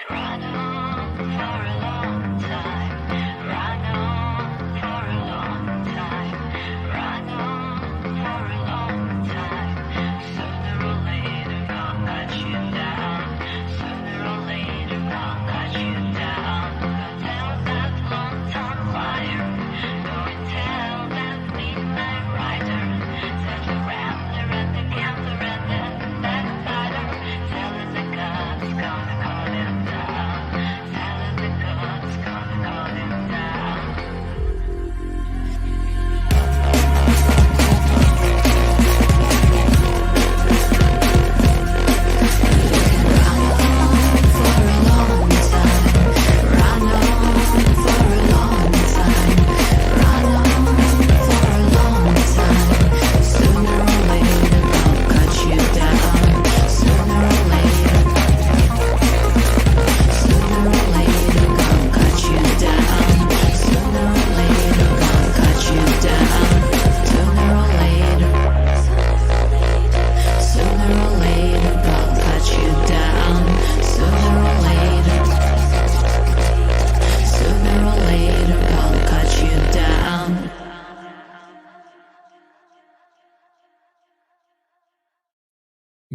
Run on for a long time. Run on for a long time. Run on for a long time. Sooner or later, gonna cut you down. Sooner or later, gonna cut you down. Go tell that long-time liar. Go and tell that midnight rider. Tell the rambler and the gambler and the backbiter. Tell her the God's gonna call him down. Tell her the God's gonna call him down.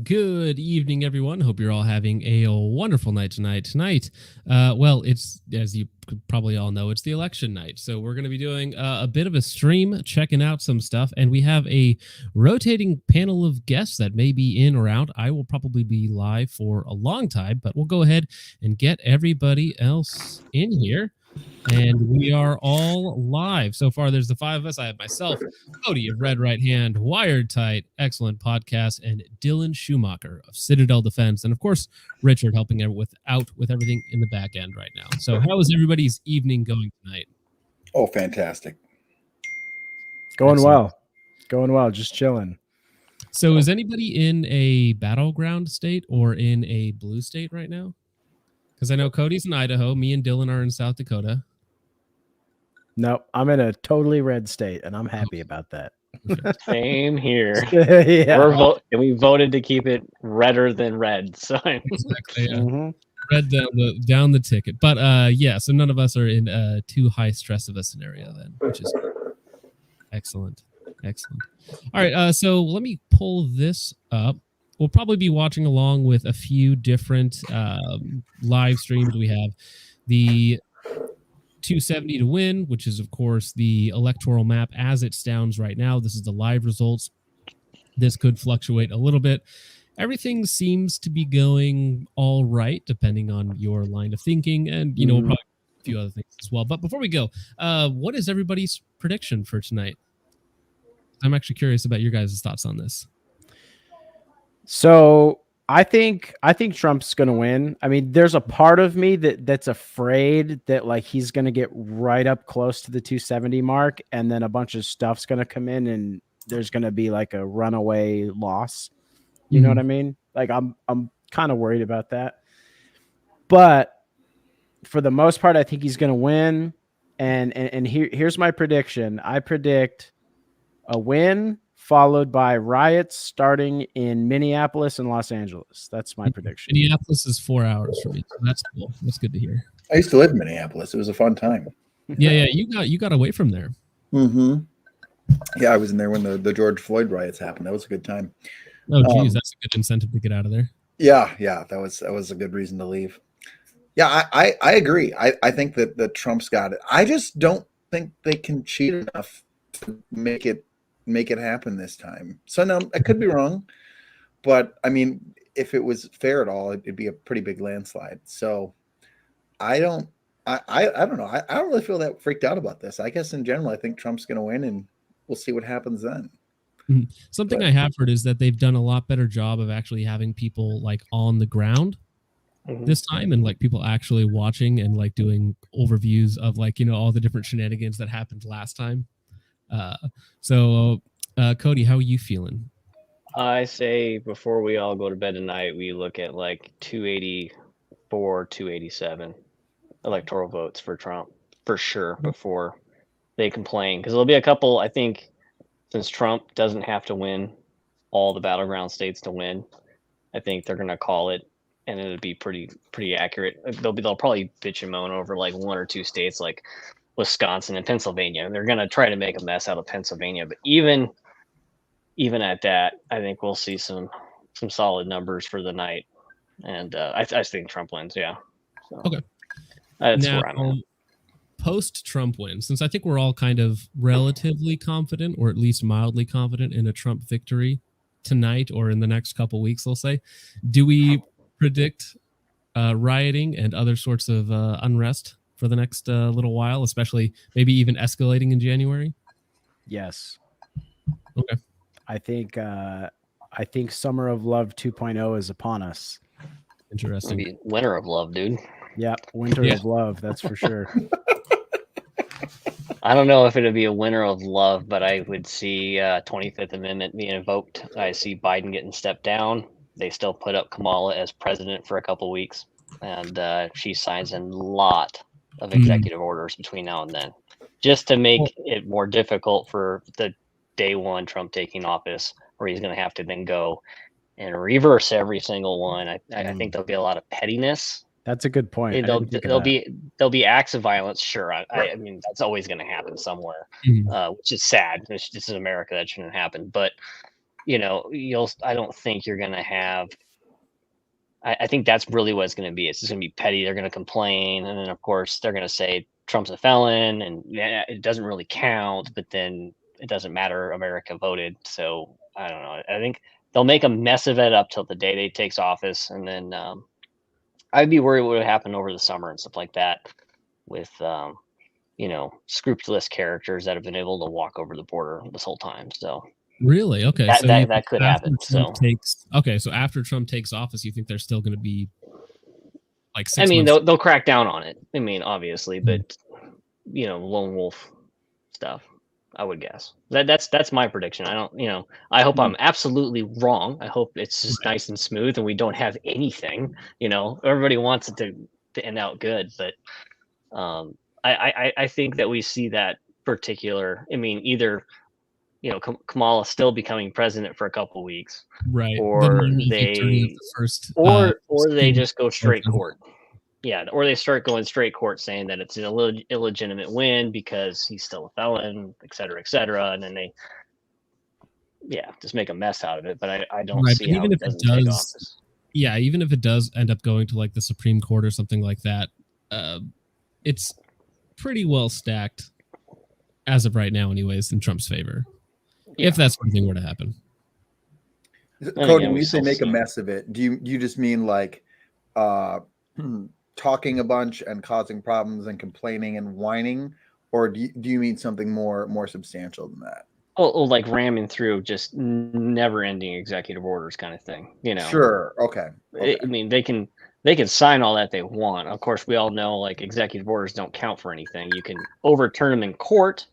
Good evening, everyone. Hope you're all having a wonderful night tonight. Well, it's, as you probably all know, it's the election night. So we're going to be doing a bit of a stream, checking out some stuff. And we have a rotating panel of guests that may be in or out. I will probably be live for a long time, but we'll go ahead and get everybody else in here. And we are all live. So far, there's the five of us. I have myself, Cody of Red Right Hand, Wired Tight, excellent podcast, and Dylan Schumacher of Citadel Defense. And of course, Richard helping out with everything in the back end right now. So how is everybody's evening going tonight? Oh, fantastic. Going Excellent. well, just chilling. So is anybody in a battleground state or in a blue state right now? Because I know Cody's in Idaho. Me and Dylan are in South Dakota. Nope, I'm in a totally red state, and I'm happy about that. Same here. Yeah. We voted to keep it redder than red. So Exactly, yeah. Mhm. Red down the ticket. But yeah, so none of us are in too high stress of a scenario then, which is excellent. All right, so let me pull this up. We'll probably be watching along with a few different live streams. We have the 270 to win, which is, of course, the electoral map as it stands right now. This is the live results. This could fluctuate a little bit. Everything seems to be going all right, depending on your line of thinking, and we'll probably a few other things as well. But before we go, what is everybody's prediction for tonight? I'm actually curious about your guys' thoughts on this. So I think Trump's going to win. I mean, there's a part of me that's afraid that like he's going to get right up close to the 270 mark, and then a bunch of stuff's going to come in, and there's going to be like a runaway loss. You know what I mean? Like I'm kind of worried about that. But for the most part, I think he's going to win. And here's my prediction. I predict a win followed by riots starting in Minneapolis and Los Angeles. That's my prediction. Minneapolis is 4 hours from me, so that's cool. That's good to hear. I used to live in Minneapolis. It was a fun time. Yeah, you got away from there. Mm-hmm. Yeah, I was in there when the George Floyd riots happened. That was a good time. Oh, geez, that's a good incentive to get out of there. Yeah, that was a good reason to leave. Yeah, I agree. I think that Trump's got it. I just don't think they can cheat enough to make it happen this time. So no, I could be wrong, but I mean, if it was fair at all, it'd be a pretty big landslide. So I don't know. I don't really feel that freaked out about this. I guess in general, I think Trump's going to win, and we'll see what happens then. Something I have heard is that they've done a lot better job of actually having people like on the ground this time, and like people actually watching and like doing overviews of like all the different shenanigans that happened last time. So Cody, how are you feeling? I say before we all go to bed tonight, we look at like 284, 287 electoral votes for Trump for sure before they complain, because there'll be a couple. I think since Trump doesn't have to win all the battleground states to win, I think they're going to call it and it'll be pretty accurate. They'll probably bitch and moan over like 1 or 2 states like Wisconsin and Pennsylvania, and they're gonna try to make a mess out of Pennsylvania. But even at that, I think we'll see some solid numbers for the night, and I think Trump wins. Yeah. So, Okay. That's Now, where I'm at. post-Trump win, since I think we're all kind of relatively confident, or at least mildly confident, in a Trump victory tonight or in the next couple weeks, I'll say, do we predict rioting and other sorts of unrest for the next little while, especially maybe even escalating in January? Yes. Okay. I think Summer of Love 2.0 is upon us. Interesting. Maybe winter of love, dude. Yeah, Winter Yeah. of Love, that's for sure. I don't know if it'll be a winter of love, but I would see 25th Amendment being invoked. I see Biden getting stepped down. They still put up Kamala as president for a couple weeks, and she signs a lot of executive orders between now and then, just to make it more difficult for the day one Trump taking office, where he's going to have to then go and reverse every single one. I think there'll be a lot of pettiness. That's a good point. I There'll didn't think of that. be acts of violence. Sure, I mean that's always going to happen somewhere, which is sad. This is America. That shouldn't happen. But I don't think you're going to have. I think that's really what it's going to be. It's just going to be petty. They're going to complain, and then of course they're going to say Trump's a felon, and it doesn't really count. But then it doesn't matter. America voted, so I don't know. I think they'll make a mess of it up till the day they takes office, and then. I'd be worried what would happen over the summer and stuff like that with, scrupulous characters that have been able to walk over the border this whole time. So really, okay, that could happen. So after Trump takes office, you think there's still going to be like 6 I mean, months? they'll crack down on it. I mean, obviously, but lone wolf stuff. I would guess that's my prediction. I don't, I hope I'm absolutely wrong. I hope it's just nice and smooth and we don't have anything, everybody wants it to end out good. But I think that we see that particular, either, Kamala still becoming president for a couple weeks, right? Or they just go straight court. Yeah, or they start going straight court saying that it's an illegitimate win because he's still a felon, et cetera, and then they, just make a mess out of it. But I don't see how even it if doesn't it take does, office. Yeah, even if it does end up going to like the Supreme Court or something like that, it's pretty well stacked as of right now, anyways, in Trump's favor. Yeah. If that sort of thing were to happen. Cody, when you say make a mess of it, do you just mean like talking a bunch and causing problems and complaining and whining, or do you mean something more substantial than that? Oh, like ramming through just never-ending executive orders kind of thing, Sure. Okay. I mean, they can sign all that they want. Of course, we all know like executive orders don't count for anything. You can overturn them in court,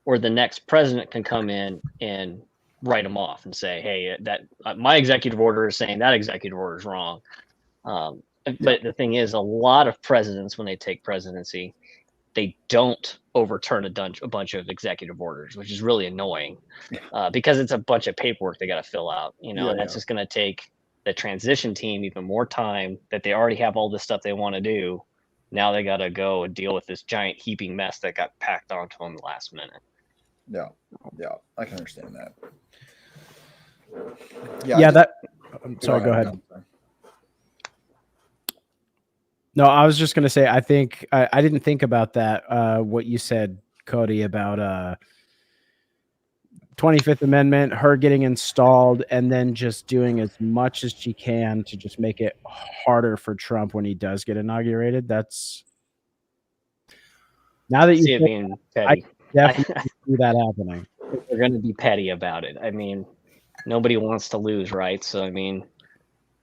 or the next president can come in and write them off and say, "Hey, that my executive order is saying that executive order is wrong." But the thing is, a lot of presidents, when they take presidency, they don't overturn a bunch of executive orders, which is really annoying because it's a bunch of paperwork they got to fill out, and that's just going to take the transition team even more time that they already have all this stuff they want to do. Now they got to go and deal with this giant heaping mess that got packed onto them the last minute. Yeah, I can understand that. I'm sorry, go ahead. No, I was just going to say, I think I didn't think about that. What you said, Cody, about 25th Amendment, her getting installed, and then just doing as much as she can to just make it harder for Trump when he does get inaugurated. That's now that you see it being petty. I definitely see that happening. They're going to be petty about it. I mean, nobody wants to lose, right? So, I mean,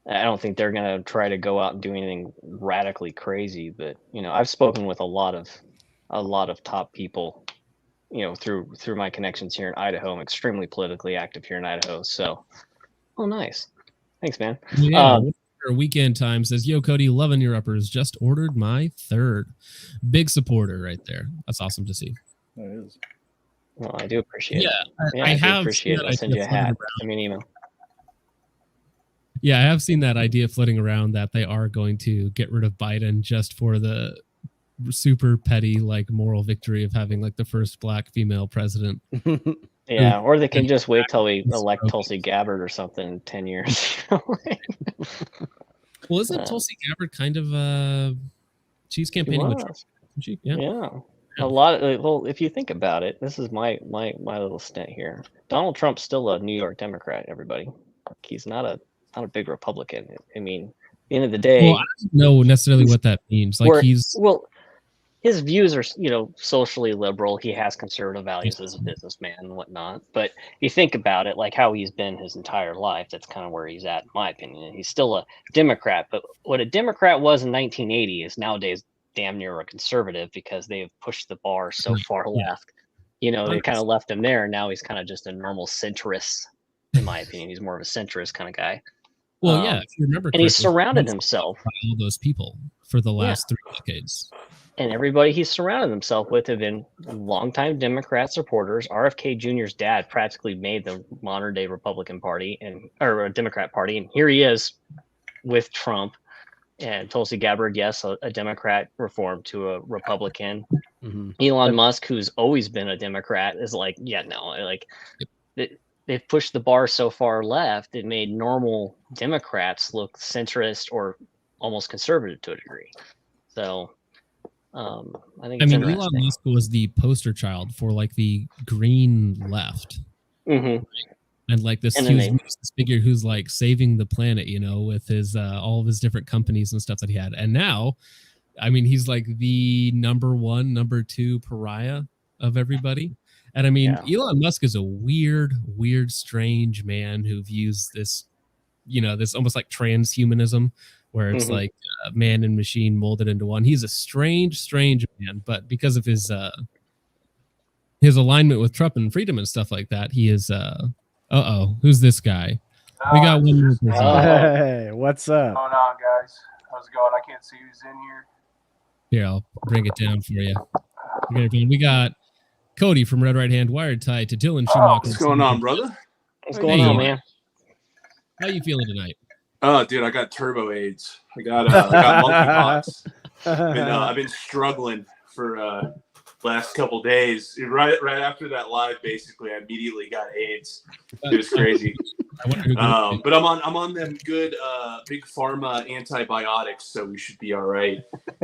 I don't think they're going to try to go out and do anything radically crazy, but I've spoken with a lot of top people, through my connections here in Idaho. I'm extremely politically active here in Idaho. So, nice. Thanks, man. Yeah. Weekend Time says, "Yo, Cody, loving your uppers. Just ordered my 3rd. Big supporter right there. That's awesome to see." It is. Well, I do appreciate it. Yeah, I do appreciate it. I'll send you a hat. Send me an email. Yeah, I have seen that idea floating around that they are going to get rid of Biden just for the super petty, like, moral victory of having like the first black female president. Yeah, or they can just wait till we It's elect broken. Tulsi Gabbard or something in 10 years. Well, isn't Tulsi Gabbard kind of she's campaigning with Trump, was. isn't she? Yeah. Yeah. A lot of well, if you think about it, this is my little stint here. Donald Trump's still a New York Democrat, everybody. He's not a big Republican. I mean, at the end of the day, Well, I don't know necessarily what that means. Like, well, his views are, socially liberal. He has conservative values as a businessman and whatnot. But you think about it, like how he's been his entire life, that's kind of where he's at, in my opinion. He's still a Democrat. But what a Democrat was in 1980 is nowadays damn near a conservative because they've pushed the bar so far left. They kind of left him there. And now he's kind of just a normal centrist, in my opinion. He's more of a centrist kind of guy. Well, yeah, if you remember, and he's correctly, surrounded he's himself by all those people for the last 3 decades. And everybody he's surrounded himself with have been longtime Democrat supporters. RFK Jr.'s dad practically made the modern day Republican Party or a Democrat Party. And here he is with Trump and Tulsi Gabbard. Yes, a Democrat reformed to a Republican. Elon Musk, who's always been a Democrat, is like, yeah, no, like they've pushed the bar so far left. It made normal Democrats look centrist or almost conservative to a degree. So, I think. Elon Musk was the poster child for like the green left, and like this, he was this figure who's like saving the planet, with his all of his different companies and stuff that he had. And now, he's like the number 1, number 2 pariah of everybody. And Elon Musk is a weird, strange man who views this, this almost like transhumanism, where it's like man and machine molded into one. He's a strange man, but because of his alignment with Trump and freedom and stuff like that, he is who's this guy? We got one more person. Hey, what's up? What's going on, guys? How's it going? I can't see who's in here. Here, I'll bring it down for you. We got Cody from Red Right Hand Wired tied to Dylan Schumacher. What's going on, brother? What's going on, man? How you feeling tonight? Oh, dude, I got turbo AIDS. I got monkeypox. I've been struggling for last couple days. Right after that live, basically, I immediately got AIDS. It was crazy. But I'm on them good big pharma antibiotics, so we should be all right.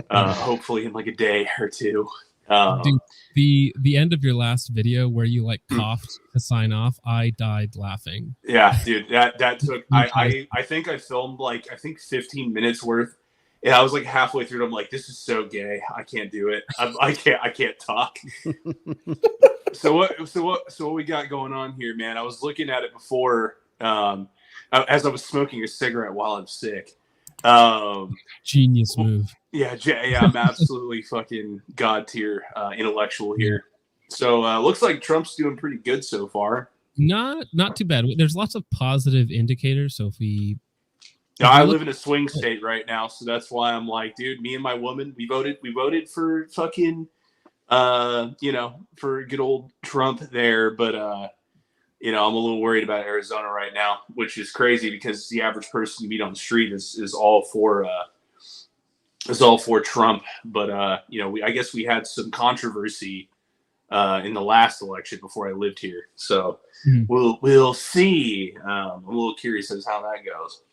Hopefully in like a day or two. Dude, the end of your last video where you like coughed to sign off, I died laughing. Yeah, dude, that took. I think I filmed 15 minutes worth. And I was like halfway through. I'm like, this is so gay. I can't do it. I can't talk. So what we got going on here, man? I was looking at it before, as I was smoking a cigarette while I'm sick. Genius move. Yeah, I'm absolutely fucking god tier intellectual here. So looks like Trump's doing pretty good so far. Not too bad. There's lots of positive indicators. So I live in a swing state right now, so that's why I'm like, dude, me and my woman, we voted for fucking for good old Trump there, but I'm a little worried about Arizona right now, which is crazy because the average person you meet on the street is all for Trump. But I guess we had some controversy in the last election before I lived here, so we'll see. I'm a little curious as how that goes.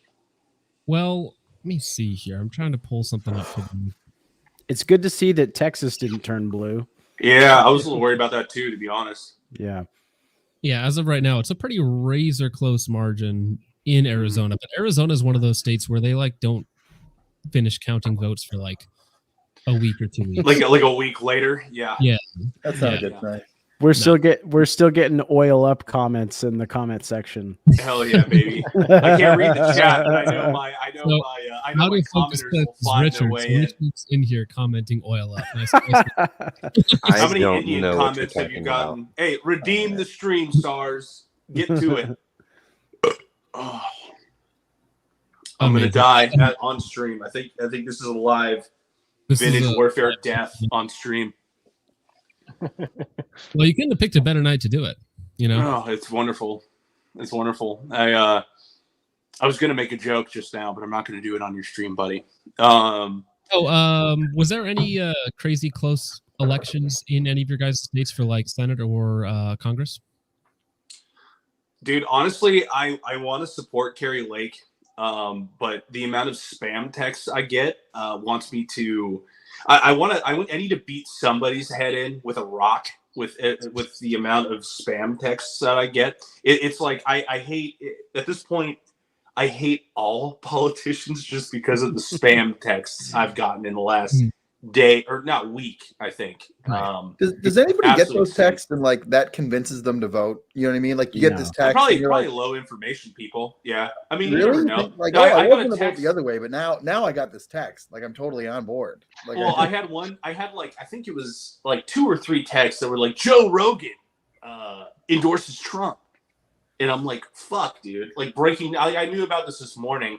Well, let me see here. I'm trying to pull something up for them. It's good to see that Texas didn't turn blue. Yeah, I was a little worried about that too, to be honest. Yeah. Yeah, as of right now, it's a pretty razor close margin in Arizona. But Arizona is one of those states where they don't finish counting votes for like a week or 2 weeks. Like a week later. Yeah. Yeah. That's not a good thing. We're still getting oil up comments in the comment section. Hell yeah, baby! I can't read the chat, but I know my commenters will find their way in. Richard's in here commenting oil up. Nice. How many Indian comments have you gotten? About. Hey, redeem the stream, stars. Get to it. I'm gonna die on stream. I think this is a live vintage warfare death on stream. Well, you couldn't have picked a better night to do it, Oh, it's wonderful. It's wonderful. I I was going to make a joke just now, but I'm not going to do it on your stream, buddy. Was there any crazy close elections in any of your guys' states for like Senate or Congress? Dude, honestly, I want to support Carrie Lake, but the amount of spam texts I get wants me to. I need to beat somebody's head in with a rock with the amount of spam texts that I get. It's like I hate at this point. I hate all politicians just because of the spam texts I've gotten in the last day or not week, I think. Does anybody get absolutely those texts and like that convinces them to vote? You know what I mean? Like you get this text, probably and you're probably like, low information people. Yeah, I mean, you really? never know. Like, No, oh, I got was a gonna vote text. the other way, but now I got this text. Like I'm totally on board. Like, Well, I had like I think it was like 2 or 3 texts that were like Joe Rogan endorses Trump, and I'm like, fuck, dude. Like breaking. I knew about this morning.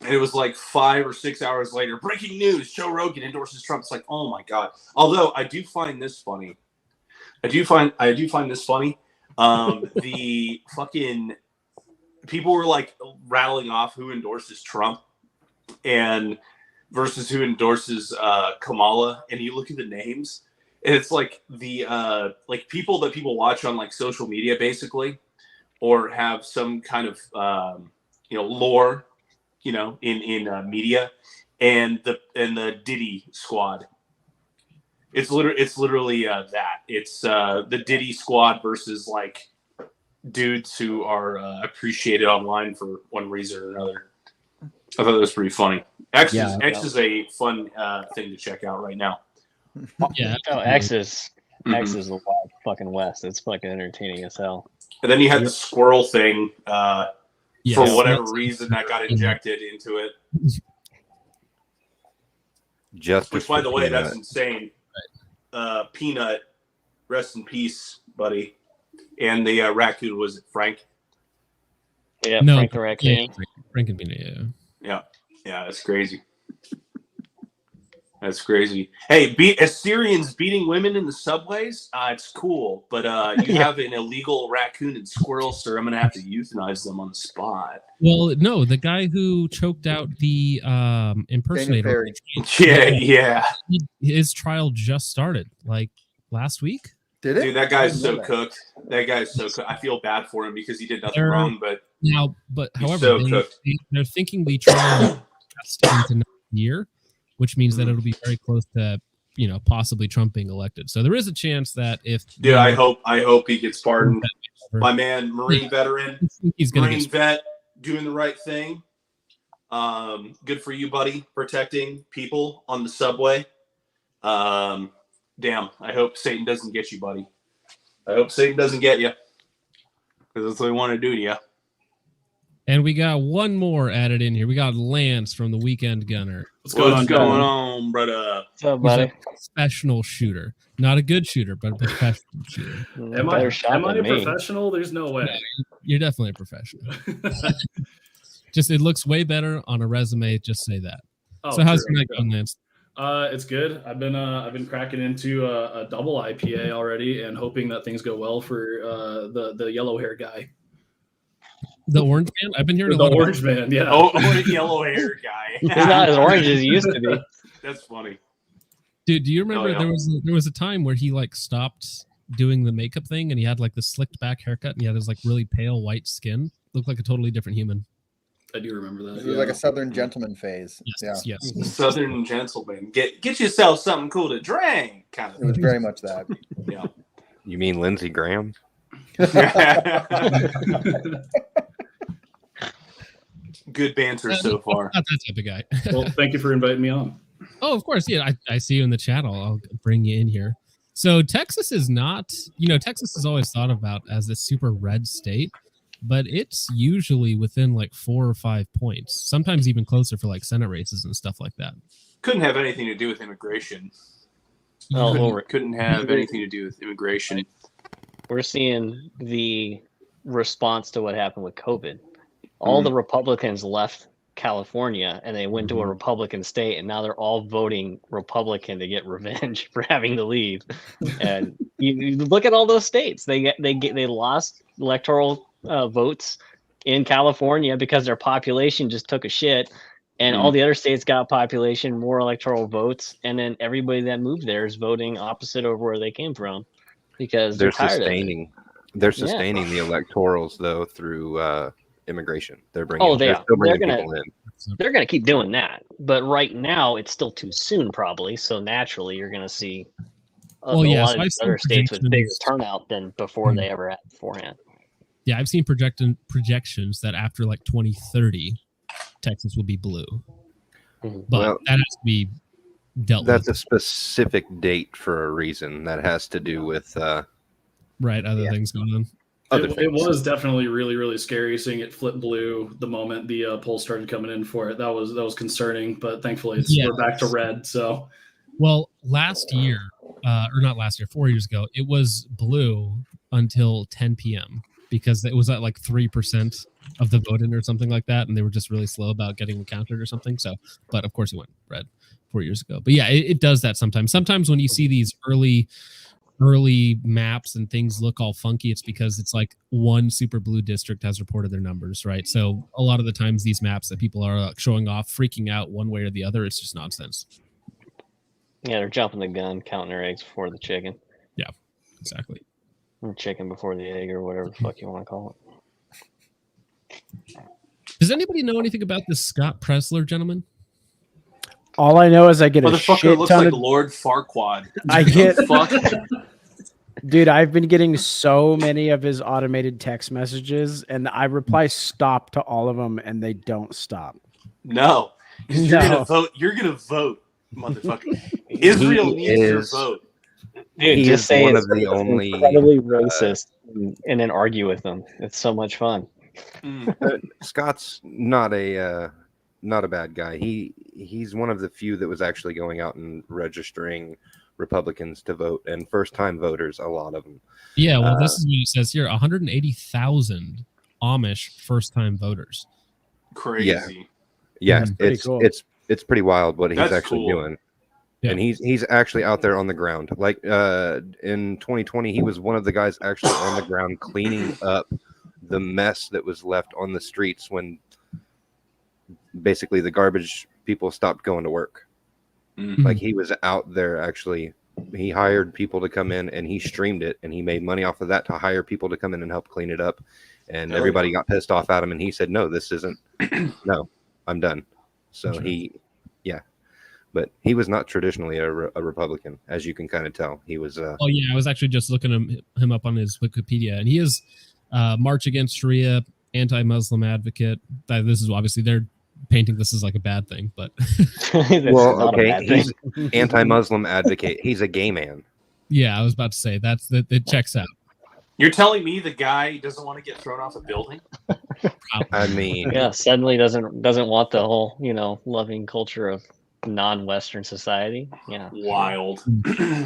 And it was like 5 or 6 hours later. Breaking news: Joe Rogan endorses Trump. It's like, oh my god. Although I do find this funny. The fucking people were like rattling off who endorses Trump and versus who endorses Kamala, and you look at the names, and it's like the like people that people watch on like social media, basically, or have some kind of lore. In media, and the Diddy squad. It's literally that. It's the Diddy squad versus like dudes who are appreciated online for one reason or another. I thought that was pretty funny. X is a fun thing to check out right now. Yeah, X is the wild fucking west. It's fucking entertaining as hell. And then you had the squirrel thing. For whatever that's- reason that got injected into it. Which, by the way, that's insane. Peanut, rest in peace, buddy. And the raccoon, was it Frank? Yeah, No, Frank the Raccoon. Yeah, Frank and Peanut, yeah. Yeah, that's crazy. That's crazy. Hey, Assyrians beating women in the subways? It's cool, but you have an illegal raccoon and squirrel, sir. I'm going to have to euthanize them on the spot. Well, no, the guy who choked out the impersonator. Yeah. His trial just started, like last week. did it? Dude, that guy's so cooked. I feel bad for him because he did nothing wrong, but however, so cooked. they're thinking the trial just into next year, which means that it'll be very close to, possibly Trump being elected. So there is a chance that if I hope he gets pardoned. My man, Marine veteran, he's gonna Marine vet, doing the right thing. Good for you, buddy, protecting people on the subway. Damn, I hope Satan doesn't get you, buddy. I hope Satan doesn't get you, because that's what we want to do to you. And we got one more added in here. We got Lance from the Weekend Gunner. What's going on, brother? What's up, buddy? He's a professional shooter. Not a good shooter, but a professional shooter. Am I a professional? There's no way. No, you're definitely a professional. It looks way better on a resume. Just say that. So how's your night going, Lance? It's good. I've been cracking into a double IPA already, and hoping that things go well for the yellow hair guy. The orange man? I've been hearing the orange man. Yeah. The yellow hair guy. He's not as orange as he used to be. That's funny. Dude, do you remember there was a time where he like stopped doing the makeup thing and he had like the slicked back haircut and he had his like really pale white skin? Looked like a totally different human. I do remember that. It was like a Southern gentleman phase. Yes. Southern gentleman. Get yourself something cool to drink. Kind of. It was very much that. Yeah. You mean Lindsey Graham? Good banter so far. Not that type of guy. Well, thank you for inviting me on. Oh, of course. Yeah, I see you in the chat. I'll bring you in here. So Texas is not, Texas is always thought about as a super red state, but it's usually within like 4 or 5 points, sometimes even closer for like Senate races and stuff like that. Couldn't have anything to do with immigration. Couldn't have anything to do with immigration. We're seeing the response to what happened with COVID. All the Republicans left California and they went to a Republican state, and now they're all voting Republican to get revenge for having to leave. And you look at all those states; they lost electoral votes in California because their population just took a shit, and all the other states got population, more electoral votes, and then everybody that moved there is voting opposite over where they came from because they're tired of it. They're sustaining the electorals though through immigration. They're bringing. Oh, they're still bringing people in. They're going to keep doing that, but right now it's still too soon, probably. So naturally, you're going to see a lot of other states with bigger turnout than before they ever had beforehand. Yeah, I've seen projections that after like 2030, Texas will be blue, but that has to be dealt with. That's a specific date for a reason that has to do with other things going on. It was definitely really, really scary seeing it flip blue the moment the polls started coming in for it. That was concerning, but thankfully we're back to red. So, well, last year, or not last year, 4 years ago, it was blue until 10 p.m. because it was at like 3% of the vote in or something like that, and they were just really slow about getting them counted or something. So, but of course, it went red 4 years ago. But yeah, it does that sometimes. Sometimes when you see these early maps and things look all funky, it's because it's like one super blue district has reported their numbers, right? So a lot of the times these maps that people are showing off, freaking out one way or the other, it's just nonsense. Yeah, they're jumping the gun, counting their eggs before the chicken. Yeah, exactly. Or chicken before the egg, or whatever the fuck you want to call it. Does anybody know anything about this Scott Presler gentleman? All I know is I get a Motherfucker shit looks ton like of. Lord Farquaad. I get. Fuck. Dude, I've been getting so many of his automated text messages, and I reply stop to all of them, and they don't stop. No, you're gonna vote. You're gonna vote, motherfucker. Israel needs your vote. Dude, He just is say one it's of the only incredibly racist, and then argue with them. It's so much fun. Scott's not a bad guy. He's one of the few that was actually going out and registering Republicans to vote, and first-time voters, a lot of them. Yeah, well, this is what it says here: 180,000 Amish first-time voters. Crazy. Yeah, That's cool. it's pretty wild what he's That's actually cool. doing. Yeah. And he's actually out there on the ground. Like in 2020, he was one of the guys actually on the ground cleaning up the mess that was left on the streets when basically the garbage people stopped going to work. Mm-hmm. Like he was out there actually. He hired people to come in and he streamed it, and he made money off of that to hire people to come in and help clean it up. And everybody got pissed off at him, and he said, "No, this isn't. No, I'm done." So but he was not traditionally a Republican, as you can kind of tell. He was. Oh yeah, I was actually just looking him up on his Wikipedia, and he is March Against Sharia, anti-Muslim advocate. This is obviously they're painting this as like a bad thing, but well, okay, he's anti-Muslim advocate. He's a gay man. Yeah, I was about to say it checks out. You're telling me the guy doesn't want to get thrown off a building? I mean, Yeah, suddenly doesn't want the whole loving culture of non-Western society. Yeah, Wild.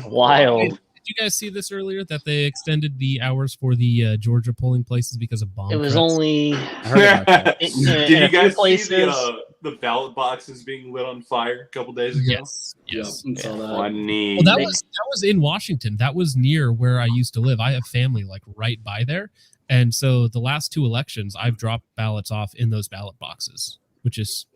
wild. Did you guys see this earlier that they extended the hours for the Georgia polling places because of bomb It was threats? only Did in you a few guys places. see the ballot boxes being lit on fire a couple days ago? Yes. saw that. Funny. Well, that was in Washington. That was near where I used to live. I have family like right by there, and so the last two elections, I've dropped ballots off in those ballot boxes, which is,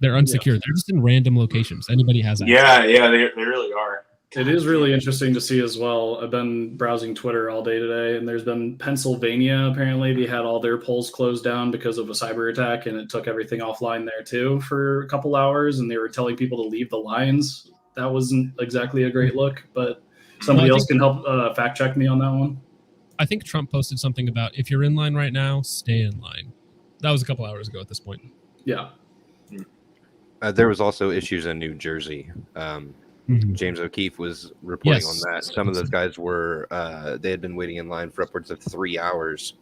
they're unsecured. They're just in random locations. Anybody has access. Yeah, they really are. It is really interesting to see as well. I've been browsing Twitter all day today, and there's been Pennsylvania. Apparently, they had all their polls closed down because of a cyber attack, and it took everything offline there too for a couple hours. And they were telling people to leave the lines. That wasn't exactly a great look, but somebody else can help fact check me on that one. I think Trump posted something about if you're in line right now, stay in line. That was a couple hours ago at this point. Yeah. There was also issues in New Jersey. James O'Keefe was reporting on that. Some of those guys were they had been waiting in line for upwards of 3 hours.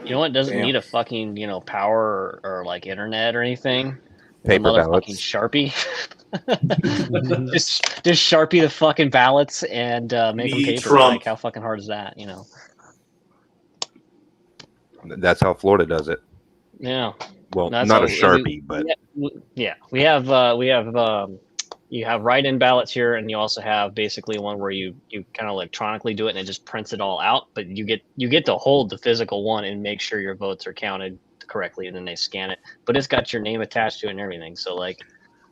You know what doesn't need a fucking power or like internet or anything? Paper Another ballots. fucking Sharpie. just Sharpie the fucking ballots and make them paper. Trump. Like how fucking hard is that? That's how Florida does it. Yeah. Well, That's not how a Sharpie, but we have you have write-in ballots here, and you also have basically one where you kind of electronically do it, and it just prints it all out. But you get to hold the physical one and make sure your votes are counted correctly, and then they scan it. But it's got your name attached to it and everything, so like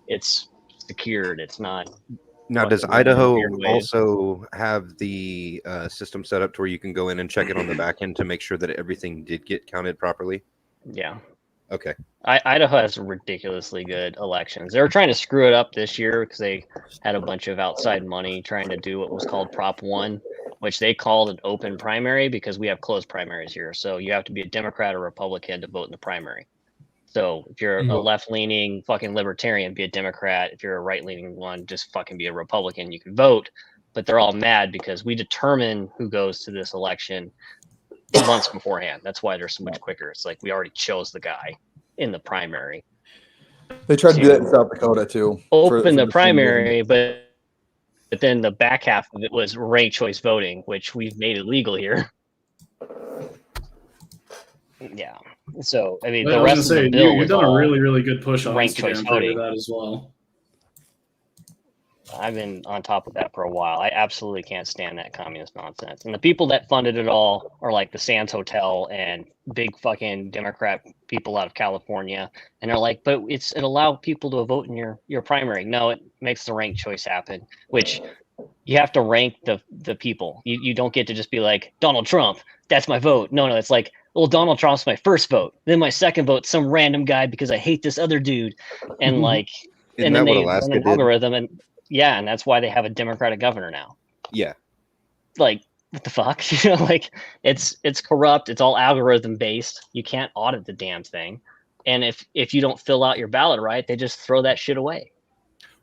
it's secured. It's not. Now, does fucking Idaho weird ways. also have the system set up to where you can go in and check it on the back end to make sure that everything did get counted properly? Yeah. Okay. Idaho has ridiculously good elections. They were trying to screw it up this year because they had a bunch of outside money trying to do what was called Prop 1, which they called an open primary because we have closed primaries here. So you have to be a Democrat or Republican to vote in the primary. So if you're a left-leaning fucking libertarian, be a Democrat. If you're a right-leaning one, just fucking be a Republican. You can vote, but they're all mad because we determine who goes to this election months beforehand. That's why they're so much quicker. It's like we already chose the guy in the primary. They tried to do that in South Dakota too. Open for the same primary, reason. but then the back half of it was ranked choice voting, which we've made illegal here. Yeah. So I mean, I the was rest gonna of say, the bill you've was done a all really, really good push on ranked choice Instagram for voting. that as well. I've been on top of that for a while. I absolutely can't stand that communist nonsense. And the people that funded it all are like the Sands Hotel and big fucking Democrat people out of California. And they're like, but it allows people to vote in your primary. No, it makes the ranked choice happen, which you have to rank the people. You don't get to just be like, Donald Trump, that's my vote. No, it's like, well, Donald Trump's my first vote. Then my second vote, some random guy because I hate this other dude. And like, Isn't and that then what they Alaska run an did? algorithm and yeah, and that's why they have a Democratic governor now. Yeah. Like, what the fuck? You know, like it's corrupt. It's all algorithm based. You can't audit the damn thing. And if you don't fill out your ballot right, they just throw that shit away.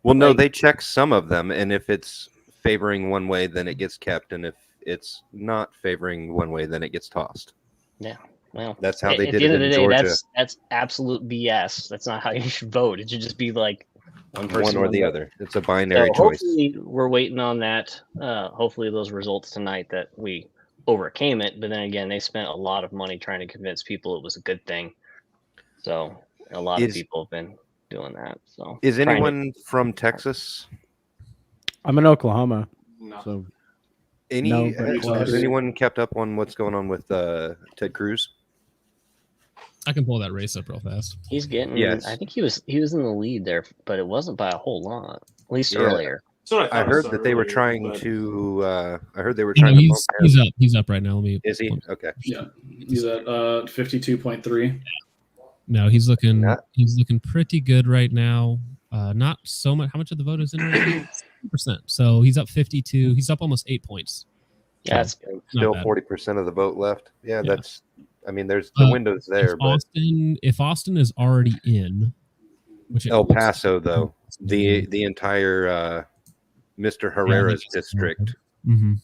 Well, no, Like- they check some of them, and if it's favoring one way, then it gets kept, and if it's not favoring one way, then it gets tossed. Yeah. Well, That's how at they the did end it of the in day, Georgia. that's absolute BS. That's not how you should vote. It should just be like one person, One or one the vote. other. It's a binary So choice. hopefully we're waiting on that. Hopefully those results tonight that we overcame it. But then again, they spent a lot of money trying to convince people it was a good thing. So a lot of Is- people have been doing that. So Is trying to- anyone from Texas? I'm in Oklahoma, No. so Any No, but has close. anyone kept up on what's going on with Ted Cruz? I can pull that race up real fast. He's getting. Yes. I think he was in the lead there, but it wasn't by a whole lot. At least Yeah. earlier. That's what I thought heard saw that they were earlier, trying but- to. I heard they were No, trying to bump he's him. up. He's up right now. Let me. Is he? Okay. Yeah, he's at 52.3. No, he's looking. Yeah. He's looking pretty good right now. Not so much. How much of the vote is in right now? 60%. So he's up 52. He's up almost 8 points. Yeah, that's good. Not Still bad. 40% of the vote left. Yeah, Yeah. that's. I mean, there's the windows there, but If Austin is already in, which it El looks- Paso though, the entire Mr. Herrera's district. Mhm.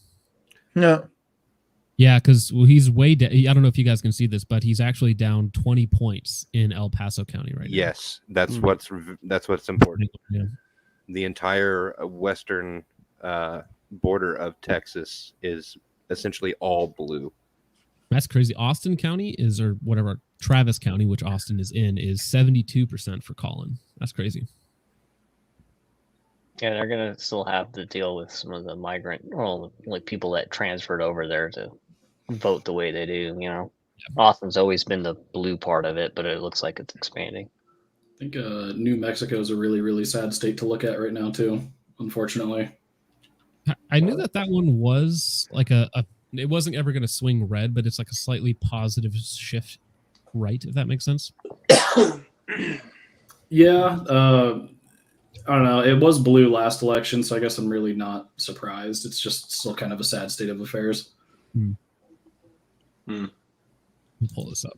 Yeah. Yeah, because he's way down. I don't know if you guys can see this, but he's actually down 20 points in El Paso County right now. Yes, that's Hmm. what's important. Yeah. The entire western border of Texas is essentially all blue. That's crazy. Austin County is, or whatever, Travis County, which Austin is in, is 72% for Colin. That's crazy. Yeah, they're gonna still have to deal with some of the migrant, well, like people that transferred over there to vote the way they do. You know, Austin's always been the blue part of it, but it looks like it's expanding. I think New Mexico is a really, really sad state to look at right now, too, unfortunately. I knew that one was like it wasn't ever going to swing red, but it's like a slightly positive shift right, if that makes sense. Yeah, I don't know. It was blue last election, so I guess I'm really not surprised. It's just still kind of a sad state of affairs. Let me pull this up.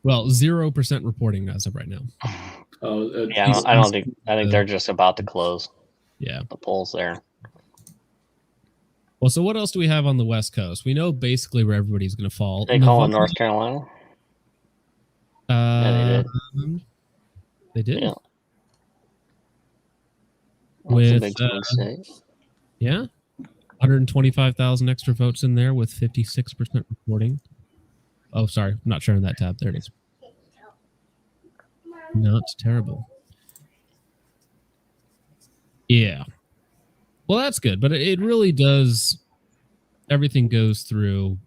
Well, 0% reporting as of right now. Oh, Yeah, I think they're just about to close Yeah. the polls there. Well, so what else do we have on the West Coast? We know basically where everybody's going to fall. They call it North Carolina. Yeah, They did. Yeah. With, That's a big swing state. Yeah. 125,000 extra votes in there with 56% reporting. Oh, sorry. I'm not sharing that tab. There it is. Not terrible. Yeah. Well, that's good, but it really does. Everything goes through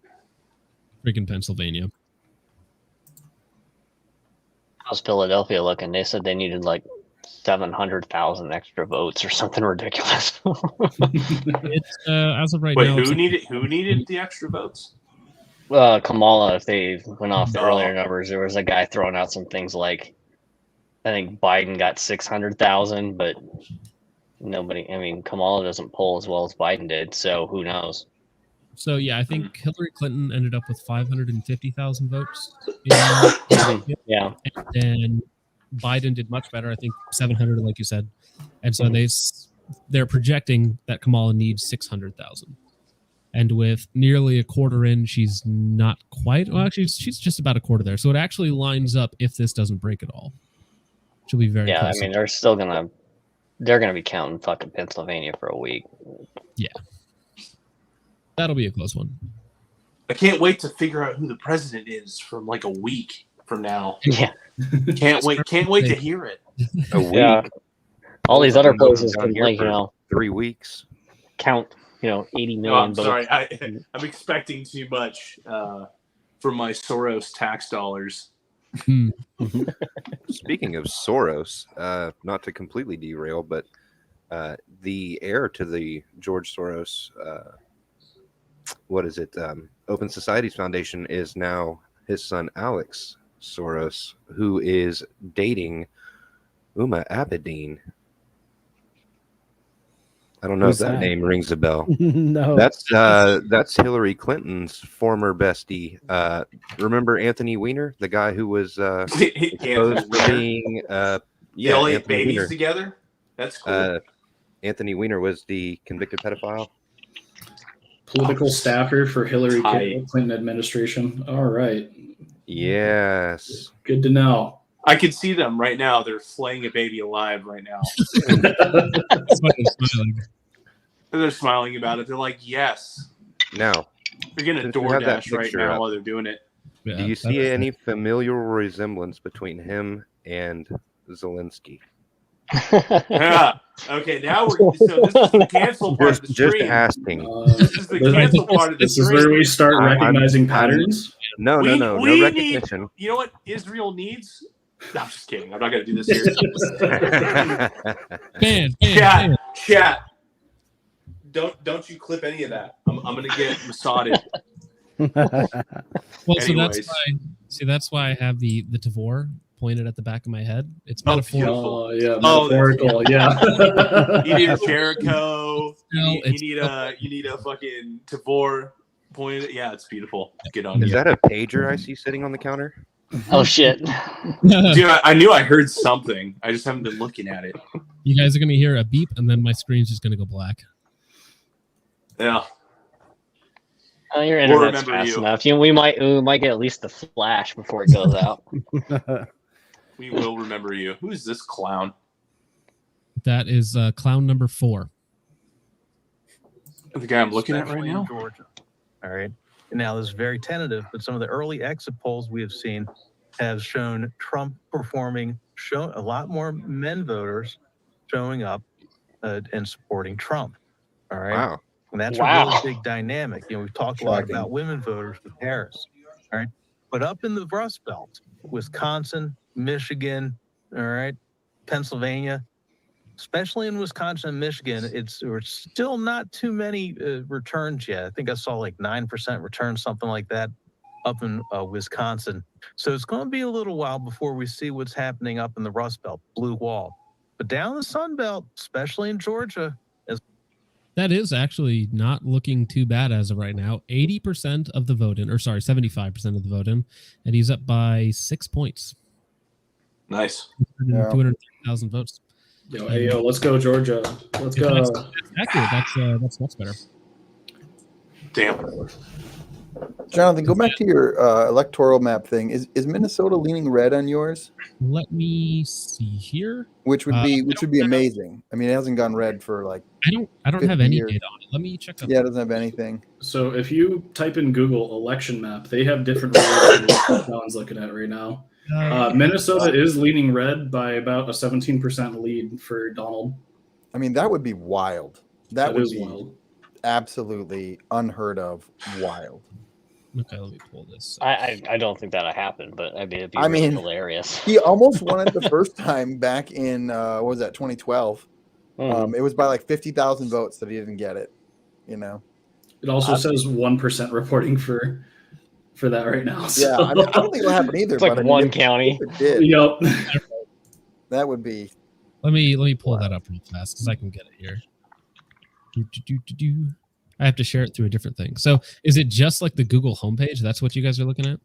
freaking Pennsylvania. How's Philadelphia looking? They said they needed like 700,000 extra votes or something ridiculous. It's as of right Wait, now. who needed the extra votes? Kamala, if they went off the Oh. earlier numbers, there was a guy throwing out some things like, I think Biden got 600,000, but nobody. I mean, Kamala doesn't poll as well as Biden did, so who knows? So yeah, I think Hillary Clinton ended up with 550,000 votes. Yeah. And then Biden did much better. I think 700, like you said. And so they're projecting that Kamala needs 600,000. And with nearly a quarter in, she's not quite. Well, actually, she's just about a quarter there. So it actually lines up if this doesn't break at all. She'll be very Yeah, close. I mean, they're gonna be counting fucking Pennsylvania for a week. Yeah. That'll be a close one. I can't wait to figure out who the president is from like a week from now. Yeah. Can't wait to hear it. A week. Yeah. All these other places Down can, here like, for you know, 3 weeks. count, 80 No, million I'm votes. sorry. I'm expecting too much from my Soros tax dollars. Speaking of Soros, not to completely derail, but the heir to the George Soros, Open Societies Foundation is now his son Alex Soros, who is dating Uma Abedin. I don't know Who's if that that? name rings a bell. No. That's Hillary Clinton's former bestie. Remember Anthony Weiner, the guy who was exposed for being They all ate Anthony babies Weiner. together. That's cool. Anthony Weiner was the convicted pedophile. Political staffer for Hillary Tight. Clinton administration. All right. Yes. Good to know. I can see them right now. They're slaying a baby alive right now. That's why they're smiling. They're smiling about it. They're like, yes. Now, They're getting a Since we have that DoorDash right picture now up. while they're doing it. Yeah, do you that see is- any familial resemblance between him and Zelensky? Yeah. Okay, now so this is the cancel part of the Just stream. asking. This is the cancel part of the This is stream. where we start I'm- recognizing patterns. No We no need- recognition. You know what Israel needs? No, I'm just kidding. I'm not going to do this here. Ban. Chat. Don't you clip any of that. I'm going to get Massaded. Well, so Anyways. that's why I have the Tavor pointed at the back of my head. It's Oh, metaphorical. beautiful. Yeah, Oh, metaphorical. Yeah. You need a Jericho. No, You it's- need a fucking Tavor pointed. Yeah, it's beautiful. Good on Is you. that a pager I see sitting on the counter? Oh, shit. Dude, I knew I heard something. I just haven't been looking at it. You guys are going to hear a beep, and then my screen's just going to go black. Yeah. Your We'll internet's remember fast you. enough. We might get at least the flash before it goes out. We will remember you. Who is this clown? That is clown number 4. The guy I'm looking at right especially now? in Georgia. All right. Now, this is very tentative, but some of the early exit polls we have seen have shown Trump show a lot more men voters showing up and supporting Trump. All right. Wow. And that's Wow. a really big dynamic. We've talked a lot Shocking. about women voters with Harris. All right. But up in the Rust Belt, Wisconsin, Michigan, all right, Pennsylvania, especially in Wisconsin and Michigan, we're still not too many returns yet. I think I saw like 9% returns, something like that, up in Wisconsin. So it's going to be a little while before we see what's happening up in the Rust Belt, Blue Wall. But down the Sun Belt, especially in Georgia, That is actually not looking too bad as of right now. 80% of the vote in, 75% of the vote in, and he's up by 6 points. Nice. Yeah. 230,000 votes. Yo, let's go, Georgia. Let's If go. that's accurate, that's much better. Damn. Jonathan, go back to your electoral map thing. Is Minnesota leaning red on yours? Let me see here. Which would be amazing. I mean, it hasn't gone red for like I don't have 50 any years. data on it. Let me check up. yeah, it doesn't have anything. So if you type in Google election map, they have different results than what John's looking at right now. Minnesota is leaning red by about a 17% lead for Donald. I mean, that would be wild. That would is be wild. absolutely unheard of wild. Okay, let me pull this. I don't think that'll happen, but I mean, it'd be I really mean, hilarious. He almost won it the first time back in what was that, 2012? Mhm. It was by like 50,000 votes that he didn't get it. You know. It also says 1% reporting for that right now. So. Yeah, I mean, I don't think it'll happen either. It's like but I mean, one if county. it did, Yep. that would be. Let me pull that up real fast because I can get it here. I have to share it through a different thing. So is it just like the Google homepage? That's what you guys are looking at?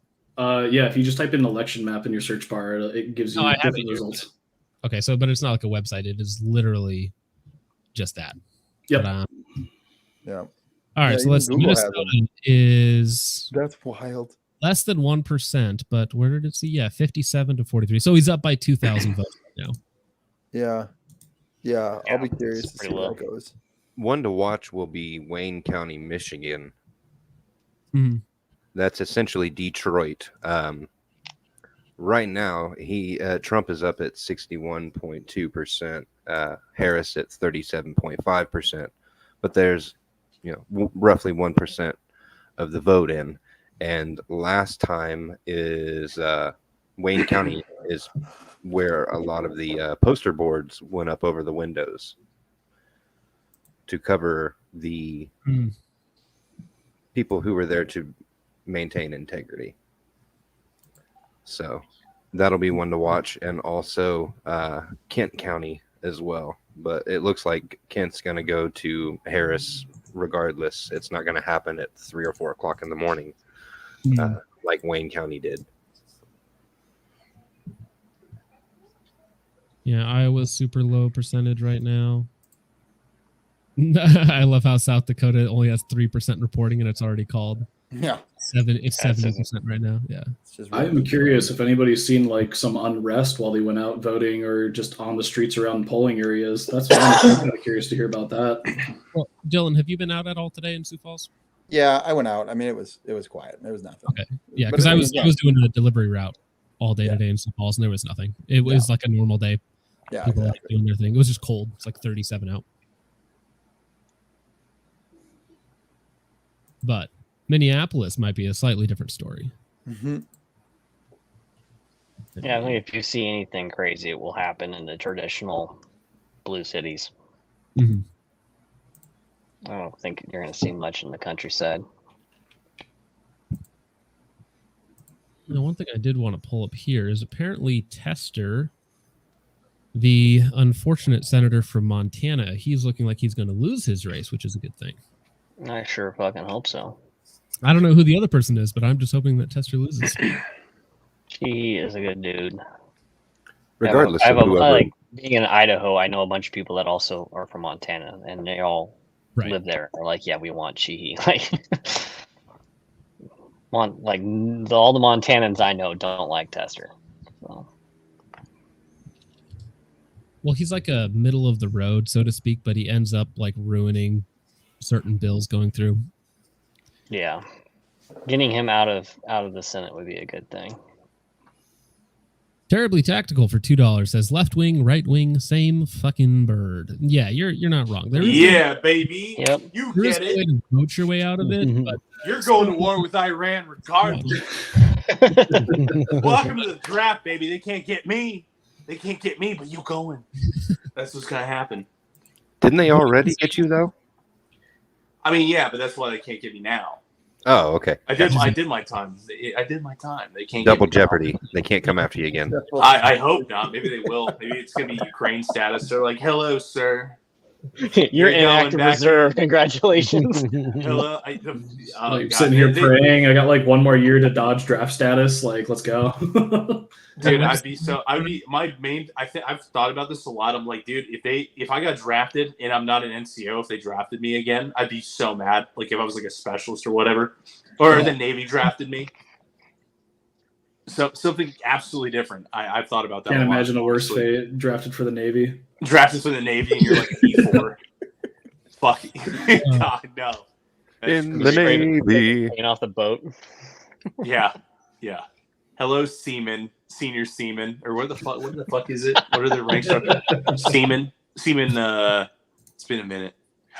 Yeah, if you just type in election map in your search bar, it gives you I have different it here. results. Okay, so but it's not like a website. It is literally just that. Yep. But, Yeah. all right, Yeah, so even let's see. Google has Minnesota is That's wild. less than 1%, but where did it see? Yeah, 57 to 43. So he's up by 2,000 votes right now. Yeah. Yeah. I'll be Yeah, curious it's to see pretty where low. it goes. One to watch will be Wayne County, Michigan. Mhm. That's essentially Detroit. Right now, Trump is up at 61.2%, Harris at 37.5%, but there's roughly 1% of the vote in. And last time is Wayne County is where a lot of the poster boards went up over the windows to cover the people who were there to maintain integrity. So that'll be one to watch, and also Kent County as well. But it looks like Kent's going to go to Harris regardless. It's not going to happen at 3 or 4 o'clock in the morning like Wayne County did. Yeah, Iowa's super low percentage right now. I love how South Dakota only has 3% reporting and it's already called. Yeah. It's 70% right now. Yeah. It's just I am curious if anybody's seen like some unrest while they went out voting or just on the streets around polling areas. That's what I'm kind of curious to hear about that. Well, Dylan, have you been out at all today in Sioux Falls? Yeah, I went out. I mean, it was quiet. There was nothing. Okay. Yeah, But because I it- was doing a delivery route all day Yeah. today in Sioux Falls and there was nothing. It was like a normal day. Yeah, People exactly. doing their thing. It was just cold. It's like 37 out. But Minneapolis might be a slightly different story. Mm-hmm. Yeah, I think if you see anything crazy, it will happen in the traditional blue cities. Mhm. I don't think you're going to see much in the countryside. Now, one thing I did want to pull up here is apparently Tester, the unfortunate senator from Montana, he's looking like he's going to lose his race, which is a good thing. I sure fucking hope so. I don't know who the other person is, but I'm just hoping that Tester loses. He is a good dude. Regardless I have of a, whoever. like being in Idaho, I know a bunch of people that also are from Montana, and they all Right. live there. They're like, yeah, we want Sheehy. Like, all the Montanans I know don't like Tester. So. Well, he's like a middle of the road, so to speak, but he ends up like ruining certain bills going through. Yeah, getting him out of the Senate would be a good thing. Terribly tactical for $2 says left wing, right wing, same fucking bird. Yeah, you're not wrong. There is Yeah, baby. Yep. You there is get a way it. to coach your way out of it, but You're going to war with Iran regardless. Welcome to the draft, baby. They can't get me. They can't get me, but you going. That's what's going to happen. Didn't they already get you though? I mean, yeah, but that's why they can't get me now. Oh, okay. I did my time. I did my time. They can't Double get me now. Jeopardy. They can't come after you again. I hope not. Maybe they will. Maybe it's going to be Ukraine status. They're like, hello, sir. You're You're in going active back- reserve. Congratulations. Hello. Like God, sitting here they- praying. I got like one more year to dodge draft status. Like, let's go. Dude, I've thought about this a lot. I'm like, dude, if I got drafted and I'm not an NCO, if they drafted me again, I'd be so mad. Like if I was like a specialist or whatever, or the Navy drafted me. So something absolutely different. I've thought about that. Can't a lot, imagine a worse honestly. fate. Drafted for the Navy. Drafted for the Navy and you're like E4. Fuck. God, no. That's In the crazy. Navy. Hanging off the boat. Yeah. Hello, seaman, senior seaman, or what the fuck is it? What are the ranks? Seaman, been a minute.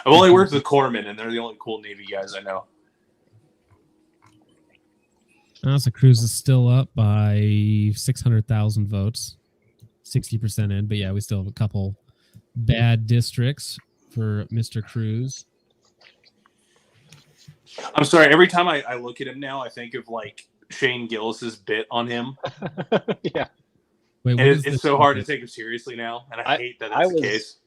I've only worked with corpsmen, and they're the only cool Navy guys I know. So Cruz is still up by 600,000 votes, 60% in. But yeah, we still have a couple bad districts for Mr. Cruz. I'm sorry. Every time I look at him now, I think of like Shane Gillis's bit on him. Yeah. Wait, And what is it's this? so hard to take him seriously now, and I hate that that's the case.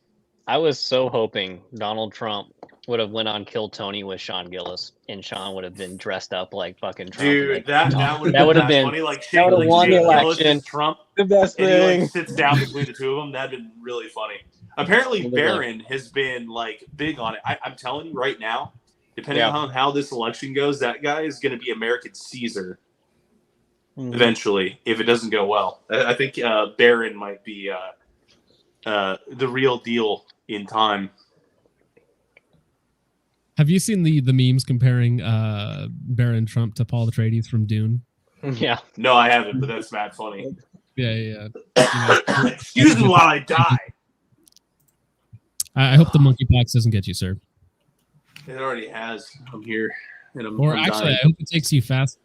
I was so hoping Donald Trump would have went on Kill Tony with Sean Gillis, and Sean would have been dressed up like fucking Trump. Dude, that would have been funny. Like that would have won the Shane Gillis election. is Trump, The best and he thing. like sits down between the two of them. That'd been really funny. Apparently, Barron has been like big on it. I'm telling you right now, depending on how this election goes, that guy is going to be American Caesar eventually if it doesn't go well. I think Barron might be the real deal in time. Have you seen the memes comparing Barron Trump to Paul Atreides from Dune? Yeah. No, I haven't, but that's mad funny. Yeah. Excuse me while I die. I hope the monkeypox doesn't get you, sir. It already has. I'm here. And I'm Or I'm actually, dying. I hope it takes you fast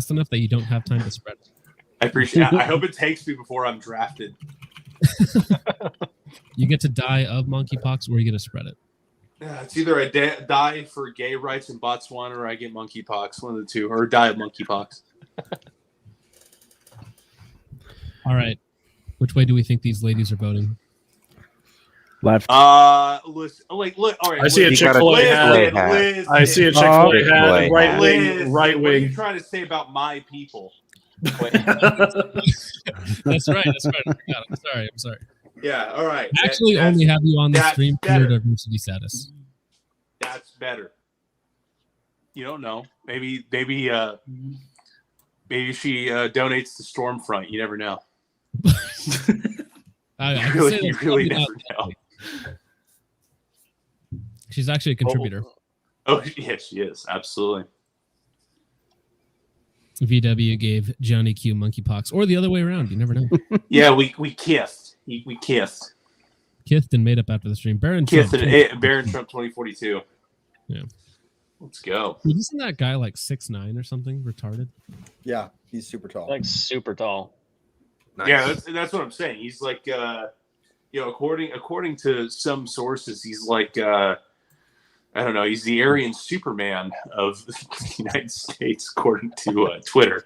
enough that you don't have time to spread it. I appreciate. I hope it takes me before I'm drafted. You get to die of monkeypox, or you get to spread it. Yeah, it's either I die for gay rights in Botswana, or I get monkeypox. One of the two, or die of monkeypox. All right, which way do we think these ladies are voting? Left. Listen, look. All right. I see a listen, Chick-fil-A listen, hat. listen. I see a Chick-fil-A hat. Right wing. Listen, Right What are you wing. trying to say about my people? That's right. I'm sorry. Yeah. All right. I actually That's- only have you on the that's stream for better. your diversity status. That's better. You don't know. Maybe she donates to Stormfront. You never know. I can Really, say you that really probably never not. know. She's actually a contributor. Oh, yes, she is. Absolutely. VW gave Johnny Q monkeypox, or the other way around. You never know. Yeah, we kissed. We kissed. Kissed and made up after the stream. Baron Kissed Trump. and Barron Trump 2042. Yeah. Let's go. Dude, isn't that guy like 6'9" or something? Retarded. Yeah, he's super tall. Like super tall. Nice. Yeah, that's what I'm saying. He's like, according to some sources, he's like, I don't know. He's the Aryan Superman of the United States, according to Twitter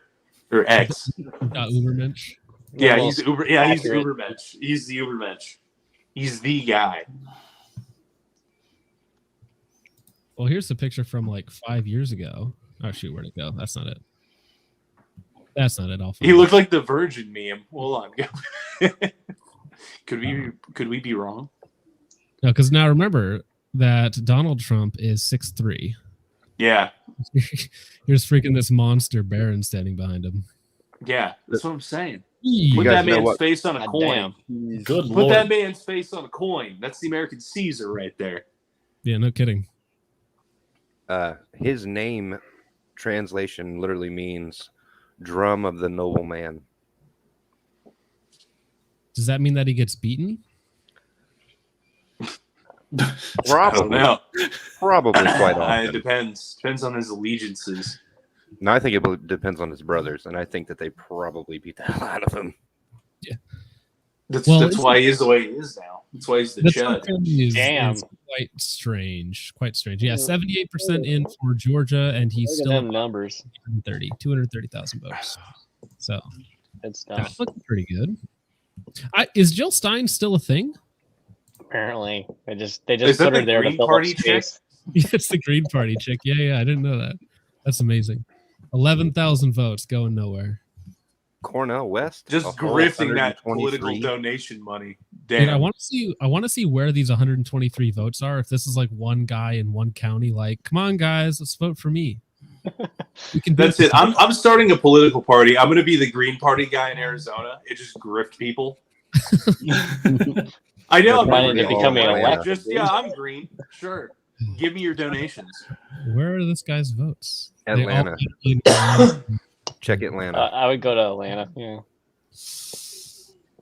or X. Ubermensch. Yeah, Well, he's Uber. Yeah, he's the accurate. Ubermensch. He's the Ubermensch. He's the guy. Well, here's the picture from like 5 years ago. Oh shoot, where'd it go? That's not it. That's not it. I'll find He it. looked like the Virgin meme. Hold on. Could we be wrong? No, because now remember that Donald Trump is 6'3". Yeah, Here's freaking this monster Baron standing behind him. yeah. That's what I'm saying. Eee. Put guys that know man's what- face on a God coin. damn. Good Put lord. that man's face on a coin. That's the American Caesar right there. Yeah, no kidding. His name translation literally means drum of the noble man. Does that mean that he gets beaten? I don't Probably, know. probably quite It often. depends on his allegiances. No, I think it depends on his brothers, and I think that they probably beat the hell out of him. That's Well, why he is the way he is now. That's why he's the The Chud. Trump family Damn. is quite strange. Quite strange. Yeah, 78% in for Georgia, and he's Look at still them numbers. 230,000 votes. So Good stuff. that's looking pretty good. Is Jill Stein still a thing? Apparently, they just Is that put her the there to Green fill up Party chick? space. It's the Green Party chick. Yeah, I didn't know that. That's amazing. 11,000 votes going nowhere. Cornell West, Just a whole grifting that 123. political donation money. Dude, I Damn. want to see where these 123 votes are. If this is like one guy in one county, like, come on, guys, let's vote for me. We can. That's it. I'm starting a political party. I'm going to be the Green Party guy in Arizona. It just grift people. I know. I'm Planning to green. become an Atlanta. elected. Just yeah, I'm green. Sure. Give me your donations. Where are this guy's votes? They all Atlanta. came in Atlanta. Check Atlanta. I would go to Atlanta. Yeah.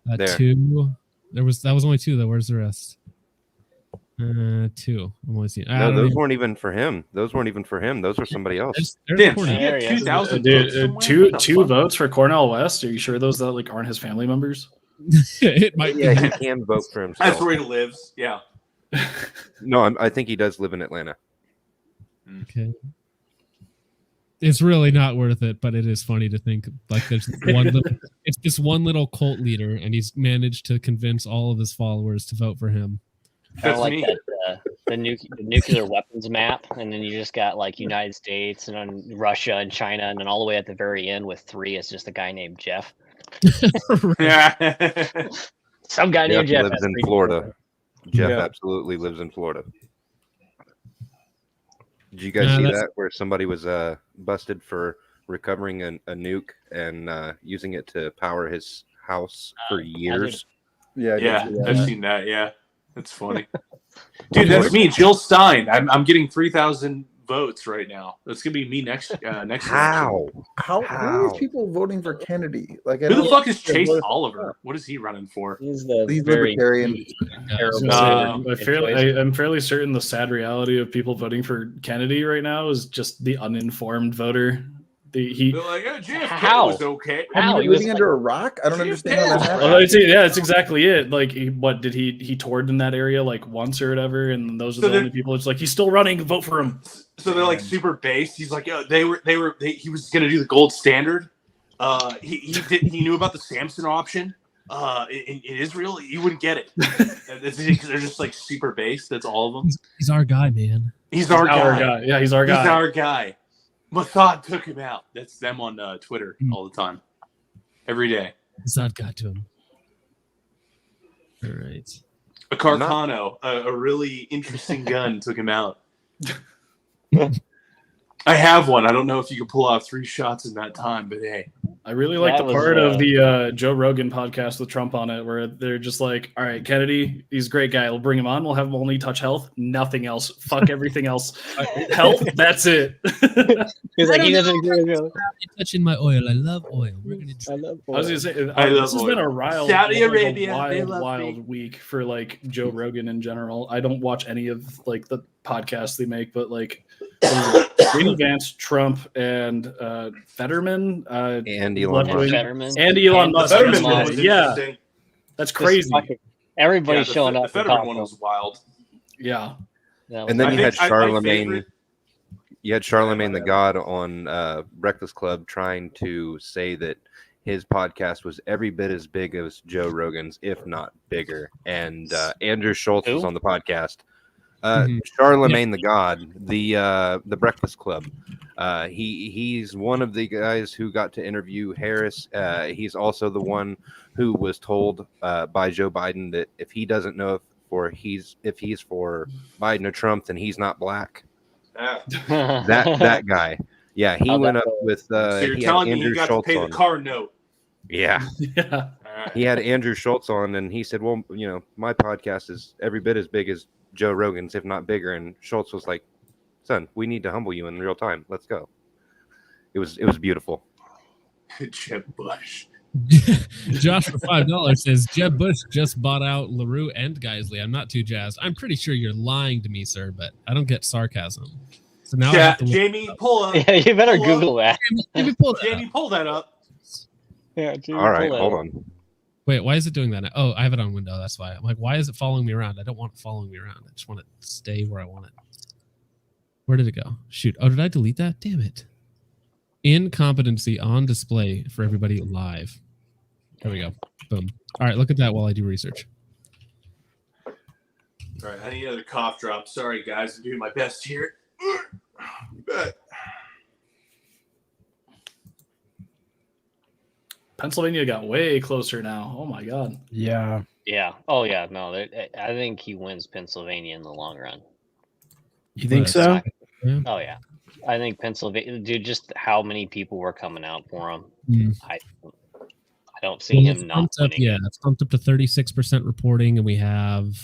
There. 2. That was only 2 though. Where's the rest? 2. I'm only seeing. No, those weren't even for him. Those weren't even for him. Those were somebody else. Damn, Cornell. she There get he is. 2,000 Dude, votes somewhere? two What the two fuck? votes for Cornell West. Are you sure those that like aren't his family members? It might Yeah, be. he can vote for himself. That's where he lives. Yeah. No, I think he does live in Atlanta. Okay. It's really not worth it, but it is funny to think like there's one little, it's this one little cult leader, and he's managed to convince all of his followers to vote for him. Kind That's of like me. that the nuclear weapons map, and then you just got like United States and then Russia and China, and then all the way at the very end with 3, it's just a guy named Jeff. Yeah. Some guy Jeff named Jeff lives has in 3 Florida. Jeff Yeah. absolutely lives in Florida. Did you guys Yeah, see that's- that where somebody was busted for recovering a nuke and using it to power his house for years? Yeah, I did Yeah, see that. I've seen that. Yeah, that's funny. Dude, that's me, Jill Stein. I'm getting 3,000 votes right now. That's gonna be me next next election. How? Who are How? these people voting for Kennedy? Like, I Who the don't- fuck is Chase Oliver? What is he running for? He's the He's very libertarian. terrible. I'm fairly certain the sad reality of people voting for Kennedy right now is just the uninformed voter. He They're like, oh, JFK How? was okay. How? Are He you was living like- under a rock? I don't understand how that Yeah. happened. Well, that's exactly it. Like, what did he toured in that area like once or whatever, and those are So the they're- only people. It's like he's still running. Vote for him. So they're like super based. He's like, oh, he was gonna do the gold standard. He knew about the Samson option. In Israel, you wouldn't get it. They're just like super based. That's all of them. He's our guy, man. He's our guy. Yeah, he's our guy. He's our guy. Mossad took him out. That's them on Twitter all the time, every day. Zod got to him. All right. A Carcano, a really interesting gun, took him out. I have one. I don't know if you can pull off 3 shots in that time, but hey. I really like That the was, part of the Joe Rogan podcast with Trump on it, where they're just like, "All right, Kennedy, he's a great guy. We'll bring him on. We'll have him only touch health, nothing else. Fuck everything else. Health, that's it." He's like, he doesn't agree with me. Touching my oil. I love oil. We're gonna I love I was gonna say, I love this has been a oil. wild, Saudi like, Arabia, they wild, love wild me. week for like Joe Rogan in general. I don't watch any of like the podcasts they make, but like Danny Vance, Trump, and Fetterman, And Elon left Musk. wing- Fetterman. and Elon Musk. Fetterman Musk. one was Yeah, interesting. that's Just crazy. fucking- Everybody's Yeah, showing the up. to Fetterman talk one to was wild. Yeah, him. And then I you think had my Charlemagne. favorite- You had Charlemagne the God on Breakfast Club trying to say that his podcast was every bit as big as Joe Rogan's, if not bigger. And Andrew Schultz was Who? on the podcast. Mhm. Charlemagne the God, the Breakfast Club. He's one of the guys who got to interview Harris. He's also the one who was told by Joe Biden that if he doesn't know if he's for Biden or Trump, then he's not black. Yeah. That guy. Yeah, he How'd went that up go? with So you're he had telling me Andrew he got Schultz to pay on. the car note? Yeah, yeah. he had Andrew Schultz on, and he said, "Well, you know, my podcast is every bit as big as Joe Rogan's, if not bigger." And Schultz was like, "Son, we need to humble you in real time. Let's go." It was beautiful. Jeb Bush. Josh for $5 says Jeb Bush just bought out LaRue and Geisley. I'm not too jazzed. I'm pretty sure you're lying to me, sir, but I don't get sarcasm. So now I Yeah, have to look- Jamie, pull up. Yeah, you better Pull up. Google that. Jamie, pull that up. Jamie, pull that up. Yeah, Jamie, All right, pull that hold up. on. Wait, why is it doing that? Now? Oh, I have it on window. That's why. I'm like, why is it following me around? I don't want it following me around. I just want it to stay where I want it. Where did it go? Shoot. Oh, did I delete that? Damn it. Incompetency on display for everybody live. There we go. Boom. All right, look at that while I do research. All right, I need another cough drop. Sorry, guys. I'm doing my best here. Pennsylvania got way closer now. Oh my god. Yeah. Yeah. Oh, yeah. No, I think he wins Pennsylvania in the long run. You think But- so? Oh, yeah. I think Pennsylvania, dude, just how many people were coming out for him. Hmm. I don't see Well, him it's not bumped up, winning. yeah, it's bumped up to 36% reporting, and we have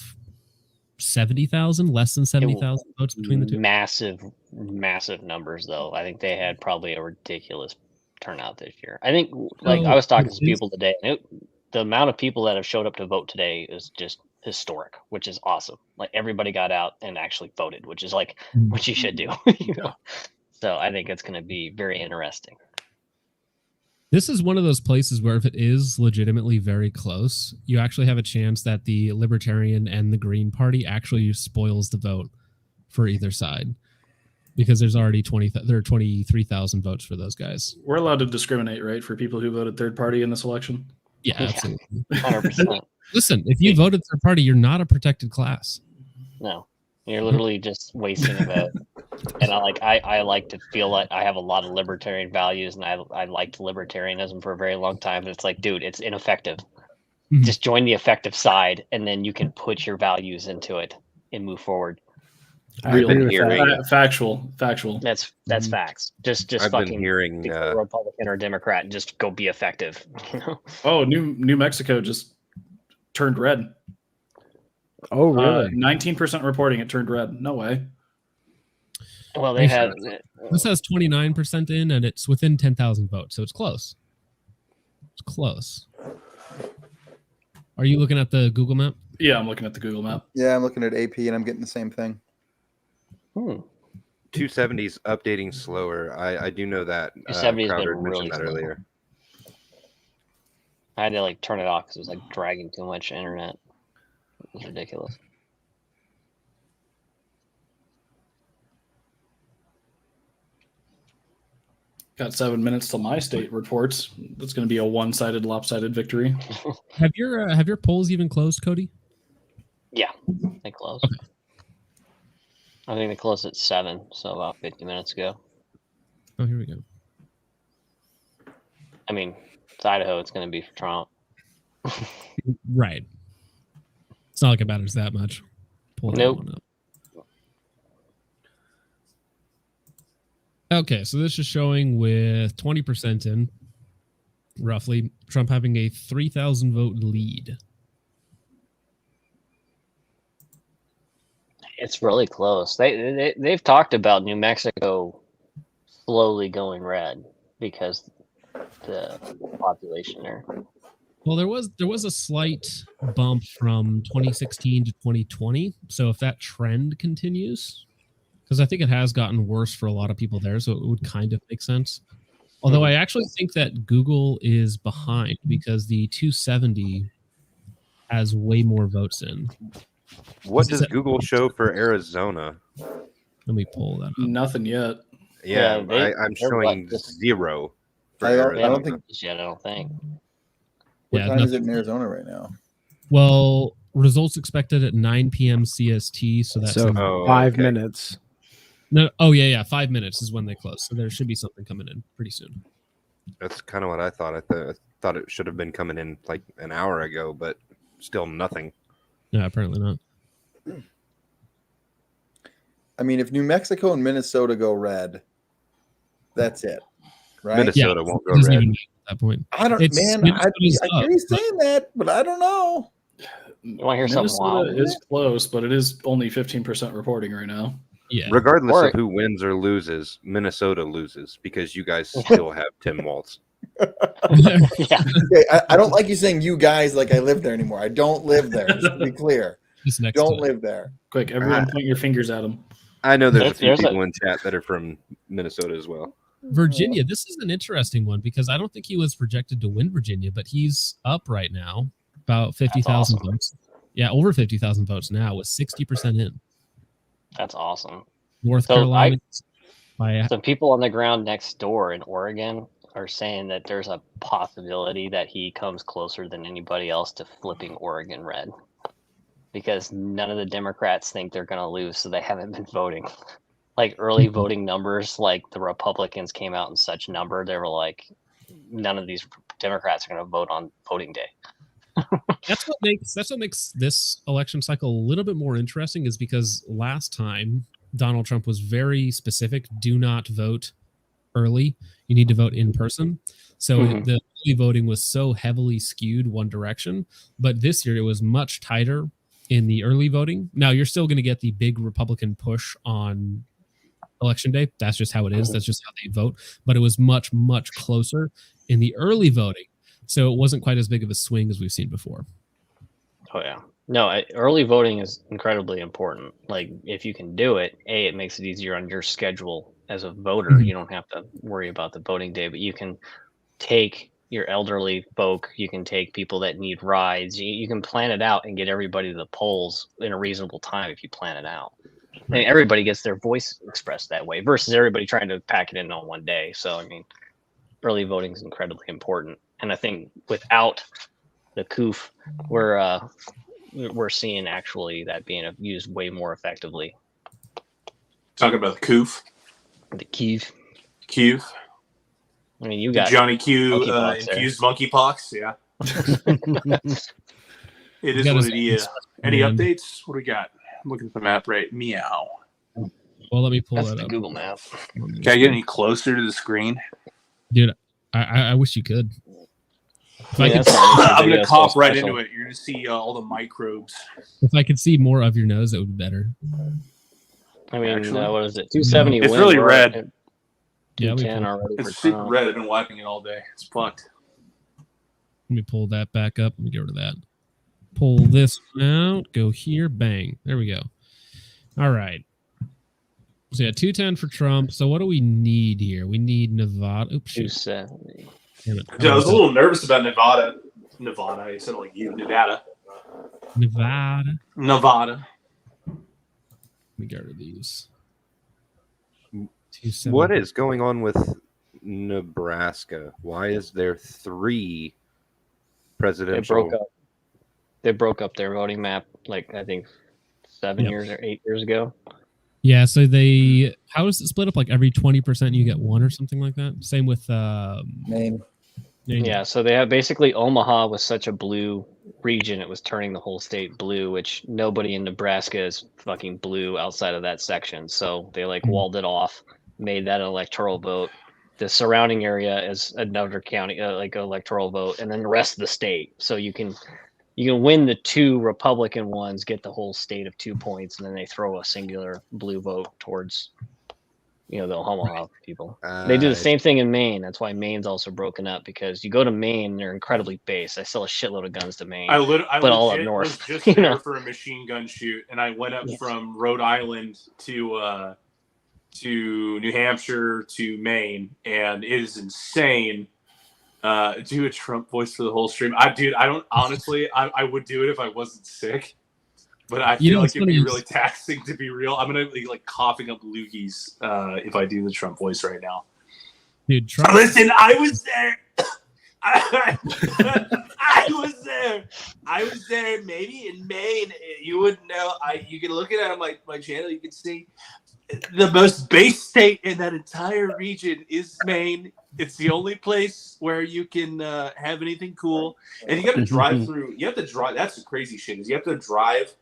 70,000, less than 70,000 votes between the two. Massive numbers, though. I think they had probably a ridiculous turnout this year. I think, like, I was talking to some people today, and the amount of people that have showed up to vote today is just historic, which is awesome. Like everybody got out and actually voted, which is like Mhm. what you should do. You know? So I think it's going to be very interesting. This is one of those places where if it is legitimately very close, you actually have a chance that the Libertarian and the Green Party actually spoils the vote for either side, because there's already 23,000 votes for those guys. We're allowed to discriminate, right, for people who voted third party in this election? Yeah, Yeah. absolutely. 100%. Listen, if you voted third party, you're not a protected class. No, you're literally just wasting a vote. And I like to feel like I have a lot of libertarian values, and I liked libertarianism for a very long time. But it's like, dude, it's ineffective. Mhm. Just join the effective side, and then you can put your values into it and move forward. I agree with hearing- that. Factual. That's Mhm. facts. Just I've fucking been hearing. be a Republican or Democrat and just go be effective. You know? Oh, New Mexico just turned red. Oh, really? 19% reporting it turned red. No way. Well, they have. This has 29% in, and it's within 10,000 votes, so it's close. It's close. Are you looking at the Google map? Yeah, I'm looking at the Google map. Yeah, I'm looking at AP and I'm getting the same thing. 270's updating slower. I do know that. 270's Crowder been mentioned really that slow. earlier. I had to like turn it off because it was like dragging too much internet. It was ridiculous. Got 7 minutes till my state reports. That's going to be a one-sided, lopsided victory. Have your polls even closed, Cody? Yeah, they closed. Okay. I think they closed at 7, so about 50 minutes ago. Oh, here we go. I mean, it's Idaho. It's going to be for Trump. Right. It's not like it matters that much. Pull that Nope. one up. Okay, so this is showing with 20% in, roughly, Trump having a 3,000 vote lead. It's really close. They've talked about New Mexico slowly going red because the population there. Well, there was a slight bump from 2016 to 2020. So if that trend continues, because I think it has gotten worse for a lot of people there, so it would kind of make sense. Although I actually think that Google is behind because the 270 has way more votes in. What Is does that- Google show for Arizona? Let me pull that up. Nothing yet. Yeah, Yeah, I'm they're showing what, just- 0 for I don't- Arizona. I don't think- Just yet, I don't think. What Yeah, time is it nothing. in Arizona right now? Well, results expected at 9 p.m. CST, so that's So in- Oh, 5 okay. minutes. no. Oh yeah, 5 minutes is when they close, so there should be something coming in pretty soon. That's kind of what I thought. I thought it should have been coming in like an hour ago, but still nothing. Yeah, apparently not. I mean, if New Mexico and Minnesota go red, that's it, right? Minnesota won't It go doesn't red. even matter at that point. I don't, It's- man. I Minnesota's hear you up, but- saying that, but I don't know. You want to hear something Minnesota wild? is close, but it is only 15% reporting right now. Yeah, Regardless Or- of who wins or loses, Minnesota loses because you guys still have Tim Walz. Yeah. Okay, I don't like you saying you guys like I live there anymore. I don't live there. Just to be clear, just next don't to it. live there. Quick, everyone point your fingers at him. I know there's a few There's a- people in chat that are from Minnesota as well. Virginia. This is an interesting one because I don't think he was projected to win Virginia, but he's up right now, about 50,000 awesome. votes. Yeah, over 50,000 votes now with 60% in. That's awesome. North So Carolina. By Some people on the ground next door in Oregon are saying that there's a possibility that he comes closer than anybody else to flipping Oregon red because none of the Democrats think they're going to lose, so they haven't been voting. Like early voting numbers, like the Republicans came out in such number, they were like, none of these Democrats are going to vote on voting day. that's what makes this election cycle a little bit more interesting is because last time Donald Trump was very specific: do not vote early. You need to vote in person. So Mhm. the early voting was so heavily skewed one direction, but this year it was much tighter in the early voting. Now you're still going to get the big Republican push on election day. That's just how it is. That's just how they vote. But it was much, much closer in the early voting. So it wasn't quite as big of a swing as we've seen before. Oh, yeah. No, early voting is incredibly important. Like, if you can do it, it makes it easier on your schedule as a voter. Mhm. You don't have to worry about the voting day, but you can take your elderly folk, you can take people that need rides. You can plan it out and get everybody to the polls in a reasonable time if you plan it out. I mean, everybody gets their voice expressed that way versus everybody trying to pack it in on one day. So, I mean, early voting is incredibly important. And I think without the COOF, we're seeing actually that being used way more effectively. Talking about the COOF. The COOF. COOF. I mean, you The got Johnny Q monkeypox there. infused monkeypox. Yeah. It is gotta what say it is. it's Any man. updates? What do we got? I'm looking at the map right. Meow. Well, let me pull That's that the up. Google map. Can I get any closer to the screen? Dude, I wish you could. If I Yeah, could, that's not an I'm video, gonna it's cough so right special. into it. You're gonna see all the microbes. if I could see more of your nose, that would be better. I mean, Actually, what is it? 270 it's win. really We're red. at Yeah, 210 already for It's super Trump. red. I've been wiping it all day. It's fucked. Let me pull that back up. Let me get rid of that. Pull this out. Go here. Bang. There we go. All right. So yeah, 210 for Trump. So what do we need here? We need Nevada. Oops, shoot. 270. Damn it. Dude, I was a little nervous about Nevada. I said it like you. Nevada. Nevada. Nevada. Let me get rid of these. 270. What is going on with Nebraska? Why is there 3 They presidential? broke up their voting map, like, I think 7 Yep. years or 8 years ago. Yeah, so how is it split up? Like every 20% you get one or something like that? Same with Maine. Yeah, so they have basically Omaha was such a blue region, it was turning the whole state blue, which nobody in Nebraska is fucking blue outside of that section. So they like walled it off, made that an electoral vote. The surrounding area is another county, like electoral vote, and then the rest of the state. So you can win the 2 Republican ones, get the whole state of 2 points, and then they throw a singular blue vote towards, the Omaha people. They do the same thing in Maine. That's why Maine's also broken up, because you go to Maine, they're incredibly based. I sell a shitload of guns to Maine. I but all up legit north, was just you there know. for a machine gun shoot, and I went up Yes. from Rhode Island to New Hampshire to Maine, and it is insane. Do a Trump voice for the whole stream. I don't honestly. I would do it if I wasn't sick, but I feel like it'd be really taxing to be real. I'm gonna be like coughing up loogies if I do the Trump voice right now. Dude, Trump. Listen, I was there. I was there. I was there. Maybe in Maine, you wouldn't know. You can look at my channel. You can see the most base state in that entire region is Maine. It's the only place where you can have anything cool, and you got to drive through. You have to drive. That's the crazy shit. Is you have to drive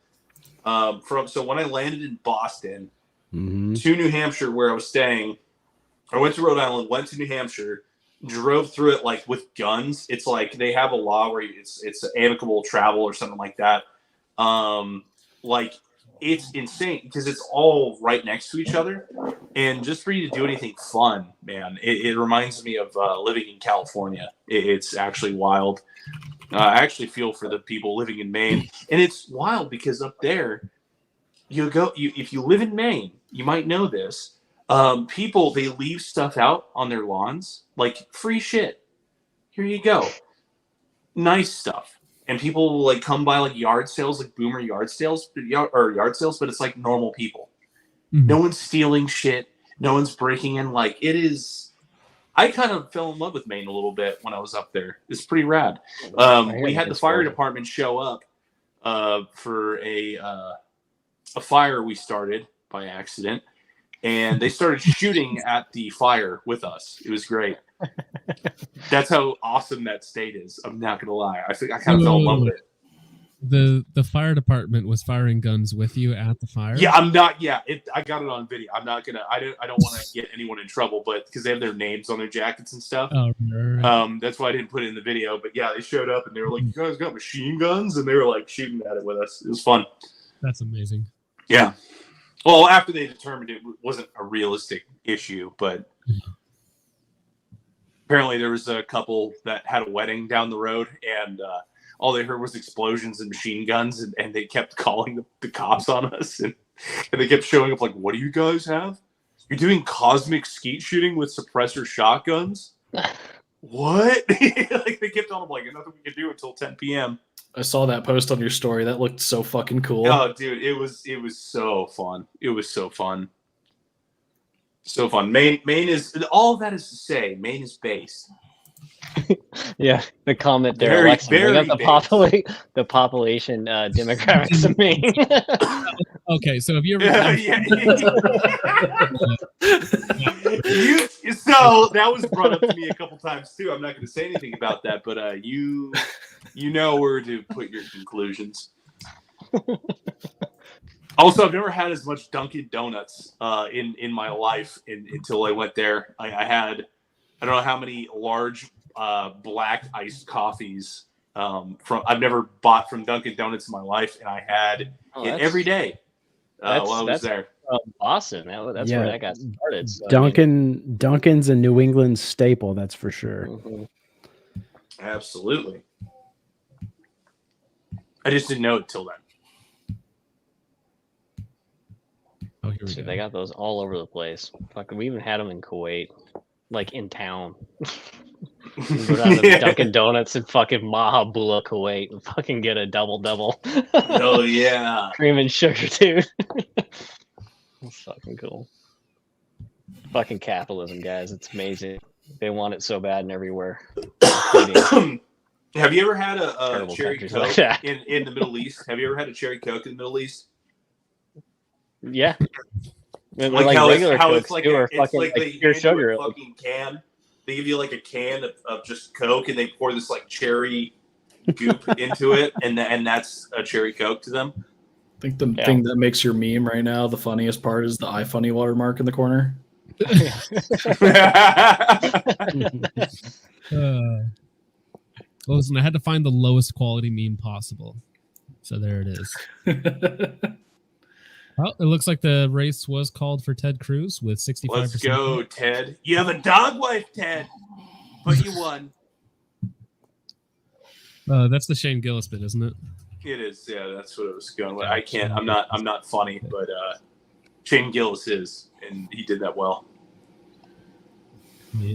from. So when I landed in Boston to New Hampshire, where I was staying, I went to Rhode Island, went to New Hampshire, drove through it like with guns. It's like they have a law where it's amicable travel or something like that. Like it's insane because it's all right next to each other, and just for you to do anything fun, man, it reminds me of living in California. It's actually wild. I actually feel for the people living in Maine, and it's wild because up there, if you live in Maine, you might know this. People, they leave stuff out on their lawns, like free shit. Here you go. Nice stuff. And people will like come by like yard sales, like boomer yard sales, but it's like normal people. No one's stealing shit. No one's breaking in. Like it is. I kind of fell in love with Maine a little bit when I was up there. It's pretty rad. We had the fire department show up for a fire we started by accident. And they started shooting at the fire with us. It was great. That's how awesome that state is. I'm not gonna lie. I think I kind of fell in love with it. The fire department was firing guns with you at the fire. Yeah, I'm not. Yeah, I got it on video. I'm not gonna. I don't want to get anyone in trouble, but because they have their names on their jackets and stuff. Oh, right. That's why I didn't put it in the video. But yeah, they showed up and they were like, "You guys got machine guns?" And they were like shooting at it with us. It was fun. That's amazing. Yeah. Well, after they determined it wasn't a realistic issue, but apparently there was a couple that had a wedding down the road, and all they heard was explosions and machine guns, and they kept calling the cops on us, and they kept showing up like, "What do you guys have? You're doing cosmic skeet shooting with suppressor shotguns? What?" Like they kept on like, nothing we could do until 10 p.m. I saw that post on your story. That looked so fucking cool. Oh, dude, it was so fun. It was so fun. So fun. Maine is, all that is to say, Maine is based. Yeah, the comment there, Very, Alexa, bring up very the population demographics of Maine. Okay, so have you ever? So that was brought up to me a couple times too. I'm not going to say anything about that, but you know where to put your conclusions. Also, I've never had as much Dunkin' Donuts in my life until I went there. I had, I don't know how many large black iced coffees I've never bought from Dunkin' Donuts in my life, and I had it every day while I was there. Boston. That's where that got started. So, Dunkin's a New England staple, that's for sure. Mm-hmm. Absolutely. I just didn't know it till then. Oh, here we Dude, go. they got those all over the place. Fucking, we even had them in Kuwait, like in town. You go down to Dunkin' Donuts in fucking Mahabula, Kuwait, and fucking get a double. Oh yeah, cream and sugar, dude. That's fucking cool. Fucking capitalism, guys. It's amazing. They want it so bad and everywhere. Have you ever had a Terrible cherry countries Coke like that. in the Middle East? Have you ever had a cherry Coke in the Middle East? Yeah. They're Like like how regular it's Cokes like too, or it's fucking like they pure hand you sugar. a fucking can. They give you like a can of just Coke, and they pour this like cherry goop into it, and that's a cherry Coke to them. I think the thing that makes your meme right now, the funniest part, is the iFunny watermark in the corner. Listen, I had to find the lowest quality meme possible. So there it is. Well, it looks like the race was called for Ted Cruz with 65%. Let's go, Ted. You have a dog wife, Ted. But you won. That's the Shane Gillis bit, isn't it? It is. Yeah, that's what it was going with. I can't. I'm not funny, but Shane Gillis is, and he did that well.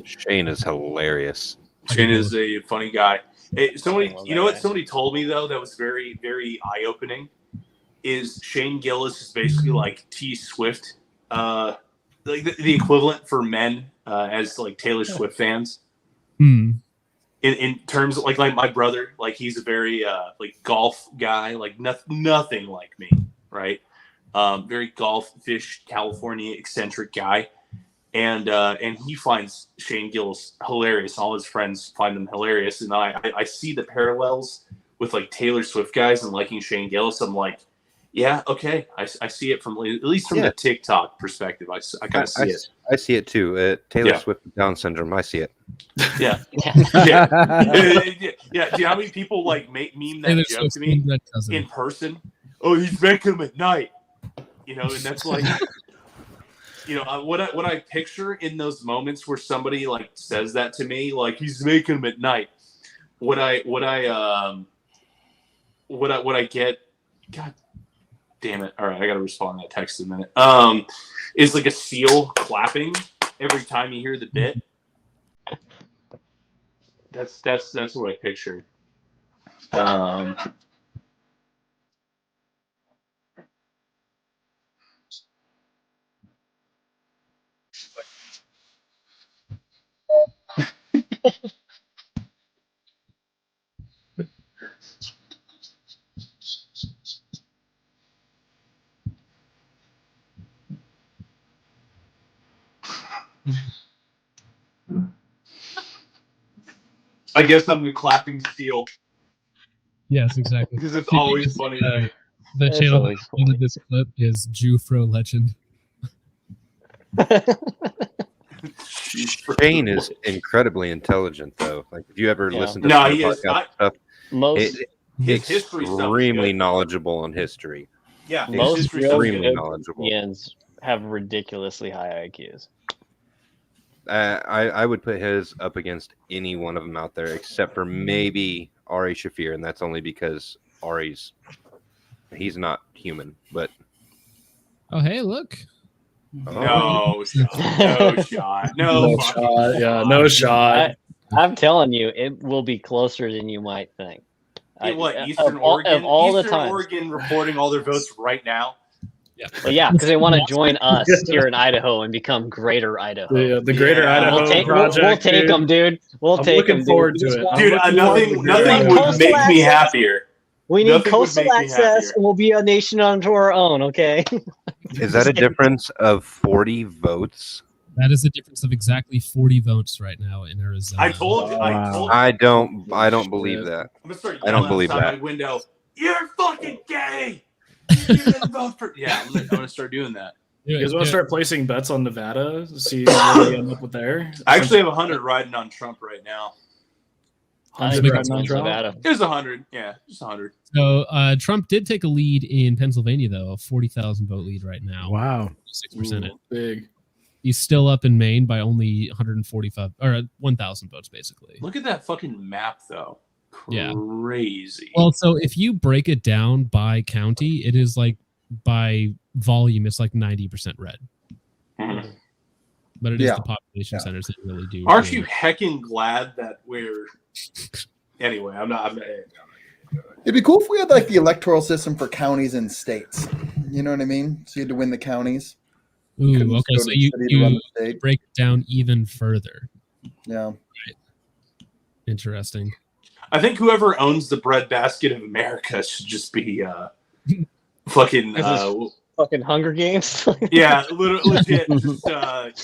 Shane is hilarious. Shane is a funny guy. Hey, somebody, you know what? Somebody told me though that was very, very eye-opening. Is Shane Gillis is basically like T Swift, like the equivalent for men as like Taylor Swift fans. In terms of like my brother, like he's a very like golf guy, like nothing like me, right? Very golf fish, California eccentric guy. And he finds Shane Gillis hilarious. All his friends find him hilarious. And I see the parallels with like Taylor Swift guys and liking Shane Gillis. I'm like, yeah, okay. I see it from at least from the TikTok perspective. I kind of see it. I see it too. Taylor Swift with Down syndrome. I see it. Yeah. Yeah. Do you know how many people like meme that Taylor joke Swift to me doesn't. in person? Oh, he's making them at night. You know, and that's like, you know, what I picture in those moments where somebody like says that to me, like he's making them at night. What I get, God damn it! All right, I got to respond to that text in a minute. Is like a seal clapping every time you hear the bit. That's what I picture. I guess I'm the clapping seal. Yes, exactly. Because it's always funny to me. The channel that uploaded this clip is Jufro Legend. Shane is incredibly intelligent, though. Like, if you ever listen to he podcast is. stuff, His history stuff is extremely good. knowledgeable on history. Yeah, Most real extremely good knowledgeable. comedians have ridiculously high IQs. I would put his up against any one of them out there, except for maybe Ari Shafir, and that's only because he's not human. But Oh, hey, look. No shot. No fucking shot. Yeah, no shot. I'm telling you, it will be closer than you might think. Hey, what, Of Eastern all- Oregon? of all the Eastern times. Oregon reporting all their votes right now. Well, yeah, because they want to join us here in Idaho and become Greater Idaho. The Greater Yeah. Idaho We'll take, project. we'll take dude. them, dude. We'll I'm take looking them, forward dude. to it. I'm Dude, looking nothing forward to would Coastal make me access. happier. We need Nothing would coastal make me access, happier. and we'll be a nation unto our own. Okay. is that a difference of 40 votes? That is a difference of exactly 40 votes right now in Arizona. I told you. I told you. I don't believe that. I'm gonna start I don't yelling believe outside that. my window. You're fucking gay. You didn't vote for. Yeah, I'm gonna start doing that. You guys want to start placing bets on Nevada? See where we end up with there. I actually have 100 riding on Trump right now. 100 Make riding it on Nevada. Trump. Nevada. There's 100. Yeah, just 100. So Trump did take a lead in Pennsylvania, though, a 40,000 vote lead right now. Wow. 6% in. Big. He's still up in Maine by only 145 or 1,000 votes, basically. Look at that fucking map, though. Yeah. Crazy. Well, so if you break it down by county, it is like by volume, it's like 90% red. Mhm. But it is Yeah. the population Yeah. centers that really do. Aren't you hecking glad that we're? Anyway, I'm not. It'd be cool if we had like the electoral system for counties and states. You know what I mean? So you had to win the counties. Ooh, Couldn't just okay. go So to the you, city to run you the state. break it down even further. Yeah. Interesting. I think whoever owns the breadbasket of America should just be fucking. This is fucking Hunger Games. Yeah, legit. Just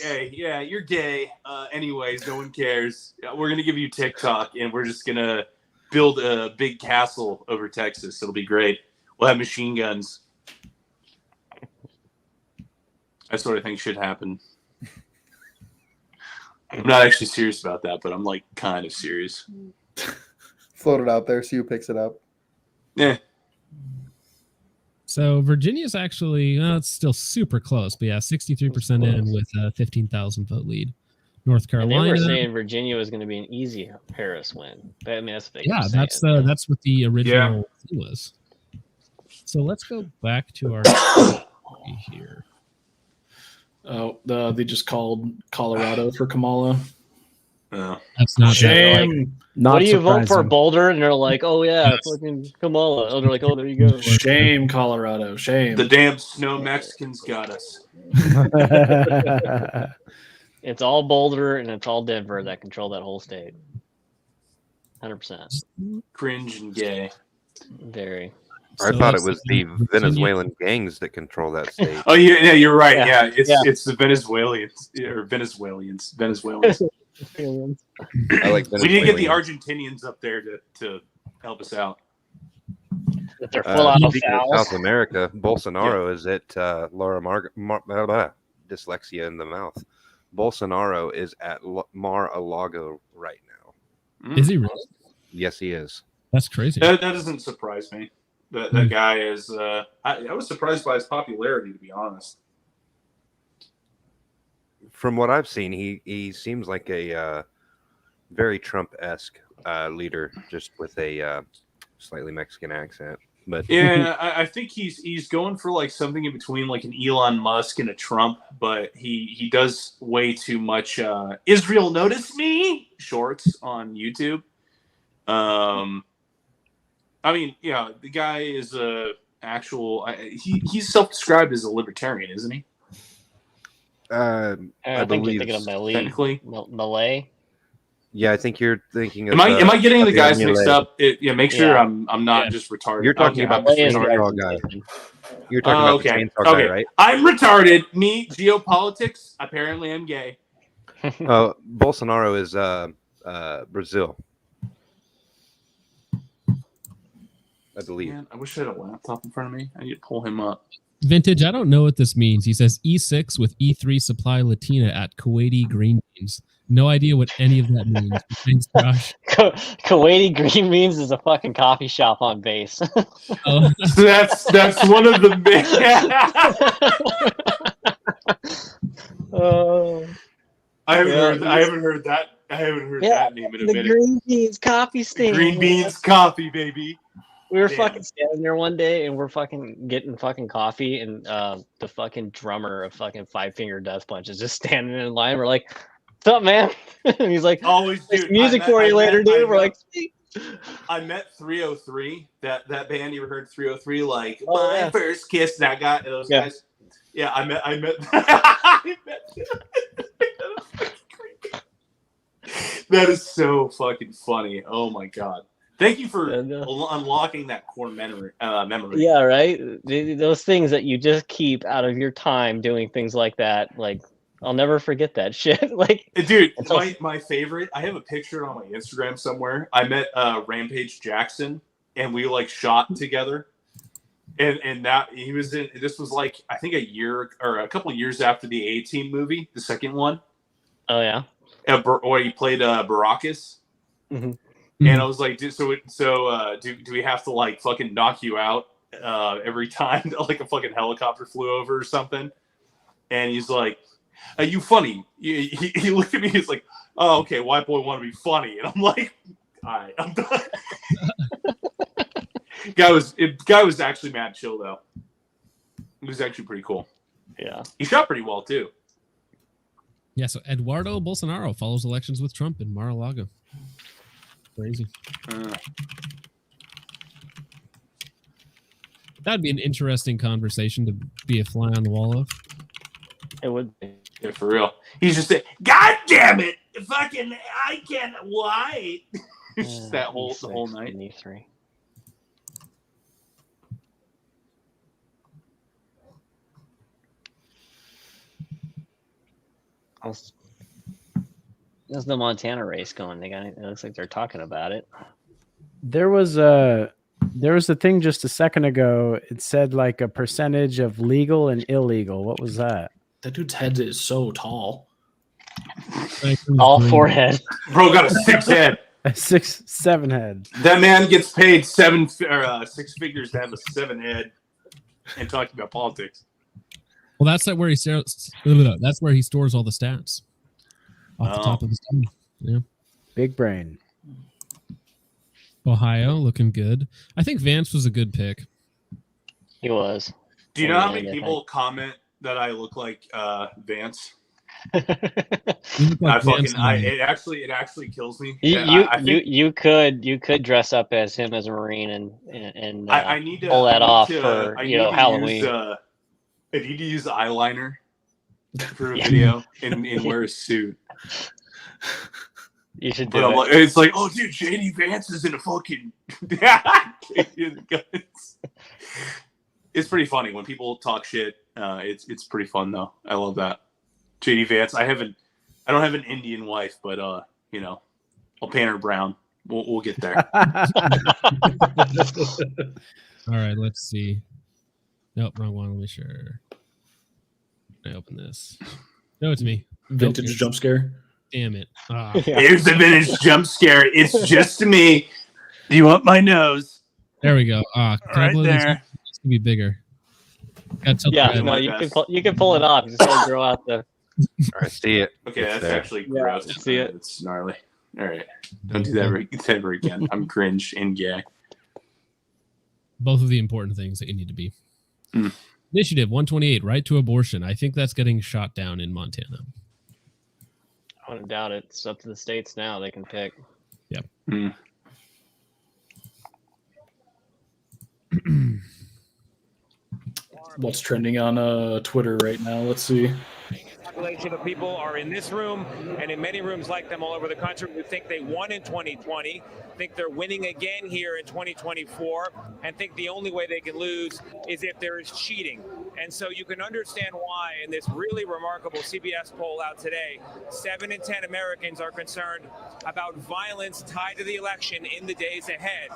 hey, yeah, you're gay. Anyways, no one cares. We're gonna give you TikTok, and we're just gonna build a big castle over Texas. It'll be great. We'll have machine guns. That's what I think should happen. I'm not actually serious about that, but I'm like kind of serious. Float it out there, see who picks it up. Yeah. So Virginia's actually, it's still super close, but yeah, 63% in with a 15,000 vote lead. North And they Carolina. were saying Virginia was going to be an easy Harris win. But, I mean, that's what they Yeah, were that's saying. that's what the original thing was. So let's go back to our here. Oh, they just called Colorado for Kamala. That's not Shame. Not what do you vote for, surprising. Boulder? And they're like, oh yeah, fucking Kamala. Oh, they're like, oh, there you go. Shame, Colorado. Shame. The damn snow Mexicans got us. It's all Boulder and it's all Denver that control that whole state. 100%. Cringe and gay. Very. I So thought it let's was see. the Venezuelan gangs that control that state. Oh yeah, you're right. Yeah. Yeah, it's the Venezuelans or Venezuelans. I like We need to get the Venezuelans. Argentinians up there to help us out. They're full out of Speaking of fouls. South America, Bolsonaro is at dyslexia in the mouth. Bolsonaro is at Mar-a-Lago right now. Is he really? Yes, he is. That's crazy. That doesn't surprise me. That guy is. I was surprised by his popularity, to be honest. From what I've seen, he seems like a very Trump-esque leader, just with a slightly Mexican accent. But Yeah, I think he's going for like something in between like an Elon Musk and a Trump, but he does way too much Israel notice me shorts on YouTube. I mean, yeah, the guy is a actual. He's self-described as a libertarian, isn't he? I I think you're believe thinking of Malay. Technically, Malay. yeah, I think you're thinking of. am I getting the guys Javier mixed Milei. up? Yeah, make sure Yeah. I'm not just retarded. You're talking about Malay the is the chainsaw guy. Argentinian. You're talking about okay. the chainsaw Okay. guy, right? I'm retarded. Me, geopolitics. Apparently, I'm gay. Bolsonaro is Brazil, I believe. Man, I wish I had a laptop in front of me. I need to pull him up. Vintage, I don't know what this means. He says E6 with E3 supply Latina at Kuwaiti Green Beans. No idea what any of that means. Thanks, Josh. Kuwaiti Green Beans is a fucking coffee shop on base. Oh, That's one of the big. I haven't heard that I haven't heard Yeah, that name in a the minute. green beans coffee stand. Green beans coffee, baby. We were Damn. fucking standing there one day, and we're fucking getting fucking coffee, and the fucking drummer of fucking Five Finger Death Punch is just standing in line. We're like, "What's up, man?" And he's like, Always, "There's dude. music for you later, dude." We're like, "Sweet." I met 303. That band. You ever heard 303? Like Oh, my yeah. first kiss. That guy. Those Yeah. guys. Yeah, I met. I met. That is so fucking funny. Oh my god. Thank you for unlocking that core memory. Yeah, right. Those things that you just keep out of your time doing things like that. Like, I'll never forget that shit. Like, Dude, it's also- my favorite. I have a picture on my Instagram somewhere. I met Rampage Jackson, and we like shot together. And that he was in. This was like I think a year or a couple of years after the A-Team movie, the second one. oh yeah. Where he played Baracus. Mhm. And I was like, do we have to like fucking knock you out every time that like a fucking helicopter flew over or something? And he's like, "Are you funny?" He looked at me. He's like, "Oh, okay, white boy want to be funny," and I'm like, "All right, I'm done." Guy was actually mad chill though. It was actually pretty cool. Yeah. He shot pretty well too. Yeah, so Eduardo Bolsonaro follows elections with Trump in Mar-a-Lago. Crazy. That'd be an interesting conversation to be a fly on the wall of. It would be. Yeah, for real. He's just saying, "God damn it, fucking, I can't. Why?" It's just that the whole night. E3. There's the Montana race going. They got it. It looks like they're talking about it. There was a thing just a second ago. It said like a percentage of legal and illegal. What was that? That dude's head is so tall. All forehead. Bro got a 6 head. A 6-7 head. That man gets paid 6 figures to have a 7 head and talking about politics. Well, that's where he stores all the stats off the top of his tongue. Yeah. Big brain. Ohio looking good. I think Vance was a good pick. He was. Do you know how Yeah, many I people comment that I look like Vance? You look like Vance It actually kills me. You could dress up as him as a Marine and I need to pull that off I for need to Halloween. I need to use eyeliner for a video and wear a suit. You should But do I'm it. like, it's like, oh, dude, JD Vance is in a fucking. It's pretty funny when people talk shit. It's pretty fun though. I love that. JD Vance. I don't have an Indian wife, but I'll paint her brown. We'll get there. All right, let's see. Nope, wrong one. Let me sure. I open this. Show it to me. Vintage Nope, jump scare. Damn it. Ah. Here's the vintage jump scare. It's just me. Do you want my nose? There we go. Can I Right blow this there. up? It's gonna be bigger. Gotta tilt Yeah, the red. no, my you can pull it off. You just gotta grow out the. I see it. Okay, It's that's there. actually Yeah, gross. I see it. It's gnarly. All right, don't do that ever again. I'm cringe and gay. Both of the important things that you need to be. Mm. Initiative 128, right to abortion. I think that's getting shot down in Montana. I wouldn't doubt it. It's up to the states now. They can pick. Yep. Mm. What's trending on Twitter right now? Let's see. Population of people are in this room and in many rooms like them all over the country who think they won in 2020, think they're winning again here in 2024, and think the only way they can lose is if there is cheating. And so you can understand why in this really remarkable CBS poll out today, 7 in 10 Americans are concerned about violence tied to the election in the days ahead.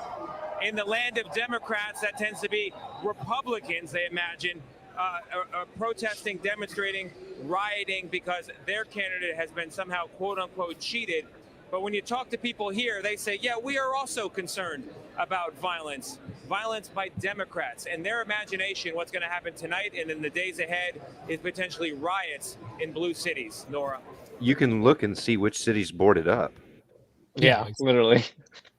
In the land of Democrats, that tends to be Republicans, they imagine, protesting, demonstrating, rioting because their candidate has been somehow quote unquote cheated. But when you talk to people here, they say, yeah, we are also concerned about violence by Democrats. And their imagination, what's going to happen tonight and in the days ahead, is potentially riots in blue cities. Nora. You can look and see which cities boarded up. Yeah, literally.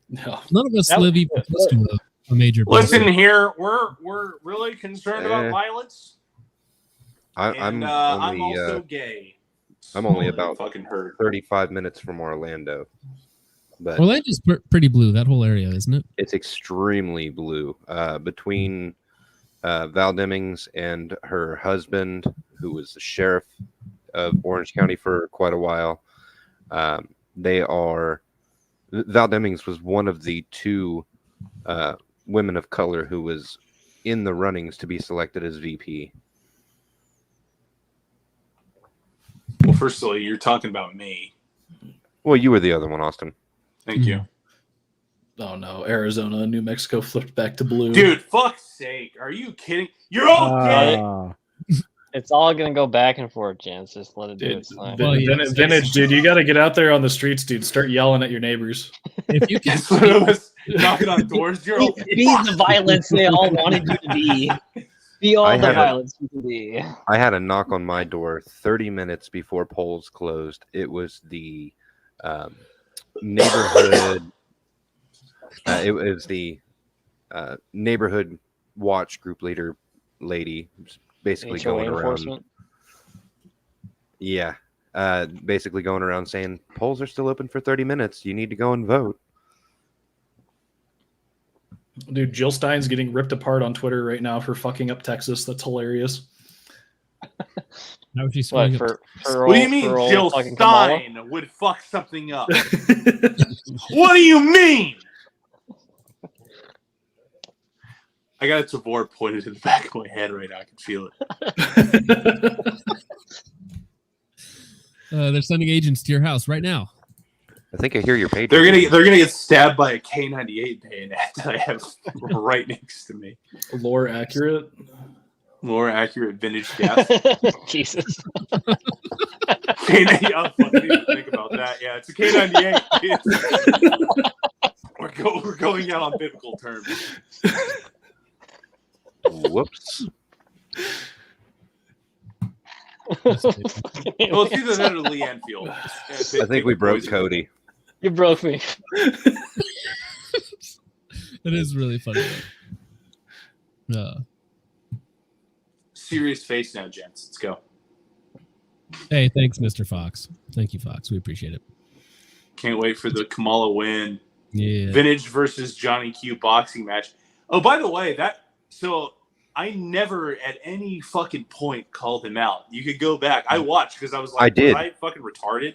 No. None of us live even close to a major. Listen blue city. here, we're really concerned about violence. I'm I'm only also gay. I'm only Slowly about fucking hurt. 35 minutes from Orlando, but Orlando's pretty blue. That whole area, isn't it? it's extremely blue. Between Val Demings and her husband, who was the sheriff of Orange County for quite a while, they are. Val Demings was one of the two women of color who was in the runnings to be selected as VP. Well, first of all, you're talking about me. Well, you were the other one, Austin. Thank you. Oh no, Arizona and New Mexico flipped back to blue. Dude, fuck's sake. Are you kidding? You're all gay. It's all gonna go back and forth, Jens. Just let it do Dude, its thing. vintage, dude. You got to get out there on the streets, dude. Start yelling at your neighbors. If you can, knocking on doors. You're all Be the violence they all wanted you to be. Be all I the had a- violence you can be. I had a knock on my door 30 minutes before polls closed. It was the neighborhood. It was the neighborhood watch group leader lady, basically HOA going around. enforcement. Yeah, basically going around saying polls are still open for 30 minutes. You need to go and vote. Dude, Jill Stein's getting ripped apart on Twitter right now for fucking up Texas. That's hilarious. Now she's What, swinging up. for What do you old- mean for old Jill fucking Kamala? Stein would fuck something up? What do you mean? I got a Tavor pointed to the back of my head right now. I can feel it. They're sending agents to your house right now. I think I hear your page. They're gonna get stabbed by a K98 bayonet that I have right next to me. Lore accurate. More accurate vintage gas. Jesus. K98. I didn't even think about that. Yeah, it's a K98. We're going out on biblical terms. Whoops. Well, it's either that or Lee Enfield. I think we broke Cody. You broke me. It is really funny. Serious face now, gents. Let's go. Hey, thanks, Mr. Fox. Thank you, Fox. We appreciate it. Can't wait for the Kamala win. Yeah. Vintage versus Johnny Q boxing match. Oh, by the way, so I never at any fucking point called him out. You could go back. I watched because I was like, I did. Was I fucking retarded?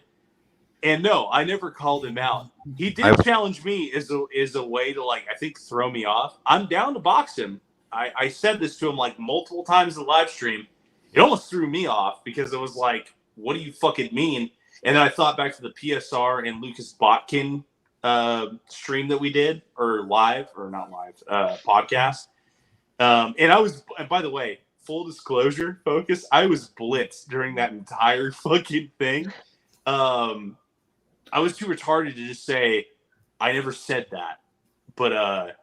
And no, I never called him out. He did challenge me as a way to, like, I think, throw me off. I'm down to box him. I said this to him like multiple times in the live stream. It almost threw me off because it was like, what do you fucking mean? And then I thought back to the PSR and Lucas Botkin stream that we did, or live, or not live, podcast. And by the way, full disclosure, Focus, I was blitzed during that entire fucking thing. I was too retarded to just say, I never said that. But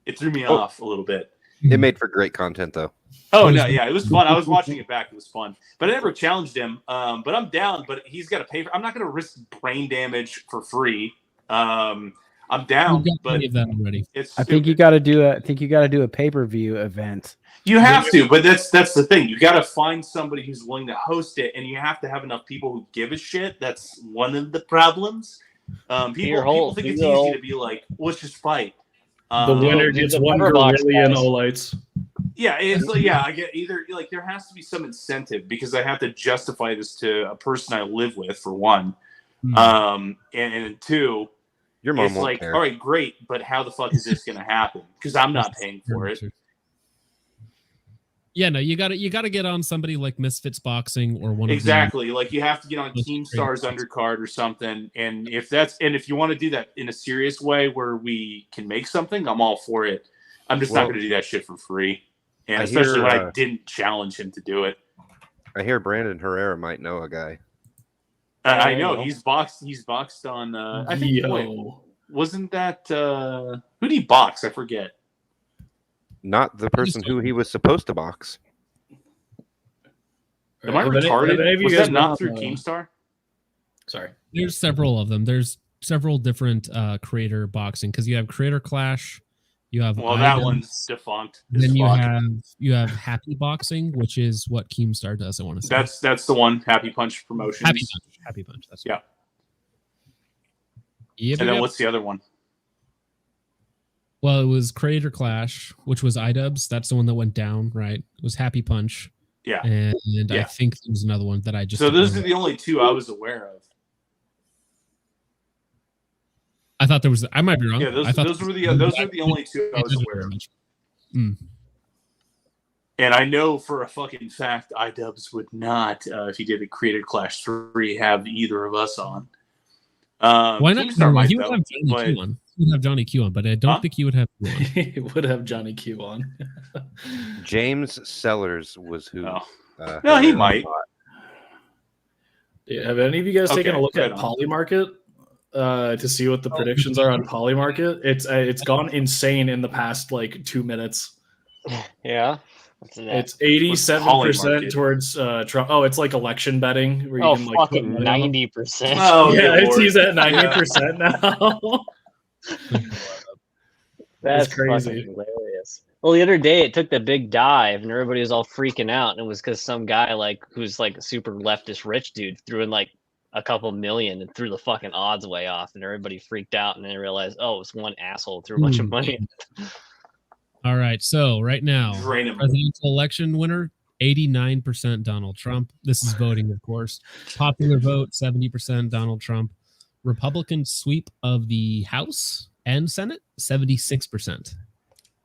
it threw me off a little bit. It made for great content, though. Oh, no, yeah, it was fun. I was watching it back. It was fun. But I never challenged him. But I'm down, but he's got to pay for. I'm not going to risk brain damage for free. I'm down, but that already. It's I think you got to do a pay-per-view event. You have to, but that's the thing. You got to find somebody who's willing to host it, and you have to have enough people who give a shit. That's one of the problems. People think it's easy to be like, let's just fight. The winner gets one Brilliant Olites. Yeah, it's like, I get either, like, there has to be some incentive because I have to justify this to a person I live with, for one. And two, your mom it's won't like, care. all right, great, but how the fuck is this going to happen? Because I'm not paying for it. Yeah, no, you got to get on somebody like Misfits Boxing or one Exactly. Like, you have to get on Keemstar's undercard or something. And if you want to do that in a serious way where we can make something, I'm all for it. I'm just not going to do that shit for free. And especially when I didn't challenge him to do it. I hear Brandon Herrera might know a guy. I There you know go. he's boxed on. I think. Wait, Yo. wasn't that who did he box? I forget. Not the person who he was supposed to box. Am I Have any- retarded? have any of you Was guys that been not on through the- Keemstar? Sorry. There's several of them. There's several different creator boxing because you have Creator Clash, you have Well, that Items, one's defunct. as then fuck. you have Happy Boxing, which is what Keemstar does. I want to say That's the one. Happy Punch Promotions. Happy Punch. That's Yeah. Yep, And then yep. what's the other one? Well, it was Creator Clash, which was iDubbbz. That's the one that went down, right? It was Happy Punch. Yeah. And I Yeah. think there was another one that I just. So don't those are remember. the only two I was aware of. I thought there was. I might be wrong. Yeah, I thought those are the only two I was aware of. Mm. And I know for a fucking fact, iDubbbz would not, if he did a Creator Clash 3, have either of us on. Why not? Keemstar might, He would though, have Johnny but- Q on. He would have Johnny Q on, but I don't think he would have you on. He would have Johnny Q on. James Sellers was who. Oh. No, he might. Yeah, have any of you guys taken Okay, a look right at on. Polymarket to see what the predictions are on Polymarket? It's gone insane in the past like 2 minutes. Yeah. What's that? It's 87% Polymarket? towards Trump. Oh, it's like election betting where you Oh, can like put fucking money on them. 90%. Oh, Yeah, good Lord. he's at 90% now. That's It's crazy. fucking hilarious. Well, the other day it took the big dive, and everybody was all freaking out, and it was because some guy who's like a super leftist rich dude threw in like a couple million and threw the fucking odds way off, and everybody freaked out, and then realized, oh, it's one asshole threw a bunch of money. All right. So right now, Drain him. presidential election winner, 89% Donald Trump. This is voting, of course. Popular vote, 70% Donald Trump. Republican sweep of the House and Senate, 76%.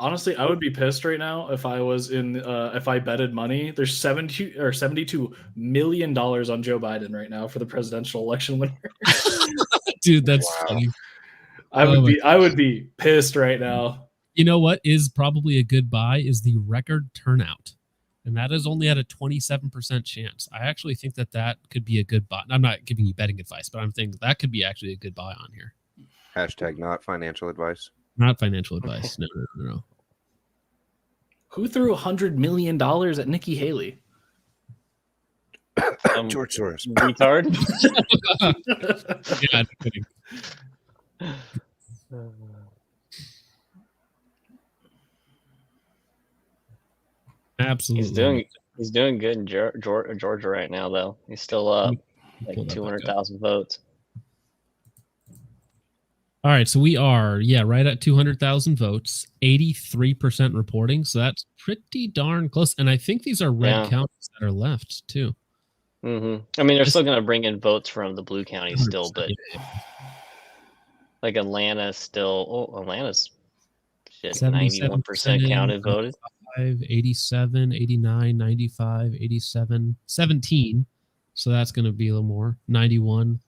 Honestly, I would be pissed right now if I was in if I betted money. There's $72 million on Joe Biden right now for the presidential election winner. Dude, that's funny. I would be pissed right now. You know what is probably a good buy is the record turnout. And that is only at a 27% chance. I actually think that could be a good buy. I'm not giving you betting advice, but I'm thinking that could be actually a good buy on here. Hashtag not financial advice. Not financial advice. No. Who threw $100 million at Nikki Haley? George Soros. Retard. Yeah, no kidding. Absolutely. He's doing good in Georgia right now, though. He's still up like Pull that back up. 200,000 votes. All right, so we are, right at 200,000 votes, 83% reporting. So that's pretty darn close. And I think these are red Yeah. counties that are left too. Mm-hmm. I mean, they're still going to bring in votes from the blue counties still, but like Atlanta still. Oh, Atlanta's shit, 91% counted voted. 87, 89, 95, 87, 17. So that's going to be a little more. 91,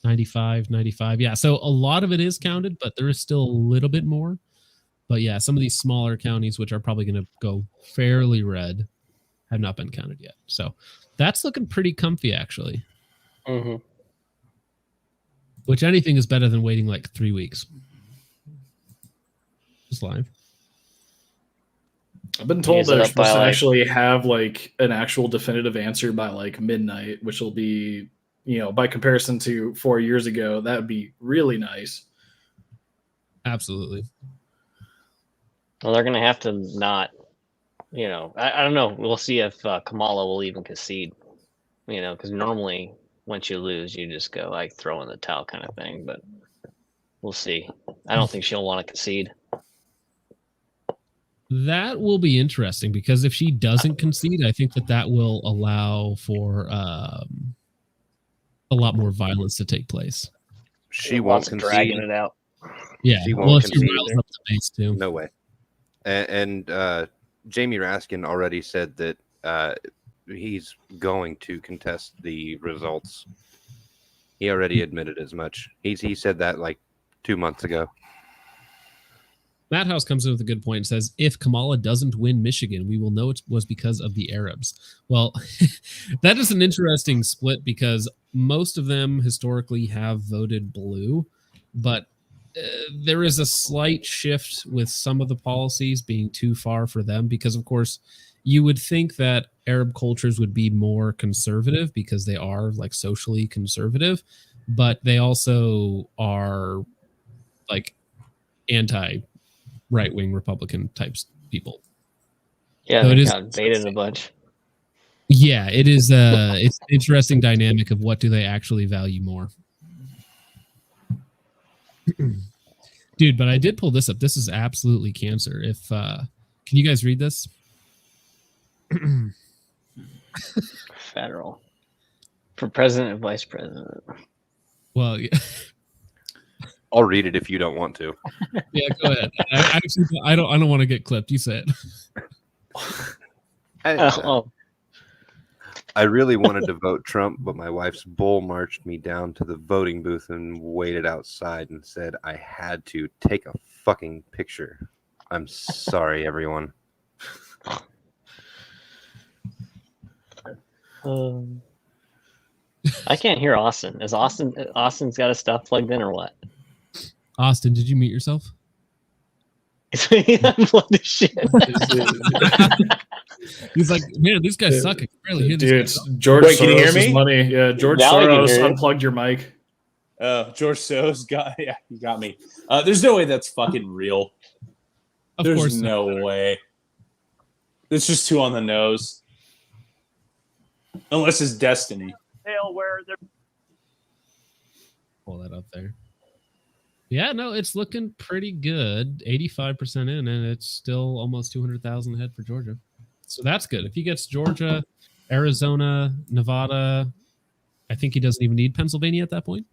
95, 95. Yeah, so a lot of it is counted, but there is still a little bit more. But yeah, some of these smaller counties, which are probably going to go fairly red, have not been counted yet. So that's looking pretty comfy, actually. Mm-hmm. Which anything is better than waiting like 3 weeks. Just live. I've been told Use that it they're up supposed by, to like- actually have like an actual definitive answer by like midnight, which will be, by comparison to 4 years ago, that would be really nice. Absolutely. Well, they're going to have to not, I don't know. We'll see if Kamala will even concede, because normally once you lose, you just go like throw in the towel kind of thing. But we'll see. I don't think she'll want to concede. That will be interesting because if she doesn't concede, I think that will allow for a lot more violence to take place. She Lots won't of dragging concede. it out. Yeah, She well, won't if she concede. riles up the base too. No way. And Jamie Raskin already said that he's going to contest the results. He already admitted as much. He said that like 2 months ago. Matt House comes in with a good point and says, if Kamala doesn't win Michigan, we will know it was because of the Arabs. Well, that is an interesting split because most of them historically have voted blue, but there is a slight shift with some of the policies being too far for them because, of course, you would think that Arab cultures would be more conservative because they are like socially conservative, but they also are like anti right-wing Republican types people. Yeah, So they it is- got baited a bunch. Yeah, it is. It's an interesting dynamic of what do they actually value more. Dude, but I did pull this up. This is absolutely cancer. If can you guys read this? Federal. For president and vice president. Well, yeah, I'll read it if you don't want to. yeah, go ahead. I don't want to get clipped. You say it. Oh, I really wanted to vote Trump, but my wife's bull marched me down to the voting booth and waited outside and said I had to take a fucking picture. I'm sorry, everyone. I can't hear Austin. Is Austin's got his stuff plugged in or what? Austin, did you mute yourself? He unplugged his shit. He's like, man, these guys suck. I can barely hear these Dude, guys. it's George Wait, can you hear Soros' me? money. Yeah, George Now I can Soros hear you. unplugged your mic. George Soros you got me. There's no way that's fucking real. Of There's course no way. It's just too on the nose. Unless it's destiny. Pull that up there. Yeah, no, it's looking pretty good. 85% in, and it's still almost 200,000 ahead for Georgia. So that's good. If he gets Georgia, Arizona, Nevada, I think he doesn't even need Pennsylvania at that point.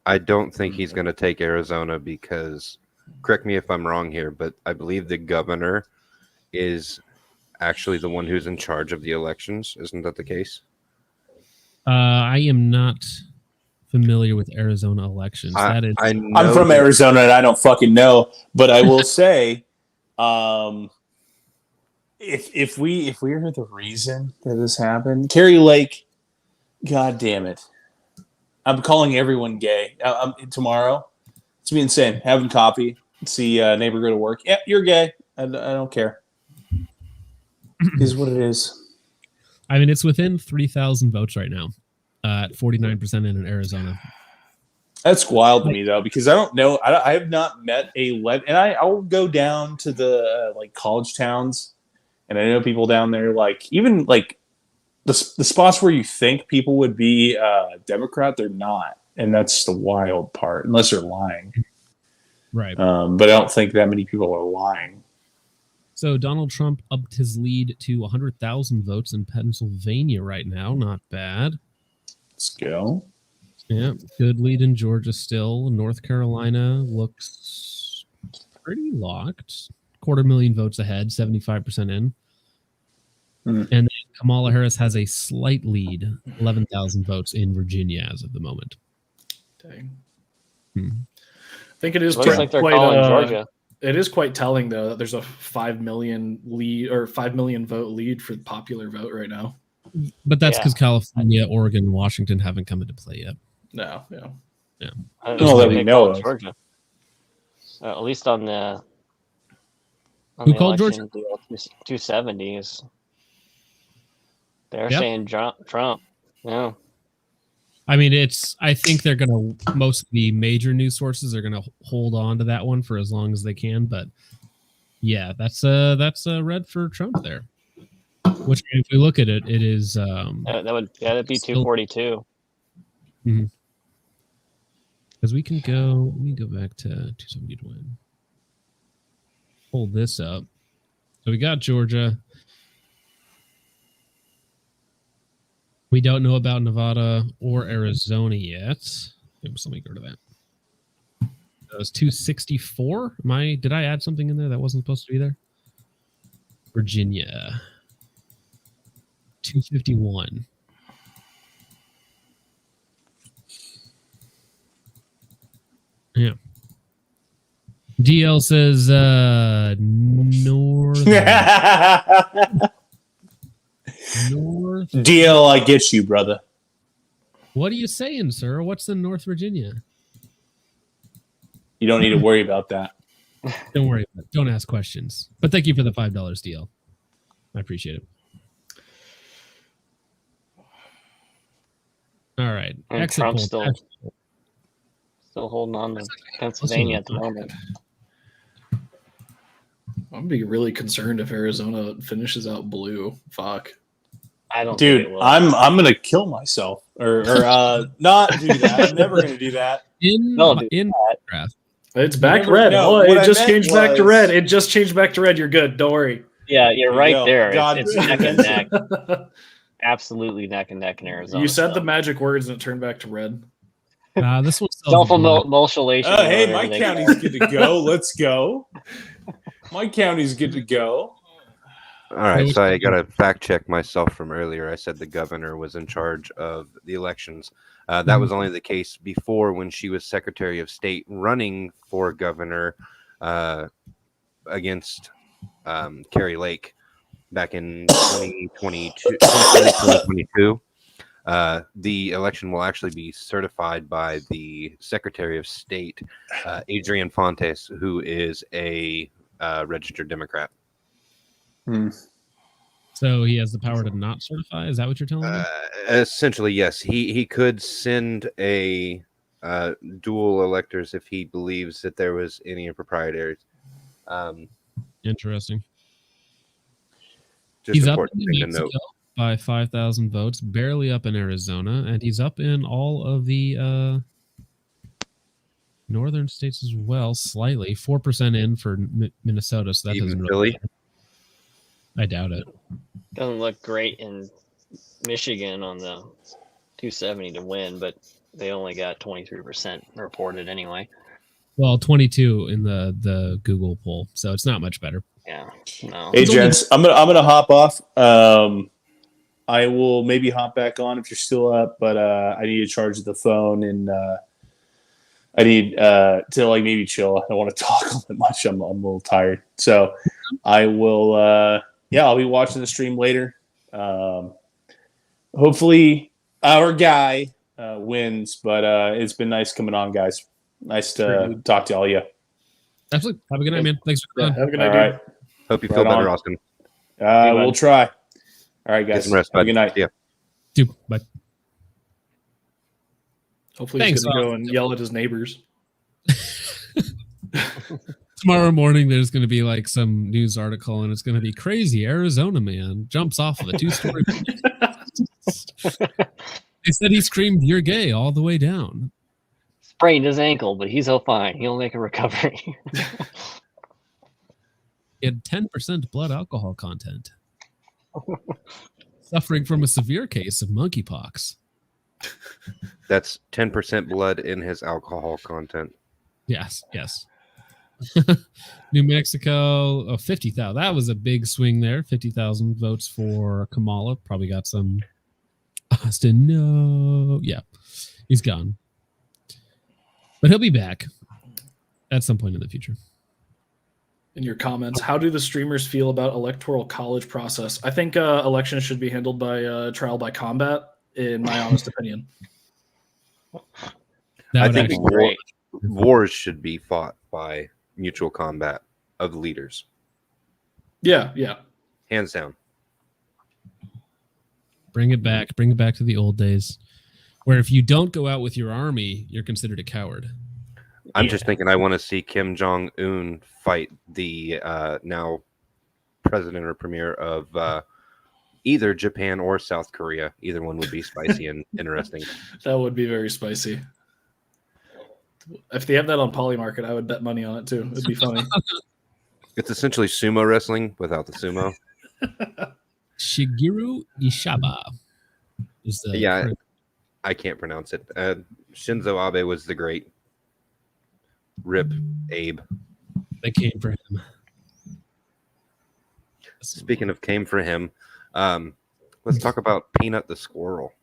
I don't think he's going to take Arizona because, correct me if I'm wrong here, but I believe the governor is actually the one who's in charge of the elections. Isn't that the case? I am not familiar with Arizona elections. That is, I'm from Arizona and I don't fucking know, but I will say, if we are the reason that this happened, Carrie Lake, god damn it, I'm calling everyone gay. Tomorrow, it's be insane. Having coffee, see neighbor go to work. Yeah, you're gay. I don't care. Is what it is. I mean, it's within 3,000 votes right now at 49% in Arizona. That's wild to me though, because I don't know. I have not met and I'll go down to the like college towns, and I know people down there. Like even like the spots where you think people would be Democrat, they're not, and that's the wild part. Unless they're lying, right? But I don't think that many people are lying. So Donald Trump upped his lead to 100,000 votes in Pennsylvania right now. Not bad. Let's go. Yeah, good lead in Georgia still. North Carolina looks pretty locked. 250,000 votes ahead, 75% in. And then Kamala Harris has a slight lead, 11,000 votes in Virginia as of the moment. Dang. I think it is Looks like they're quite, calling Georgia. It is quite telling though that there's a 5 million lead or 5 million vote lead for the popular vote right now. But that's because California, Oregon, and Washington haven't come into play yet. No, yeah. I don't Well, know that if we they know called of. Georgia. At least on the Who called election deal, 270 is. They're Yep. saying Trump. Yeah. I mean, I think they're going to, most of the major news sources are going to hold on to that one for as long as they can. But yeah, that's a red for Trump there. Which, if we look at it, it is. That'd be 242. Because we can go, let me go back to 270 to win. Pull this up. So we got Georgia. We don't know about Nevada or Arizona yet. Oops, let me go to that. That was 264. Did I add something in there that wasn't supposed to be there? Virginia. 251. Yeah. Do DL says north. North. DL, I get you, brother. What are you saying, sir? What's in North Virginia? You don't need to worry about that. Don't worry about it. Don't ask questions. But thank you for the $5 DL. I appreciate it. All right. And Exit Trump's poll. still holding on to Pennsylvania at the moment. I'm be really concerned if Arizona finishes out blue. Fuck. I don't Dude, think it will. I'm gonna kill myself or not do that. I'm never gonna do that. In that. draft. It's back to Never- red. no, Oh, what I it just meant changed back to was- red. It just changed back to red. You're good. Don't worry. Yeah, you're There you right go. there. God, It's neck and neck. Absolutely neck and neck in Arizona. You said so. the magic words and it turned back to red. This one's still Self-emulsionation. Oh, hey, or my everything. county's good to go. Let's go. My county's good to go. All right, so I got to fact check myself from earlier. I said the governor was in charge of the elections. That was only the case before when she was Secretary of State running for governor against Carrie Lake back in 2022. The election will actually be certified by the Secretary of State, Adrian Fontes, who is a registered Democrat. So he has the power to not certify? Is that what you're telling me? Essentially, yes. He could send a dual electors if he believes that there was any improprieties. Interesting. Just He's up important in thing to Mexico note. by 5,000 votes, barely up in Arizona, and he's up in all of the northern states as well, slightly. 4% in for Minnesota, so that Even doesn't really Philly? I doubt it. Doesn't look great in Michigan on the 270 to win, but they only got 23% reported anyway. Well, 22 in the Google poll, so it's not much better. Yeah, no. Hey, gents, I'm gonna hop off. I will maybe hop back on if you're still up, but I need to charge the phone and I need to like maybe chill. I don't want to talk all that much. I'm a little tired, so I will. I'll be watching the stream later. Hopefully, our guy wins, but it's been nice coming on, guys. Nice to talk to all of you. Absolutely. Have a good night, man. Thanks for coming. Have a good All night, right. dude. Hope you Right feel better, on. Austin. We'll try. All right, Get guys. some rest, Have a bud. good night. Yeah. Dude, bye. Hopefully Thanks, he's going to go and yell at his neighbors. Tomorrow morning, there's going to be like some news article, and it's going to be crazy. Arizona man jumps off of a 2-story building. They said he screamed, "You're gay," all the way down. Sprained his ankle, but he's all fine. He'll make a recovery. He had 10% blood alcohol content. Suffering from a severe case of monkeypox. That's 10% blood in his alcohol content. Yes. New Mexico, 50,000. That was a big swing there. 50,000 votes for Kamala. Probably got some. Austin, no. Yeah, he's gone. But he'll be back at some point in the future. In your comments, how do the streamers feel about electoral college process? I think elections should be handled by trial by combat, in my honest opinion. That I would think actually- wars should be fought by mutual combat of leaders. Yeah. Hands down. Bring it back to the old days, where if you don't go out with your army, you're considered a coward. I'm just thinking I want to see Kim Jong-un fight the now president or premier of either Japan or South Korea. Either one would be spicy and interesting. That would be very spicy. If they have that on Polymarket, I would bet money on it too. It'd be funny. It's essentially sumo wrestling without the sumo. Shigeru Ishaba is the Yeah, I can't pronounce it. Shinzo Abe was the great. Rip Abe. They came for him. Speaking of came for him, let's talk about Peanut the squirrel.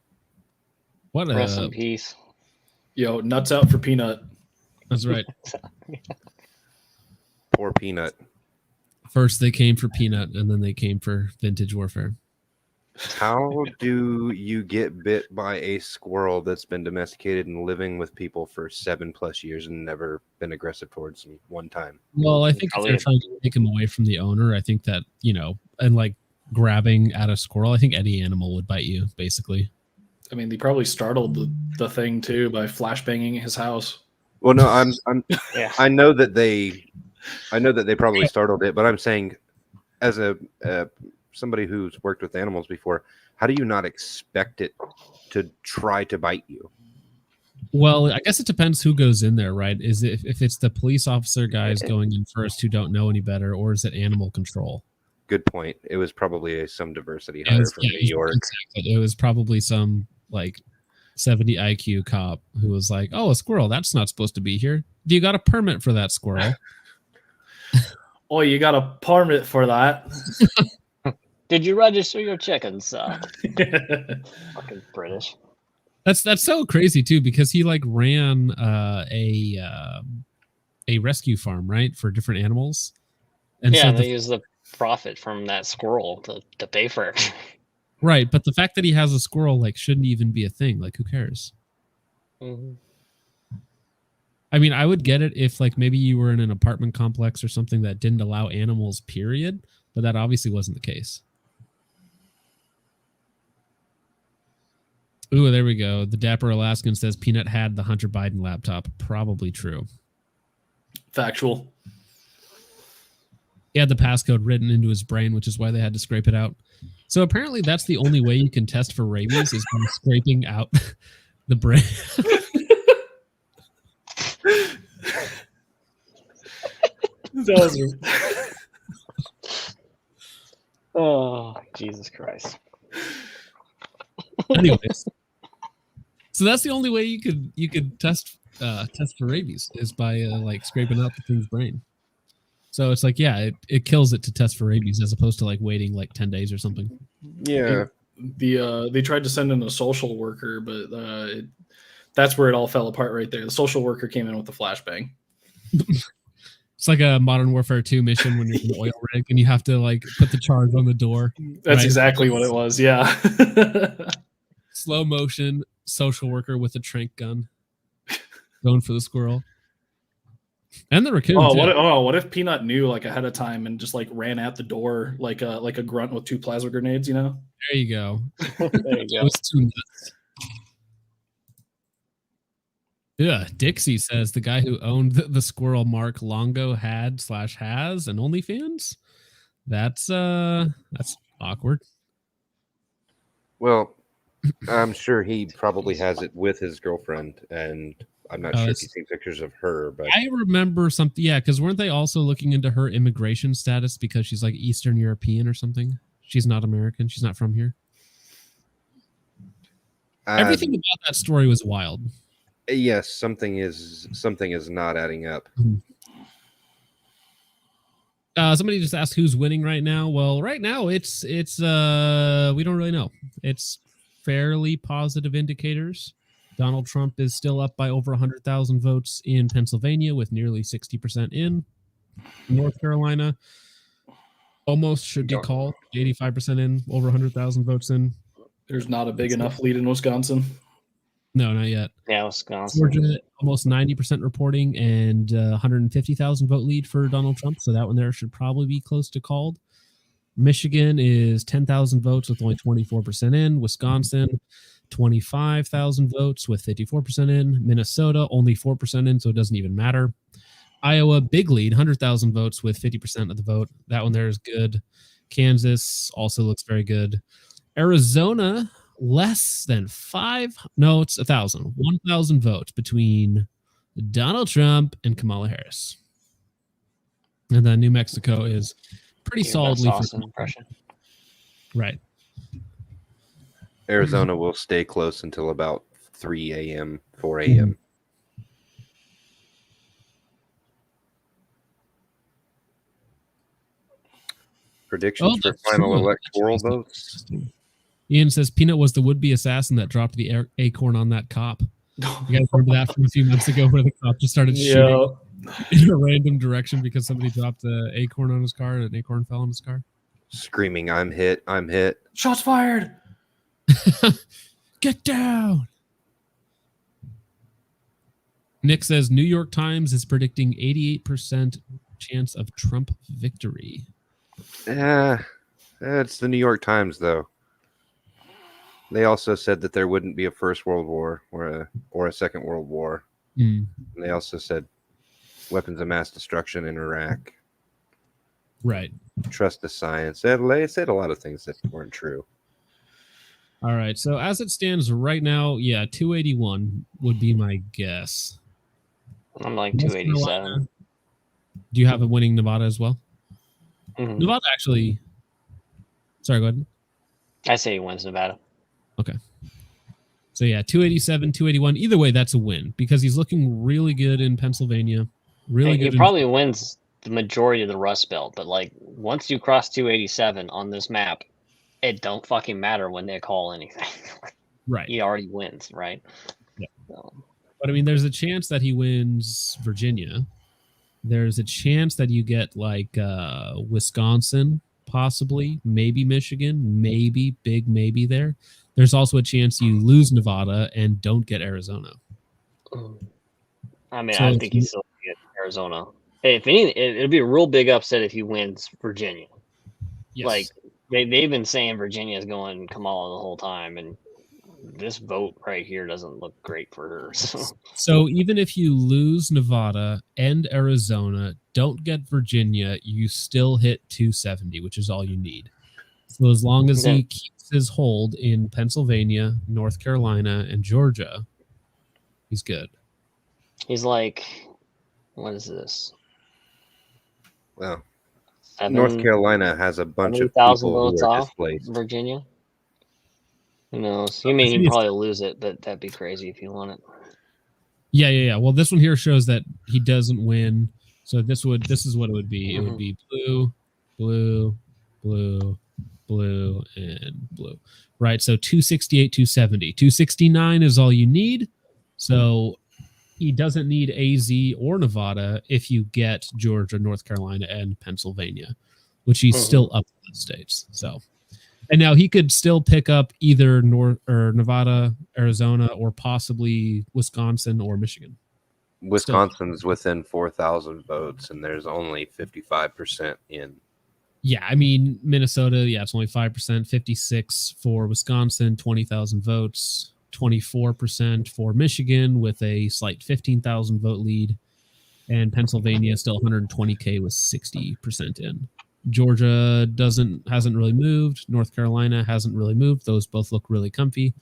What Rest in peace. Yo, nuts out for Peanut. That's right. Poor Peanut. First they came for Peanut, and then they came for Vintage Warfare. How do you get bit by a squirrel that's been domesticated and living with people for 7+ years and never been aggressive towards them one time? Well, I think if Probably they're a- trying to take him away from the owner, I think that, and like grabbing at a squirrel, I think any animal would bite you, basically. I mean, they probably startled the thing too by flashbanging his house. Well, no, I'm Yeah. I know that they probably startled it, but I'm saying, as a somebody who's worked with animals before, how do you not expect it to try to bite you? Well, I guess it depends who goes in there, right? Is it if it's the police officer guys going in first who don't know any better, or is it animal control? Good point. It was probably some diversity It hire was, from yeah, New York. exactly. It was probably some like 70 IQ cop who was like, "Oh, a squirrel, that's not supposed to be here. Do you got a permit for that squirrel?" Oh, you got a permit for that? Did you register your chickens? Fucking British. That's so crazy too, because he like ran a rescue farm, right, for different animals, and Yeah, so and they use the profit from that squirrel to pay for it. right. But the fact that he has a squirrel like shouldn't even be a thing. Like, who cares? Mhm. I mean, I would get it if like maybe you were in an apartment complex or something that didn't allow animals, period. But that obviously wasn't the case. Ooh, there we go. The Dapper Alaskan says Peanut had the Hunter Biden laptop. Probably true. Factual. He had the passcode written into his brain, which is why they had to scrape it out. So apparently that's the only way you can test for rabies is by scraping out the brain. Oh, Jesus Christ. Anyways. So that's the only way you could test for rabies is by like scraping out the thing's brain. So it's like, yeah, it kills it to test for rabies as opposed to like waiting like 10 days or something. Yeah. They tried to send in a social worker, but that's where it all fell apart right there. The social worker came in with the flashbang. It's like a Modern Warfare 2 mission when you're in an oil rig and you have to like put the charge on the door. That's right? exactly what it was. Yeah. Slow motion social worker with a trank gun going for the squirrel and the raccoon. Oh, too. what if Peanut knew like ahead of time and just like ran at the door like a grunt with 2 plasma grenades, you know? There you go. There you It go. was too nuts. Yeah, Dixie says the guy who owned the squirrel Mark Longo has an OnlyFans. That's awkward. Well, I'm sure he probably has it with his girlfriend, and I'm not sure if he's seen pictures of her, but I remember something. Yeah, because weren't they also looking into her immigration status because she's like Eastern European or something? She's not American. She's not from here. Everything about that story was wild. Yes, something is not adding up. Somebody just asked who's winning right now. Well, right now it's we don't really know. It's fairly positive indicators. Donald Trump is still up by over 100,000 votes in Pennsylvania with nearly 60% in. North Carolina almost should be called 85% in, over 100,000 votes in. There's not a big enough lead in Wisconsin. No, not yet. Yeah, Wisconsin. Georgia, almost 90% reporting and 150,000 vote lead for Donald Trump. So that one there should probably be close to called. Michigan is 10,000 votes with only 24% in. Wisconsin, 25,000 votes with 54% in. Minnesota, only 4% in, so it doesn't even matter. Iowa, big lead, 100,000 votes with 50% of the vote. That one there is good. Kansas also looks very good. Arizona, less than 1,000 votes between Donald Trump and Kamala Harris. And then New Mexico is pretty solidly for Austin impression. Right. Arizona will stay close until about 3 a.m., 4 a.m. Predictions for that's final true. electoral votes? Ian says Peanut was the would-be assassin that dropped the acorn on that cop. You guys remember that from a few months ago where the cop just started shooting? in a random direction because somebody dropped an acorn on his car and an acorn fell on his car. Screaming, I'm hit, I'm hit. Shots fired. Get down. Nick says New York Times is predicting 88% chance of Trump victory. It's the New York Times, though. They also said that there wouldn't be a First World War or a Second World War. Mm. And they also said weapons of mass destruction in Iraq. Right. Trust the science. They said a lot of things that weren't true. All right. So as it stands right now, 281 would be my guess. I'm like 287. Do you have a winning Nevada as well? Mhm. Nevada actually. Sorry, go ahead. I say he wins Nevada. Okay. So 287, 281. Either way, that's a win because he's looking really good in Pennsylvania. Really good. He probably wins the majority of the Rust Belt, but like once you cross 287 on this map, it don't fucking matter when they call anything. Right. He already wins, right? Yeah. But I mean, there's a chance that he wins Virginia. There's a chance that you get like Wisconsin, possibly, maybe Michigan, maybe maybe there. There's also a chance you lose Nevada and don't get Arizona. I mean, So I if think you- he's still gonna get Arizona. If anything, it'll be a real big upset if he wins Virginia. Yes. Like they've been saying Virginia is going Kamala the whole time, and this vote right here doesn't look great for her. So even if you lose Nevada and Arizona, don't get Virginia, you still hit 270, which is all you need. So as long as he keeps his hold in Pennsylvania, North Carolina, and Georgia, he's good. He's like, what is this? Well, Seven- North Carolina has a bunch of 70,000 people votes who are off displaced. Virginia. Who knows? You mean he'd probably lose it, but that'd be crazy if he won it. Yeah. Well, this one here shows that he doesn't win. So this is what it would be. It would be blue, blue, blue, blue, and blue. Right. So 268, 270. 269 is all you need. So he doesn't need AZ or Nevada if you get Georgia, North Carolina, and Pennsylvania, which he's still up in the states. So, and now he could still pick up either Nevada, Arizona, or possibly Wisconsin or Michigan. Wisconsin's within 4,000 votes, and there's only 55% in. Yeah, I mean, Minnesota, it's only 5%, 56 for Wisconsin, 20,000 votes, 24% for Michigan with a slight 15,000 vote lead, and Pennsylvania still 120K with 60% in. Georgia hasn't really moved. North Carolina hasn't really moved. Those both look really comfy,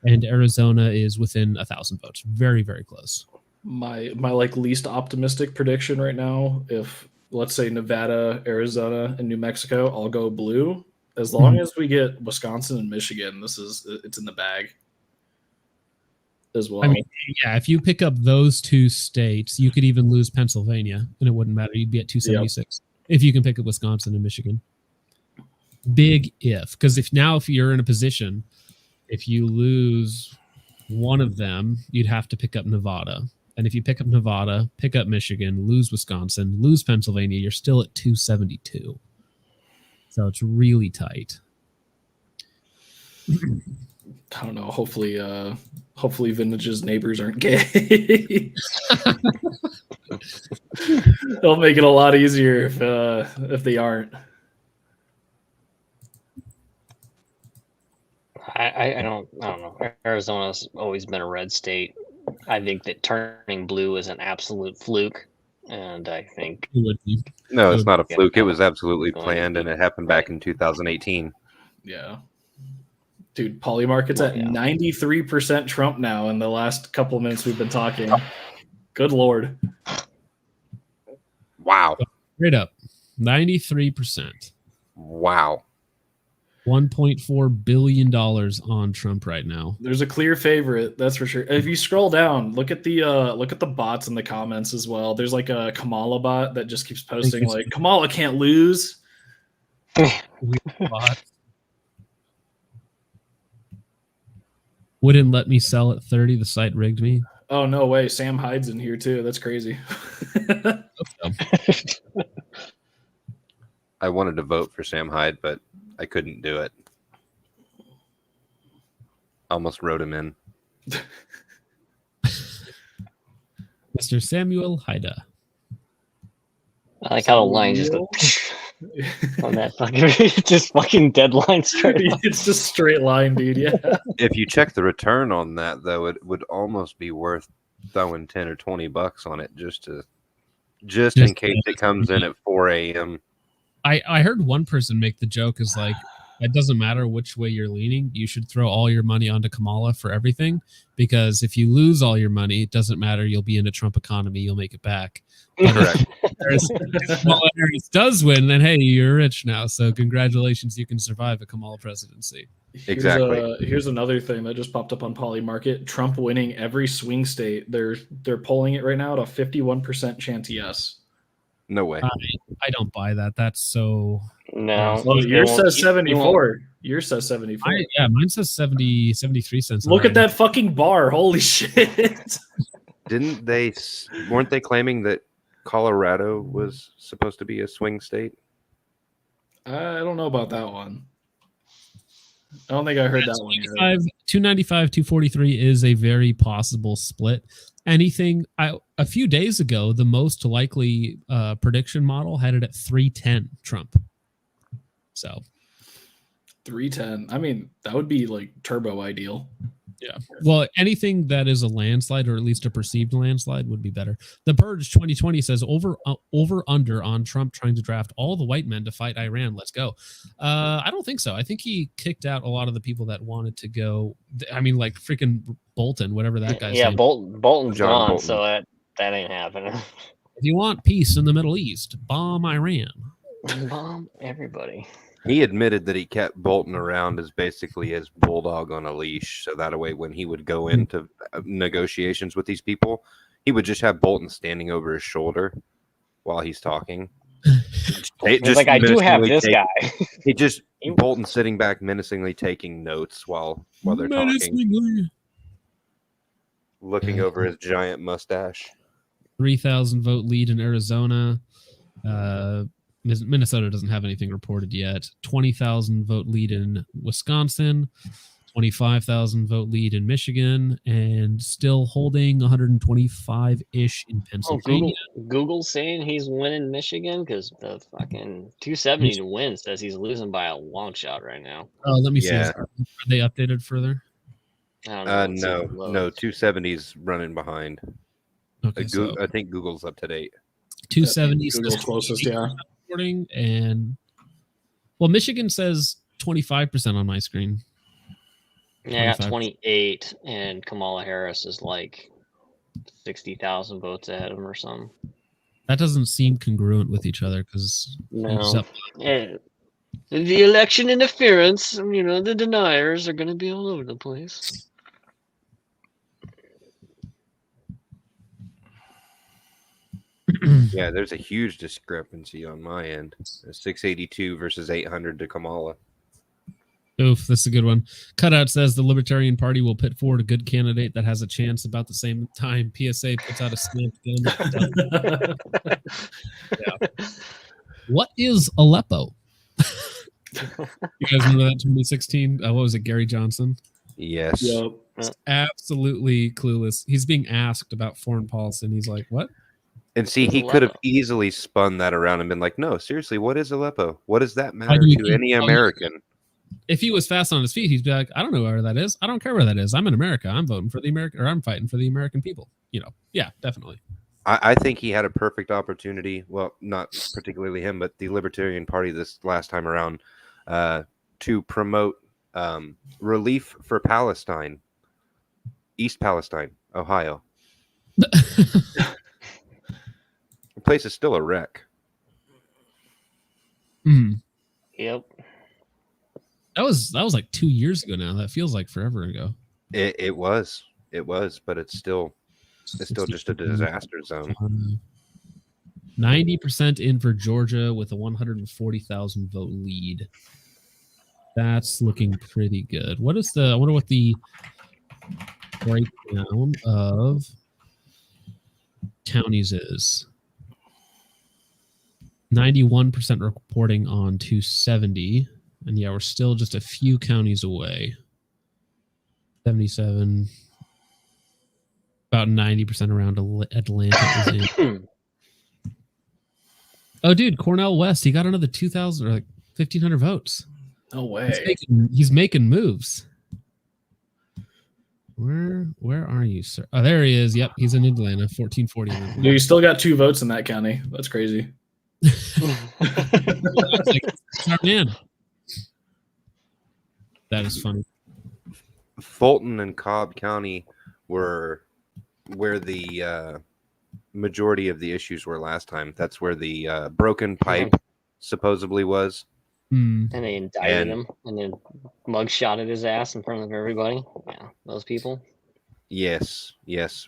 and Arizona is within 1,000 votes. Very, very close. My like least optimistic prediction right now, if let's say Nevada, Arizona, and New Mexico all go blue, as long as we get Wisconsin and Michigan, it's in the bag as well. I mean, if you pick up those two states, you could even lose Pennsylvania, and it wouldn't matter. You'd be at 276 if you can pick up Wisconsin and Michigan. Big if, because if you're in a position, if you lose one of them, you'd have to pick up Nevada. And if you pick up Nevada, pick up Michigan, lose Wisconsin, lose Pennsylvania, you're still at 272. So it's really tight. I don't know. Hopefully Vintage's neighbors aren't gay. It'll make it a lot easier if they aren't. I don't know. Arizona's always been a red state. I think that turning blue is an absolute fluke, and I think No, it's not a fluke. It was absolutely planned, and it happened back in 2018. Yeah. Dude, Polymarket's at 93% Trump now in the last couple of minutes we've been talking. Good Lord. Wow. Straight up. 93%. Wow. $1.4 billion on Trump right now. There's a clear favorite, that's for sure. If you scroll down, look at the bots in the comments as well. There's like a Kamala bot that just keeps posting like Kamala can't lose. Wouldn't let me sell at 30. The site rigged me. Oh no way! Sam Hyde's in here too. That's crazy. I wanted to vote for Sam Hyde, but I couldn't do it. Almost wrote him in. Mr. Samuel Haida. I like how the line just goes on that fucking just fucking deadline straight. It's just straight line, dude. Yeah. If you check the return on that, though, it would almost be worth throwing $10 or $20 on it just in case it comes in at 4 a.m. I heard one person make the joke is like, it doesn't matter which way you're leaning. You should throw all your money onto Kamala for everything, because if you lose all your money, it doesn't matter. You'll be in a Trump economy. You'll make it back. Correct. If Kamala Harris does win, then hey, you're rich now. So congratulations, you can survive a Kamala presidency. Exactly. Here's another thing that just popped up on Polymarket. Trump winning every swing state. They're polling it right now at a 51% chance yes. No way. I don't buy that. That's so. No. Well, yours says 74. Yours says 74. Yeah, mine says 73 cents. Look at that fucking bar. Holy shit. Weren't they claiming that Colorado was supposed to be a swing state? I don't know about that one. I don't think I heard that one yet. 295, 243 is a very possible split. Anything a few days ago, the most likely prediction model had it at 310 Trump. So 310. I mean, that would be like turbo ideal. Yeah. Well, anything that is a landslide, or at least a perceived landslide, would be better. The Purge 2020 says over under on Trump trying to draft all the white men to fight Iran. Let's go. I don't think so. I think he kicked out a lot of the people that wanted to go. I mean, like freaking Bolton, whatever that guy's name. Bolton's John gone, Bolton. so that ain't happening. If you want peace in the Middle East, bomb Iran. Bomb everybody. He admitted that he kept Bolton around as basically his bulldog on a leash. So that way, when he would go into negotiations with these people, he would just have Bolton standing over his shoulder while he's talking. He's like, I do have this guy. Bolton sitting back menacingly taking notes while they're talking, looking over his giant mustache. 3,000 vote lead in Arizona. Minnesota doesn't have anything reported yet. 20,000 vote lead in Wisconsin. 25,000 vote lead in Michigan, and still holding 125-ish in Pennsylvania. Google's saying he's winning Michigan because the fucking 270 to win says he's losing by a long shot right now. Oh, let me see. Are they updated further? I don't know. No, 270's running behind. Okay, I think Google's up to date. 270 Google's closest, yeah. Reporting, and well, Michigan says 25% on my screen. Yeah, I got 28, and Kamala Harris is like 60,000 votes ahead of him or something. That doesn't seem congruent with each other because the election interference, the deniers are going to be all over the place. Yeah, there's a huge discrepancy on my end. 682 versus 800 to Kamala. Oof, that's a good one. Cutout says the Libertarian Party will put forward a good candidate that has a chance about the same time PSA puts out a stamp. Yeah. What is Aleppo? You guys remember that 2016? What was it, Gary Johnson? Yes. Yep. Absolutely clueless. He's being asked about foreign policy, and he's like, what? And see, he could have easily spun that around and been like, no, seriously, what is Aleppo? What does that matter to any American? If he was fast on his feet, he'd be like, I don't know where that is. I don't care where that is. I'm in America. I'm voting for the American, or I'm fighting for the American people. Yeah, definitely. I think he had a perfect opportunity. Well, not particularly him, but the Libertarian Party this last time around to promote relief for Palestine, East Palestine, Ohio. The place is still a wreck. Yep. That was like 2 years ago now. That feels like forever ago. It was, but it's still just a disaster zone. 90% in for Georgia with a 140,000 vote lead. That's looking pretty good. I wonder what the breakdown of counties is 91% reporting on 270. And yeah, we're still just a few counties away. 77. About 90% around Atlanta is in. Oh, dude, Cornel West, he got another 2,000 or like 1,500 votes. No way. He's making moves. Where are you, sir? Oh, there he is. Yep, he's in Atlanta, 1440. Dude, you still got 2 votes in that county. That's crazy. It's our man. That is funny. Fulton and Cobb County were where the majority of the issues were last time. That's where the broken pipe supposedly was. And they indicted him and then mugshotted his ass in front of everybody. Yeah, those people. Yes.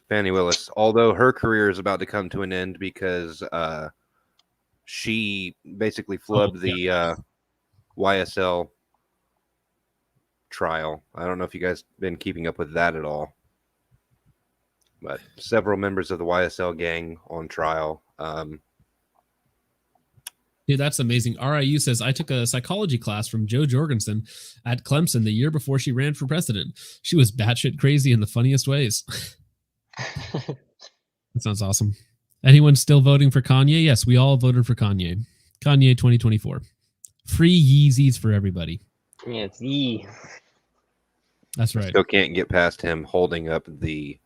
Fannie Willis. Although her career is about to come to an end because she basically flubbed the YSL trial. I don't know if you guys been keeping up with that at all. But several members of the YSL gang on trial. Dude, that's amazing. RIU says, I took a psychology class from Jo Jorgensen at Clemson the year before she ran for president. She was batshit crazy in the funniest ways. That sounds awesome. Anyone still voting for Kanye? Yes, we all voted for Kanye. Kanye 2024. Free Yeezys for everybody. Yeah, it's Yee. That's right. Still can't get past him holding up the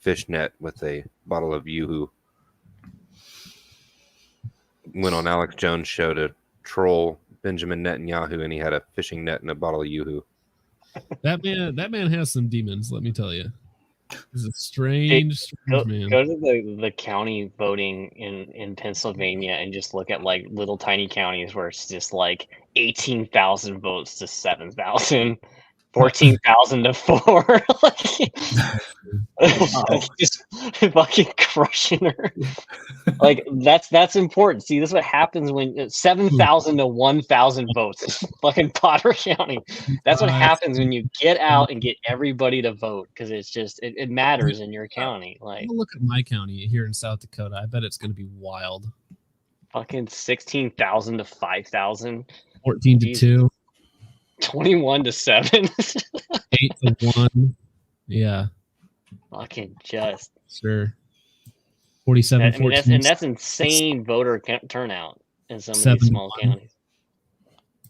fishnet with a bottle of Yoo-hoo. Went on Alex Jones' show to troll Benjamin Netanyahu, and he had a fishing net and a bottle of Yoo-hoo. That man has some demons, let me tell you. He's a strange man. Go to the county voting in Pennsylvania and just look at like little tiny counties where it's just like 18,000 votes to 7,000. 14,000 to 4. Just fucking crushing her. Like that's important. See, this is what happens when 7,000 to 1,000 votes. Fucking Potter County. That's what happens when you get out and get everybody to vote because it's just it matters in your county. Like look at my county here in South Dakota. I bet it's going to be wild. Fucking 16,000 to 5,000. 14 to 2. 21 to 7. 8 to 1. Yeah. Fucking just. Sure. 47, 14. That's insane voter turnout in some of these small counties.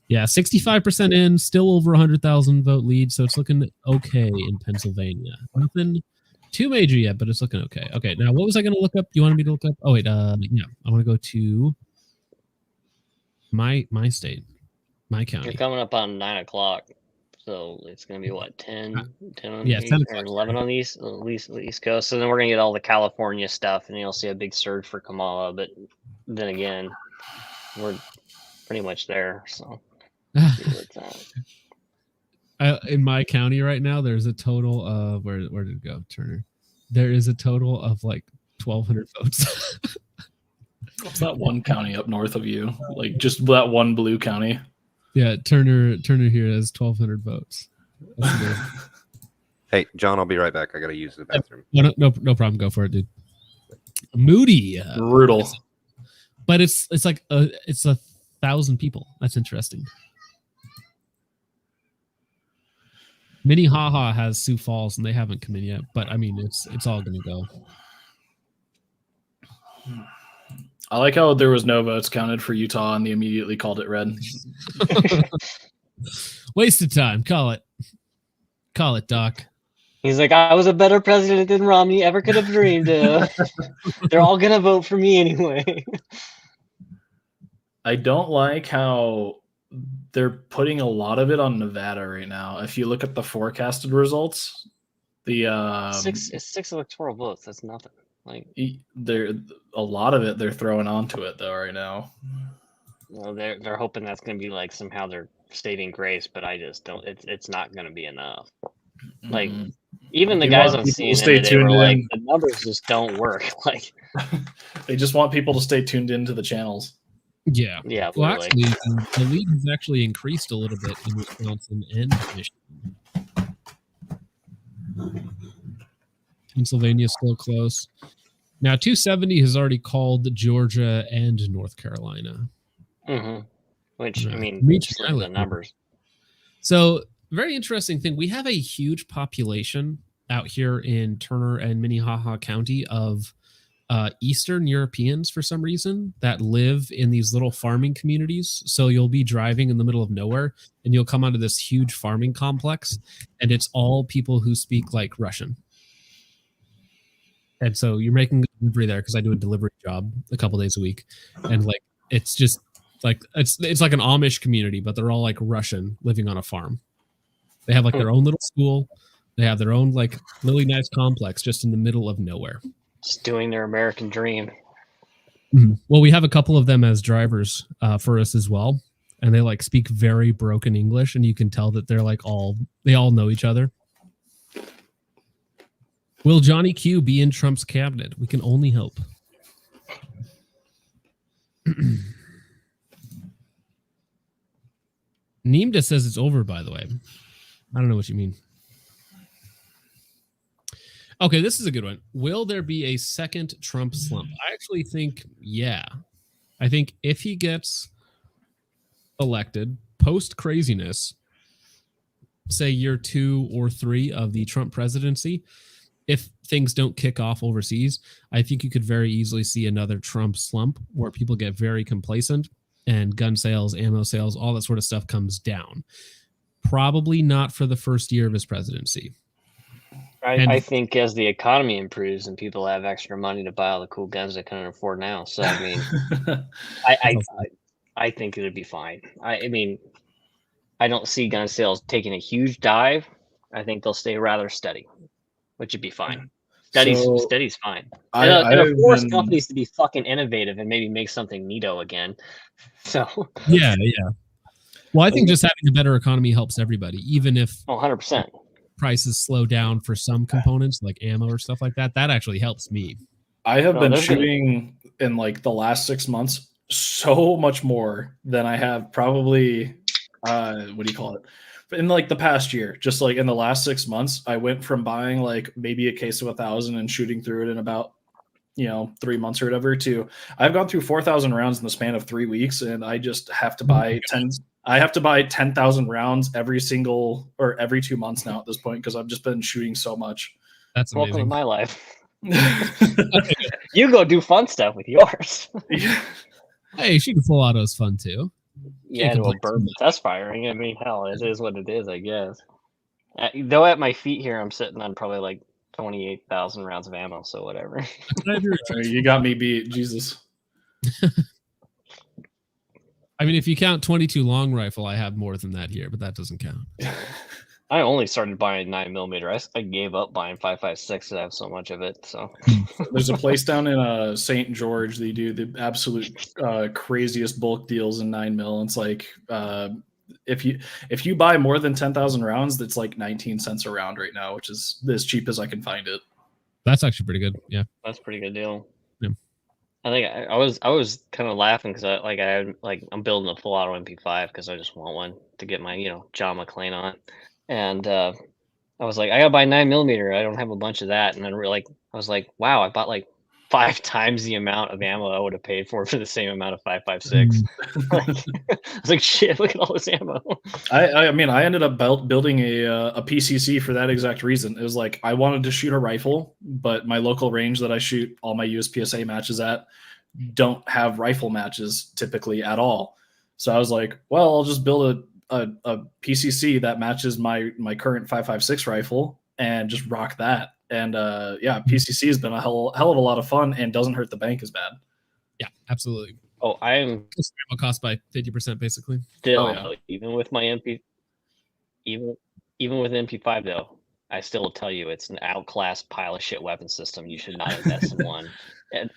Yeah, 65% in, still over 100,000 vote lead, so it's looking okay in Pennsylvania. Nothing too major yet, but it's looking okay. Okay, now what was I going to look up? You wanted me to look up? Oh, wait, yeah. I want to go to my state. My county. You're coming up on 9 o'clock, so it's going to be what 10 on yeah, the east, or 11 on the east coast. So then we're going to get all the California stuff, and you'll see a big surge for Kamala. But then again, we're pretty much there. So in my county right now, there's a total of where did it go, Turner? There is a total of like 1,200 votes. What's that one county up north of you? Like just that one blue county. Yeah, Turner here has 1,200 votes. Hey, John, I'll be right back. I got to use the bathroom. No problem. Go for it, dude. Moody. Brutal. But it's like it's 1,000 people. That's interesting. Minnehaha has Sioux Falls, and they haven't come in yet. But I mean, it's all going to go. I like how there was no votes counted for Utah, and they immediately called it red. Wasted time. Call it, Doc. He's like, I was a better president than Romney ever could have dreamed of. They're all gonna vote for me anyway. I don't like how they're putting a lot of it on Nevada right now. If you look at the forecasted results, the six electoral votes. That's nothing. Like they're a lot of it they're throwing onto it though right now. Well, they're hoping that's going to be like somehow they're saving grace, but I just don't. It's not going to be enough. Like even the guys on CNN today were like, the numbers just don't work. Like they just want people to stay tuned into the channels. Yeah. Yeah. Well, actually, the lead has actually increased a little bit in Wisconsin and Michigan. Pennsylvania still close. Now 270 has already called Georgia and North Carolina. Which, I Right. mean, Reach just look at the numbers. So very interesting thing. We have a huge population out here in Turner and Minnehaha County of Eastern Europeans for some reason that live in these little farming communities. So you'll be driving in the middle of nowhere and you'll come onto this huge farming complex, and it's all people who speak like Russian. And so you're making a delivery there, because I do a delivery job a couple days a week, and like it's just like it's like an Amish community, but they're all like Russian living on a farm. They have like their own little school. They have their own like really nice complex just in the middle of nowhere. Just doing their American dream. Well, we have a couple of them as drivers for us as well, and they like speak very broken English, and you can tell that they're like they all know each other. Will Johnny Q be in Trump's cabinet? We can only hope. Neemda says it's over, by the way. I don't know what you mean. Okay, this is a good one. Will there be a second Trump slump? I actually think, yeah. I think if he gets elected post craziness, say year 2 or 3 of the Trump presidency, if things don't kick off overseas, I think you could very easily see another Trump slump where people get very complacent and gun sales, ammo sales, all that sort of stuff comes down. Probably not for the first year of his presidency. I think as the economy improves and people have extra money to buy all the cool guns they couldn't afford now. So I mean, I think it'd be fine. I mean, I don't see gun sales taking a huge dive. I think they'll stay rather steady, which would be fine. Steady's fine. It'll force companies to be fucking innovative and maybe make something neato again. So yeah. Well, I think just having a better economy helps everybody, even if 100%. Prices slow down for some components like ammo or stuff like that. That actually helps me. I have been shooting in like the last 6 months so much more than I have probably what do you call it? In like the past year. Just like in the last 6 months, I went from buying like maybe a case of 1,000 and shooting through it in about 3 months or whatever to I've gone through 4,000 rounds in the span of 3 weeks, and I just have to buy 10,000 rounds every 2 months now at this point, because I've just been shooting so much. That's amazing. Welcome to my life. You go do fun stuff with yours. Hey, shooting full auto is fun too. Yeah, well, burn test firing. I mean, hell, it is what it is, I guess. Though at my feet here, I'm sitting on probably like 28,000 rounds of ammo, so whatever. You got me beat, Jesus. I mean, if you count 22 long rifle, I have more than that here, but that doesn't count. I only started buying 9mm. I gave up buying 5.56 because I have so much of it. So there's a place down in St. George. They do the absolute craziest bulk deals in 9mm. It's like if you buy more than 10,000 rounds, that's like 19 cents a round right now, which is as cheap as I can find it. That's actually pretty good. Yeah, that's a pretty good deal. Yeah. I think I was kind of laughing because I'm building a full auto MP5 because I just want one to get my John McClane on, and I was like, I gotta buy 9mm. I don't have a bunch of that, and then I was like, wow, I bought like 5 times the amount of ammo I would have paid for the same amount of 5.56. I was like, shit, look at all this ammo. I mean, I ended up building a PCC for that exact reason. It was like I wanted to shoot a rifle, but my local range that I shoot all my USPSA matches at don't have rifle matches typically at all. So I was like, well, I'll just build a PCC that matches my current 5.56 rifle and just rock that. And PCC has been a hell of a lot of fun and doesn't hurt the bank as bad. Yeah, absolutely. Oh, I'm cost by 50% basically. Still, even with my MP, even with MP5 though, I still will tell you it's an outclassed pile of shit weapon system. You should not invest in one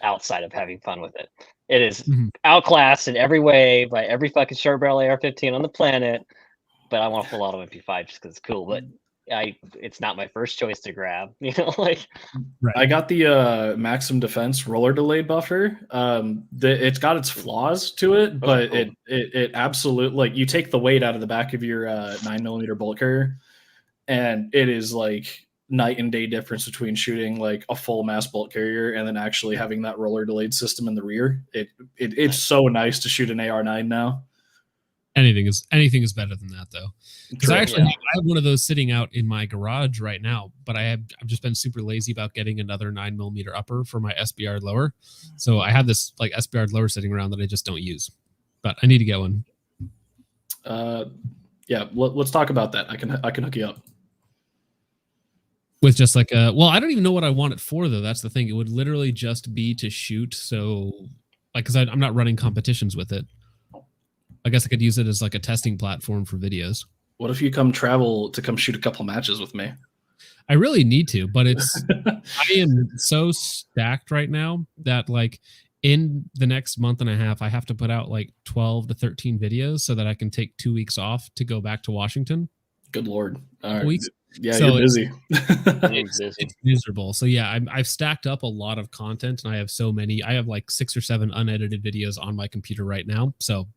outside of having fun with it. It is outclassed in every way by every fucking short barrel AR-15 on the planet. But I want a full auto MP5 just because it's cool. But it's not my first choice to grab. Right. I got the Maxim Defense roller delay buffer. It's got its flaws to it, but cool. it absolutely, like, you take the weight out of the back of your 9mm bolt carrier, and it is like night and day difference between shooting like a full mass bolt carrier and then actually having that roller delayed system in the rear. It's so nice to shoot an AR-9 now. Anything is better than that though, because I True. have one of those sitting out in my garage right now, but I've just been super lazy about getting another 9mm upper for my SBR lower, so I have this like SBR lower sitting around that I just don't use, but I need to get one. Yeah, let's talk about that. I can hook you up With just like a, well, I don't even know what I want it for though. That's the thing. It would literally just be to shoot. So like, cause I'm not running competitions with it. I guess I could use it as like a testing platform for videos. What if you come shoot a couple matches with me? I really need to, but I am so stacked right now that like in the next month and a half, I have to put out like 12 to 13 videos so that I can take 2 weeks off to go back to Washington. Good Lord. All right. Weeks. Yeah, So you're busy. It's miserable. So yeah, I've stacked up a lot of content, and I have so many. I have like 6 or 7 unedited videos on my computer right now. So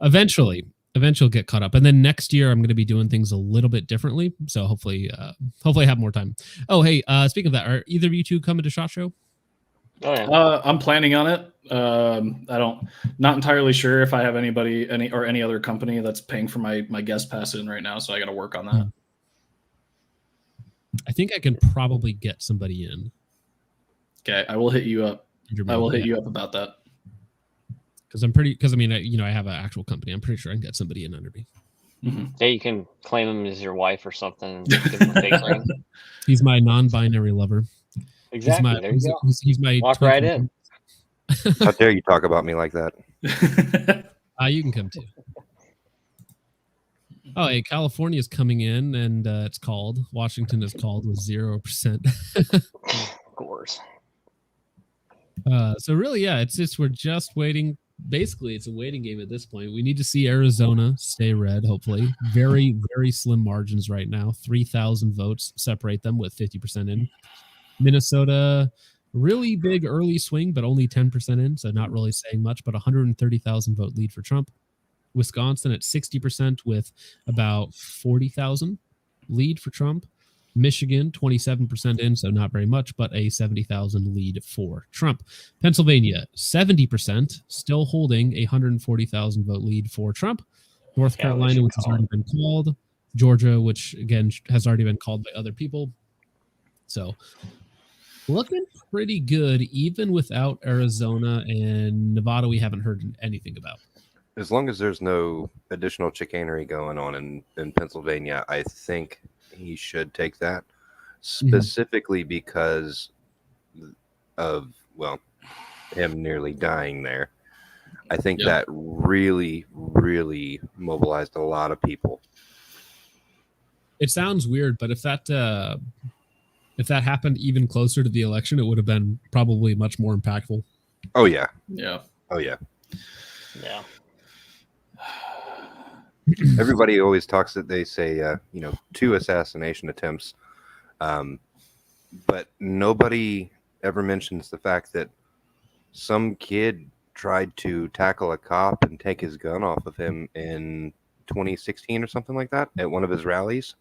eventually I'll get caught up. And then next year I'm going to be doing things a little bit differently. So hopefully I have more time. Oh, hey, speaking of that, are either of you two coming to SHOT Show? Oh, yeah. I'm planning on it. Not entirely sure if I have any other company that's paying for my guest pass in right now. So I got to work on that. I think I can probably get somebody in. Okay, I will hit you up. I will hit you up about that. Because I mean, I have an actual company. I'm pretty sure I can get somebody in under me. Mm-hmm. Yeah, you can claim him as your wife or something. Give him a fake ring. He's my non-binary lover. Exactly. There you go. He's my Walk right in. How dare you talk about me like that? You can come too. Oh, hey, California is coming in, and it's called. Washington is called with 0%. Of course. So really, yeah, we're just waiting. Basically, it's a waiting game at this point. We need to see Arizona stay red, hopefully. Very, very slim margins right now. 3,000 votes separate them with 50% in. Minnesota, really big early swing, but only 10% in, so not really saying much, but 130,000 vote lead for Trump. Wisconsin at 60% with about 40,000 lead for Trump. Michigan, 27% in, so not very much, but a 70,000 lead for Trump. Pennsylvania, 70%, still holding a 140,000 vote lead for Trump. North Carolina, which has already been called. Georgia, which again has already been called by other people. So looking pretty good, even without Arizona and Nevada. We haven't heard anything about. As long as there's no additional chicanery going on in Pennsylvania, I think he should take that, specifically because of, well, him nearly dying there. I think that really, really mobilized a lot of people. It sounds weird, but if that happened even closer to the election, it would have been probably much more impactful. Oh yeah. Yeah. Oh yeah. Yeah. Everybody always talks that they say, 2 assassination attempts. But nobody ever mentions the fact that some kid tried to tackle a cop and take his gun off of him in 2016 or something like that at one of his rallies.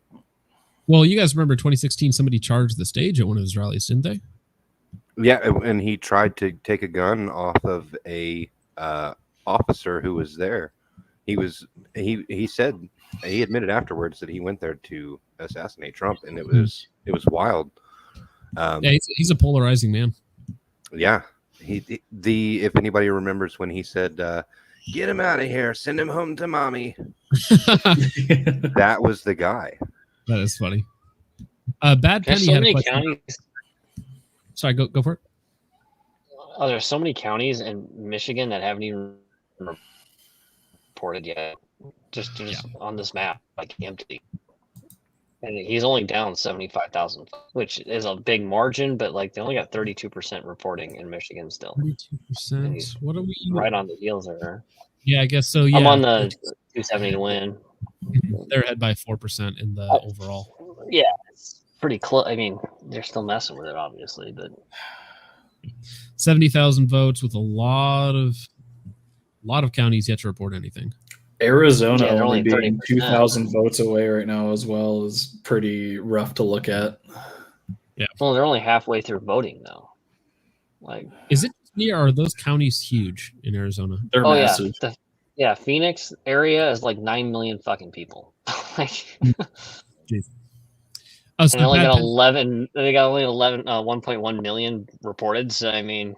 Well, you guys remember 2016, somebody charged the stage at one of his rallies, didn't they? Yeah, and he tried to take a gun off of a officer who was there. He said, he admitted afterwards that he went there to assassinate Trump, and it was wild. Yeah, he's a polarizing man. Yeah, if anybody remembers when he said, "Get him out of here, send him home to mommy," that was the guy. That is funny. Bad Penny had a question. Counties. Sorry, go for it. Oh, there's so many counties in Michigan that haven't even reported yet. Just on this map, like empty. And he's only down 75,000, which is a big margin, but like they only got 32% reporting in Michigan still. 32%. What are we? Right on the heels there. Yeah, I guess so. Yeah, I'm on the 270 to win. They're ahead by 4% in the overall. Yeah, it's pretty close. I mean, they're still messing with it, obviously, but 70,000 votes with a lot of counties yet to report anything. Arizona only only being 30%. 2,000 votes away right now as well is pretty rough to look at. Well, they're only halfway through voting though. Like, Is it me or are those counties huge in Arizona? They're oh massive. yeah, Phoenix area is like 9 million fucking people. Like, Jeez. Oh, and so they only bad got Pen- 11. They got only 1.1 million reported. So I mean,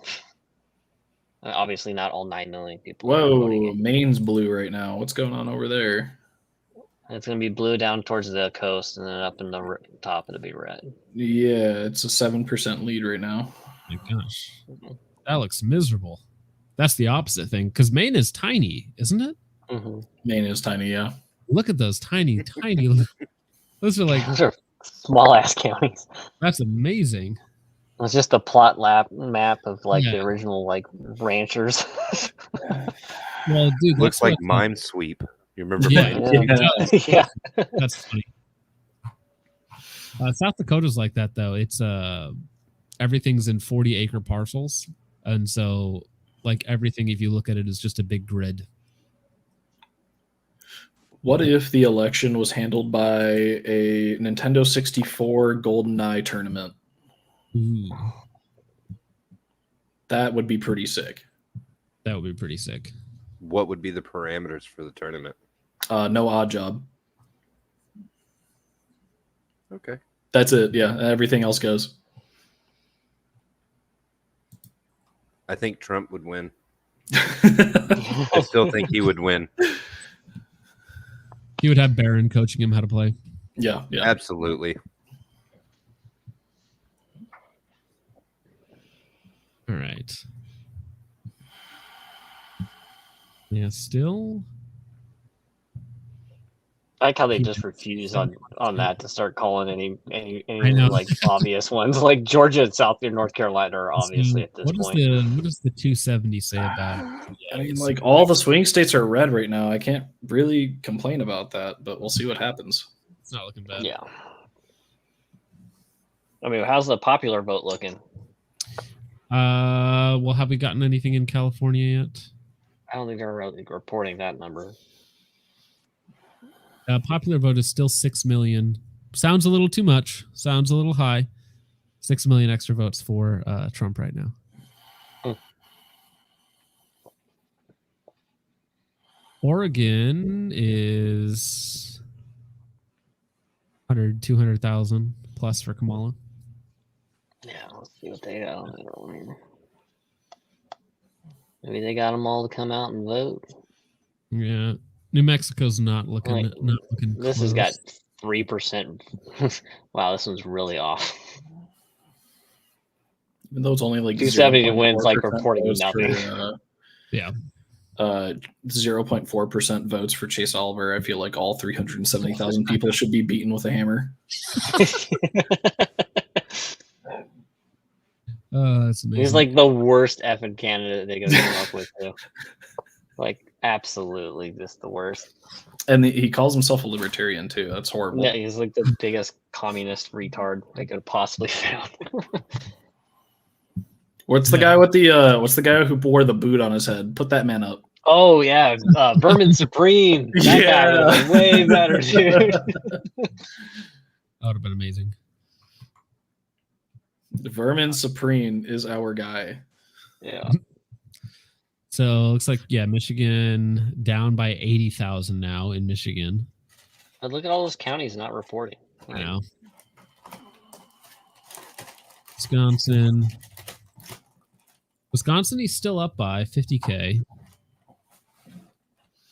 obviously not all 9 million people. are voting. Whoa, Maine's blue right now. What's going on over there? It's gonna be blue down towards the coast, and then up in the top it'll be red. Yeah, it's a 7% lead right now. my gosh, that looks miserable. That's the opposite thing because Maine is tiny, isn't it? Mm-hmm. Maine is tiny, yeah. Look at those tiny. Those are like Those are small ass counties. that's amazing. It's just a plot map of like Yeah. the original like ranchers. Well, dude, Looks that's like what- Minesweep. You remember Yeah, Minesweep? it does. Yeah. That's funny. South Dakota's like that though. It's everything's in 40-acre parcels, and so like everything, if you look at it, is just a big grid. What if the election was handled by a Nintendo 64 GoldenEye tournament? Ooh, That would be pretty sick. that would be pretty sick. What would be the parameters for the tournament? No odd job. Okay. That's it. Yeah, everything else goes. I think Trump would win. I still think he would win. He would have Barron coaching him how to play. Yeah, yeah. Absolutely. All right. Yeah, still. I like how they just refuse on that to start calling any I know. like obvious ones. Like Georgia and South North Carolina are obviously at this What point. does the 270 say about? I mean, like all the swing states are red right now. I can't really complain about that, but we'll see what happens. It's not looking bad. Yeah. I mean, how's the popular vote looking? Well, have we gotten anything in California yet? I don't think they're really reporting that number. Popular vote is still 6 million. Sounds a little too much. Sounds a little high. 6 million extra votes for Trump right now. Oregon is 200,000 plus for Kamala. Yeah, let's see what they got. I don't remember. Maybe they got them all to come out and vote. Yeah, New Mexico's not looking. Like, not looking. This has close. got 3%. Wow, this one's really off. Even though it's only like 270 wins, like 0.4% reporting votes nothing. for, Yeah. 0.4% votes for Chase Oliver. I feel like all 370,000 people should be beaten with a hammer. That's amazing. He's like the worst effing candidate they could come up with, too. Like, absolutely just the worst. And he calls himself a libertarian too. That's horrible. Yeah, he's like the biggest communist retard they could have possibly found. What's the guy with the what's the guy who wore the boot on his head? Put that man up. Oh yeah, Vermin Supreme. That guy was way better, dude. That would have been amazing. Vermin Supreme is our guy. Yeah. So looks like Michigan down by 80,000 now in Michigan. But look at all those counties not reporting. I know. Wisconsin, he's still up by 50K.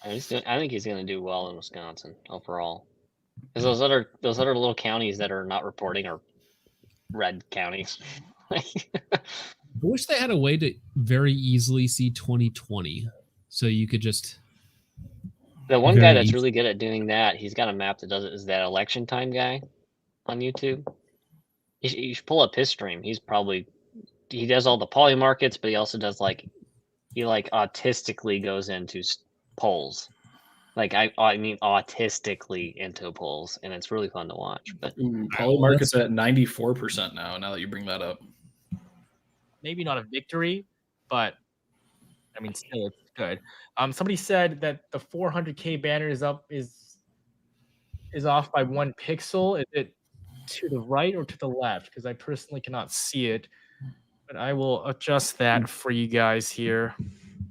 I think he's going to do well in Wisconsin overall. Because those other little counties that are not reporting are red counties. I wish they had a way to very easily see 2020, so you could just. The one guy that's easy. really good at doing that, he's got a map that does it. Is that election time guy on YouTube? You should pull up his stream. He does all the poly markets, but he also does he autistically goes into polls. I mean autistically into polls, and it's really fun to watch. But Poly market's at 94% now. Now that you bring that up. Maybe not a victory, but I mean, still it's good. Somebody said that the 400K banner is off by 1 pixel. Is it to the right or to the left? Because I personally cannot see it, but I will adjust that for you guys here.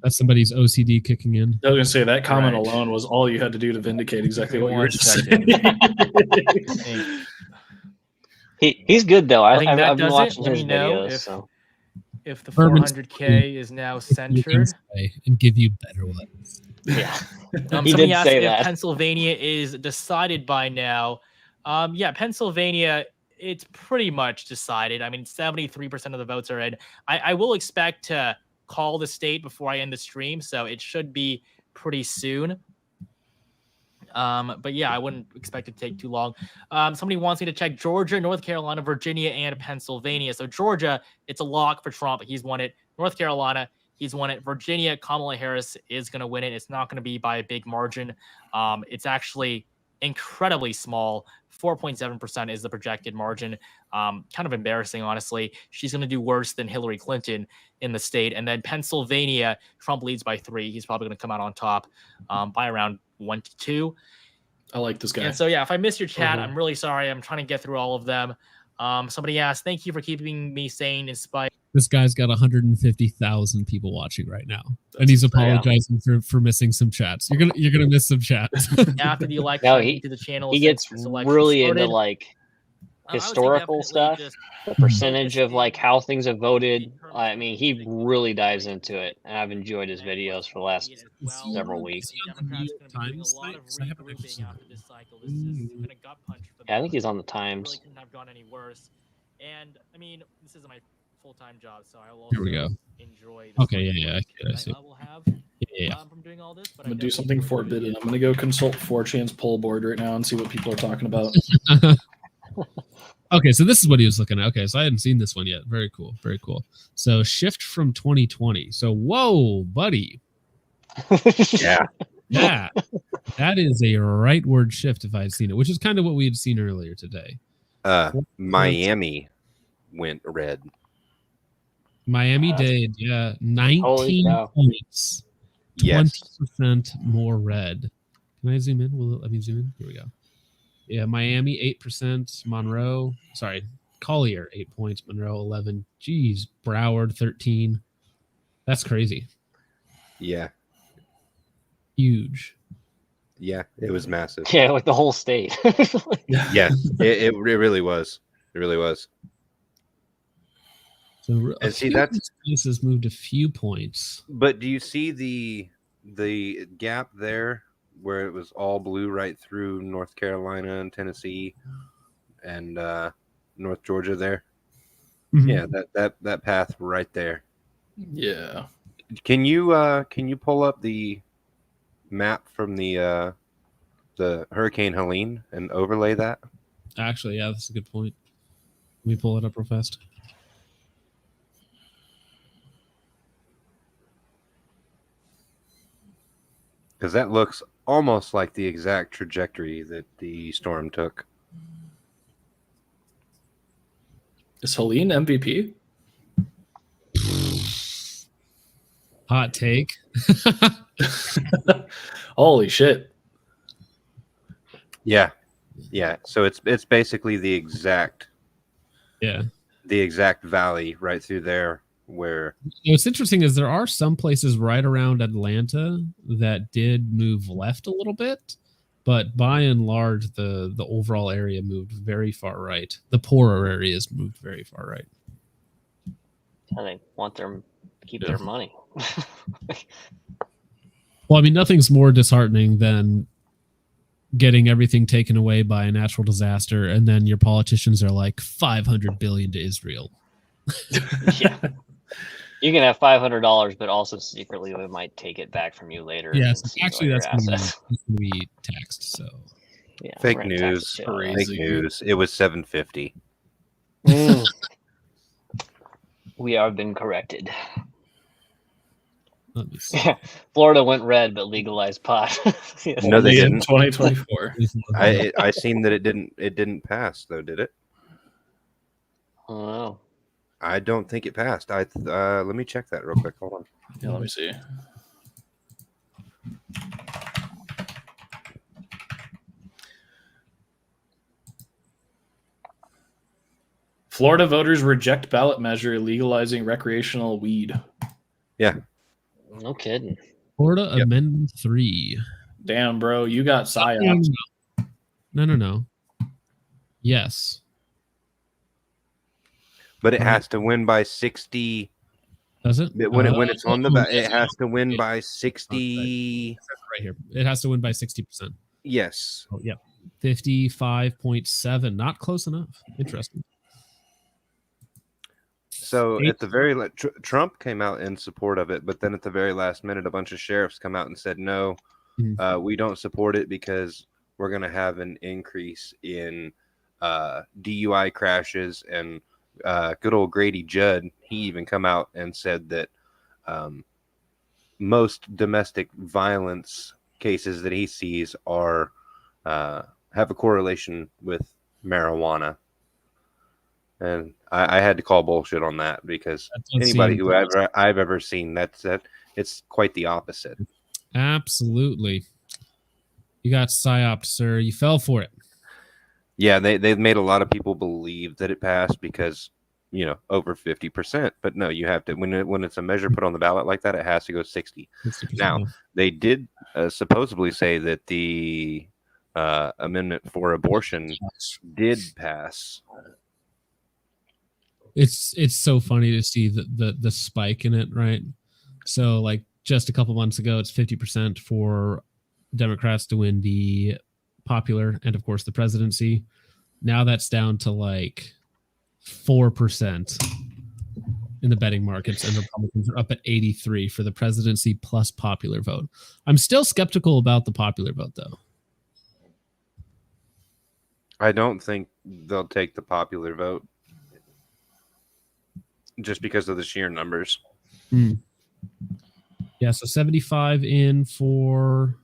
That's somebody's OCD kicking in. I was gonna say that comment Right. alone was all you had to do to vindicate exactly what you were One just second. saying. He's good though. I think I've that been does it. watching Let his me know videos. So if the Berman's 400K is now You centered. can say and give you better ones. yeah, he Somebody did asked say if that. Pennsylvania is decided by now. Yeah, Pennsylvania, it's pretty much decided. I mean, 73% of the votes are in. I will expect to call the state before I end the stream, so it should be pretty soon. But yeah, I wouldn't expect it to take too long. Somebody wants me to check Georgia, North Carolina, Virginia, and Pennsylvania. So Georgia, it's a lock for Trump. He's won it. North Carolina, he's won it. Virginia, Kamala Harris is going to win it. It's not going to be by a big margin. It's actually incredibly small. 4.7% is the projected margin. Kind of embarrassing, honestly. She's going to do worse than Hillary Clinton in the state. And then Pennsylvania, Trump leads by 3. He's probably going to come out on top by around 1 to 2. I like this guy. And so, yeah, if I missed your chat, I'm really sorry. I'm trying to get through all of them. Somebody asked, thank you for keeping me sane in spite. This guy's got 150,000 people watching right now, and he's apologizing for missing some chats. You're gonna miss some chats. After the election, No, I he think to the channel he since gets this election really started. into like I would say historical definitely stuff, just the percentage of like how things have voted. I mean, he really dives into it, and I've enjoyed his videos for the last several weeks. New York Times site? 'Cause I haven't actually seen after this cycle. This has been a gut punch for Yeah, I them. think he's on the Really Times. couldn't have gone any worse. And I mean, this isn't my full-time job, so I will also Here we go. enjoy the Okay, yeah, I see. I will have Yeah. from doing all this. But I'm gonna do something forbidden. I'm gonna go consult 4chan's poll board right now and see what people are talking about. Okay, so this is what he was looking at. Okay, so I hadn't seen this one yet. Very cool, very cool. So shift from 2020. So whoa, buddy. Yeah. Yeah, that is a rightward shift if I had seen it, which is kind of what we had seen earlier today. Miami went red. Miami did, yeah, 19 cow. points, Yes. 20% more red. Can I zoom in? Will it let me zoom in? Here we go. Yeah, Miami 8%, Collier 8 points, Monroe 11. Geez, Broward 13. That's crazy. Yeah. Huge. Yeah. It was massive. Yeah, like the whole state. Yeah. It really was. It really was. So And see, that's places moved a few points. But do you see the gap there where it was all blue right through North Carolina and Tennessee and North Georgia there? Mhm. Yeah, that path right there. Yeah. Can you pull up the map from the Hurricane Helene and overlay that? Actually, yeah, that's a good point. Let me pull it up real fast. Because that looks almost like the exact trajectory that the storm took. Is Helene MVP? Hot take. Holy shit. Yeah. So it's basically the exact valley right through there where What's interesting is there are some places right around Atlanta that did move left a little bit, but by and large, the overall area moved very far right. The poorer areas moved very far right. They want their keep their money. Well, I mean, nothing's more disheartening than getting everything taken away by a natural disaster, and then your politicians are like $500 billion to Israel. Yeah. You can have $500, but also secretly we might take it back from you later. Yes, and seize all actually, your that's going assets. to be taxed. So, Yeah, fake we're gonna tax news. the shit out of Fake it. news. It was 750. We have been corrected. let me see. Florida went red, but legalized pot. Yes. No, they Only in didn't. 2024. I seen that it didn't pass though, did it? Oh, I don't think it passed. Let me check that real quick. Hold on. Yeah, let me see. Florida voters reject ballot measure legalizing recreational weed. Yeah. No kidding. Florida Amendment 3. Damn, bro, you got psyops. No. Yes. But it has to win by 60. Does it? When it's on the it has to win by 60. Right here. It has to win by 60%. Yes. Oh, yep. 55.7. Not close enough. Interesting. So at the very Trump came out in support of it, but then at the very last minute, a bunch of sheriffs come out and said, no, we don't support it because we're going to have an increase in DUI crashes. And good old Grady Judd, he even come out and said that most domestic violence cases that he sees are have a correlation with marijuana. And I had to call bullshit on that because anybody who I've ever seen, it's quite the opposite. Absolutely. You got psyoped, sir. You fell for it. Yeah, they've made a lot of people believe that it passed because, over 50%. But no, you have to, when it's a measure put on the ballot like that, it has to go 60. Now, they did supposedly say that the amendment for abortion did pass. It's so funny to see the spike in it, right? So like just a couple months ago, it's 50% for Democrats to win the popular and of course the presidency. Now that's down to like 4% in the betting markets, and Republicans are up at 83 for the presidency plus popular vote. I'm still skeptical about the popular vote though. I don't think they'll take the popular vote just because of the sheer numbers. Yeah, so 75 in for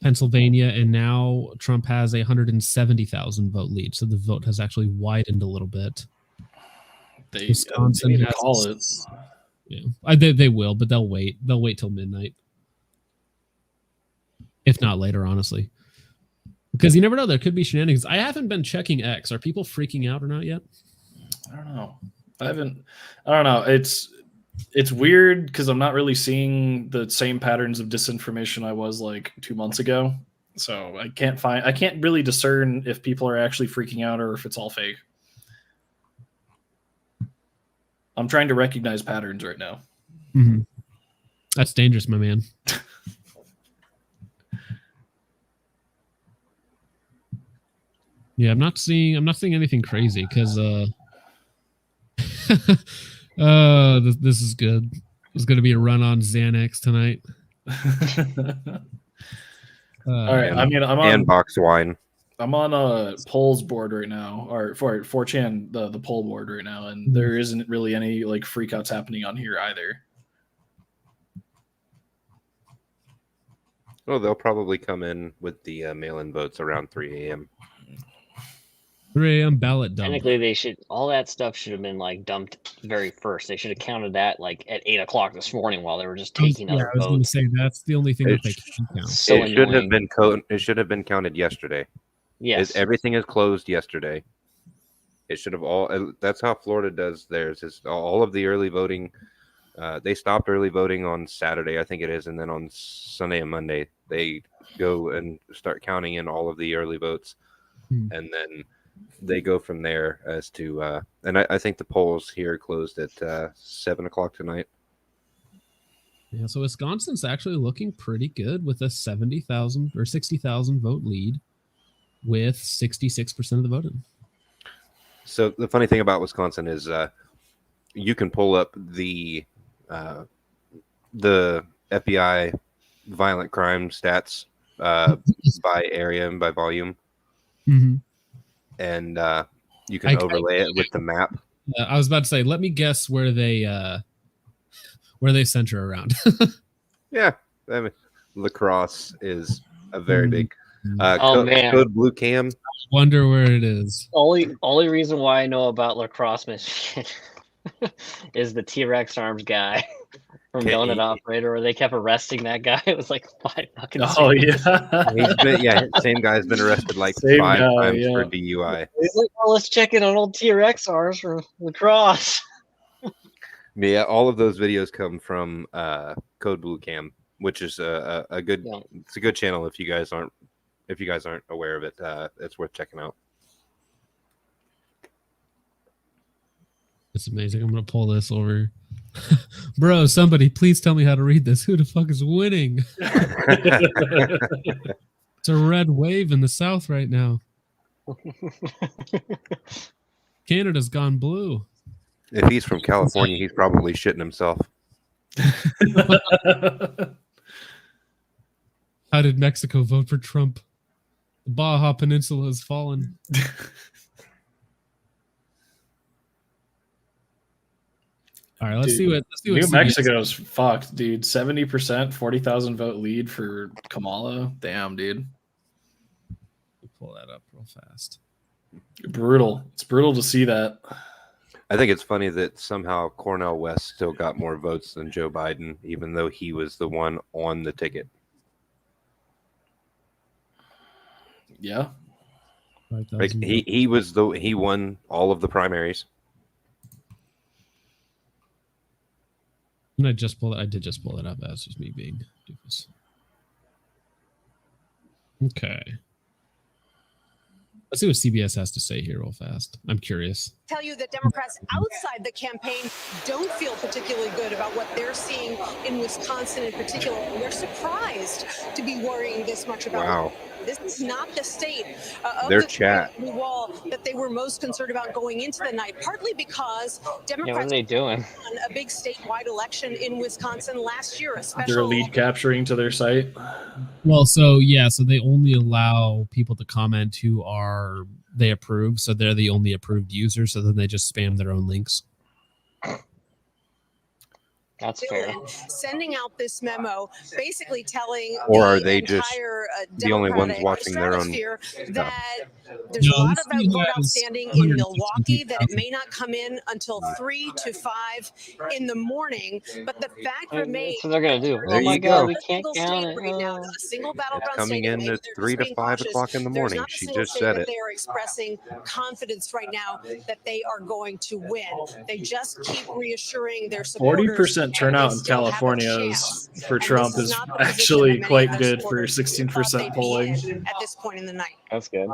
Pennsylvania, and now Trump has a 170,000 vote lead. So the vote has actually widened a little bit. Wisconsin they need to has call it. Yeah, they will, but they'll wait. They'll wait till midnight, if not later, honestly, because you never know. There could be shenanigans. I haven't been checking X. Are people freaking out or not yet? I don't know. I don't know. It's weird because I'm not really seeing the same patterns of disinformation I was like 2 months ago. So I can't really discern if people are actually freaking out or if it's all fake. I'm trying to recognize patterns right now. Mm-hmm. That's dangerous, my man. Yeah, I'm not seeing anything crazy because this is good. There's going to be a run on Xanax tonight. All right, I'm on box wine. I'm on a polls board right now, or for 4chan, the poll board right now, and there isn't really any like freakouts happening on here either. Well, they'll probably come in with the mail-in votes around 3 a.m. 3 a.m. ballot dump. Technically, all that stuff should have been like dumped very first. They should have counted that like at 8 o'clock this morning while they were just taking other I was going to votes. say that's the only thing that they can count. So it should have annoying. been it should have been counted yesterday. Yes. Everything is closed yesterday. It should have all. That's how Florida does theirs. Is all of the early voting. They stopped early voting on Saturday, I think it is, and then on Sunday and Monday they go and start counting in all of the early votes, and then they go from there as to. And I think the polls here closed at 7 o'clock tonight. Yeah, so Wisconsin's actually looking pretty good with a 70,000 or 60,000 vote lead, with 66% of the voting. So the funny thing about Wisconsin is you can pull up the FBI violent crime stats by area and by volume, and you can overlay it with the map. I was about to say, let me guess where they center around. Yeah, I mean, La Crosse is a very big. Man, Code Blue Cam. Wonder where it is. Only reason why I know about La Crosse, Michigan, is the T-Rex Arms guy. from Okay, Donut Operator, where they kept arresting that guy. It was like 5 fucking. Oh seconds. yeah. Same guy's been arrested like Same 5 guy, times yeah. for DUI. He's like, oh, let's check in on old TRXRs for lacrosse. Yeah, all of those videos come from Code Blue Cam, which is a good. Yeah. It's a good channel if you guys aren't aware of it. It's worth checking out. It's amazing. I'm gonna pull this over. Bro, somebody please tell me how to read this. Who the fuck is winning? It's a red wave in the South right now. Canada's gone blue. If he's from California, he's probably shitting himself. How did Mexico vote for Trump? The Baja Peninsula has fallen. All right, let's see what New CBS Mexico's fucked, dude. 70%, 40,000 vote lead for Kamala. Damn, dude. Pull that up real fast. Brutal. It's brutal to see that. I think it's funny that somehow Cornel West still got more votes than Joe Biden, even though he was the one on the ticket. Yeah. Like he won all of the primaries. And I did just pull it up. That's just me being doofus. Okay. Let's see what CBS has to say here real fast. I'm curious. Tell you that Democrats outside the campaign don't feel particularly good about what they're seeing in Wisconsin in particular. And they're surprised to be worrying this much about Wow. This is not the state of Their the chat. blue wall that they were most concerned about going into the night, partly because Yeah, what are Democrats they doing? won a big statewide election in Wisconsin last year, a They're special lead capturing to their site. Well, so they only allow people to comment who they approve, so they're the only approved users, so then they just spam their own links. That's fair. sending out this memo, basically telling Or the are they just entire, the only ones Democratic watching their own stratosphere stuff? that there's No, a lot this of thing vote has outstanding in 160 Milwaukee that it people. may not come in until 3 to 5 in the morning. But the fact remains, That's what they're gonna do. There Oh my you God, go. we can't single count state it. right now, Oh. a single battleground Coming state, in maybe at they're 3 just to being 5 cautious. o'clock in the There's morning. not a She single just state said that it. they are expressing confidence right now that they are going to win. They just keep reassuring their supporters 40% turnout in they still have a California chance. for And Trump this is not the position actually that many quite of their good for supporters thought 16% they'd be polling. in at this point in the night. That's good.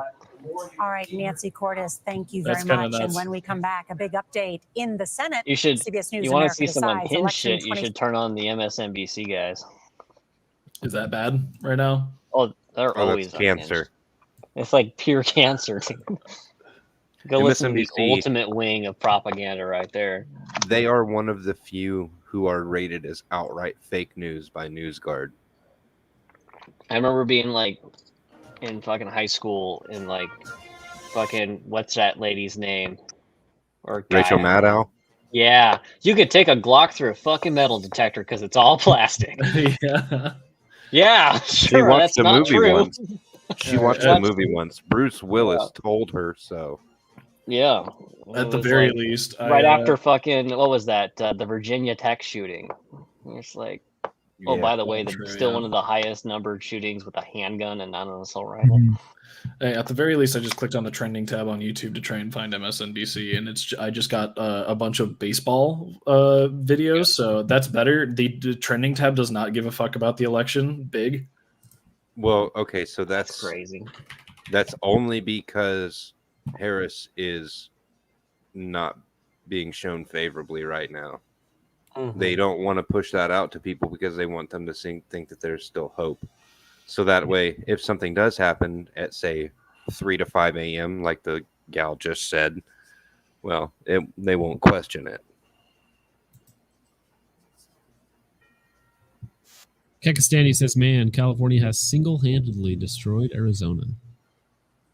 All right, Nancy Cordes, thank you That's very kinda much. And nuts. when we come back, a big update in the Senate. You should. CBS News You want to America see some decides unhinged election shit? You should turn on the MSNBC guys. Is that bad right now? Oh, they're Oh, always that's cancer. unhinged. It's like pure cancer. Go listen to the MSNBC. ultimate wing of propaganda right there. They are one of the few who are rated as outright fake news by NewsGuard. I remember being like in fucking high school and like fucking what's that lady's name? Or guy. Rachel Maddow. Yeah, you could take a Glock through a fucking metal detector because it's all plastic. Yeah. Yeah, She sure, watched that's the not movie true. once. She watched the movie once. Bruce Willis told her so. Yeah. At It the was very like least. right after fucking what was that? The Virginia Tech shooting. It's like, oh, Yeah. by the way, True, still yeah. one of the highest numbered shootings with a handgun and not an assault rifle. Hey, at the very least, I just clicked on the trending tab on YouTube to try and find MSNBC, and I just got a bunch of baseball videos, so that's better. The trending tab does not give a fuck about the election. Big. Well, okay, so that's crazy. That's only because Harris is not being shown favorably right now. They don't want to push that out to people because they want them to think that there's still hope. So that way, if something does happen at, say, 3 to 5 a.m., like the gal just said, well, they won't question it. Kekistani says, man, California has single-handedly destroyed Arizona.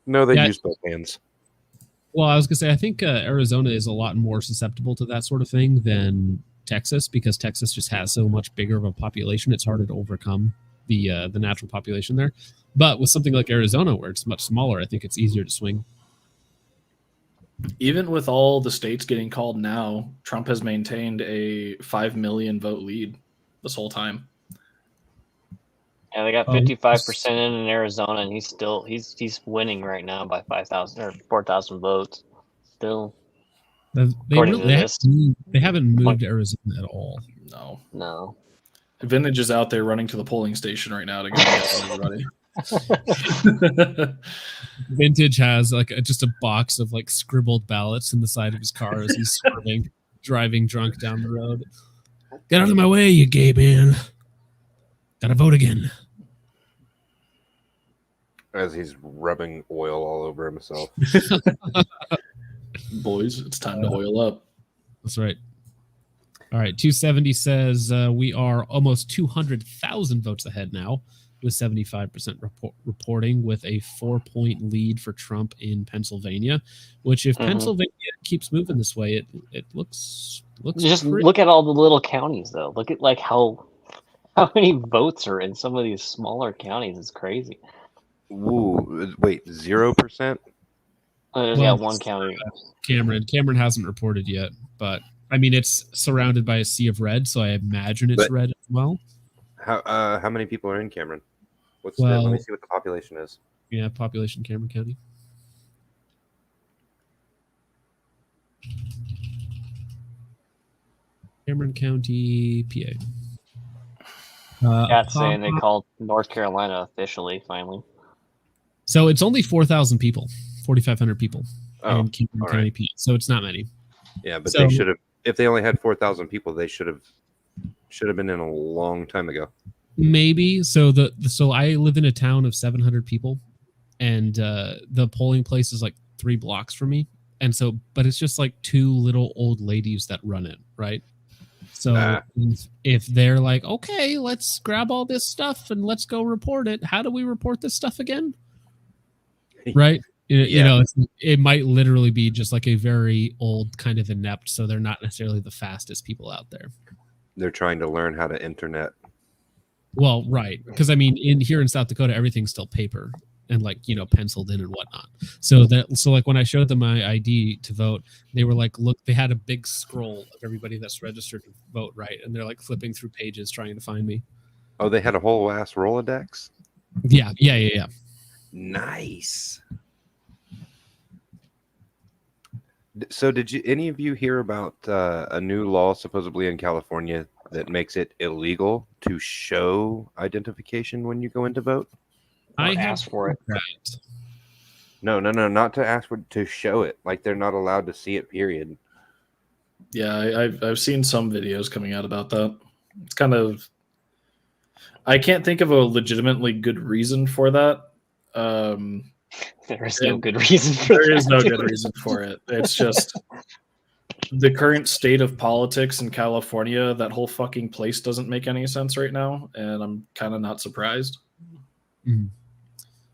No, they Yeah. use both hands. Well, I was going to say, I think Arizona is a lot more susceptible to that sort of thing than Texas, because Texas just has so much bigger of a population. It's harder to overcome the natural population there. But with something like Arizona, where it's much smaller, I think it's easier to swing. Even with all the states getting called now, Trump has maintained a 5 million vote lead this whole time. Yeah, they got 55% in Arizona, and he's winning right now by 5,000 or 4,000 votes. Still, They haven't moved Arizona at all. No. Vintage is out there running to the polling station right now to go get everybody. Vintage has like just a box of like scribbled ballots in the side of his car as he's driving drunk down the road. Get out of my way, you gay man. Gotta vote again. As he's rubbing oil all over himself. Boys, it's time to oil up. That's right. All right, 270 says we are almost 200,000 votes ahead now, with 75% reporting, with a 4-point lead for Trump in Pennsylvania. Which, if Pennsylvania keeps moving this way, it looks. Just pretty. look at all the little counties, though. Look at like how many votes are in some of these smaller counties. It's crazy. Ooh, wait, 0%? Yeah, one county. Cameron hasn't reported yet, but I mean it's surrounded by a sea of red, so I imagine it's red as well. How many people are in Cameron? Let me see what the population is. Yeah, population Cameron County. Cameron County, PA. Cat's saying they called North Carolina officially finally. So it's only 4,000 people, 4,500 people in Cameron County, right. PA. So it's not many. Yeah, but they should have. If they only had 4,000 people, they should have been in a long time ago. Maybe. So so I live in a town of 700 people, and the polling place is like 3 blocks from me, and so but it's just like 2 little old ladies that run it, right? So if they're like, okay, let's grab all this stuff and let's go report it. How do we report this stuff again? Right? You know, it might literally be just like a very old kind of inept, so they're not necessarily the fastest people out there. They're trying to learn how to internet. Well, right, because I mean, here in South Dakota, everything's still paper and like penciled in and whatnot. So like when I showed them my ID to vote, they were like, look, they had a big scroll of everybody that's registered to vote, right? And they're like flipping through pages trying to find me. Oh, they had a whole ass Rolodex? Yeah. Nice. So did any of you hear about a new law supposedly in California that makes it illegal to show identification when you go in to vote? I asked for it. Right. No, not to ask for, to show it. Like they're not allowed to see it, period. Yeah, I've seen some videos coming out about that. It's kind of, I can't think of a legitimately good reason for that. There is no good reason for There that. is no good reason for it. It's just the current state of politics in California. That whole fucking place doesn't make any sense right now, and I'm kind of not surprised. Mm-hmm.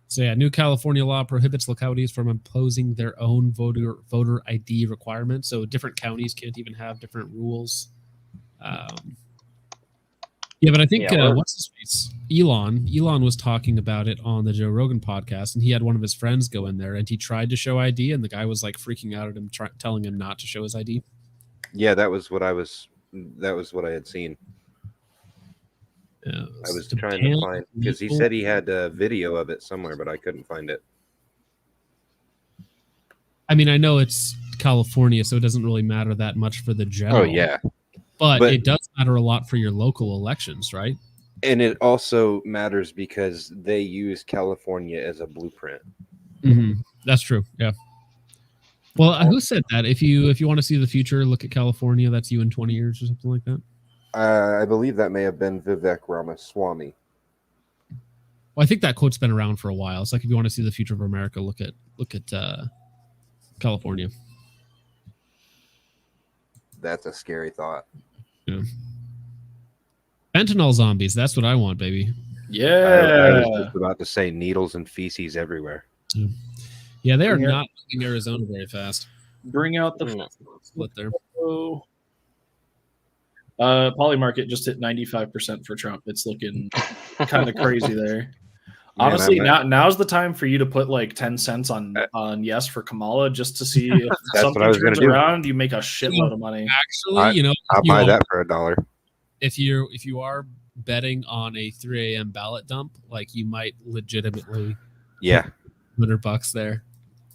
So yeah, new California law prohibits localities from imposing their own voter ID requirements. So different counties can't even have different rules. Yeah, but I think what's his face? Elon was talking about it on the Joe Rogan podcast, and he had one of his friends go in there, and he tried to show ID, and the guy was like freaking out at him, telling him not to show his ID. Yeah, that was what I had seen. Yeah, I was trying to find, because he said he had a video of it somewhere, but I couldn't find it. I mean, I know it's California, so it doesn't really matter that much for the general. Oh yeah, but it does matter a lot for your local elections, right? And it also matters because they use California as a blueprint. Mm-hmm. That's true. Yeah. Well, who said that? If you want to see the future, look at California. That's you in 20 years or something like that. I believe that may have been Vivek Ramaswamy. Well, I think that quote's been around for a while. It's like if you want to see the future of America, look at California. That's a scary thought. Yeah. Fentanyl zombies. That's what I want, baby. Yeah. I was just about to say needles and feces everywhere. Yeah, they are not moving Arizona very fast. Bring out the split there. Polymarket just hit 95% for Trump. It's looking kind of crazy there. Honestly, now's the time for you to put like 10 cents on yes for Kamala just to see if something turns around. You make a shitload of money. Actually, I'll buy that for $1. if you are betting on a 3 a.m. ballot dump, like you might legitimately Yeah. $100 there,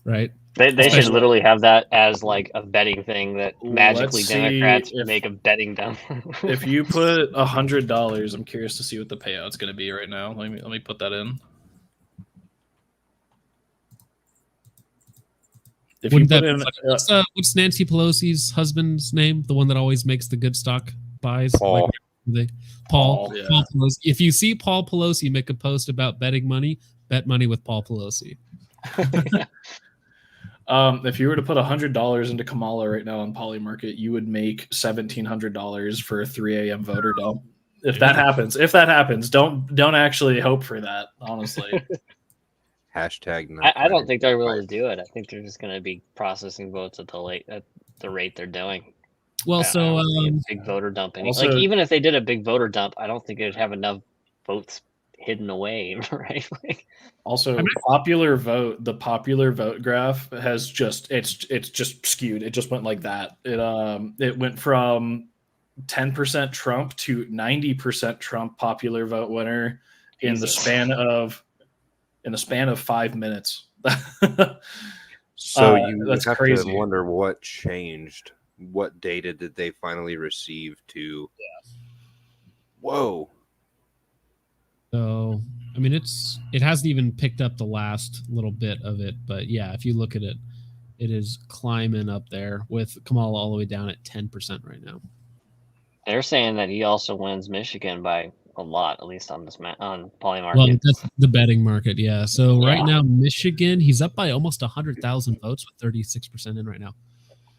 right? They should Especially- literally have that as like a betting thing that magically Let's see Democrats if- make a betting dump. If you put $100, I'm curious to see what the payout's going to be right now. Let me put that in. If you Wouldn't put that in, be funny? What's Nancy Pelosi's husband's name? The one that always makes the good stock buys? Paul. Paul. Paul, yeah. Paul Pelosi. If you see Paul Pelosi make a post about betting money, bet money with Paul Pelosi. if you were to put $100 into Kamala right now on Polymarket, you would make $1,700 for a 3 a.m. voter dump. If that happens, don't actually hope for that. Honestly, Hashtag. I don't think they're willing to do it. I think they're just going to be processing votes at the rate they're doing. Well, I so don't see a big voter dump. also- Like even if they did a big voter dump, I don't think it'd have enough votes hidden away, right? Like, Also, the popular vote graph has just it's just skewed. It just went like that. It went from 10% Trump to 90% Trump popular vote winner in the Jesus. span of 5 minutes. So you that's have crazy. to wonder what changed. What data did they finally receive to? Whoa. So I mean, it hasn't even picked up the last little bit of it, but yeah, if you look at it, it is climbing up there with Kamala all the way down at 10% right now. they're saying that he also wins Michigan by a lot, at least on on Polymarket. Well, that's the betting market, yeah. So Yeah. right now, Michigan, he's up by almost 100,000 votes with 36% in right now.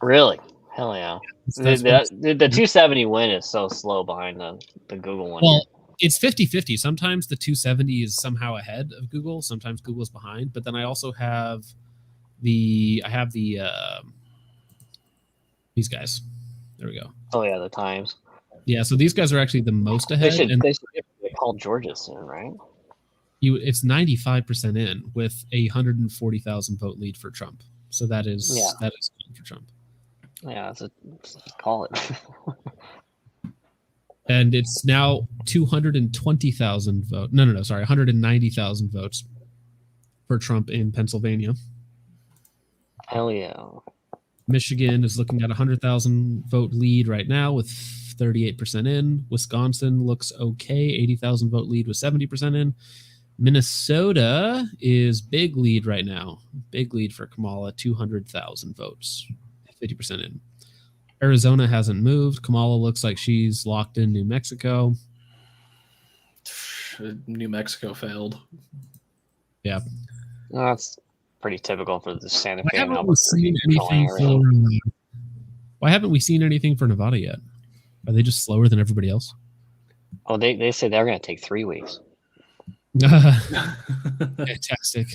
Really? Hell yeah. That's The 270 win is so slow behind the Google one. Well, it's 50-50. Sometimes the 270 is somehow ahead of Google. Sometimes Google's behind. But then I also have these guys. There we go. Oh yeah, the Times. Yeah, so these guys are actually the most They ahead. should And call Georgia soon, right? it's 95% in with a 140,000 vote lead for Trump. So that is good for Trump. Yeah, let's call it. And it's now 220,000 votes. No, sorry, 190,000 votes for Trump in Pennsylvania. Hell yeah. Michigan is looking at 100,000 vote lead right now with 38% in. Wisconsin looks okay, 80,000 vote lead with 70% in. Minnesota is big lead right now. Big lead for Kamala, 200,000 votes, 50% in. Arizona hasn't moved. Kamala looks like she's locked in New Mexico. New Mexico failed. Yeah. That's pretty typical for the Santa Why Fe and haven't we seen Albuquerque anything area. why haven't we seen anything for Nevada yet? Are they just slower than everybody else? Oh, they say they're going to take 3 weeks. Fantastic.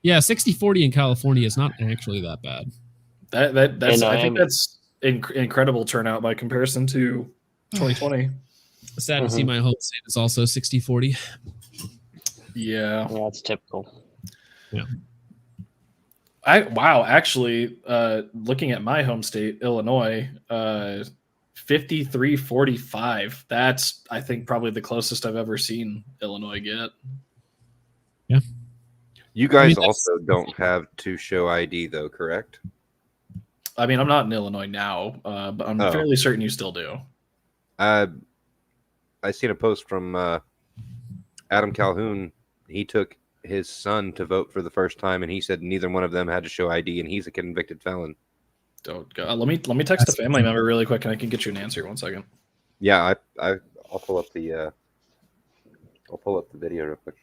Yeah, 60-40 in California is not actually that bad. That's I think that's incredible turnout by comparison to 2020. Sad to see my home state is also 60-40. Yeah. That's typical. Yeah. Actually, looking at my home state, Illinois, 53-45. That's, I think, probably the closest I've ever seen Illinois get. Yeah. You guys also don't have to show ID, though, correct? I mean, I'm not in Illinois now, but I'm fairly certain you still do. I seen a post from Adam Calhoun. He took his son to vote for the first time, and he said neither one of them had to show ID, and he's a convicted felon. Don't go. Let me text a family member really quick, and I can get you an answer. 1 second. Yeah, I'll pull up the video real quick.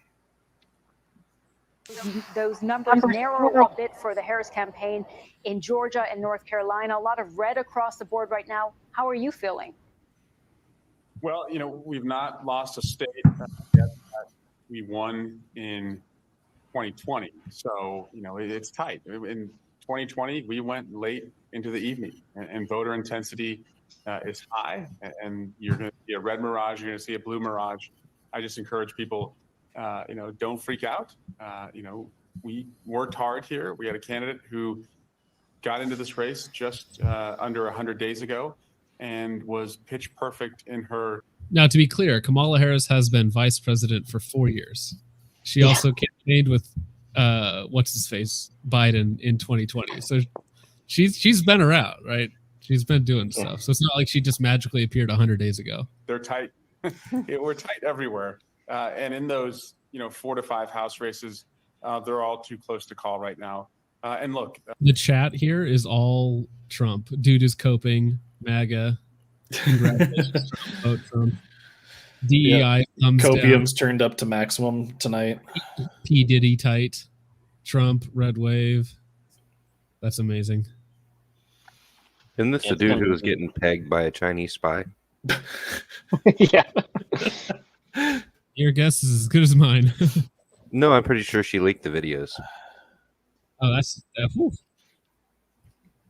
Those numbers narrow a bit for the Harris campaign in Georgia and North Carolina. A lot of red across the board right now. How are you feeling? Well, we've not lost a state yet. We won in 2020. So, it's tight. In 2020, we went late into the evening, and voter intensity is high. And you're going to see a red mirage. You're going to see a blue mirage. I just encourage people, don't freak out. We worked hard here. We had a candidate who got into this race just under 100 days ago. and was pitch perfect in her. Now, to be clear, Kamala Harris has been vice president for 4 years. She also campaigned with what's his face Biden in 2020. So she's been around, right? She's been doing stuff. So it's not like she just magically appeared 100 days ago. They're tight. We're tight everywhere. And in those, 4 to 5 House races, they're all too close to call right now. And look, The chat here is all Trump. Dude is coping. MAGA. Congratulations, Trump. Vote Trump. DEI thumbs Copium's turned up to maximum tonight. down. P. Diddy tight. Trump, red wave. That's amazing. Isn't this the dude who was getting pegged by a Chinese spy? Yeah. Your guess is as good as mine. No, I'm pretty sure she leaked the videos. Oh, that's whew.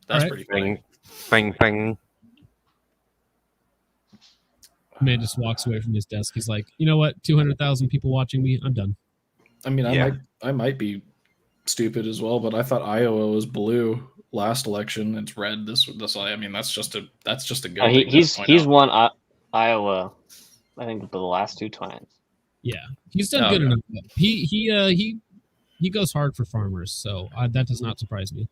That's All right. pretty funny. Bang. Man just walks away from his desk. He's like, you know what? 200,000 people watching me. I'm done. I mean, I might be stupid as well, but I thought Iowa was blue last election. It's red this. I mean, that's just a good. thing to He's point out. won Iowa, I think, the last 2 times. Yeah, he's done good enough. He goes hard for farmers, so that does not surprise me.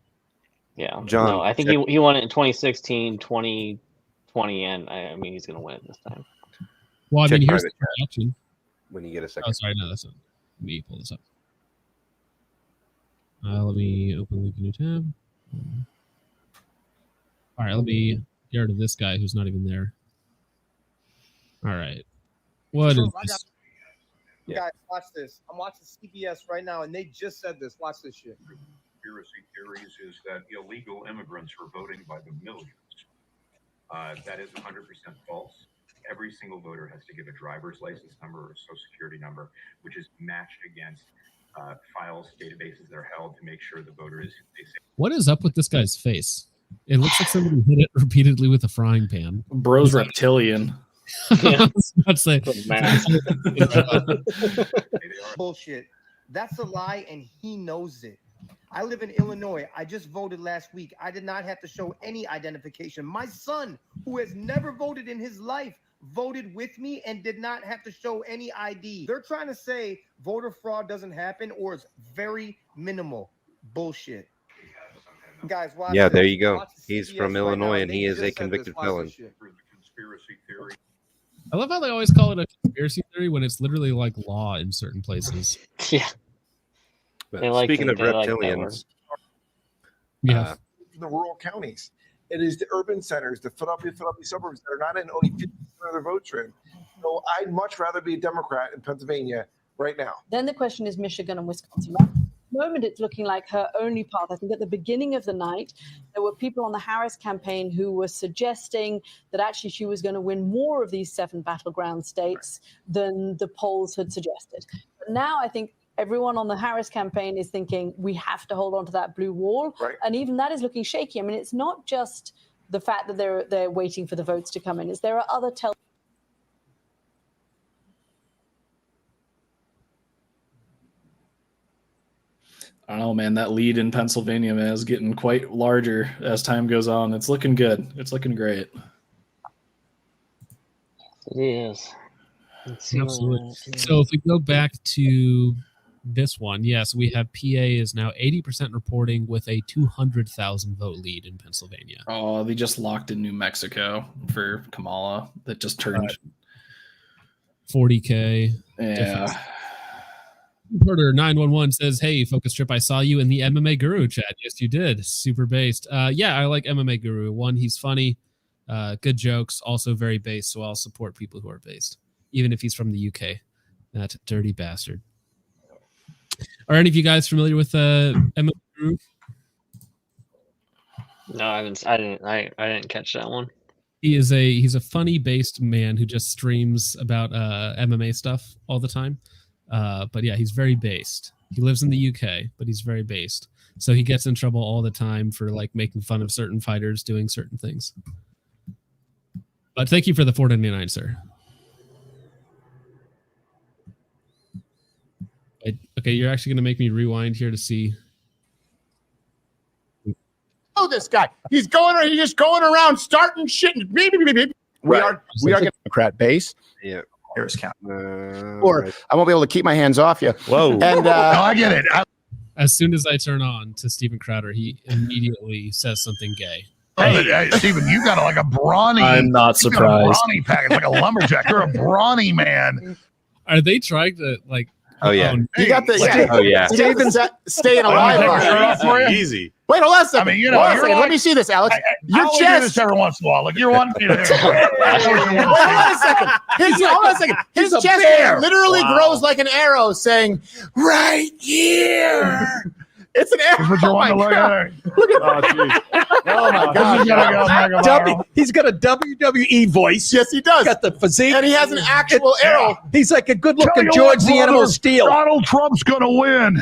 Yeah, John, no, I think he won it in 2016, 2020, and I mean he's going to win it this time. Well, I Check mean, here's the private chat projection. when you get a Oh, second. sorry, no, that's not. Let me pull this up. Let me open a new tab. All right, let me get rid of this guy who's not even there. All right, what is this? Guys, watch this. I'm watching CBS right now, and they just said this. Watch this shit. Conspiracy theories is that illegal immigrants are voting by the millions. That is 100% false. Every single voter has to give a driver's license number or a social security number, which is matched against files, databases that are held to make sure the voter is who they say. What is up with this guy's face? It looks like somebody hit it repeatedly with a frying pan. Bro's reptilian. I was about to say, Bullshit. That's a lie, and he knows it. I live in Illinois. I just voted last week. I did not have to show any identification. My son, who has never voted in his life, voted with me and did not have to show any ID. They're trying to say voter fraud doesn't happen or it's very minimal. Bullshit. Guys, watch Yeah, this. there you go. Watch He's CBS from right Illinois, now. and They he is just a said this. convicted Watch felon. this shit. Conspiracy theory. I love how they always call it a conspiracy theory when it's literally like law in certain places. Yeah. But speaking of reptilians, Yeah. the rural counties. It is the urban centers, the Philadelphia suburbs that are not in only 50% of their votes are in. So I'd much rather be a Democrat in Pennsylvania right now. Then the question is Michigan and Wisconsin. Right? At the moment, it's looking like her only path. I think at the beginning of the night, there were people on the Harris campaign who were suggesting that actually she was going to win more of these 7 battleground states than the polls had suggested. But now I think everyone on the Harris campaign is thinking we have to hold on to that blue wall. Right. And even that is looking shaky. I mean, it's not just the fact that they're waiting for the votes to come in. Is there are other I don't know, man. That lead in Pennsylvania, man, is getting quite larger as time goes on. It's looking good. It's looking great. It is. Let's see Absolutely. So if we go back to this one, yes, we have PA is now 80% reporting with a 200,000 vote lead in Pennsylvania. Oh, they just locked in New Mexico for Kamala. That just turned 40K. Yeah. Porter 911 says, "Hey, Focus Trip, I saw you in the MMA Guru chat. Yes, you did. Super based. Yeah, I like MMA Guru. One, he's funny, good jokes, also very based. So I'll support people who are based, even if he's from the UK. That dirty bastard." Are any of you guys familiar with MMA Guru? No, I didn't catch that one. He's a funny based man who just streams about MMA stuff all the time. But yeah, he's very based. He lives in the UK, but he's very based. So he gets in trouble all the time for like making fun of certain fighters doing certain things. But thank you for the $4.99, sir. Okay, you're actually going to make me rewind here to see. know this guy. He's just going around starting shit. And beep, beep, beep, beep. We are getting a Democrat base. Yeah. Harris County. Or I won't be able to keep my hands off you. Whoa. And No, I get it. As soon as I turn on to Steven Crowder, he immediately says something gay. Hey, Steven, you got like a brawny. I'm not you got a surprised. brawny package, like a lumberjack. You're a brawny man. Are they trying to like? Oh yeah. you got the Oh yeah. Steven's staying alive. Easy. Wait, hold on a second. I mean, you know, Hold on a you're second. like- Let me see this, Alex. Your I'll do chest. this every once in a while. Like you're one. Wait, hold on a second. Hold on a second. His He's a chest bear. literally Wow. grows like an arrow, saying, "Right here." It's an arrow. That's what you Oh want to my look God. at. Look at Oh my God. He's got a WWE voice. Yes, he does. Got the physique. And he has an actual arrow. He's like a good Tell looking you George what, the Animal brother, Steel. Donald Trump's gonna win.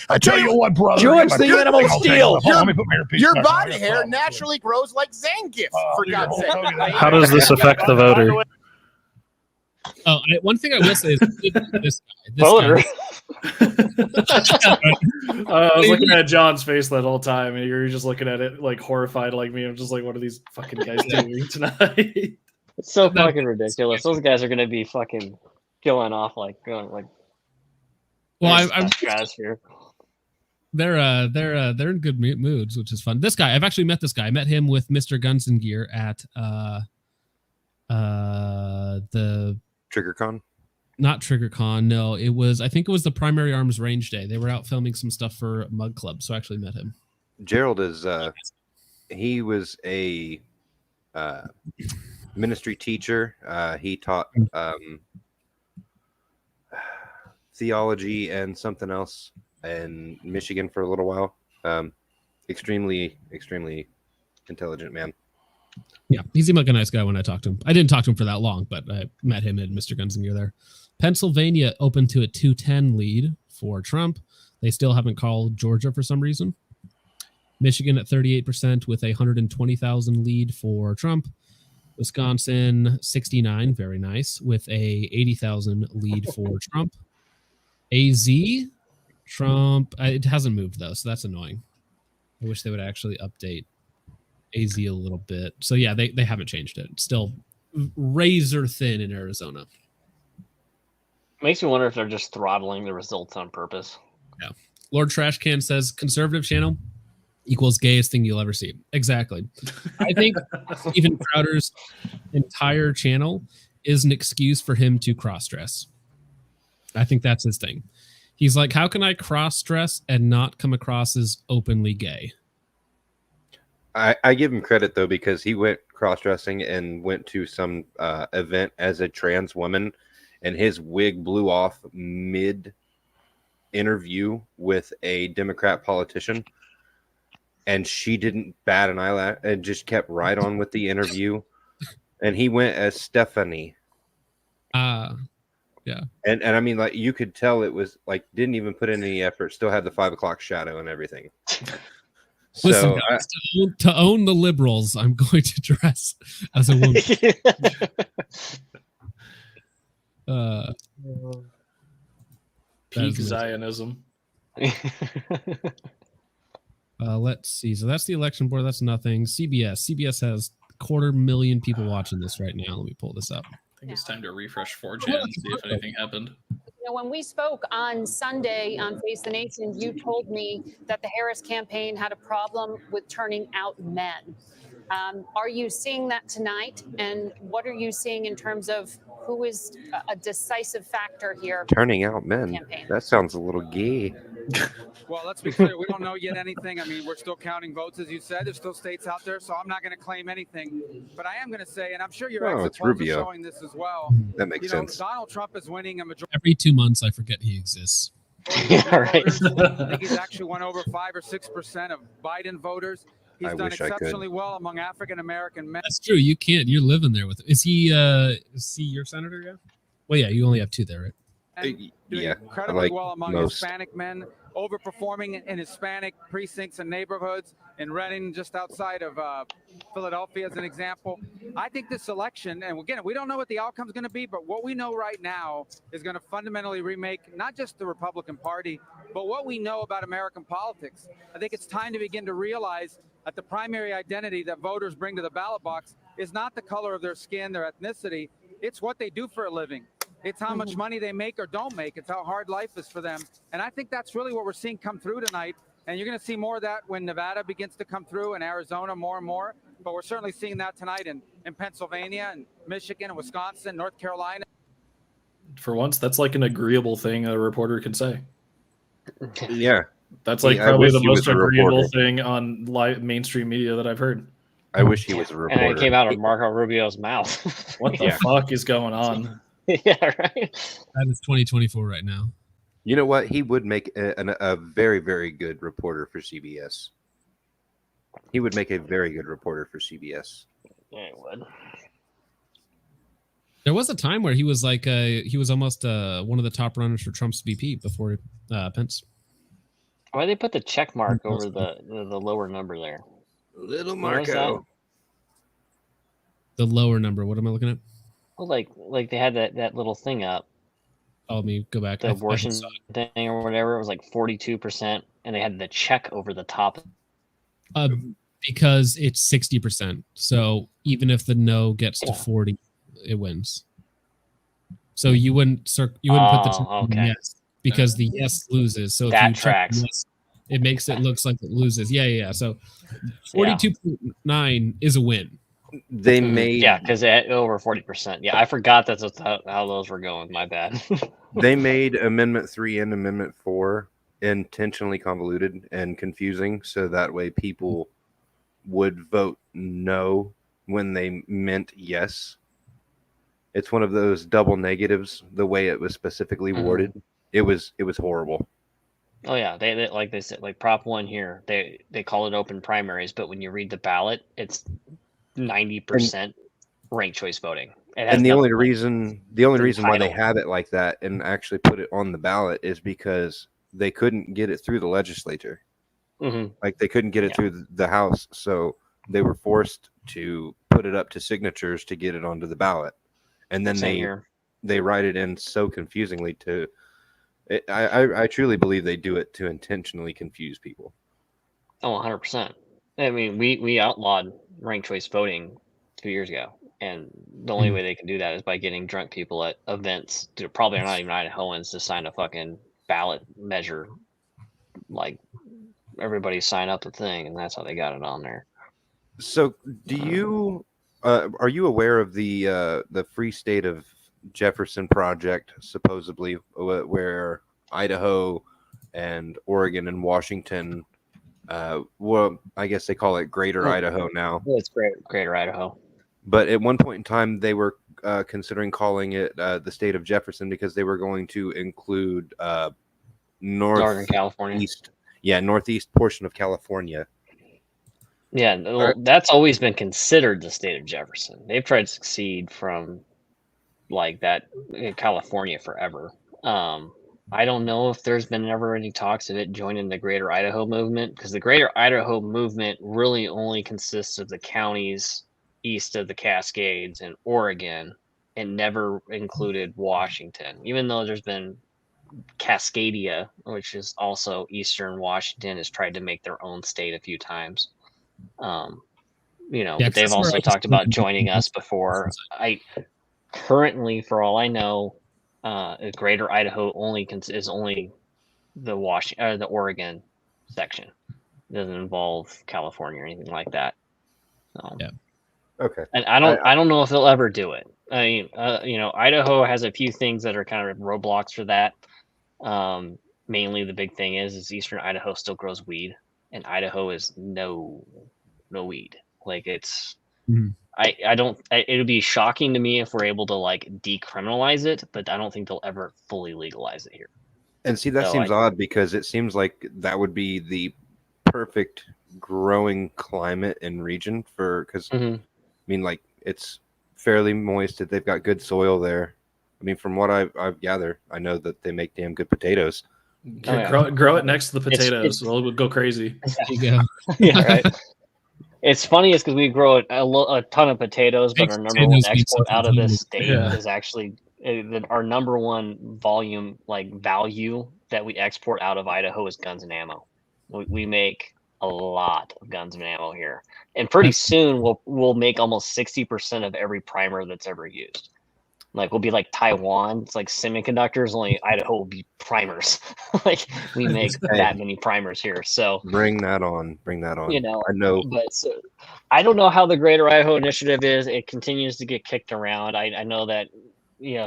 I tell you what, brother. George Yeah, the but- Animal I'll take Steel. it. Hold on, let me put my earpiece Your back body on. hair naturally grows like Zangief, for God's sake. How does this affect the voter? One thing I will say is this Voter. guy. I was looking at John's face that whole time, and you're just looking at it like horrified, like me. I'm just like, what are these fucking guys doing tonight? It's so fucking ridiculous. Those guys are gonna be fucking going off like going like. Well, I'm stratosphere. they're in good moods, which is fun. This guy, I've actually met this guy. I met him with Mr. Guns and Gear at the TriggerCon. Not TriggerCon. No, I think it was the Primary Arms Range Day. They were out filming some stuff for Mug Club, so I actually met him. Gerald is he was a ministry teacher. He taught theology and something else in Michigan for a little while. Extremely intelligent man. Yeah, he seemed like a nice guy when I talked to him. I didn't talk to him for that long, but I met him at Mr. Guns and Gear there. Pennsylvania opened to a 210 lead for Trump. They still haven't called Georgia for some reason. Michigan at 38% with a 120,000 lead for Trump. Wisconsin 69, very nice, with a 80,000 lead for Trump. AZ, Trump, it hasn't moved though, so that's annoying. I wish they would actually update AZ a little bit. So yeah, they haven't changed it. It's still razor thin in Arizona. Makes me wonder if they're just throttling the results on purpose. Yeah. Lord Trashcan says conservative channel equals gayest thing you'll ever see. Exactly. I think Steven Crowder's entire channel is an excuse for him to cross-dress. I think that's his thing. He's like, how can I cross-dress and not come across as openly gay? I give him credit though, because he went cross-dressing and went to some event as a trans woman, and his wig blew off mid interview with a Democrat politician, and she didn't bat an eyelash and just kept right on with the interview. And he went as Stephanie. Yeah. And I mean, like, you could tell it was like, didn't even put in any effort, still had the 5 o'clock shadow and everything. Listen, So guys, to own the liberals, I'm going to dress as a woman. Peak Zionism. Let's see. So that's the election board. That's nothing. CBS has 250,000 people watching this right now. Let me pull this up. I think it's time to refresh 4chan and see if anything happened. You know, when we spoke on Sunday on Face the Nation, you told me that the Harris campaign had a problem with turning out men. Are you seeing that tonight? And what are you seeing in terms of who is a decisive factor here? turning out men. That sounds a little gay. Well, let's be clear. We don't know yet anything. I mean, we're still counting votes, as you said. There's still states out there, so I'm not going to claim anything. But I am going to say, and I'm sure your Oh, exit it's polls are Rubio. showing this as well. That makes sense. Donald Trump is winning a majority. Every 2 months, I forget he exists. I think he's actually won over 5 or 6% of Biden voters. He's I done wish I could. exceptionally well among African American men. That's true. You can't. You're living there with him. Is he your senator yet? Well, yeah, you only have 2 there, right? And doing Yeah, incredibly like well among most. Hispanic men, overperforming in Hispanic precincts and neighborhoods in Reading, just outside of Philadelphia, as an example. I think this election, and again, we don't know what the outcome is going to be, but what we know right now is going to fundamentally remake not just the Republican Party, but what we know about American politics. I think it's time to begin to realize that the primary identity that voters bring to the ballot box is not the color of their skin, their ethnicity. It's what they do for a living. It's how much money they make or don't make. It's how hard life is for them. And I think that's really what we're seeing come through tonight. And you're going to see more of that when Nevada begins to come through and Arizona more and more. But we're certainly seeing that tonight in Pennsylvania and Michigan and Wisconsin, North Carolina. For once, that's like an agreeable thing a reporter can say. Yeah. That's like I probably wish the he was most a agreeable reporter. thing on live mainstream media that I've heard. I wish he was a And reporter. it came out of Marco Rubio's mouth. What the fuck is going on? Yeah, right. That is 2024 right now. You know what? He would make a very, very good reporter for CBS. He would make a very good reporter for CBS. Yeah, it would. There was a time where he was like he was almost one of the top runners for Trump's VP before Pence. Why they put the check mark over the lower number there? Little What was that? Marco. The lower number. What am I looking at? Well, like they had that little thing up, Oh, let me go back. the abortion thing or whatever. It was like 42%, and they had the check over the top. Because it's 60%. So even if the no gets to 40, it wins. So you wouldn't put the check on okay. yes because the yes loses. So if That you check tracks. yes, it makes it looks like it loses. Yeah. So 42.9 is a win. They made because over 40%. Yeah, I forgot that's how those were going. My bad. they made Amendment 3 and Amendment 4 intentionally convoluted and confusing so that way people would vote no when they meant yes. It's one of those double negatives the way it was specifically worded. It was horrible. Oh yeah, they like they said, like Prop 1 here. They call it open primaries, but when you read the ballot, it's 90% ranked choice voting. And the only reason why they title. have it like that and actually put it on the ballot is because they couldn't get it through the legislature. Mhm. Like they couldn't get it through the House, so they were forced to put it up to signatures to get it onto the ballot. And then Same here. they write it in so confusingly to I truly believe they do it to intentionally confuse people. Oh, 100%. I mean, we outlawed ranked choice voting 2 years ago, and the only way they can do that is by getting drunk people at events that probably are not even Idahoans to sign a fucking ballot measure. Like everybody sign up the thing, and that's how they got it on there. So, do you are you aware of the Free State of Jefferson project, supposedly, where Idaho and Oregon and Washington, well, I guess they call it Greater Idaho now. Well, it's Greater Idaho. But at one point in time, they were considering calling it the state of Jefferson because they were going to include Northern California. Northeast portion of California. Yeah, well, that's always been considered the state of Jefferson. They've tried to succeed from like that in California forever. I don't know if there's been ever any talks of it joining the Greater Idaho movement, because the Greater Idaho movement really only consists of the counties east of the Cascades and Oregon, and never included Washington, even though there's been Cascadia, which is also eastern Washington, has tried to make their own state a few times. But they've also talked about joining us before. Currently, for all I know, Greater Idaho is only the the Oregon section. It doesn't involve California or anything like that. So, yeah. Okay. And I don't know if they'll ever do it. I mean, Idaho has a few things that are kind of roadblocks for that. Mainly, the big thing is Eastern Idaho still grows weed, and Idaho is no weed. Like it's. I don't. It would be shocking to me if we're able to like decriminalize it, but I don't think they'll ever fully legalize it here. And see, that seems odd because it seems like that would be the perfect growing climate and region because I mean, like it's fairly moist. They've got good soil there. I mean, from what I've gathered, I know that they make damn good potatoes. Grow it next to the potatoes. We'll go crazy. There you go. Yeah, right. It's funny is because we grow a ton of potatoes, but our number one export out of this state is actually our number one volume, like value that we export out of Idaho is guns and ammo. We make a lot of guns and ammo here, and pretty soon we'll make almost 60% of every primer that's ever used. Like we'll be like Taiwan. It's like semiconductors. Only Idaho will be primers. Like we make that many primers here. So Bring that on. Bring that on. you know, I know. but so, I don't know how the Greater Idaho Initiative is. It continues to get kicked around. I know that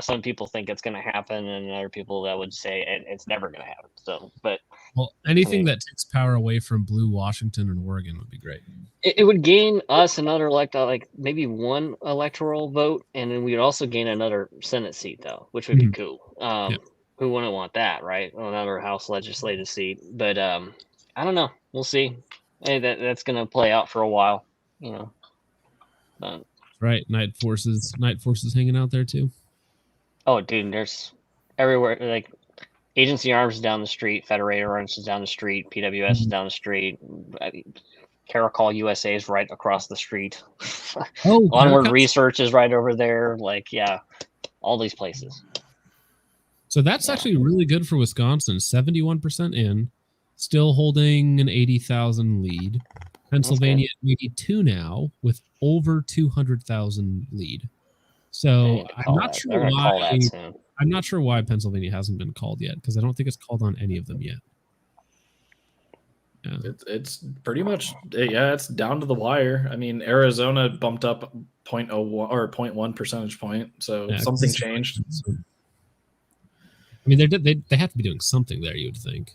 some people think it's going to happen, and other people that would say it's never going to happen. So, but Well, anything that takes power away from blue Washington and Oregon would be great. it would gain us another like maybe one electoral vote, and then we'd also gain another Senate seat though, which would be cool. Who wouldn't want that, right? Another House legislative seat. But I don't know. We'll see. Hey, that's going to play out for a while, But, Right, night forces hanging out there too. oh, dude, there's everywhere. Like Agency Arms is down the street, Federated Arms is down the street, PWS is down the street. Caracol USA is right across the street. Oh, Onward Caracol. Research is right over there. Like, yeah, all these places. So that's actually really good for Wisconsin. 71% in, still holding an 80,000 lead. Pennsylvania at 82 now with over 200,000 lead. So I'm not sure why. I'm not sure why Pennsylvania hasn't been called yet, because I don't think it's called on any of them yet. Yeah. It's pretty much, it's down to the wire. I mean, Arizona bumped up 0.01 or 0.1 percentage point, so Yeah, something 'cause- changed. I mean, they have to be doing something there, you would think.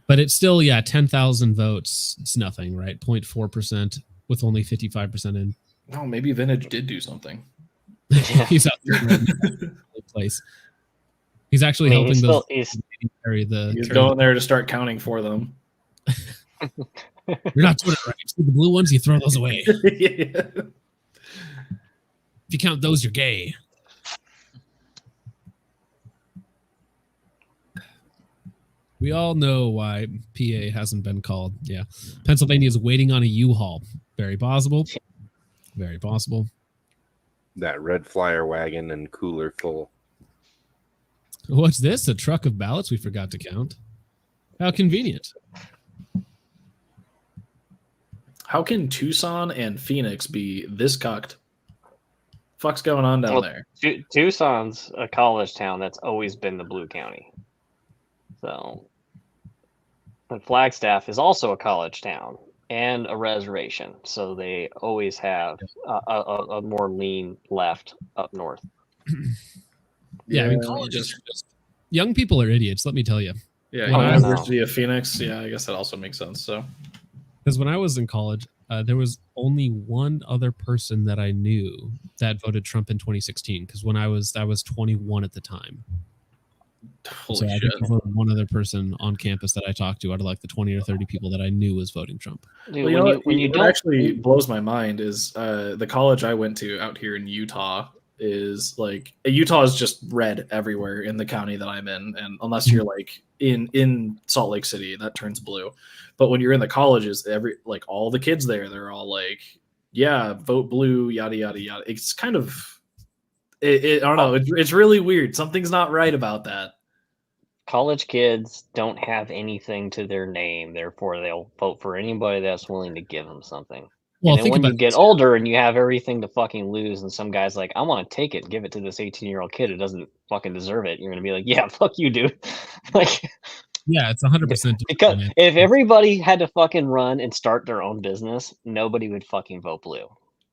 But it's still, 10,000 votes. It's nothing, right? 0.4% with only 55% in. Oh, maybe Vintage did do something. He's out there in the place. He's actually I mean, helping those he's carry the. He's carry going there to start counting for them. You're not doing it right. See the blue ones, you throw those away. If you count those, you're gay. We all know why PA hasn't been called. Yeah. Pennsylvania is waiting on a U-Haul. Very possible. Very possible. That red flyer wagon and cooler full. What's this? A truck of ballots we forgot to count? How convenient. How can Tucson and Phoenix be this cucked? Fuck's going on down there? Tucson's a college town that's always been the blue county. So, and Flagstaff is also a college town and a reservation. So they always have a more lean left up north. Yeah, I mean, college young people are idiots, let me tell you. Yeah, When I- University of Phoenix. Yeah, I guess that also makes sense. So, Because when I was in college, there was only one other person that I knew that voted Trump in 2016. Because when I was 21 at the time. Holy so I shit. think there was one other person on campus that I talked to out of like the 20 or 30 people that I knew was voting Trump. Dude, Well, you know when what actually blows my mind is the college I went to out here in Utah is like Utah is just red everywhere in the county that I'm in, and unless you're like in Salt Lake City, that turns blue. But when you're in the colleges, all the kids there, they're all like, yeah, vote blue, yada yada yada. It's kind of I don't know. It's really weird. Something's not right about that. College kids don't have anything to their name, therefore they'll vote for anybody that's willing to give them something. Well, and then think when you about get this. older and you have everything to fucking lose, and some guy's like, I want to take it and give it to this 18-year-old kid who doesn't fucking deserve it, you're gonna be like, yeah, fuck you, dude. Like, Yeah, it's 100%. because if everybody had to fucking run and start their own business, nobody would fucking vote blue.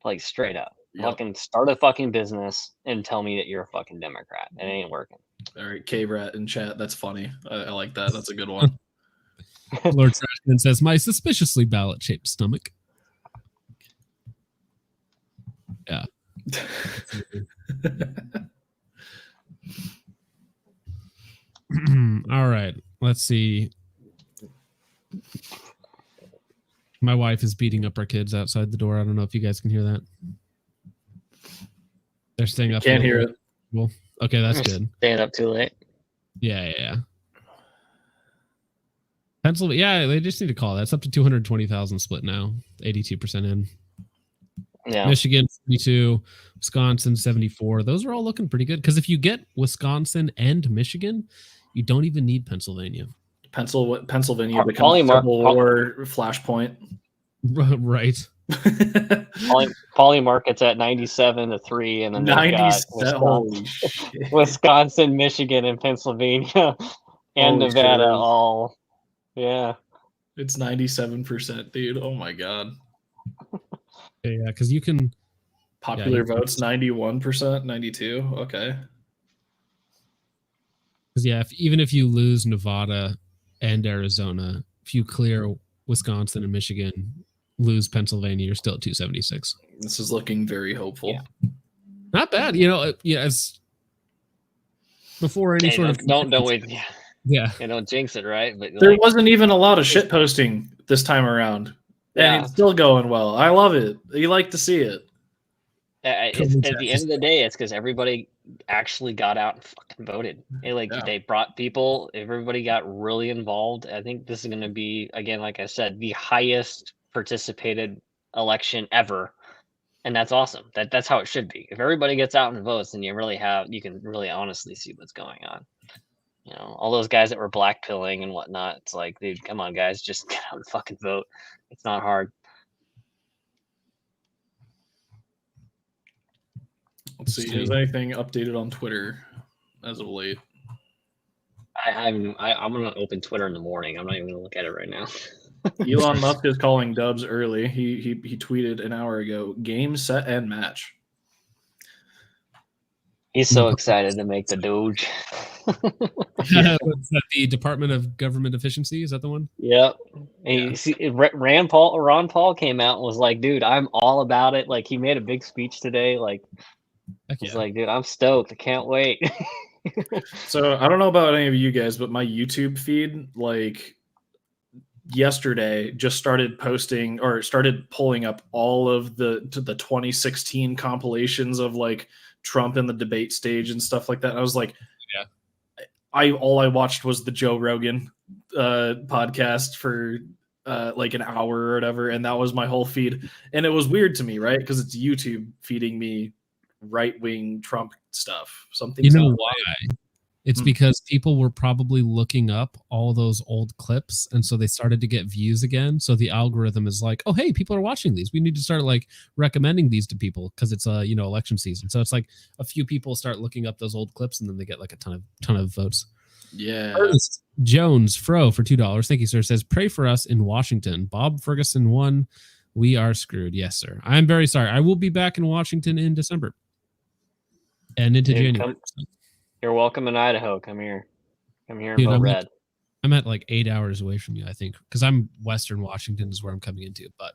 Like straight up. Fucking start a fucking business and tell me that you're a fucking Democrat. It ain't working. All right, K-Rat in chat. That's funny. I like that. That's a good one. Lord Trashman says, my suspiciously ballot-shaped stomach. Yeah. All right. Let's see. My wife is beating up our kids outside the door. I don't know if you guys can hear that. They're staying up. Can't hear it. Well, okay, that's good. Staying up too late. Yeah. Pennsylvania, yeah, they just need to call that. It's up to 220,000 split now. 82% in. Yeah. Michigan 72, Wisconsin 74. Those are all looking pretty good. Because if you get Wisconsin and Michigan, you don't even need Pennsylvania. Pennsylvania becomes Polymar- Civil War flashpoint. Right. Poly markets at 97-3, and then they've got 97. Holy shit. Wisconsin, Michigan, and Pennsylvania, and Holy Nevada shit. all. Yeah. It's 97%, dude. Oh my god. Yeah, because you can Popular you can- votes 91%, 92. Okay. Because even if you lose Nevada and Arizona, if you clear Wisconsin and Michigan, lose Pennsylvania, you're still at 276. This is looking very hopeful. Not bad, as before any Hey, sort of don't wait. Yeah. Don't jinx it, right? But There wasn't even a lot of shit posting this time around. Yeah. And it's still going well. I love it. You like to see it. It's, at the end of the day, it's because everybody actually got out and fucking voted. They brought people. Everybody got really involved. I think this is going to be, again, like I said, the highest participated election ever, and that's awesome. That's how it should be. If everybody gets out and votes, then you can really honestly see what's going on. All those guys that were blackpilling and whatnot. It's like, dude, come on, guys, just get out and fucking vote. It's not hard. Let's see. Is anything updated on Twitter as of late? I'm gonna open Twitter in the morning. I'm not even gonna look at it right now. Elon Musk is calling dubs early. He tweeted an hour ago, game, set, and match. He's so excited to make the Doge. What's that, the Department of Government Efficiency? Is that the one? Yep. And Ron Paul came out and was like, dude, I'm all about it. Like, he made a big speech today. Like, he's like, dude, I'm stoked. I can't wait. So I don't know about any of you guys, but my YouTube feed, like yesterday, just started posting or started pulling up all of the 2016 compilations of like Trump in the debate stage and stuff like that. And I was like, all I watched was the Joe Rogan podcast for like an hour or whatever, and that was my whole feed. And it was weird to me, right? Because it's YouTube feeding me right-wing Trump stuff. Something. You know why? It's because people were probably looking up all those old clips, and so they started to get views again. So the algorithm is like, oh, hey, people are watching these. We need to start like recommending these to people because it's election season. So it's like a few people start looking up those old clips, and then they get like a ton of votes. Yeah. Ernest Jones Fro for $2. Thank you, sir. Says, pray for us in Washington. Bob Ferguson won. We are screwed. Yes, sir. I'm very sorry. I will be back in Washington in December and into January. You're welcome in Idaho. Come here. Come here and Dude, vote red. I'm at like 8 hours away from you, I think, because I'm Western Washington is where I'm coming into, but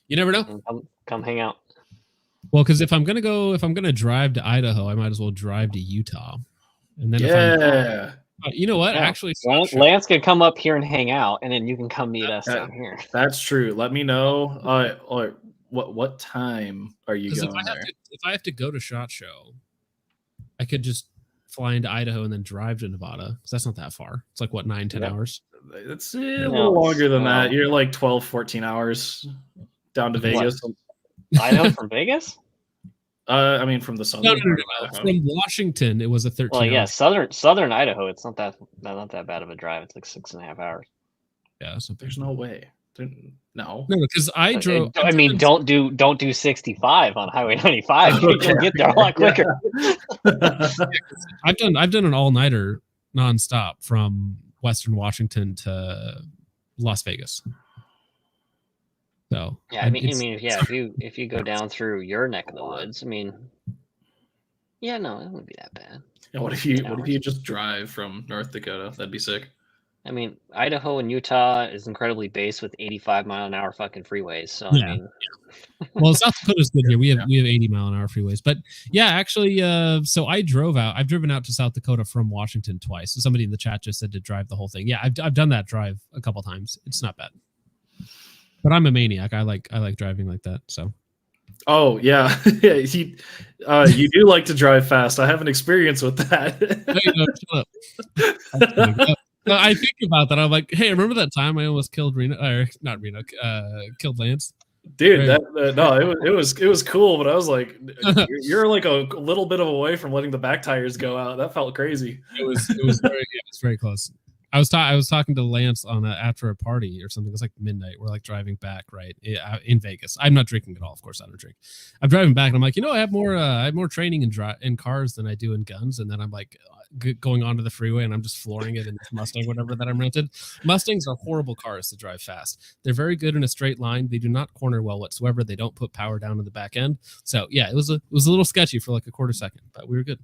you never know. Come hang out. Well, because if I'm gonna drive to Idaho, I might as well drive to Utah, and then you know what? Yeah. Actually, Lance can come up here and hang out, and then you can come meet us down here. That's true. Let me know. What time are you going there? If I have to go to SHOT Show, I could just fly into Idaho and then drive to Nevada, because that's not that far. It's like, what, 9-10 hours? It's a little longer than that. You're like 12-14 hours down to Vegas. Idaho from Vegas? I mean, from the southern. No. From Washington, it was a 13. Well, yeah, hours. southern Idaho. It's not that bad of a drive. It's like 6.5 hours. Yeah, there's no way. No, because I drove. I mean, don't do 65 on Highway 95. You'll get there a lot quicker. I've done an all-nighter nonstop from Western Washington to Las Vegas. So yeah, if you go down through your neck of the woods, I mean, yeah, no, it wouldn't be that bad. Yeah, what if you just drive from North Dakota? That'd be sick. I mean, Idaho and Utah is incredibly based with 85-mile-an-hour fucking freeways. So I mean, well, South Dakota's good here. We have 80-mile-an-hour freeways, but yeah, actually, so I've driven out to South Dakota from Washington twice. So somebody in the chat just said to drive the whole thing. Yeah, I've done that drive a couple times. It's not bad, but I'm a maniac. I like driving like that. So. Oh yeah, you do like to drive fast. I have an experience with that. Shut up. I think about that. I'm like, hey, remember that time I almost killed killed Lance? Dude, right. It was cool, but I was like, you're like a little bit away from letting the back tires go out. That felt crazy. It was very close. I was talking to Lance on after a party or something. It was like midnight. We're like driving back, right, in Vegas. I'm not drinking at all. Of course, I don't drink. I'm driving back, and I'm like, I have more training in cars than I do in guns. And then I'm like going onto the freeway, and I'm just flooring it in this Mustang, whatever that I'm rented. Mustangs are horrible cars to drive fast. They're very good in a straight line. They do not corner well whatsoever. They don't put power down in the back end. So yeah, it was a little sketchy for like a quarter second, but we were good.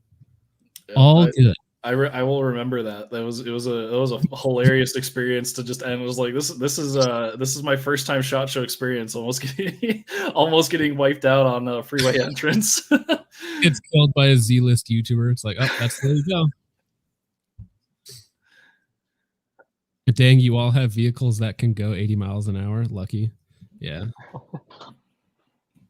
All good. I will remember that. It was a hilarious experience to just end. It was like this is my first time SHOT Show experience. Almost getting wiped out on a freeway entrance. It's killed by a Z-list YouTuber. It's like, oh, there you go. Dang, you all have vehicles that can go 80 miles an hour. Lucky. Yeah.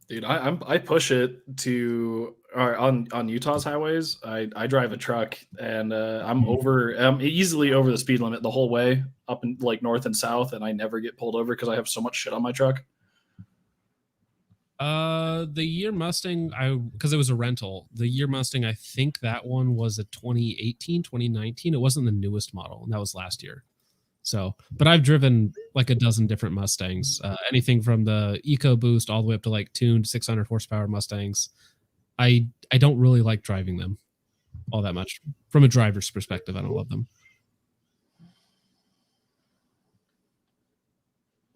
Dude, I push it to on Utah's highways. I drive a truck, and I'm easily over the speed limit the whole way up in like north and south, and I never get pulled over because I have so much shit on my truck. The year Mustang, because it was a rental. The year Mustang, I think that one was a 2018, 2019. It wasn't the newest model, and that was last year. So, but I've driven like a dozen different Mustangs, anything from the EcoBoost all the way up to like tuned 600 horsepower Mustangs. I don't really like driving them all that much from a driver's perspective. I don't love them.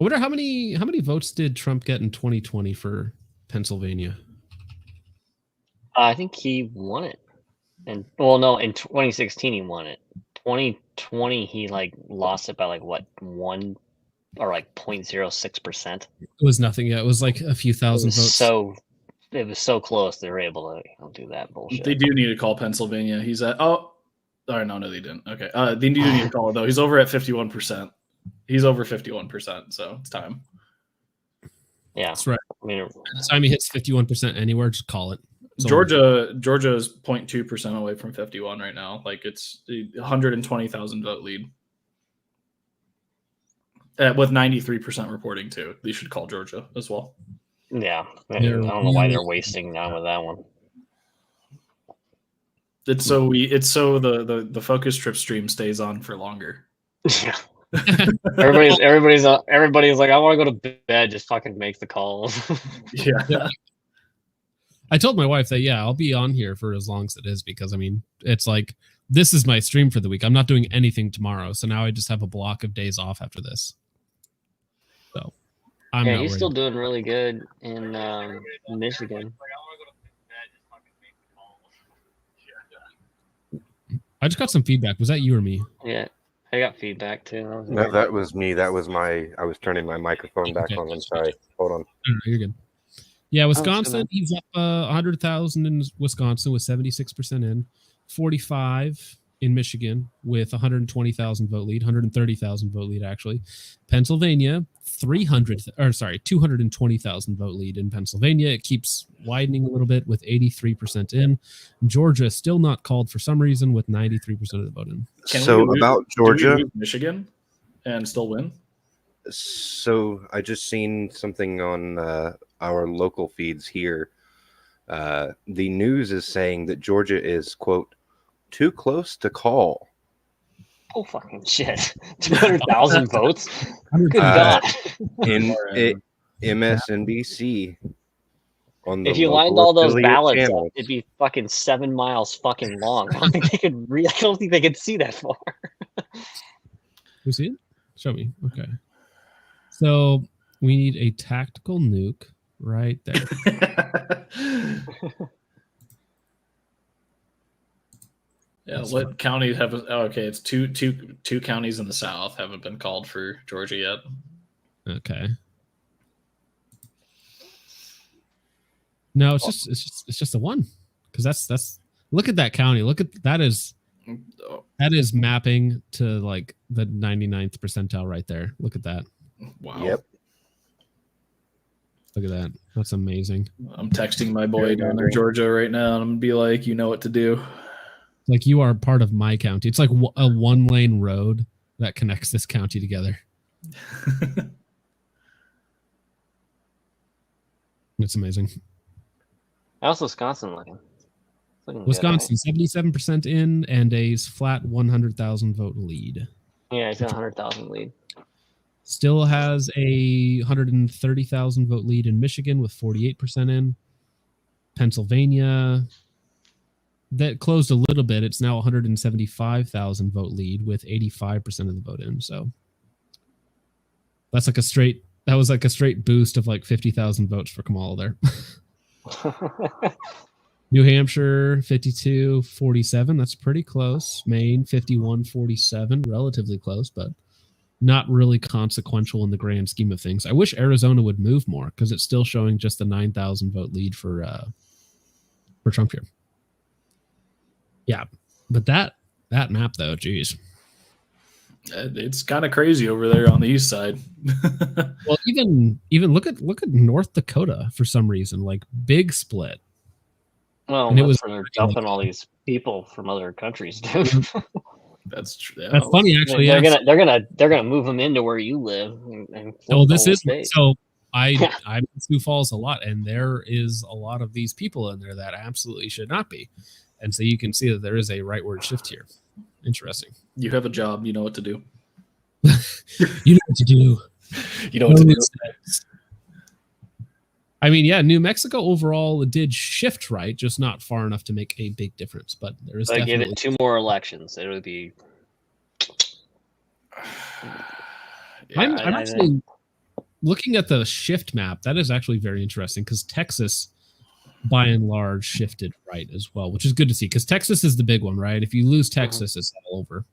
I wonder how many votes did Trump get in 2020 for Pennsylvania? I think he won it. And well, no, in 2016 he won it. 2020 he like lost it by like what 1 or like 0.06%. It was nothing. Yeah, it was like a few thousand votes. So it was so close they were able to do that bullshit. They do need to call Pennsylvania. He's at no, they didn't. Okay, they do need to call it though. He's over at 51%. He's over 51%, so it's time. Yeah, that's right. I mean, by the time he hits 51% anywhere, just call it. Georgia is 0.2% away from 51 right now. Like it's 120,000 vote lead. With 93% reporting too. They should call Georgia as well. Yeah. I don't know why they're wasting time with that one. It's so the focus trip stream stays on for longer. Yeah. everybody's like, I want to go to bed, just fucking make the calls. Yeah. I told my wife that, yeah, I'll be on here for as long as it is, because I mean, it's like, this is my stream for the week. I'm not doing anything tomorrow. So now I just have a block of days off after this. So he's still doing really good in Michigan. I just got some feedback. Was that you or me? Yeah, I got feedback too. No, that was me. That was I was turning my microphone back on. I'm sorry. Hold on. You're good. Yeah, Wisconsin, he's up 100,000 in Wisconsin with 76% in, 45 in Michigan with 120,000 vote lead, 130,000 vote lead actually. Pennsylvania, 220,000 vote lead in Pennsylvania. It keeps widening a little bit with 83% in. Georgia still not called for some reason with 93% of the vote in. About Georgia, Michigan, and still win. So I just seen something on our local feeds here. The news is saying that Georgia is, quote, too close to call. Oh, fucking shit. 200,000 votes? Good God. In MSNBC. If you lined all those ballots up, it'd be fucking 7 miles fucking long. I don't think they could see that far. You see it? Show me. Okay. So we need a tactical nuke right there. Yeah, what counties have? Okay, it's two counties in the south haven't been called for Georgia yet. Okay. No, it's just a one, because that's look at that county. Look at that is mapping to like the 99th percentile right there. Look at that. Wow. Yep. Look at that. That's amazing. I'm texting my boy down there, Georgia, right now, and I'm gonna be like, you know what to do. Like, you are part of my county. It's like a 1-lane road that connects this county together. It's amazing. How's Wisconsin looking? Wisconsin, 77% in and a flat 100,000 vote lead. Yeah, he's got 100,000 lead. Still has a 130,000 vote lead in Michigan with 48% in. Pennsylvania, that closed a little bit. It's now 175,000 vote lead with 85% of the vote in. So that's like that was like a straight boost of like 50,000 votes for Kamala there. New Hampshire, 52-47. That's pretty close. Maine, 51-47. Relatively close, but not really consequential in the grand scheme of things. I wish Arizona would move more because it's still showing just a 9,000 vote lead for Trump here. Yeah, but that map though, geez, It's kind of crazy over there on the east side. well, even look at North Dakota for some reason, like big split. Well, And it was they're dumping all these people from other countries, dude. That's true. That's funny, actually. They're yeah. gonna move them into where you live. And flip Oh, the this whole is state. so. I'm in Sioux Falls a lot, and there is a lot of these people in there that absolutely should not be, and so you can see that there is a rightward shift here. Interesting. You have a job. You know what to do. You know what to do. You know what to do. I mean, yeah, New Mexico overall did shift right, just not far enough to make a big difference. But there is But give definitely it 2 more elections. It would be. I'm actually looking at the shift map. That is actually very interesting because Texas, by and large, shifted right as well, which is good to see because Texas is the big one, right? If you lose Texas, it's all over.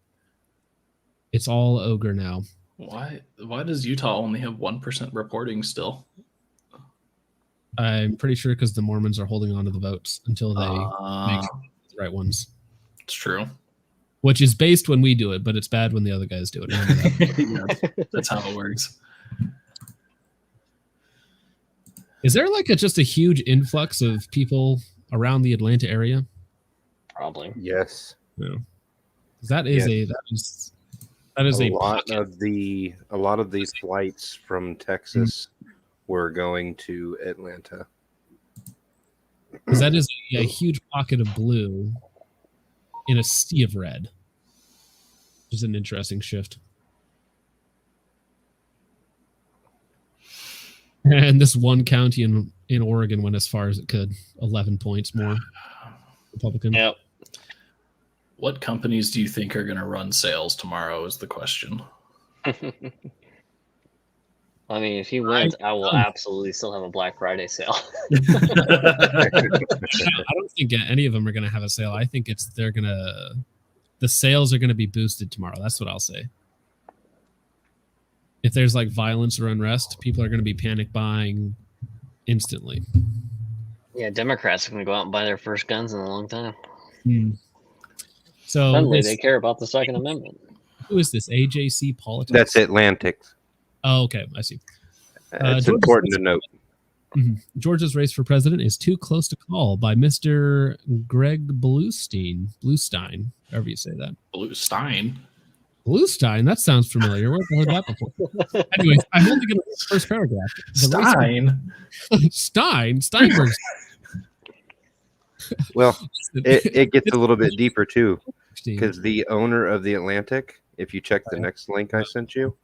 It's all ogre now. Why does Utah only have 1% reporting still? I'm pretty sure because the Mormons are holding on to the votes until they make the right ones. It's true. Which is based when we do it, but it's bad when the other guys do it. Remember that. Yeah, that's how it works. Is there like just a huge influx of people around the Atlanta area? Probably. Yes. No. That is Yeah. that is a lot of the flights from Texas were going to Atlanta. because that is a huge pocket of blue in a sea of red. Which is an interesting shift. And this one county in Oregon went as far as it could, 11 points more Republican. Yep. What companies do you think are going to run sales tomorrow is the question. I mean, if he wins, I will absolutely still have a Black Friday sale. I don't think any of them are going to have a sale. I think the sales are going to be boosted tomorrow. That's what I'll say. If there's like violence or unrest, people are going to be panic buying instantly. Yeah, Democrats are going to go out and buy their first guns in a long time. So Suddenly they care about the Second Amendment. Who is this? AJC Politics? That's Atlantic. Oh, okay. I see. It's important to note. Georgia's race for president is too close to call by Mr. Greg Bluestein, however you say that. Bluestein? That sounds familiar. Where have I heard that before? Anyways, I'm only going to read the first paragraph. Steinberg. Well, it gets a little bit deeper too, because the owner of the Atlantic, if you check the next link I sent you,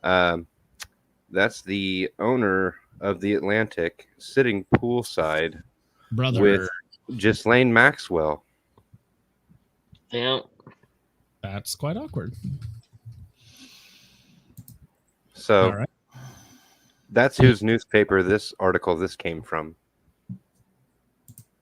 that's the owner of the Atlantic sitting poolside with Ghislaine Maxwell. Yeah. That's quite awkward. So that's whose newspaper this came from.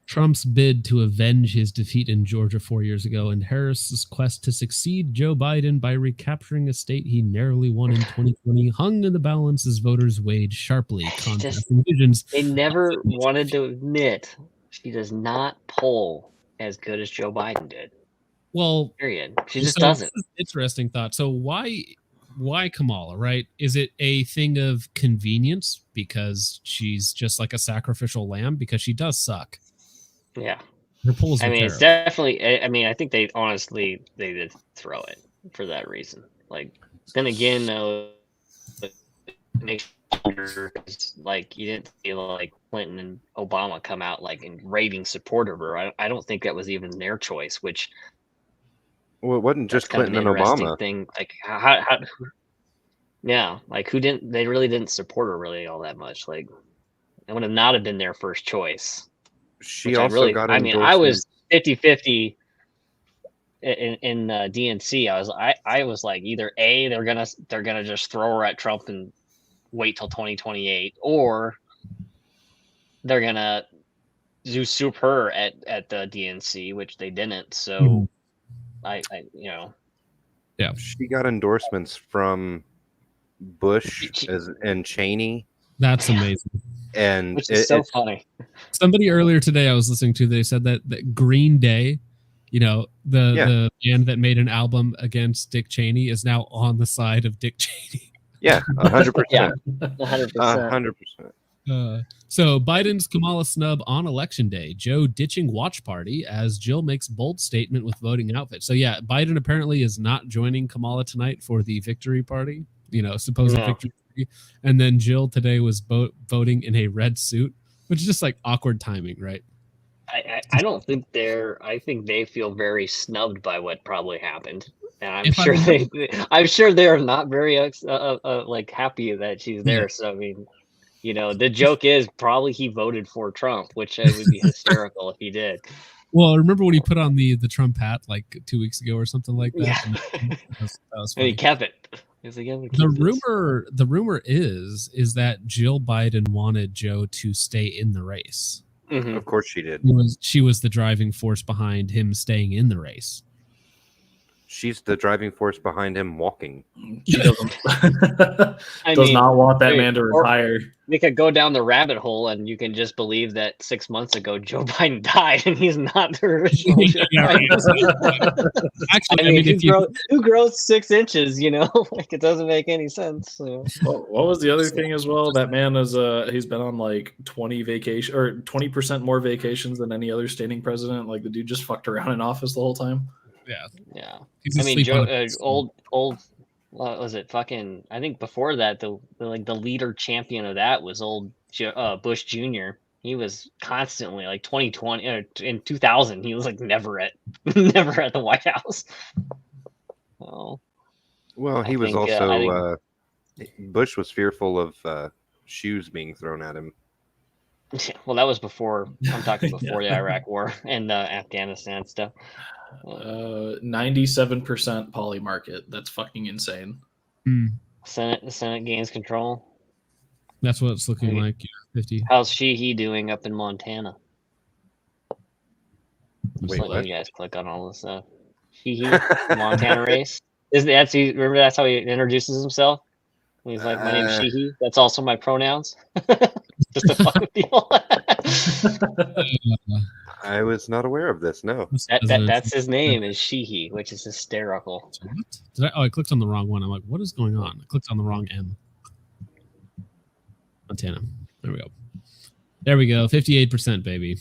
Trump's bid to avenge his defeat in Georgia 4 years ago and Harris's quest to succeed Joe Biden by recapturing a state he narrowly won in 2020 hung in the balance as voters weighed sharply contrasting visions. They never wanted to admit she does not poll as good as Joe Biden did. Well, period. She just so doesn't. this is an interesting thought. So why Kamala, right? Is it a thing of convenience because she's just like a sacrificial lamb? Because she does suck. Yeah. Her polls I are mean, it's terrible. definitely. I mean, I think they did throw it for that reason. Like, then again, though, make sure, like, you didn't feel like Clinton and Obama come out like in raving support of her. I don't think that was even their choice. Which, Well, it wasn't just That's kind of Clinton an and interesting Obama. thing. Like how yeah, like who didn't? They really didn't support her really all that much. Like it would have not have been their first choice. She Which I also really, got I mean, I was endorsements. 50-50 in DNC. I was like either A, they're gonna just throw her at Trump and wait till 2028, or they're gonna usurp her at the DNC, which they didn't. So I you know, Yeah, she got endorsements from Bush and Cheney. that's amazing. And which is so it's funny. Somebody earlier today I was listening to, they said that Green Day, you know, the band that made an album against Dick Cheney, is now on the side of Dick Cheney. Yeah, 100%. Yeah, 100%. 100%. So Biden's Kamala snub on election day. Joe ditching watch party as Jill makes bold statement with voting outfit. So yeah, Biden apparently is not joining Kamala tonight for the victory party. You know, supposed No. victory party. And then Jill today was voting in a red suit, which is just like awkward timing, right? I don't think I think they feel very snubbed by what probably happened, and I'm sure they are not very like happy that she's there. Yeah. So I mean, you know, the joke is probably he voted for Trump, which would be hysterical if he did. Well, remember when he put on the Trump hat like 2 weeks ago or something like that? Yeah. And that was And funny. he kept it. He was like, "I'm gonna keep The this." rumor is that Jill Biden wanted Joe to stay in the race. Mhm. Of course she did. She was the driving force behind him staying in the race. She's the driving force behind him walking. She doesn't I does mean, not want that hey, man to or- retire. We could go down the rabbit hole, and you can just believe that 6 months ago Joe Biden died, and he's not the original. Yeah, right. Actually, I mean, if you who grows 6 inches? You know, like it doesn't make any sense. So. What was the other thing as well? That man is he's been on like 20% more vacations than any other standing president. Like the dude just fucked around in office the whole time. Yeah. He's I mean, asleep Joe, on a- old. Was it fucking? I think before that, the leader champion of that was Bush Jr. He was constantly like 2020 in 2000. He was like never at the White House. Oh. Well, he I was think, also Bush was fearful of shoes being thrown at him. Well, that was before. I'm talking before the Yeah. Iraq War and Afghanistan stuff. 97% poly market. That's fucking insane. Hmm. The Senate gains control. That's what it's looking like. Yeah, 50. How's he doing up in Montana? Just Wait, letting what? you guys click on all this stuff. He Montana race. Remember that's how he introduces himself? He's like, my name's Sheehy. That's also my pronouns. Just to fuck with people. I was not aware of this. No. That's his name is Sheehy, which is hysterical. What? I clicked on the wrong one. I'm like, what is going on? I clicked on the wrong M. Montana. There we go. There we go. 58%, baby.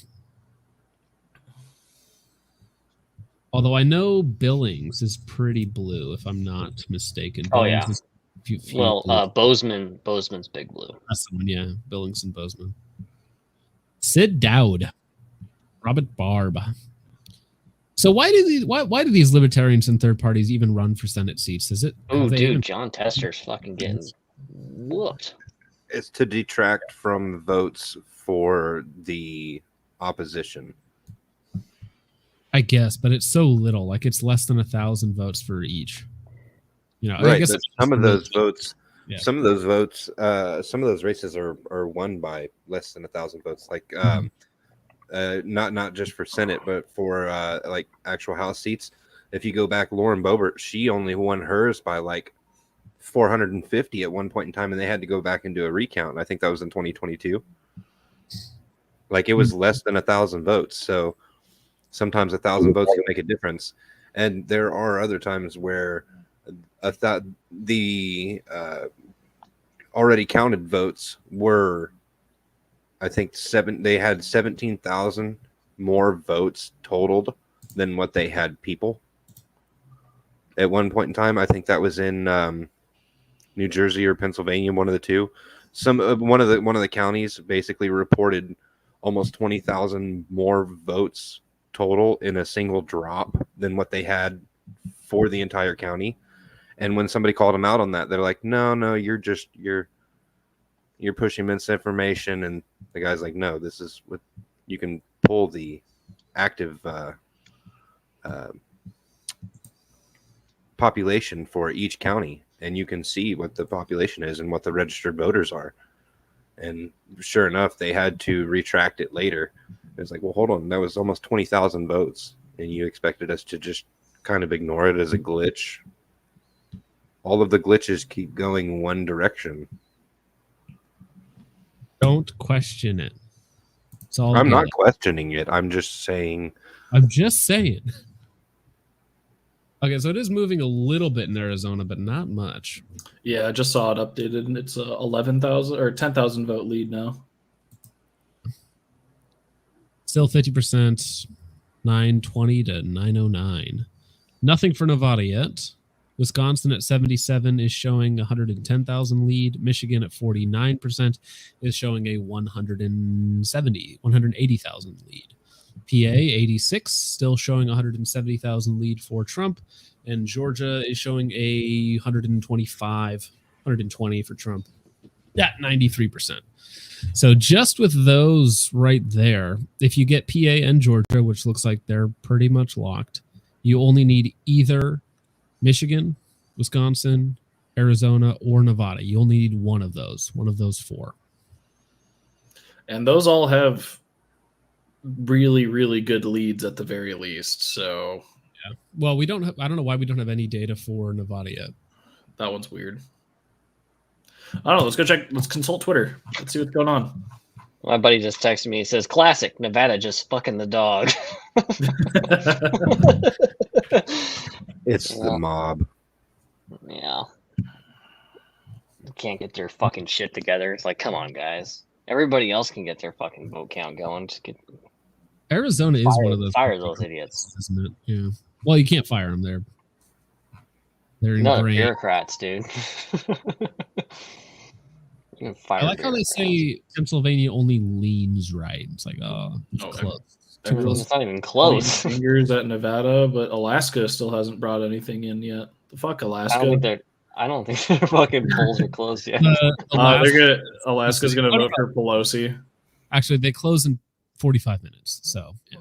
Although I know Billings is pretty blue, if I'm not mistaken. Oh, Billings yeah. is a few Well, blue. Bozeman's big blue. That's the one, yeah. Billings and Bozeman. Sid Dowd. Robert Barb. So why do these libertarians and third parties even run for Senate seats? Is it? Oh, have they dude, even- John Tester's fucking getting whooped. It's to detract from votes for the opposition. I guess, but it's so little. Like it's less than 1,000 votes for each. You know, I Right, guess but some of those votes, Yeah. some of those races are won by less than 1,000 votes. Like not just for Senate, but for like actual House seats. If you go back, Lauren Boebert, she only won hers by like 450 at one point in time, and they had to go back and do a recount. And I think that was in 2022. Like it was less than 1,000 votes. So sometimes 1,000 votes can make a difference, and there are other times where the already counted votes were, I think they had 17,000 more votes totaled than what they had people at one point in time. I think that was in New Jersey or Pennsylvania, one of the two. One of the counties basically reported almost 20,000 more votes total in a single drop than what they had for the entire county. And when somebody called him out on that, they're like, no, you're pushing misinformation. And the guy's like, no, this is what you can pull the active population for each county, and you can see what the population is and what the registered voters are. And sure enough, they had to retract it later. It's like, well, hold on, that was almost 20,000 votes, and you expected us to just kind of ignore it as a glitch. All of the glitches keep going one direction. Don't question it. It's all I'm good. not questioning it. I'm just saying. Okay, so it is moving a little bit in Arizona, but not much. Yeah, I just saw it updated, and it's a 11,000 or 10,000 vote lead now. Still 50%, 920 to 909. Nothing for Nevada yet. Wisconsin at 77 is showing 110,000 lead. Michigan at 49% is showing a 180,000 lead. PA 86 still showing 170,000 lead for Trump, and Georgia is showing a 120 for Trump. Yeah, 93%. So just with those right there, if you get PA and Georgia, which looks like they're pretty much locked, you only need either Michigan, Wisconsin, Arizona, or Nevada. You only need one of those four. And those all have really, really good leads at the very least. So yeah. Well, I don't know why we don't have any data for Nevada yet. That one's weird. I don't know. Let's go check. Let's consult Twitter. Let's see what's going on. My buddy just texted me. He says, "Classic Nevada just fucking the dog." It's the mob. Yeah. They can't get their fucking shit together. It's like, come on, guys. Everybody else can get their fucking vote count going. Just get Arizona is one of those. Fire those idiots, isn't it? Yeah. Well, you can't fire them. They're not ingrained. bureaucrats, dude. You can fire I like how they say Pennsylvania only leans right. It's like, it's close. Too close. It's not even close. Fingers at Nevada, but Alaska still hasn't brought anything in yet. The fuck, Alaska? I don't think their fucking polls are closed yet. Alaska's gonna vote for Pelosi. Actually, they close in 45 minutes. So, yeah.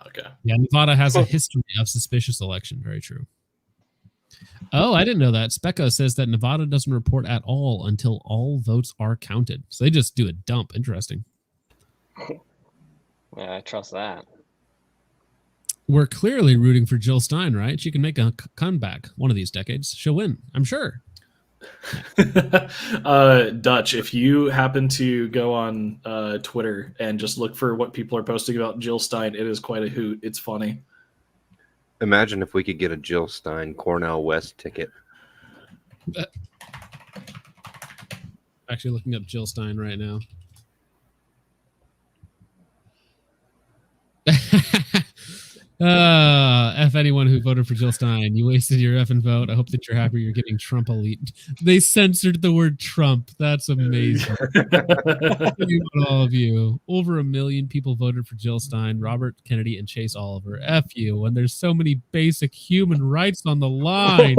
Okay. Yeah, Nevada has a history of suspicious election. Very true. Oh, I didn't know that. Specco says that Nevada doesn't report at all until all votes are counted. So they just do a dump. Interesting. Yeah, I trust that. We're clearly rooting for Jill Stein, right? She can make a comeback one of these decades. She'll win, I'm sure. Dutch, if you happen to go on Twitter and just look for what people are posting about Jill Stein, it is quite a hoot. It's funny. Imagine if we could get a Jill Stein Cornell West ticket. Actually looking up Jill Stein right now. F anyone who voted for Jill Stein. You wasted your effing vote. I hope that you're happy you're getting Trump elite. They censored the word Trump. That's amazing. All of you. Over 1 million people voted for Jill Stein, Robert Kennedy, and Chase Oliver. F you. When there's so many basic human rights on the line.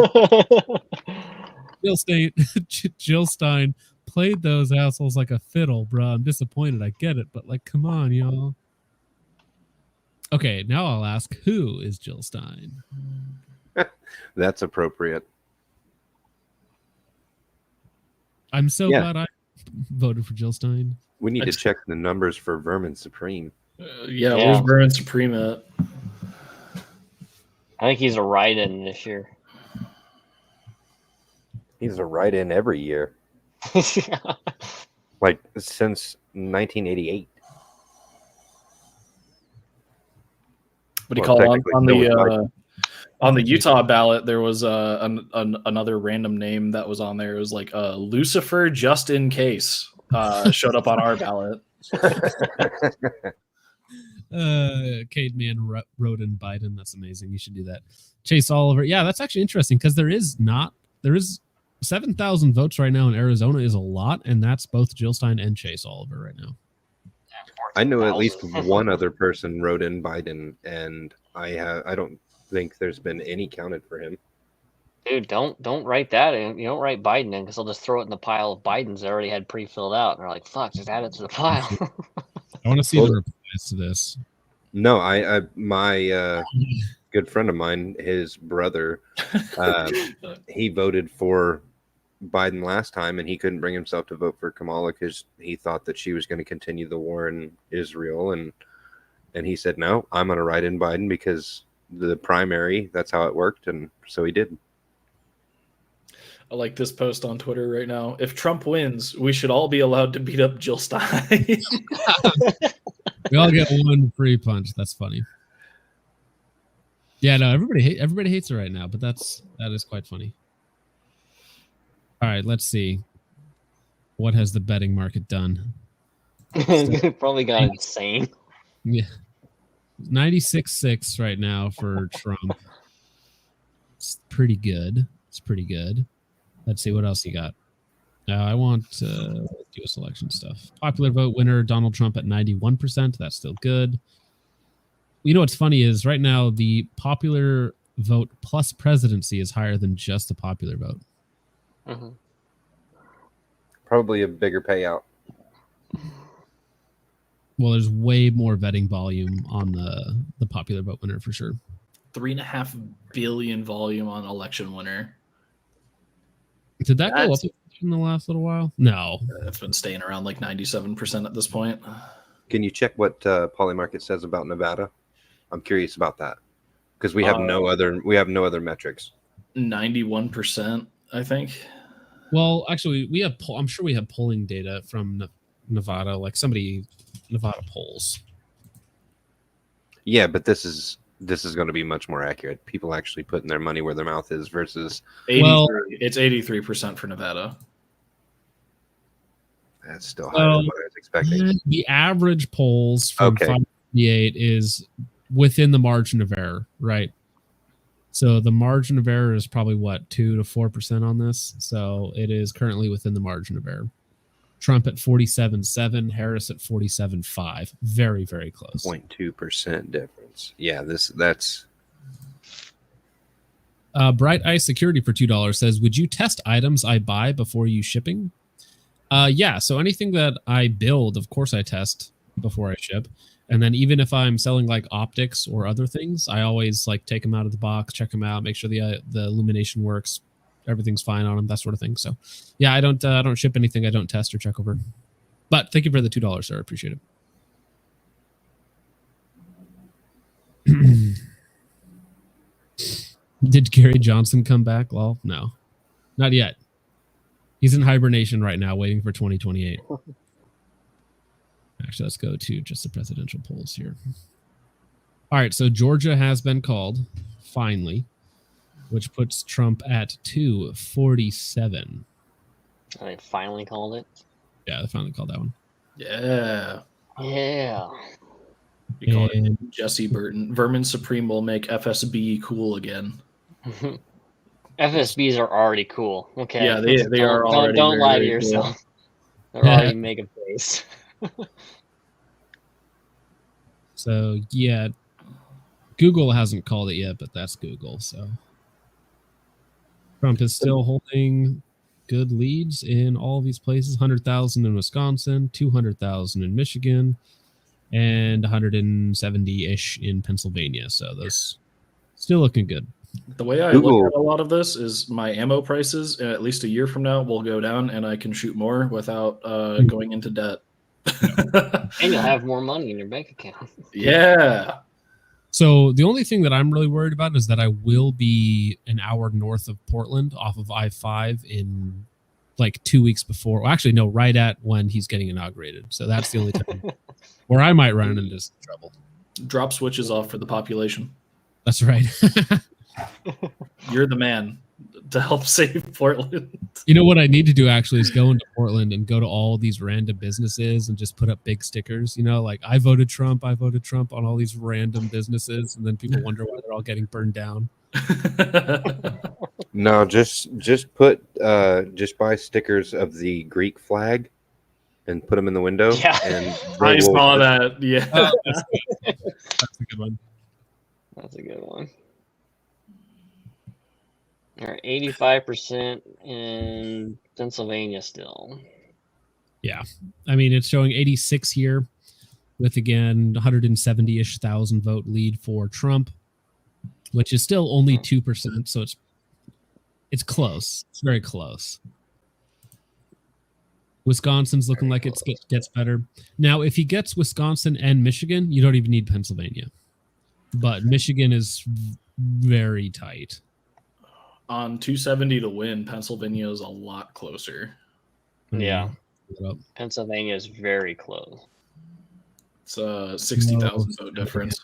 Jill Stein played those assholes like a fiddle, bro. I'm disappointed. I get it, but like, come on, y'all. Okay, now I'll ask, who is Jill Stein? That's appropriate. I'm so glad I voted for Jill Stein. We need to check the numbers for Vermin Supreme. Where's Vermin Supreme at? I think he's a write-in this year. He's a write-in every year. Like, since 1988. What do you call on the Utah ballot? There was another random name that was on there. It was like Lucifer, just in case, showed up on our ballot. Cademan wrote in Biden. That's amazing. You should do that. Chase Oliver. Yeah, that's actually interesting because there is 7,000 votes right now in Arizona is a lot, and that's both Jill Stein and Chase Oliver right now. I know at least one other person wrote in Biden, and think there's been any counted for him. Dude, don't write that in. You don't write Biden in because they'll just throw it in the pile of Bidens they already had pre-filled out. And they're like, fuck, just add it to the pile. I want to see the replies to this. No, my good friend of mine, his brother, he voted for Biden last time, and he couldn't bring himself to vote for Kamala because he thought that she was going to continue the war in Israel, and he said, no, I'm going to write in Biden because the primary, that's how it worked, and so he did. I like this post on Twitter right now. If Trump wins, we should all be allowed to beat up Jill Stein. We all get one free punch. That's funny. Yeah, no, everybody hates her right now, but that is quite funny. All right, let's see. What has the betting market done? Probably got insane. Yeah. 96.6 right now for Trump. It's pretty good. It's pretty good. Let's see what else you got. I want U.S. election stuff. Popular vote winner, Donald Trump at 91%. That's still good. You know what's funny is right now the popular vote plus presidency is higher than just the popular vote. Mm-hmm. Probably a bigger payout. Well, there's way more vetting volume on the popular vote winner for sure. 3.5 billion volume on election winner. Did that go up in the last little while? No. It's been staying around like 97% at this point. Can you check what Polymarket says about Nevada? I'm curious about that because we have no other metrics. 91%, I think. Well, actually, I'm sure we have polling data from Nevada, like Nevada polls. Yeah, but this is going to be much more accurate. People actually putting their money where their mouth is versus. It's 83% for Nevada. That's still higher than what I was expecting. The average polls from 558 is within the margin of error, right? So the margin of error is probably 2 to 4% on this. So it is currently within the margin of error. Trump at 47.7, Harris at 47.5. Very, very close. 0.2% difference. Yeah, that's. Bright Eye Security for $2 says, would you test items I buy before you shipping? Yeah, so anything that I build, of course I test before I ship. And then even if I'm selling like optics or other things, I always like take them out of the box, check them out, make sure the illumination works, everything's fine on them, that sort of thing. So yeah, I don't ship anything I don't test or check over. But thank you for the $2, sir. I appreciate it. Did Gary Johnson come back? Well, no, not yet. He's in hibernation right now, waiting for 2028. Actually, let's go to just the presidential polls here. All right, so Georgia has been called, finally, which puts Trump at 247. They finally called it? Yeah, they finally called that one. Yeah. Yeah. We call it Jesse Burton. Vermin Supreme will make FSB cool again. FSBs are already cool. Okay. Yeah, they are already. Don't lie to very yourself. cool. They're already mega face. So yeah, Google hasn't called it yet, but that's Google. So Trump is still holding good leads in all these places: 100,000 in Wisconsin, 200,000 in Michigan, and 170-ish in Pennsylvania. So those still looking good. The way I look at a lot of this is my ammo prices, at least a year from now, will go down, and I can shoot more without going into debt. And you'll have more money in your bank account. Yeah. So the only thing that I'm really worried about is that I will be an hour north of Portland off of I-5 in like 2 weeks before. Well, actually, no, right at when he's getting inaugurated. So that's the only time where I might run into some trouble. Drop switches off for the population. That's right. You're the man to help save Portland. You know what I need to do actually is go into Portland and go to all these random businesses and just put up big stickers, you know, like I voted Trump on all these random businesses, and then people wonder why they're all getting burned down. No, just buy stickers of the Greek flag and put them in the window. Yeah. And I saw that. Yeah. That's a good one. That's a good one. All right, 85% in Pennsylvania still. Yeah. I mean, it's showing 86 here with, again, 170-ish thousand vote lead for Trump, which is still only 2%. So it's close. It's very close. Wisconsin's looking like it gets better. Now, if he gets Wisconsin and Michigan, you don't even need Pennsylvania. But Michigan is very tight. On 270 to win, Pennsylvania is a lot closer. Yeah. Pennsylvania is very close. It's 60,000 vote difference.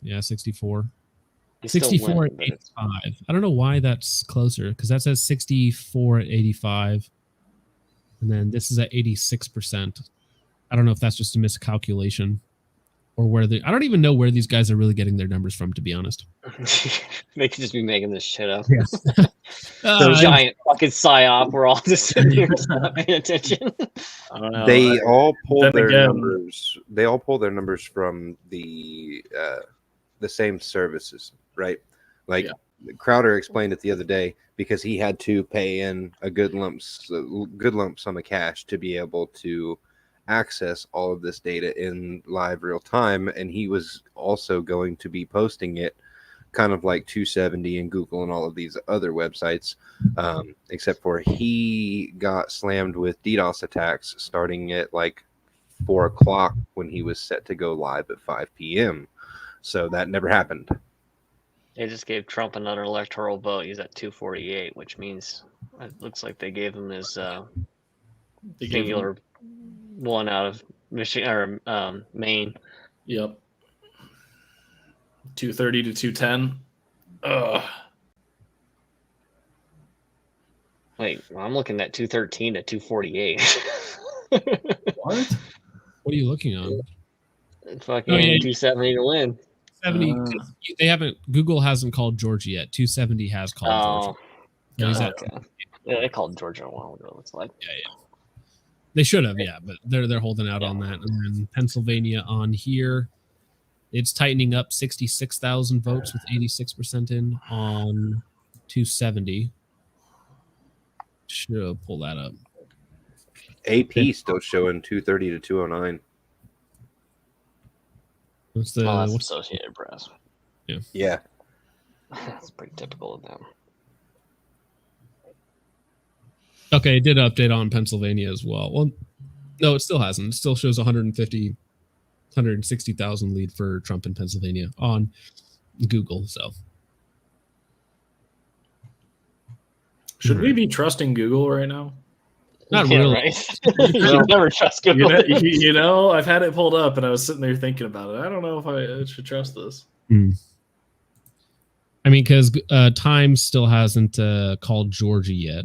Yeah, 64. You still 64 win, at but it's- 85. I don't know why that's closer, because that says 64 at 85. And then this is at 86%. I don't know if that's just a miscalculation or where I don't even know where these guys are really getting their numbers from, to be honest. They could just be making this shit up. Yes. The giant fucking psyop. We're all just sitting here not paying attention. I don't know. They all pull then their again- numbers. They all pull their numbers from the same services, right? Like Crowder explained it the other day, because he had to pay in a good lump sum of cash to be able to access all of this data in live real time, and he was also going to be posting it kind of like 270 and Google and all of these other websites, except for he got slammed with DDoS attacks starting at like 4 o'clock when he was set to go live at 5 p.m. So that never happened. They just gave Trump another electoral vote. He's at 248, which means it looks like they gave him his They gave singular one out of Michigan or Maine. Yep. 230 to 210. Ugh. Wait, well, I'm looking at 213 to 248. What? What are you looking on? Fucking Oh, yeah. 270 to win. 70. They haven't. Google hasn't called Georgia yet. 270 has called Oh, Georgia. Yeah, he's at- okay. Yeah, they called Georgia a while ago. It's like, yeah. They should have, yeah, but they're holding out on that. And then Pennsylvania on here, it's tightening up 66,000 votes with 86% in on 270. Should pull that up. AP still showing 230 to 209. What's the that's what's Associated Press. Yeah. Yeah. That's pretty typical of them. Okay, it did update on Pennsylvania as well. Well, no, it still hasn't. It still shows 160,000 lead for Trump in Pennsylvania on Google. So Should we be trusting Google right now? Not Yeah, really. right? You should never trust You Google. know, you know, I've had it pulled up and I was sitting there thinking about it. I don't know if I should trust this. I mean, because Times still hasn't called Georgia yet,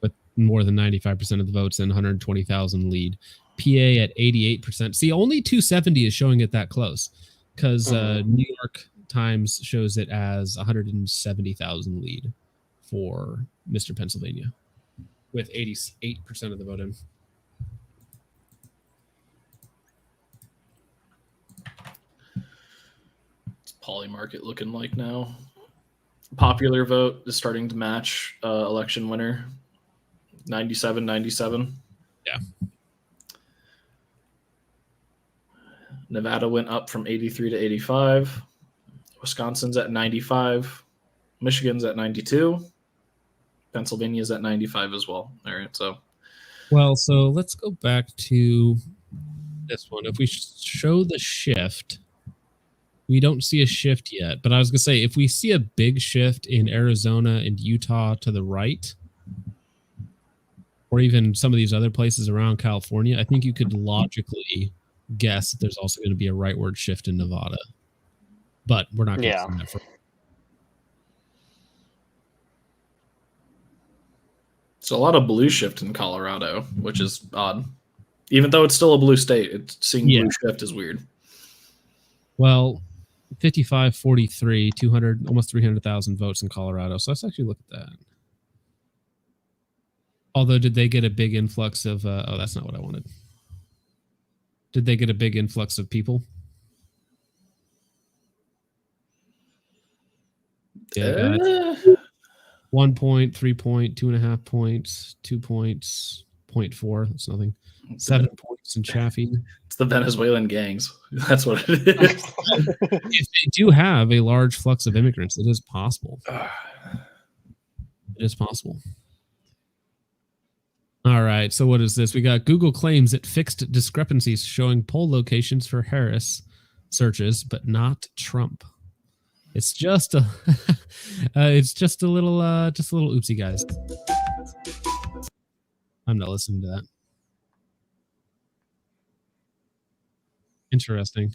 with more than 95% of the votes and 120,000 lead. PA at 88%. See, only 270 is showing it that close, because New York Times shows it as 170,000 lead for Mr. Pennsylvania, with 88% of the vote in. Poly market looking like now. Popular vote is starting to match election winner. 97-97. Yeah. Nevada went up from 83 to 85. Wisconsin's at 95. Michigan's at 92. Pennsylvania's at 95 as well. All right, so Well, so let's go back to this one. If we show the shift, we don't see a shift yet. But I was going to say, if we see a big shift in Arizona and Utah to the right, or even some of these other places around California, I think you could logically guess that there's also going to be a rightward shift in Nevada. But we're not going to see that for it's a lot of blue shift in Colorado, which is odd. Even though it's still a blue state, it's seeing blue shift is weird. Well, 55-43, 200, almost 300,000 votes in Colorado. So let's actually look at that. Although, did they get a big influx of? Oh, that's not what I wanted. Did they get a big influx of people? Yeah, 1 point, 3 point, 2.5 points, 2 points, 0.4. That's nothing. 7 points in Chaffee. It's the Venezuelan gangs. That's what it is. If they do have a large flux of immigrants, it is possible. It is possible. All right. So what is this? We got Google claims it fixed discrepancies showing poll locations for Harris searches, but not Trump. It's just a, just a little oopsie, guys. I'm not listening to that. Interesting.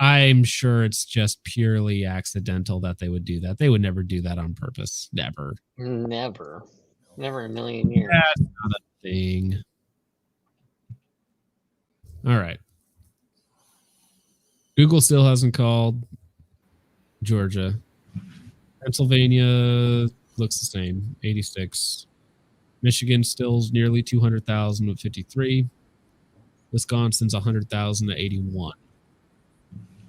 I'm sure it's just purely accidental that they would do that. They would never do that on purpose. Never. Never in a million years. That's not a thing. All right. Google still hasn't called Georgia. Pennsylvania looks the same, 86. Michigan still's nearly 200,000 with 53. Wisconsin's 100,000 at 81.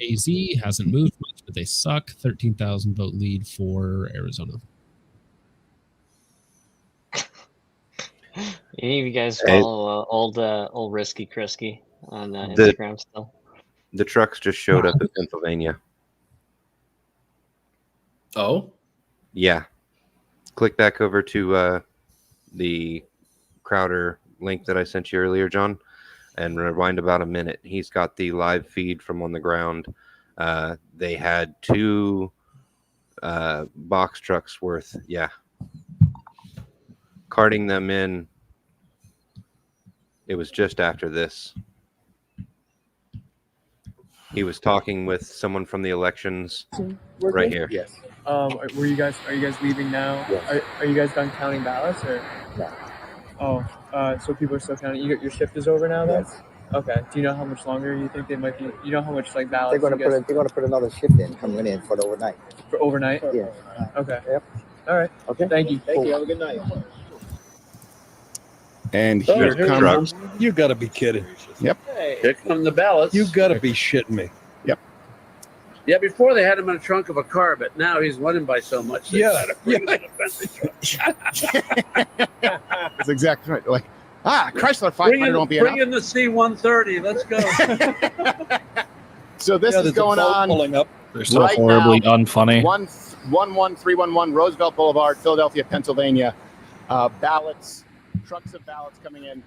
AZ hasn't moved much, but they suck. 13,000 vote lead for Arizona. Any of you guys follow old Risky Krisky on Instagram still? The trucks just showed up in Pennsylvania. Oh? Yeah. Click back over to the Crowder link that I sent you earlier, John, and rewind about a minute. He's got the live feed from on the ground. They had 2 box trucks worth, carting them in. It was just after this. He was talking with someone from the elections right here. Yes. Are you guys leaving now? Yes. Are you guys done counting ballots or? No. Oh, so people are still counting. Your shift is over now, then? Yes. Okay. Do you know how much longer you think they might be? You know how much ballots? They're going to put another shift in coming in for the overnight. For overnight? Yeah. Okay. Yep. All right. Okay. Thank you. Thank you. Have a good night. And here comes. You got to be kidding. Yep. Hey, here come the ballots. You got to be shitting me. Yep. Yeah, before they had him in the trunk of a car, but now he's winning by so much. They Yeah. gotta bring him in a Bentley truck. That's exactly right. Like, Chrysler 500 won't be Bring enough. in the C-130. Let's go. So this is there's a going boat on. pulling up. They're so right horribly now, unfunny. 11311 Roosevelt Boulevard, Philadelphia, Pennsylvania. Trucks of ballots coming in,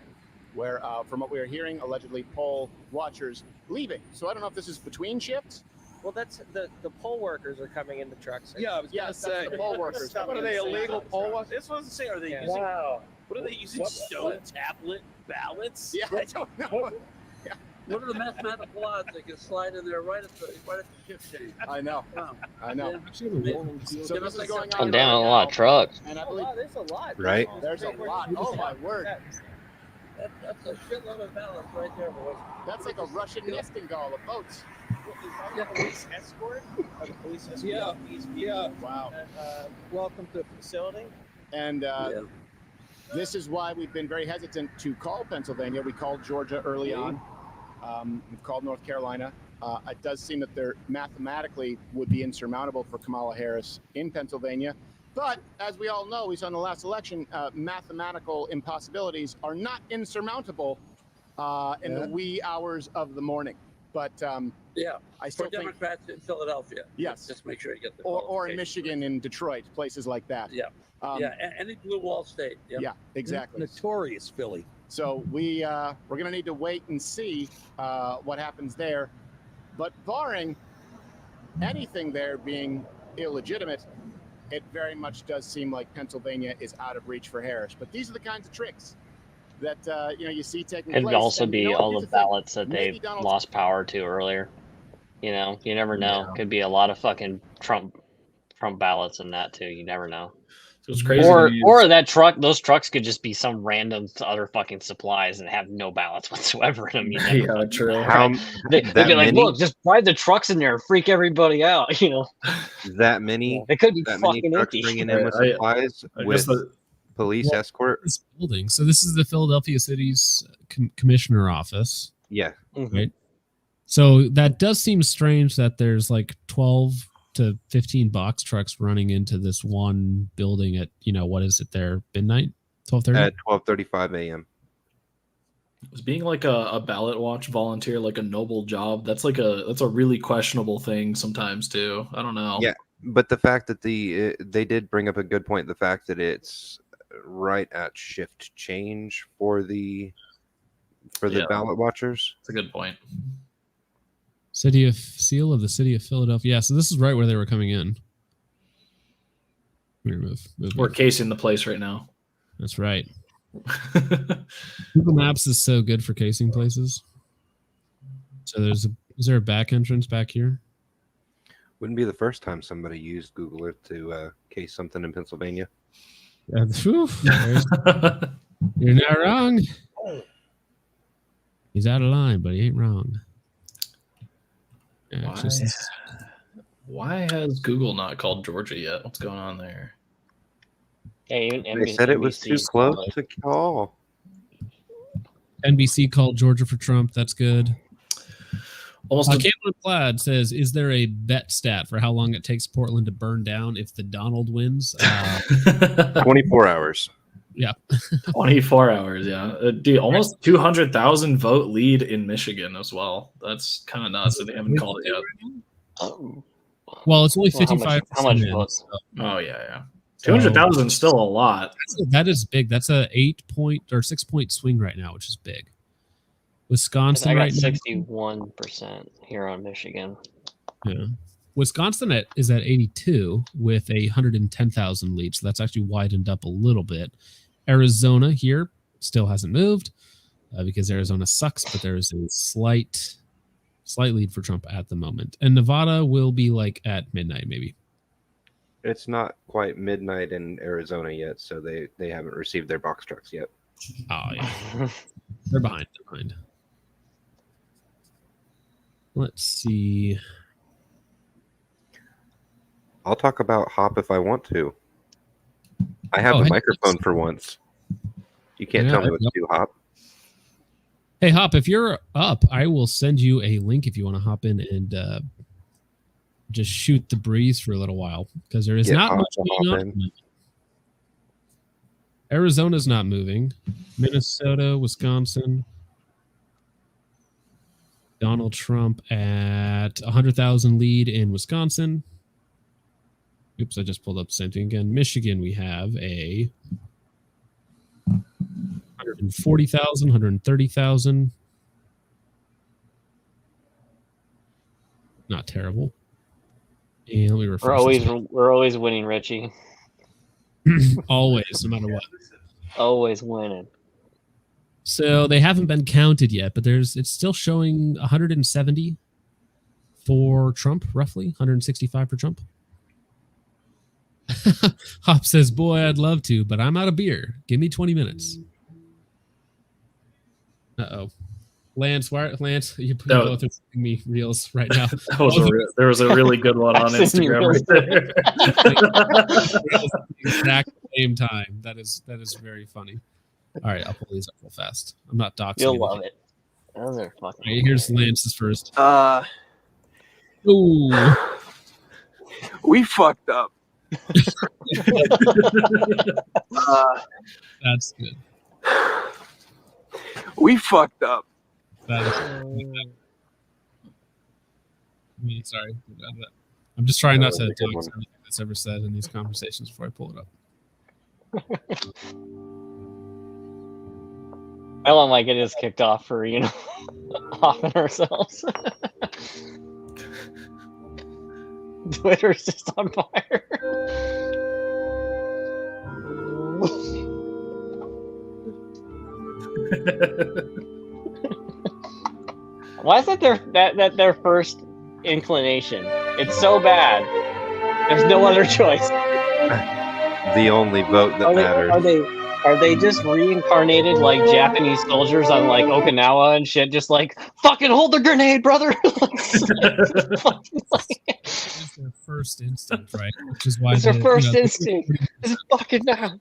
where, from what we are hearing, allegedly poll watchers leaving. So I don't know if this is between shifts. Well, that's the poll workers are coming in the trucks. Yeah, I was gonna say. The poll workers. What are they, illegal poll workers? This wasn't say. Are they Yeah. using? Wow. What are they using? Stone tablet ballots? Yeah, I don't know. What are the mathematical odds they can slide in there right at the shift change? I know. Wow. I know. Yeah. So this is going on. I'm down a lot of trucks. And I believe there's a lot. Right. There's a lot. Oh my word. That's a shitload of ballots right there, boys. That's like a Russian nesting doll of votes. The police escort? Are the police escort? Yeah. Wow. Welcome to the facility. And this is why we've been very hesitant to call Pennsylvania. We called Georgia early on. We've called North Carolina. It does seem that they're mathematically would be insurmountable for Kamala Harris in Pennsylvania. But as we all know, we saw in the last election, mathematical impossibilities are not insurmountable in the wee hours of the morning. But I still for think Democrats in Philadelphia. Yes. Just make sure you get the or in Michigan, in Detroit, places like that. Yeah. Any blue wall state. Yep. Yeah, exactly. Notorious Philly. So we're going to need to wait and see what happens there. But barring anything there being illegitimate, it very much does seem like Pennsylvania is out of reach for Harris. But these are the kinds of tricks that you see taking place. Could also And, be all the ballots that Maybe they Donald lost power to earlier. You never know. Could be a lot of fucking Trump ballots in that too. You never know. So it's crazy. Or those trucks could just be some random other fucking supplies and have no ballots whatsoever in them. You never know. True. They'd be like, look, just drive the trucks in there and freak everybody out. That many. They could be that many fucking trucks empty. bringing in with supplies with police escort. This building. So this is the Philadelphia City's commissioner office. Yeah. Right. So that does seem strange that there's like 12 to 15 box trucks running into this one building at, what is it there? Midnight? 12:30? At 12:35 a.m. Was being like a ballot watch volunteer like a noble job? That's a really questionable thing sometimes too. I don't know. Yeah, but the fact that they did bring up a good point. The fact that it's right at shift change for the ballot watchers. It's a good point. Seal of the city of Philadelphia. Yeah, so this is right where they were coming in. Move. We're casing the place right now. That's right. Google Maps is so good for casing places. So is there a back entrance back here? Wouldn't be the first time somebody used Google Earth to case something in Pennsylvania. You're not wrong. He's out of line, but he ain't wrong. Yeah, Why has Google not called Georgia yet? What's going on there? Yeah, They said it was too close to call. NBC called Georgia for Trump. That's good. Almost Cameron Plaid says, "Is there a bet stat for how long it takes Portland to burn down if the Donald wins?" 24 hours. Yeah, 24 hours. Yeah, dude, almost 200,000 vote lead in Michigan as well. That's kind of nuts. They haven't called it yet. Well, it's only 55. How much votes? Oh yeah. 200,000 is still a lot. That is big. That's a 6-point swing right now, which is big. Wisconsin I got right now, 61% here on Michigan. Yeah, Wisconsin is at 82 with a 110,000 lead, so that's actually widened up a little bit. Arizona here still hasn't moved because Arizona sucks, but there is a slight lead for Trump at the moment, and Nevada will be like at midnight maybe. It's not quite midnight in Arizona yet, so they haven't received their box trucks yet. Oh yeah, they're behind. Let's see. I'll talk about Hop if I want to. I have a microphone for once. You can't tell me what to do, Hop. Hey Hop, if you're up, I will send you a link if you want to hop in and just shoot the breeze for a little while, because there is not much going on. Arizona's not moving. Minnesota, Wisconsin. Donald Trump at 100,000 lead in Wisconsin. Oops, I just pulled up the same thing again. Michigan, we have a 140,000, 130,000. Not terrible. And let me refresh. We're always winning, Richie. Always, no matter what. Always winning. So they haven't been counted yet, but it's still showing 170 for Trump, roughly 165 for Trump. Hop says, "Boy, I'd love to, but I'm out of beer. Give me 20 minutes." Uh-oh. Lance, you're both sending me reels right now. There was a really good one on Instagram right there. Exact same time. That is very funny. All right, I'll pull these up real fast. I'm not doxing. You'll love it. Those are fucking. Right, here's Lance's first. Ooh. We fucked up. That's good. We fucked up. That is, sorry. I'm just trying not to dox anything that's ever said in these conversations before I pull it up. I don't like it is kicked off for, offing ourselves. Twitter's just on fire. Why is that their first inclination? It's so bad. There's no other choice. The only vote that matters. Are they just reincarnated like Japanese soldiers on like Okinawa and shit? Just like fucking hold the grenade, brother. It's their first instinct, right? Which is why it's their first instinct. It's fucking now.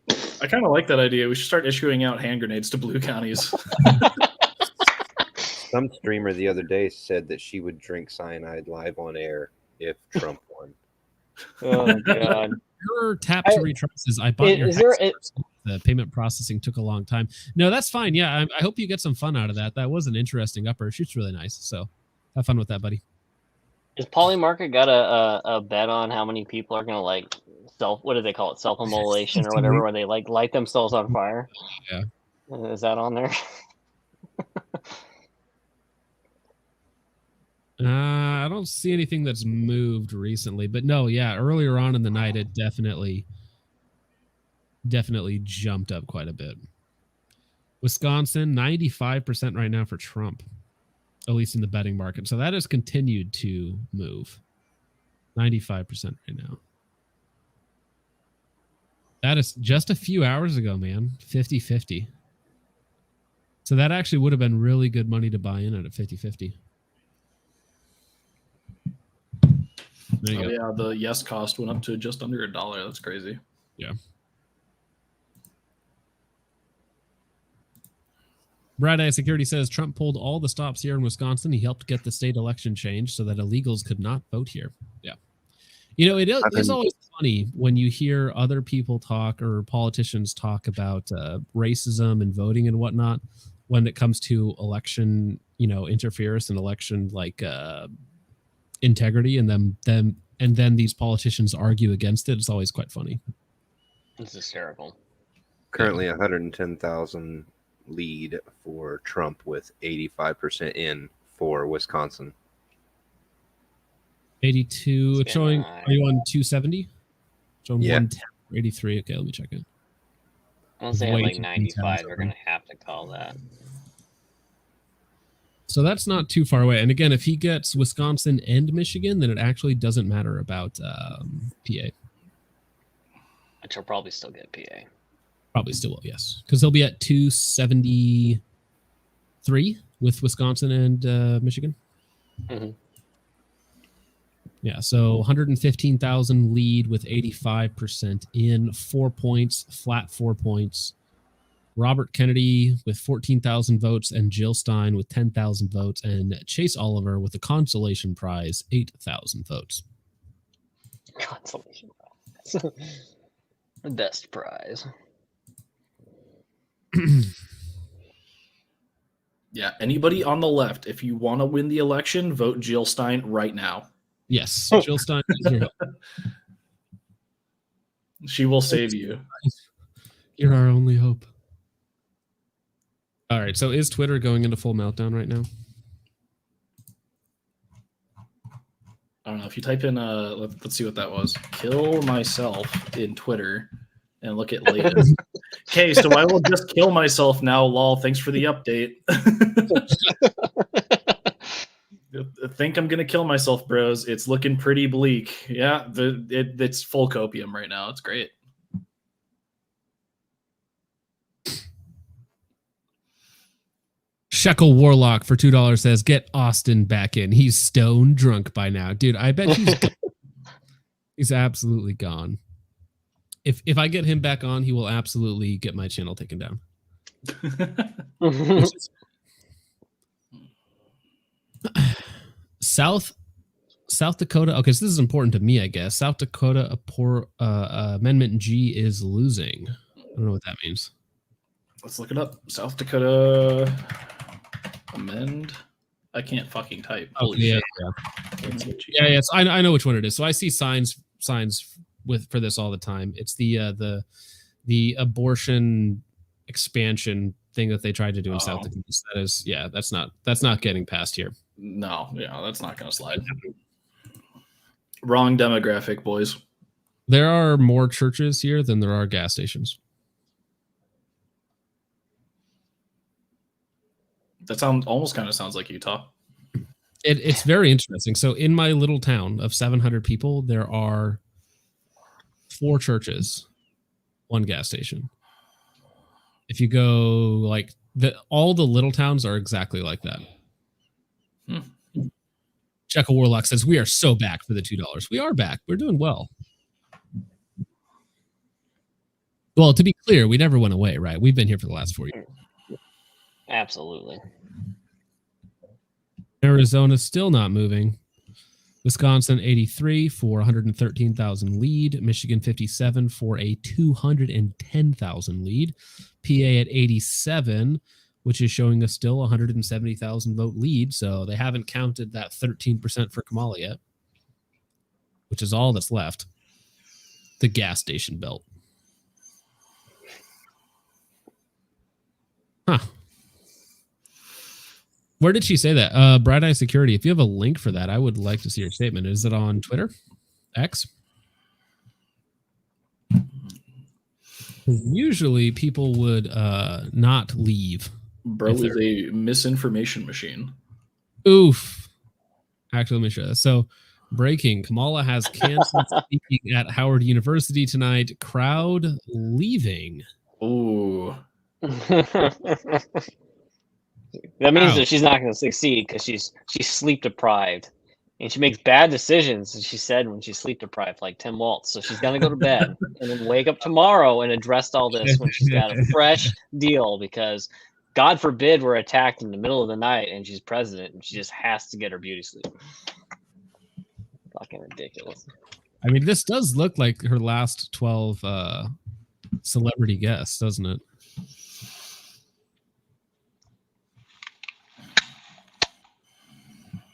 I kind of like that idea. We should start issuing out hand grenades to blue counties. Some streamer the other day said that she would drink cyanide live on air if Trump won. Oh god. Your tap to retrace says I bought your Is there Hex first. The payment processing took a long time. No, that's fine. Yeah, I hope you get some fun out of that. That was an interesting upper. Shoots really nice. So have fun with that, buddy. Is Polymarket got a bet on how many people are gonna like what do they call it, self-immolation or whatever, where they like light themselves on fire? Yeah. Is that on there? I don't see anything that's moved recently, but no, yeah, earlier on in the night it definitely jumped up quite a bit. Wisconsin 95% right now for Trump, at least in the betting market. So that has continued to move. 95% right now. That is just a few hours ago, man. 50-50. So that actually would have been really good money to buy in at 50-50. There you go. Yeah, the yes cost went up to just under $1. That's crazy. Yeah. Brad Eye Security says Trump pulled all the stops here in Wisconsin. He helped get the state election changed so that illegals could not vote here. Yeah. You know, it is always funny when you hear other people talk or politicians talk about racism and voting and whatnot when it comes to election, interference and election integrity, and then these politicians argue against it. It's always quite funny. It's hysterical. Currently 110,000 lead for Trump with 85% in for Wisconsin. 82. It's showing. Are you on 270? Showing 110, 83. Okay, let me check it. I'll say at like 95. They're gonna have to call that. So that's not too far away. And again, if he gets Wisconsin and Michigan, then it actually doesn't matter about PA. Which will probably still get PA. Probably still will, yes. Because he'll be at 273 with Wisconsin and Michigan. Mm-hmm. Yeah, so 115,000 lead with 85% in, 4 points, flat 4 points. Robert Kennedy with 14,000 votes and Jill Stein with 10,000 votes and Chase Oliver with a consolation prize, 8,000 votes. Consolation prize. The best prize. Yeah, anybody on the left, if you want to win the election, vote Jill Stein right now. Yes, Jill Stein is your help. She will save you. You're our only hope. All right, so is Twitter going into full meltdown right now? I don't know. If you type in, let's see what that was. Kill myself in Twitter and look at latest. Okay, so I will just kill myself now, lol. Thanks for the update. I think I'm going to kill myself, bros. It's looking pretty bleak. Yeah, it's full copium right now. It's great. Shekel Warlock for $2 says, get Austin back in. He's stone drunk by now. Dude, I bet he's he's absolutely gone. If I get him back on, he will absolutely get my channel taken down. South Dakota. Okay, so this is important to me, I guess. South Dakota Amendment G is losing. I don't know what that means. Let's look it up. South Dakota amend. I can't fucking type. Holy shit. Yeah. So I know which one it is. So I see signs for this all the time. It's the abortion expansion thing that they tried to do in South Dakota. That is, that's not getting past here. No, that's not gonna slide. Wrong demographic, boys. There are more churches here than there are gas stations. That almost kind of sounds like Utah. It's very interesting. So in my little town of 700 people, there are 4 churches, 1 gas station. If you go all the little towns are exactly like that. Shekel Warlock says, we are so back for the $2. We are back. We're doing well. Well, to be clear, we never went away, right? We've been here for the last 4 years. Absolutely. Arizona's still not moving. Wisconsin 83 for 113,000 lead. Michigan 57 for a 210,000 lead. PA at 87, which is showing us still 170,000 vote lead. So they haven't counted that 13% for Kamala yet, which is all that's left. The gas station belt. Huh. Where did she say that? Bright Eye Security. If you have a link for that, I would like to see your statement. Is it on Twitter? X? Usually people would not leave. Bro is a misinformation machine. Oof. Actually, let me show this. So, breaking. Kamala has canceled speaking at Howard University tonight. Crowd leaving. Ooh. That means that she's not going to succeed because she's sleep deprived, and she makes bad decisions. As she said when she's sleep deprived, like Tim Waltz. So she's going to go to bed and then wake up tomorrow and address all this when she's got a fresh deal. Because God forbid we're attacked in the middle of the night and she's president and she just has to get her beauty sleep. Fucking ridiculous. I mean, this does look like her last 12 celebrity guests, doesn't it?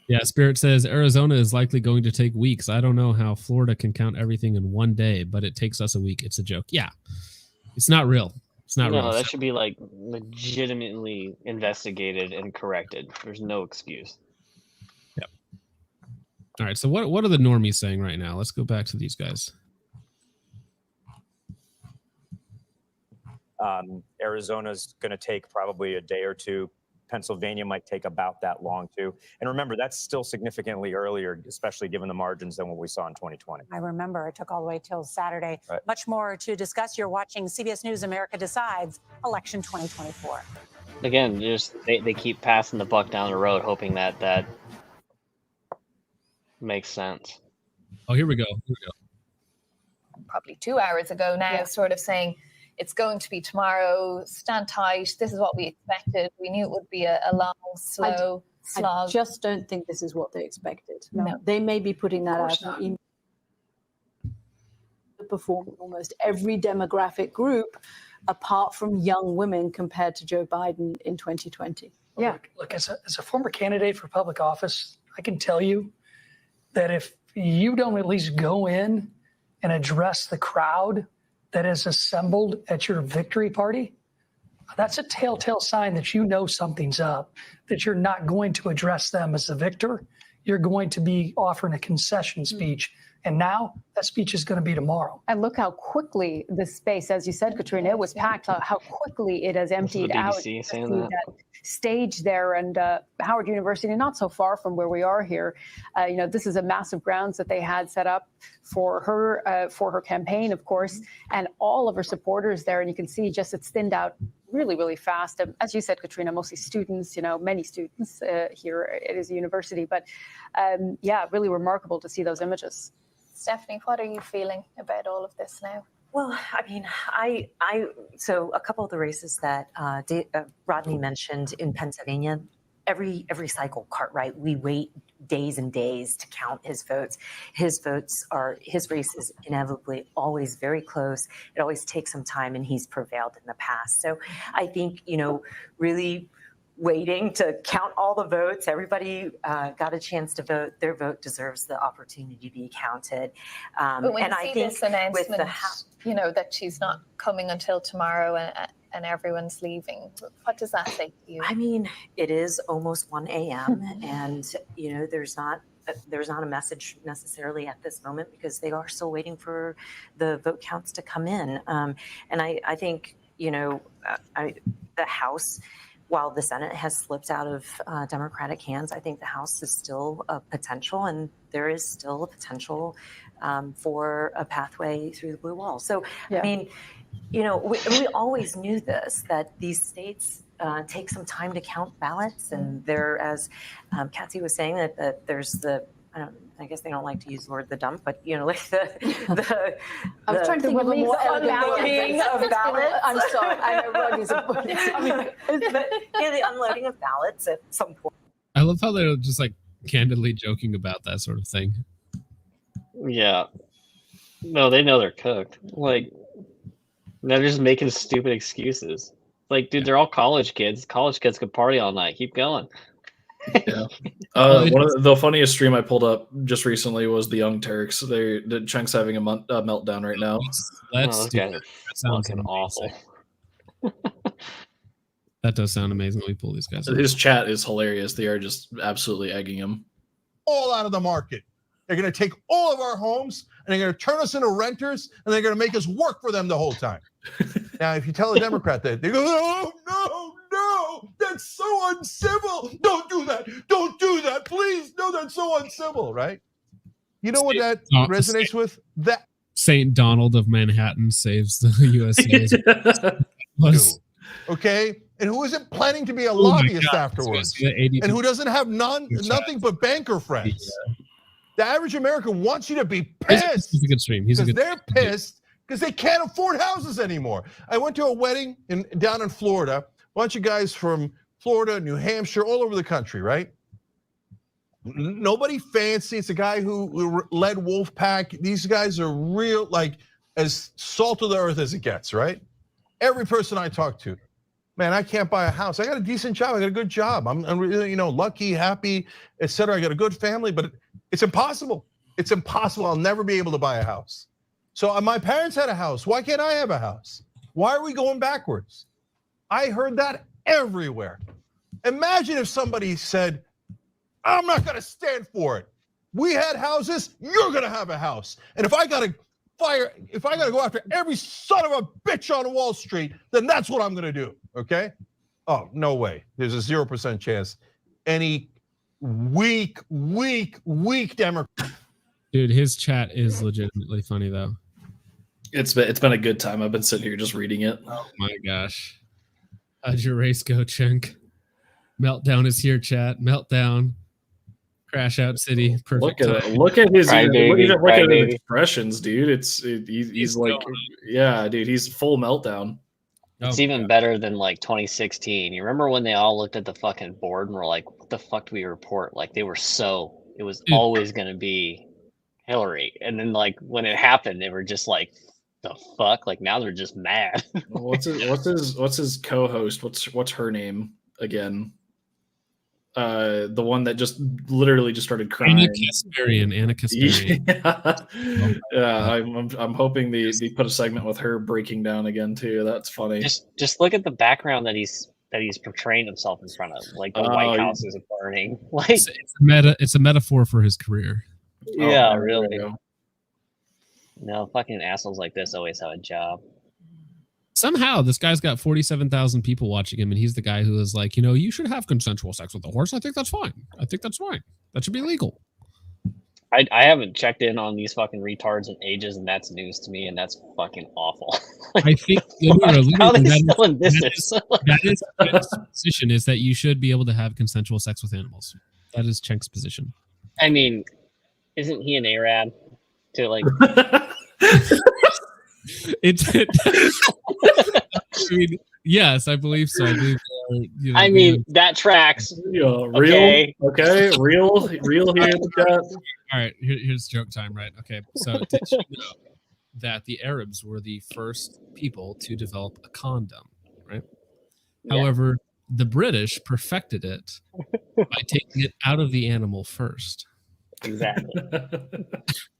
Yeah, Spirit says Arizona is likely going to take weeks. I don't know how Florida can count everything in one day, but it takes us a week. It's a joke. Yeah, it's not real. It's not real. No, that should be like legitimately investigated and corrected. There's no excuse. Yep. All right. So what are the normies saying right now? Let's go back to these guys. Arizona's going to take probably a day or two. Pennsylvania might take about that long too. And remember, that's still significantly earlier, especially given the margins than what we saw in 2020. I remember it took all the way till Saturday. Right. Much more to discuss. You're watching CBS News America Decides Election 2024. Again, just they keep passing the buck down the road, hoping that makes sense. Oh, here we go. Here we go. Probably 2 hours ago now, sort of saying it's going to be tomorrow, stand tight. This is what we expected. We knew it would be a long, slow slog. I just don't think this is what they expected. No. They may be putting that out in performing almost every demographic group apart from young women compared to Joe Biden in 2020. Yeah. Look, as a former candidate for public office, I can tell you that if you don't at least go in and address the crowd that is assembled at your victory party, that's a telltale sign that you know something's up, that you're not going to address them as the victor. You're going to be offering a concession speech. And now that speech is going to be tomorrow. And look how quickly the space, as you said, Katrina, it was packed, how quickly it has emptied out. Saying that stage there, and Howard University, not so far from where we are here. This is a massive grounds that they had set up for her campaign, of course, and all of her supporters there. And you can see just it's thinned out really, really fast. As you said, Katrina, mostly students, many students here. It is a university, but really remarkable to see those images. Stephanie, what are you feeling about all of this now? Well, I mean, so a couple of the races that Rodney mentioned in Pennsylvania, every cycle, Cartwright, we wait days and days to count his votes. His race is inevitably always very close. It always takes some time, and he's prevailed in the past. So I think, really waiting to count all the votes. Everybody got a chance to vote. Their vote deserves the opportunity to be counted. But when and you I see think this announcement, with that she's not coming until tomorrow and everyone's leaving, what does that say to you? I mean, it is almost 1 a.m. and, there's not a message necessarily at this moment because they are still waiting for the vote counts to come in. And I think, the House, while the Senate has slipped out of Democratic hands, I think the House is still a potential, and there is still a potential for a pathway through the blue wall. So, I mean, we always knew this, that these states take some time to count ballots, and there, as Kathy was saying, that there's the, I guess they don't like to use the word the dump, but like the I was trying to think of a more unloading of ballots. I'm sorry, I know Rodney's the unloading of ballots at some point. I love how they're just like candidly joking about that sort of thing. Yeah. No, they know they're cooked. Like, they're just making stupid excuses. Like, dude, they're all college kids. College kids could party all night. Keep going. Yeah. One of the funniest stream I pulled up just recently was the Young Turks. The Chunk's having a meltdown right now. That's that sounds fucking awful. That does sound amazing. Let me pull these guys up. His chat is hilarious. They are just absolutely egging him. All out of the market. They're going to take all of our homes and they're going to turn us into renters and they're going to make us work for them the whole time. Now, if you tell a Democrat that, they go, oh, no, that's so uncivil. Don't do that. Don't do that. Please. No, that's so uncivil, right? You know what that resonates with? That St. Donald of Manhattan saves the USA. Okay? And who isn't planning to be a lobbyist afterwards? And who doesn't have nothing but banker friends? Yeah. The average American wants you to be pissed. He's a good stream. They're pissed because they can't afford houses anymore. I went to a wedding down in Florida. A bunch of guys from Florida, New Hampshire, all over the country, right? Nobody fancy. It's a guy who led Wolfpack. These guys are real, like as salt of the earth as it gets, right? Every person I talk to, man, I can't buy a house. I got a decent job. I got a good job. I'm really, lucky, happy, etc. I got a good family, but it's impossible. It's impossible. I'll never be able to buy a house. So my parents had a house. Why can't I have a house? Why are we going backwards? I heard that everywhere. Imagine if somebody said, I'm not going to stand for it. We had houses. You're going to have a house. And if I got to go after every son of a bitch on Wall Street, then that's what I'm going to do. Okay? Oh, no way. There's a 0% chance any weak Democrat. Dude, his chat is legitimately funny though. It's been a good time. I've been sitting here just reading it. Oh my gosh. How'd your race go, Chunk? Meltdown is here, chat. Meltdown. Crash Out City. Perfect. Look at his expressions, dude. He's like, yeah, dude. He's full meltdown. It's even better than like 2016. You remember when they all looked at the fucking board and were like, "What the fuck do we report?" Like it was always going to be Hillary, and then like when it happened, they were just like, "The fuck!" Like now they're just mad. What's his co-host? What's her name again? The one that just literally just started crying. Anna Kasparian. Yeah. I'm hoping they put a segment with her breaking down again too. That's funny. Just look at the background that he's portraying himself in front of. Like the White House is burning. Like it's a metaphor for his career. Yeah, really. No, fucking assholes like this always have a job. Somehow this guy's got 47,000 people watching him, and he's the guy who is like, you should have consensual sex with a horse. I think that's fine. That should be legal. I haven't checked in on these fucking retards in ages, and that's news to me, and that's fucking awful. I think how are they still in business? That is Chenk's position, is that you should be able to have consensual sex with animals. That is Chenk's position. I mean, isn't he an Arab to like? I mean, yes, I believe so. I mean, that tracks. Real, okay, real here in the chat. All right, here's joke time, right? Okay, so did you know that the Arabs were the first people to develop a condom, right? Yeah. However, the British perfected it by taking it out of the animal first. Exactly.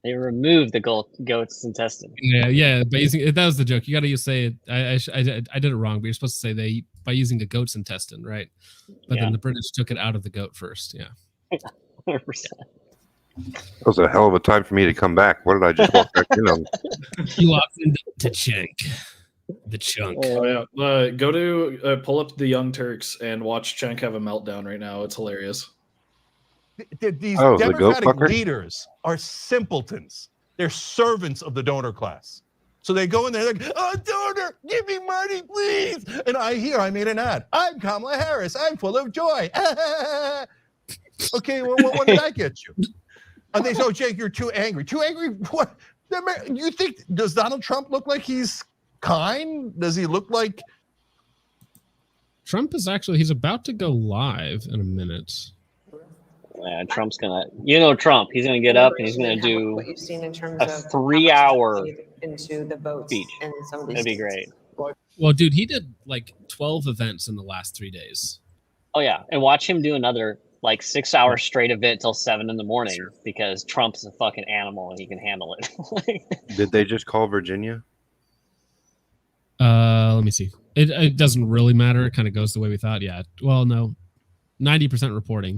They removed the goat's intestine. Yeah. By using that was the joke. You got to say it. I did it wrong, but you're supposed to say by using a goat's intestine, right? But then the British took it out of the goat first. Yeah. 100%. That was a hell of a time for me to come back. What did I just walk back in on? You walked into Chunk. The Chunk. Oh yeah. Go to pull up the Young Turks and watch Chunk have a meltdown right now. It's hilarious. These Democratic leaders are simpletons. They're servants of the donor class. So they go in there like, "Oh, donor, give me money, please." And I made an ad. I'm Kamala Harris. I'm full of joy. Okay, well, what did I get you? And they say, "Oh, Jake, you're too angry." Too angry? What? You think, does Donald Trump look like he's kind? Does he look like... Trump is he's about to go live in a minute. Yeah, Trump's gonna, Trump. He's gonna get up and he's gonna do what you've seen in terms a of how much 3-hour played into the votes speech. in some of these That'd be states. great. Well, dude, he did like 12 events in the last 3 days. Oh yeah, and watch him do another like 6-hour straight event till 7 in the morning because Trump's a fucking animal and he can handle it. Did they just call Virginia? Let me see. It doesn't really matter. It kind of goes the way we thought. Yeah. Well, no, 90% reporting,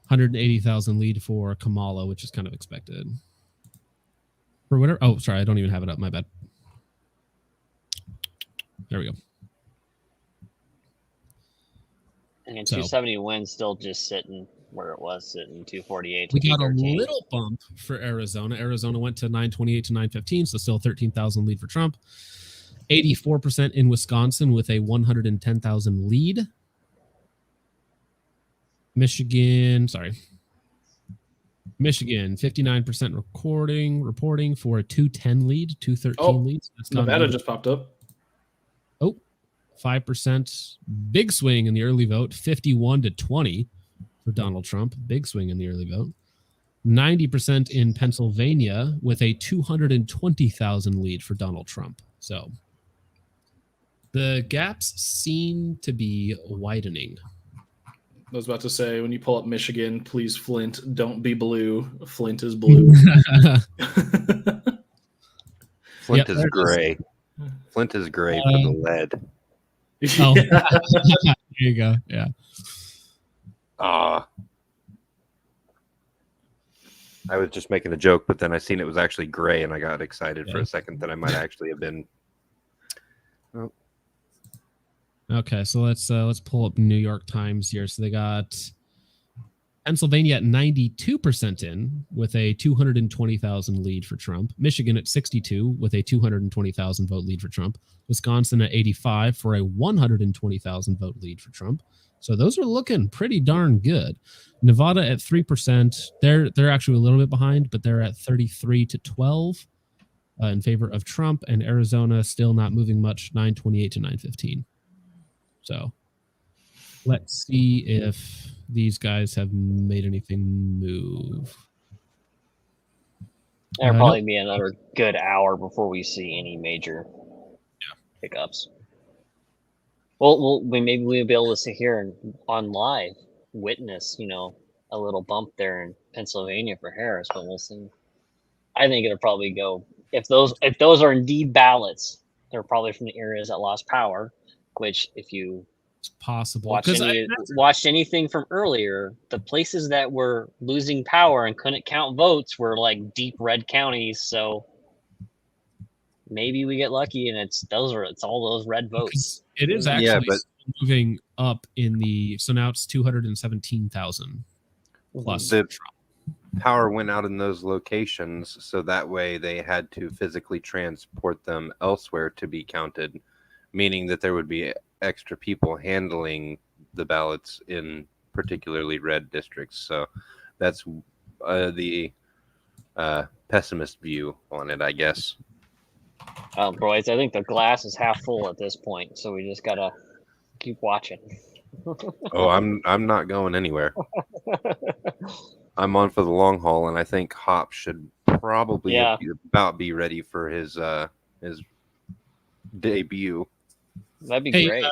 180,000 lead for Kamala, which is kind of expected. For whatever. Oh, sorry, I don't even have it up. My bad. There we go. And So- 270 wins still just sitting where it was, sitting 248. to We got a 213. little bump for Arizona. Arizona went to 928 to 915, so still 13,000 lead for Trump. 84% in Wisconsin with a 110,000 lead. Michigan, 59% reporting for a 210 lead, 213 lead. So that's gone Nevada down. just popped up. 5% big swing in the early vote, 51 to 20 for Donald Trump. Big swing in the early vote. 90% in Pennsylvania with a 220,000 lead for Donald Trump. So the gaps seem to be widening. I was about to say, when you pull up Michigan, please Flint, don't be blue. Flint is blue. Flint Yep, is there it is. gray. Flint is gray for the lead. Oh, there you go. Yeah. I was just making a joke, but then I seen it was actually gray, and I got excited for a second that I might actually have been. Oh. Okay, so let's pull up New York Times here. So they got Pennsylvania at 92% in with a 220,000 lead for Trump. Michigan at 62 with a 220,000 vote lead for Trump. Wisconsin at 85 for a 120,000 vote lead for Trump. So those are looking pretty darn good. Nevada at 3%. They're actually a little bit behind, but they're at 33 to 12 in favor of Trump. And Arizona still not moving much, 928 to 915. So let's see if these guys have made anything move. There'll nope. probably be another good hour before we see any major pickups. Well, maybe we'll be able to sit here and on live witness, a little bump there in Pennsylvania for Harris, but we'll see. I think it'll probably go if those are indeed ballots. They're probably from the areas that lost power. Which, if you possible watched anything from earlier, the places that were losing power and couldn't count votes were like deep red counties. So maybe we get lucky, and it's all those red votes. It is actually moving up in the. So now it's 217,000 plus. The power went out in those locations, so that way they had to physically transport them elsewhere to be counted. Meaning that there would be extra people handling the ballots in particularly red districts. So that's the pessimist view on it, I guess. Boys, I think the glass is half full at this point, so we just gotta keep watching. Oh, I'm not going anywhere. I'm on for the long haul, and I think Hop should probably about be ready for his debut. That'd be Hey, great.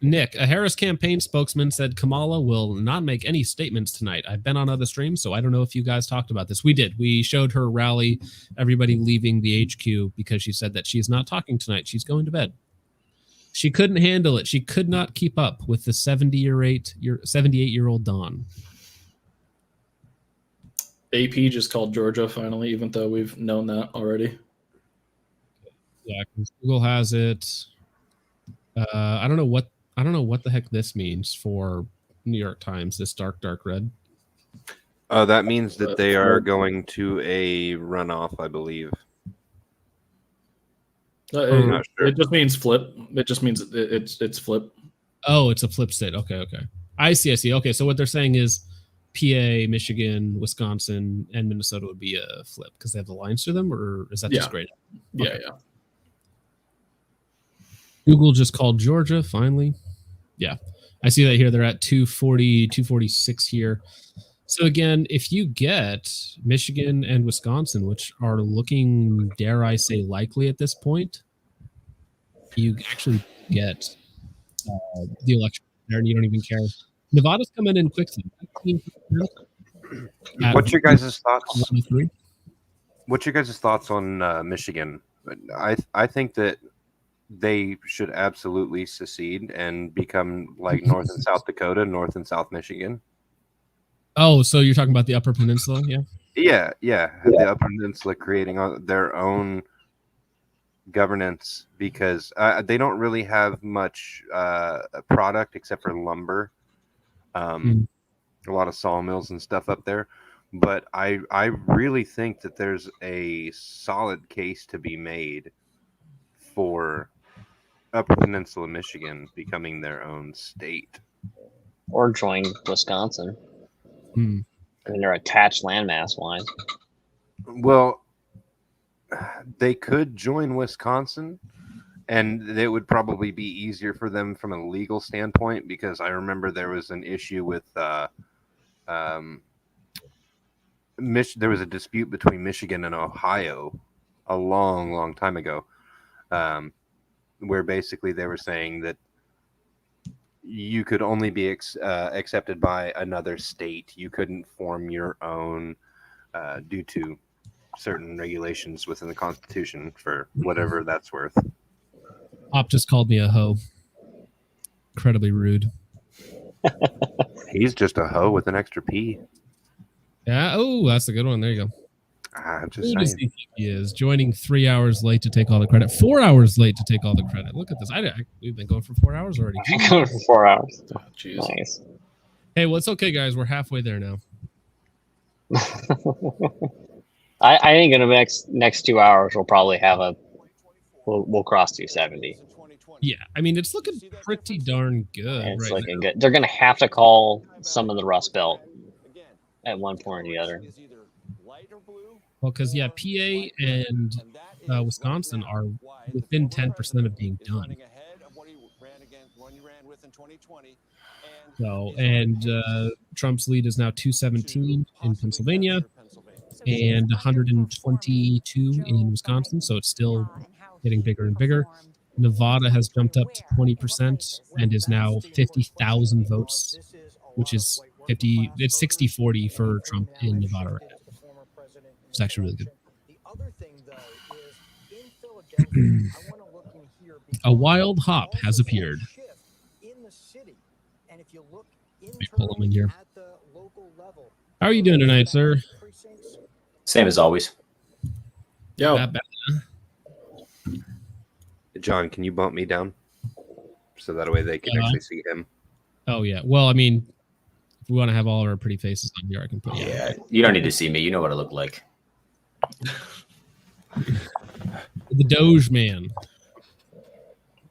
Nick, a Harris campaign spokesman said Kamala will not make any statements tonight. I've been on other streams, so I don't know if you guys talked about this. We did. We showed her rally, everybody leaving the HQ because she said that she's not talking tonight. She's going to bed. She couldn't handle it. She could not keep up with the 78-year-old Dawn. AP just called Georgia finally, even though we've known that already. Yeah, 'cause Google has it. I don't know what the heck this means for New York Times. This dark red. That means that they are going to a runoff, I believe. I'm not sure. It just means flip. It just means it's flip. Oh, it's a flip state. Okay. I see. Okay, so what they're saying is PA, Michigan, Wisconsin, and Minnesota would be a flip because they have the lines to them, or is that just great? Yeah. Google just called Georgia finally. Yeah, I see that here. They're at 240, 246 here. So again, if you get Michigan and Wisconsin, which are looking, dare I say, likely at this point, you actually get the election there, and you don't even care. Nevada's coming in quickly. What's your guys' thoughts? 23. What's your guys' thoughts on Michigan? I think that they should absolutely secede and become like North and South Dakota, North and South Michigan. Oh, so you're talking about the Upper Peninsula, yeah? Yeah. The Upper Peninsula creating their own governance because they don't really have much product except for lumber. A lot of sawmills and stuff up there. But I really think that there's a solid case to be made for Upper Peninsula Michigan becoming their own state. Or join Wisconsin. I mean, they're attached landmass wise. Well, they could join Wisconsin, and it would probably be easier for them from a legal standpoint because I remember there was an issue with there was a dispute between Michigan and Ohio a long time ago, where basically they were saying that you could only be accepted by another state. You couldn't form your own due to certain regulations within the Constitution for whatever that's worth. Op just called me a hoe. Incredibly rude. He's just a hoe with an extra P. Yeah. Oh, that's a good one. There you go. Just Who does he think he is? Joining 3 hours late to take all the credit. 4 hours late to take all the credit. Look at this. We've been going for 4 hours already. Going for 4 hours. Oh, jeez. Nice. Hey, well, it's okay, guys. We're halfway there now. I think in the next 2 hours we'll probably have we'll cross 270. Yeah, I mean it's looking pretty darn good. It's right looking now. good. They're gonna have to call some of the Rust Belt at one point or the other. Well, because PA and Wisconsin are within 10% of being done. So, and Trump's lead is now 217 in Pennsylvania and 122 in Wisconsin. So it's still getting bigger and bigger. Nevada has jumped up to 20% and is now 50,000 votes, which is 50. It's 60-40 for Trump in Nevada right now. It's actually really good. A wild hop has appeared. Let me pull him in here. How are you doing tonight, sir? Same as always. Yo. Not bad. John, can you bump me down so that way they can actually see him? Oh yeah. Well, I mean, if we want to have all of our pretty faces on here, I can put you. Yeah, you don't need to see me. You know what I look like. The Doge Man.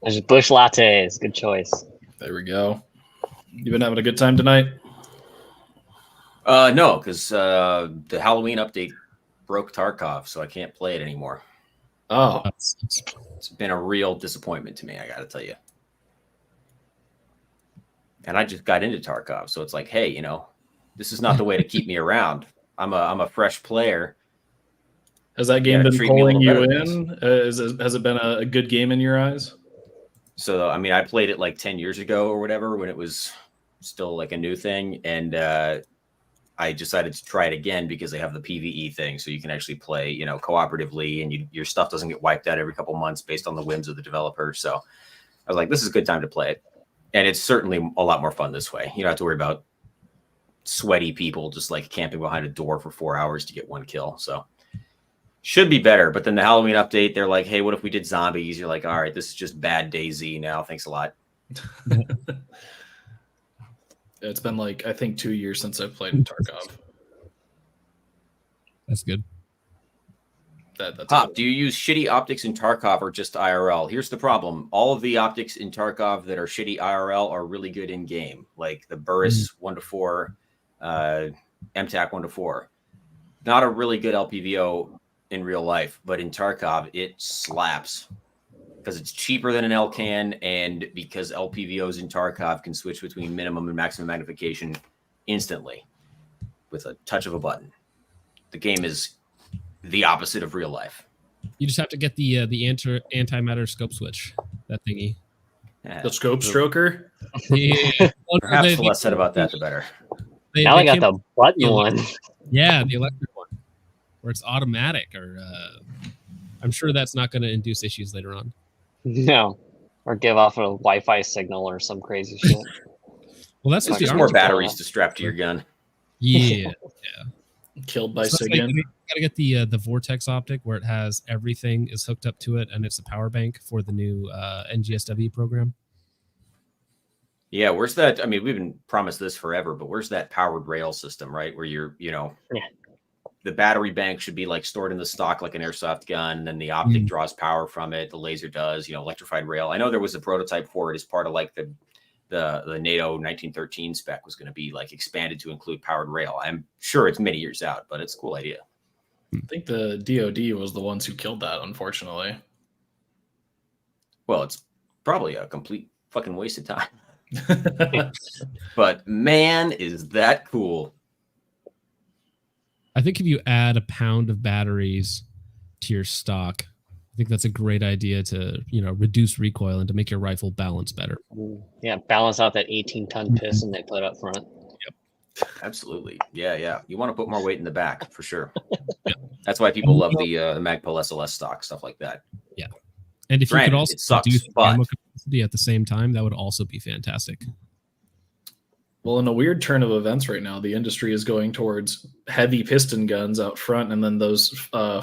There's Bush lattes. Good choice. There we go. You been having a good time tonight? No, because the Halloween update broke Tarkov, so I can't play it anymore. Oh, it's been a real disappointment to me, I got to tell you. And I just got into Tarkov, so it's like, hey, this is not the way to keep me around. I'm a fresh player. Has that game been pulling you in? Has it been a good game in your eyes? So, I mean, I played it like 10 years ago or whatever when it was still like a new thing. And I decided to try it again because they have the PvE thing. So you can actually play, cooperatively and your stuff doesn't get wiped out every couple months based on the whims of the developer. So I was like, this is a good time to play it. And it's certainly a lot more fun this way. You don't have to worry about sweaty people just like camping behind a door for 4 hours to get one kill. So should be better. But then the Halloween update, they're like, hey, what if we did zombies? You're like, all right, this is just bad DayZ now. Thanks a lot. It's been like, I think 2 years since I've played in Tarkov. That's good. That's Hop, do you use shitty optics in Tarkov or just IRL? Here's the problem. All of the optics in Tarkov that are shitty IRL are really good in game. Like the Burris 1-4, MTAC 1-4. Not a really good LPVO in real life, but in Tarkov, it slaps. Because it's cheaper than an LCAN, and because LPVOs in Tarkov can switch between minimum and maximum magnification instantly. with a touch of a button. The game is the opposite of real life. You just have to get the antimatter scope switch, that thingy. The scope stroker. Yeah. Perhaps the less said about that, the better. Now I got came the up with button electric- one. Yeah, the electric one, where it's automatic. Or I'm sure that's not going to induce issues later on. No, or give off a Wi-Fi signal or some crazy shit. Well, that's what Just the more armor's batteries for. to strap to your gun. Yeah, Killed by So that's Sigan. like, you gotta get the Vortex optic where it has everything is hooked up to it, and it's a power bank for the new NGSW program. Yeah, where's that? I mean, we've been promised this forever, but where's that powered rail system, right? Where you're, the battery bank should be like stored in the stock like an airsoft gun, and then the optic draws power from it. The laser does, electrified rail. I know there was a prototype for it as part of like the NATO 1913 spec was going to be like expanded to include powered rail. I'm sure it's many years out, but it's a cool idea. I think the DoD was the ones who killed that, unfortunately. Well, it's probably a complete fucking waste of time. But man, is that cool. I think if you add a pound of batteries to your stock, I think that's a great idea to reduce recoil and to make your rifle balance better. Yeah, balance out that 18-ton piston they put up front. Absolutely. Yeah. You want to put more weight in the back for sure. That's why people love the Magpul SLS stock, stuff like that. Yeah. And if you Granted, could also it sucks, reduce but ammo capacity at the same time, that would also be fantastic. Well, in a weird turn of events right now, the industry is going towards heavy piston guns out front, and then those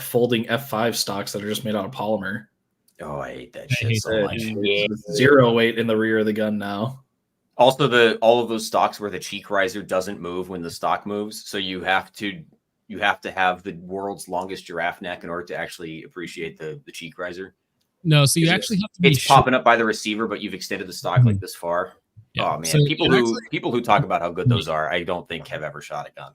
folding F5 stocks that are just made out of polymer. Oh, I hate that shit so much. Zero weight in the rear of the gun now. Also, all of those stocks where the cheek riser doesn't move when the stock moves, so you have to have the world's longest giraffe neck in order to actually appreciate the cheek riser. No, so you actually have to be It's popping up by the receiver, but you've extended the stock like this far. Yeah. Oh man, So people who talk about how good those are, I don't think have ever shot a gun.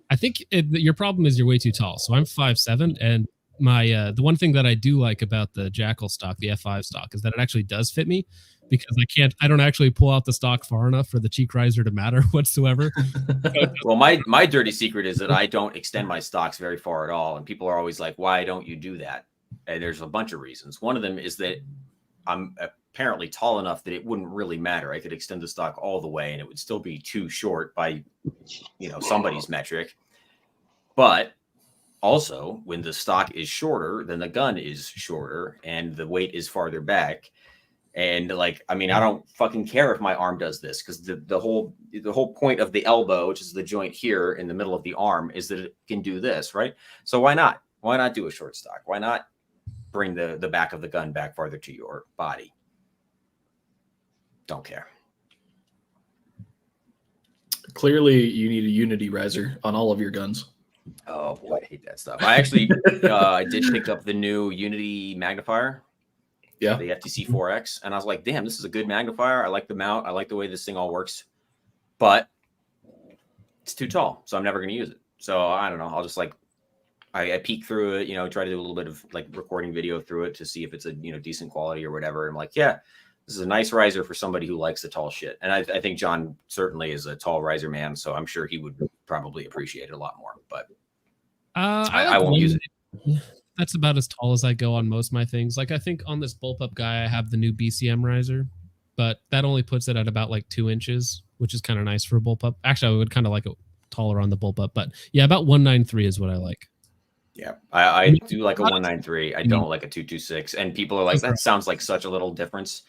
I think your problem is you're way too tall. So I'm 5'7", and my the one thing that I do like about the Jackal stock, the F5 stock, is that it actually does fit me, because I don't actually pull out the stock far enough for the cheek riser to matter whatsoever. Well, my dirty secret is that I don't extend my stocks very far at all, and people are always like, "Why don't you do that?" And there's a bunch of reasons. One of them is that I'm apparently tall enough that it wouldn't really matter. I could extend the stock all the way and it would still be too short by, somebody's metric. But also, when the stock is shorter, then the gun is shorter and the weight is farther back. And I don't fucking care if my arm does this, because the whole point of the elbow, which is the joint here in the middle of the arm, is that it can do this, right? So why not? Why not do a short stock? Why not bring the back of the gun back farther to your body? Don't care. Clearly, you need a Unity riser on all of your guns. Oh boy, I hate that stuff. I actually I did pick up the new Unity magnifier. Yeah. The FTC 4X. And I was like, damn, this is a good magnifier. I like the mount. I like the way this thing all works. But it's too tall, so I'm never going to use it. So I don't know. I'll just I peek through it, try to do a little bit of recording video through it to see if it's a decent quality or whatever. And I'm like, yeah, this is a nice riser for somebody who likes the tall shit. And I think John certainly is a tall riser man, so I'm sure he would probably appreciate it a lot more. But I won't use it. That's about as tall as I go on most of my things. I think on this bullpup guy, I have the new BCM riser, but that only puts it at about 2 inches, which is kind of nice for a bullpup. Actually, I would kind of like it taller on the bullpup, but yeah, about 193 is what I like. Yeah, I do like a 193. I don't like a 226. And people are like, that sounds like such a little difference,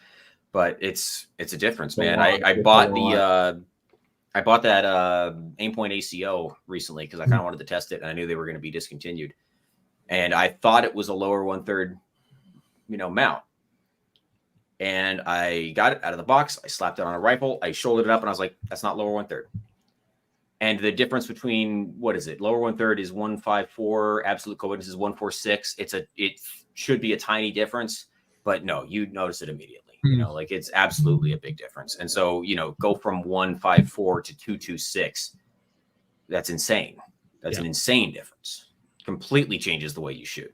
but it's a difference, man. I bought that Aimpoint ACO recently because I kind of wanted to test it, and I knew they were going to be discontinued. And I thought it was a lower 1/3, mount. And I got it out of the box. I slapped it on a rifle. I shouldered it up, and I was like, that's not lower 1/3. And the difference between, what is it? Lower 1/3 is 154. Absolute coordinates is 146. It should be a tiny difference, but no, you notice it immediately. It's absolutely a big difference. And so, go from 154 to 226. That's insane. That's an insane difference. Completely changes the way you shoot.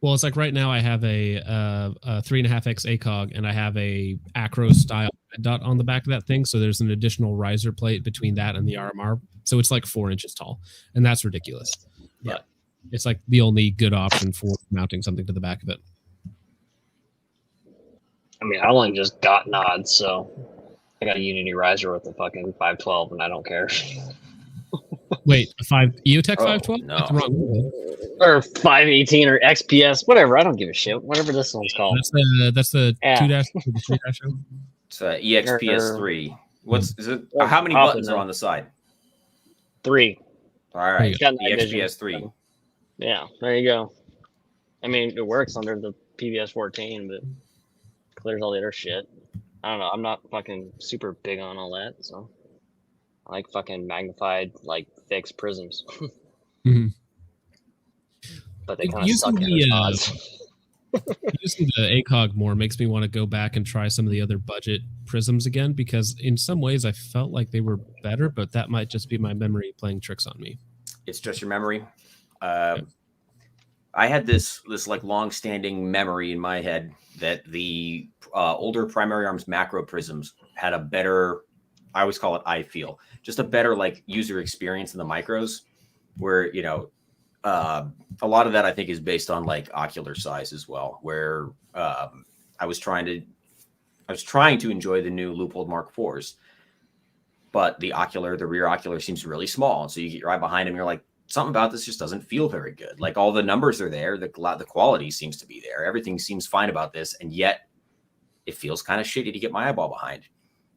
Well, it's right now I have a 3.5x ACOG and I have a acro style red dot on the back of that thing. So there's an additional riser plate between that and the RMR. So it's like 4 inches tall, and that's ridiculous. But it's like the only good option for mounting something to the back of it. I mean, I only just got nods, so I got a Unity riser with a fucking 512, and I don't care. Wait, a EOTech Oh, 512? no. That's wrong. Or 518 or XPS, whatever. I don't give a shit. Whatever this one's called. That's the Yeah. 2-, the 3-. It's EXPS3. What's is it? Oh, How many opposite. buttons are on the side? 3. All right, Got night vision. EXPS3. Yeah, there you go. I mean, it works under the PVS 14, but clears all the other shit. I don't know. I'm not fucking super big on all that, so I like fucking magnified, like fixed prisms. Mhm. But they kind of Using suck in the, response. Using the ACOG more makes me want to go back and try some of the other budget prisms again, because in some ways I felt like they were better, but that might just be my memory playing tricks on me. It's just your memory. I had this like long-standing memory in my head that the older primary arms macro prisms had a better, I always call it eye feel, just a better like user experience in the micros, where a lot of that I think is based on like ocular size as well, where I was trying to enjoy the new Leupold Mark IVs, but the rear ocular seems really small, and so you get your eye behind him, you're like, something about this just doesn't feel very good. Like all the numbers are there, the quality seems to be there, everything seems fine about this, and yet it feels kind of shitty to get my eyeball behind.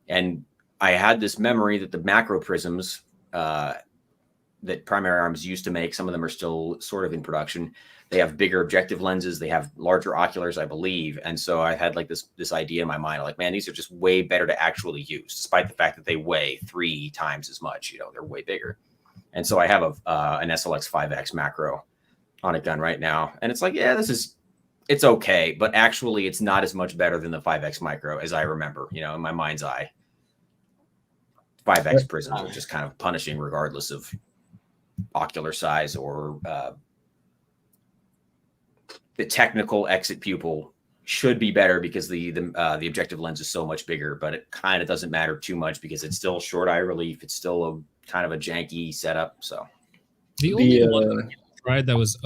And I had this memory that the macro prisms that primary arms used to make, some of them are still sort of in production. They have bigger objective lenses, they have larger oculars, I believe. And so I had like this idea in my mind, like, man, these are just way better to actually use, despite the fact that they weigh 3 times as much. They're way bigger. And so I have an SLX 5X macro on a gun right now. And it's like, yeah, it's okay. But actually, it's not as much better than the 5X micro as I remember, in my mind's eye. 5X prisms are just kind of punishing regardless of ocular size or the technical exit pupil should be better because the objective lens is so much bigger, but it kind of doesn't matter too much because it's still short eye relief. It's still a kind of a janky setup. So the only one I tried that was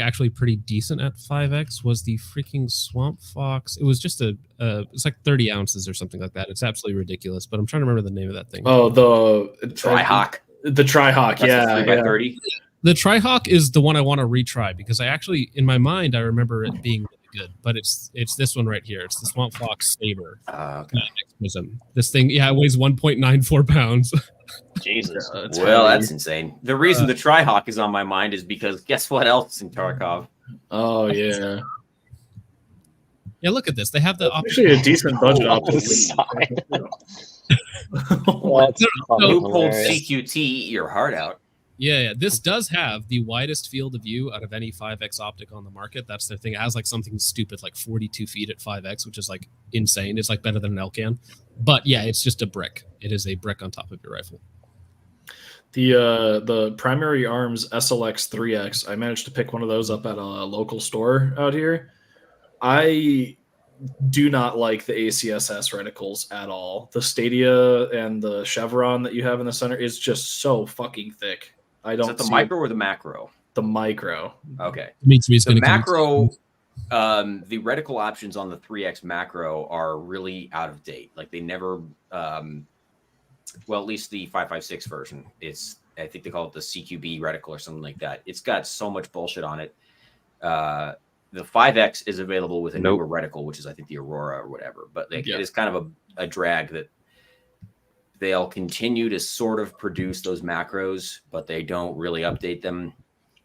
actually pretty decent at 5X was the freaking Swamp Fox. It was just it's like 30 ounces or something like that. It's absolutely ridiculous, but I'm trying to remember the name of that thing. Oh, the Tri-Hawk. The Tri-Hawk, That's yeah. the 3x30. The Tri-Hawk is the one I want to retry because I actually, in my mind, I remember it being really good, but it's this one right here. It's the Swamp Fox Saber. Prism. This thing, it weighs 1.94 pounds. Jesus. Well, that's insane. The reason the Tri-Hawk is on my mind is because guess what else in Tarkov? Oh, yeah. Yeah, look at this. They have the actually a decent budget option. Leupold CQT, eat your heart out. Yeah. This does have the widest field of view out of any 5X optic on the market. That's their thing. It has like something stupid like 42 feet at 5X, which is like insane. It's like better than an Elcan. But yeah, it's just a brick. It is a brick on top of your rifle. The primary arms SLX 3X, I managed to pick one of those up at a local store out here. I do not like the ACSS reticles at all. The Stadia and the Chevron that you have in the center is just so fucking thick. I don't. Is it the micro or the macro? The micro. Okay. The macro, the reticle options on the 3X macro are really out of date. Like they never, well, at least the 5.56 version. I think they call it the CQB reticle or something like that. It's got so much bullshit on it. The 5X is available with a newer reticle, which is I think the Aurora or whatever. But it is kind of a drag that they'll continue to sort of produce those macros, but they don't really update them.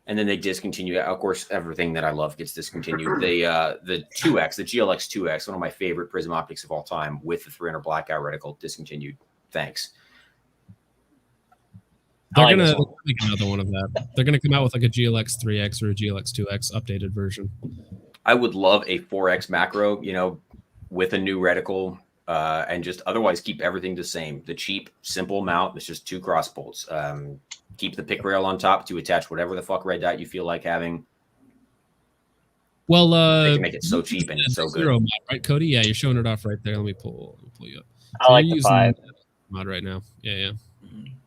And then they discontinue. Of course, everything that I love gets discontinued. The 2X, the GLX 2X, one of my favorite prism optics of all time, with the 300 blackout reticle, discontinued. Thanks. They're going to make another one of that. They're going to come out with like a GLX 3X or a GLX 2X updated version. I would love a 4X macro, with a new reticle, and just otherwise keep everything the same. The cheap, simple mount. It's just 2 cross bolts. Keep the pick rail on top to attach whatever the fuck red dot you feel like having. Well, they can make it so cheap and so good. Zero mount, right, Cody? Yeah, you're showing it off right there. Let me pull you up. I like the using 5. mod right now. Yeah.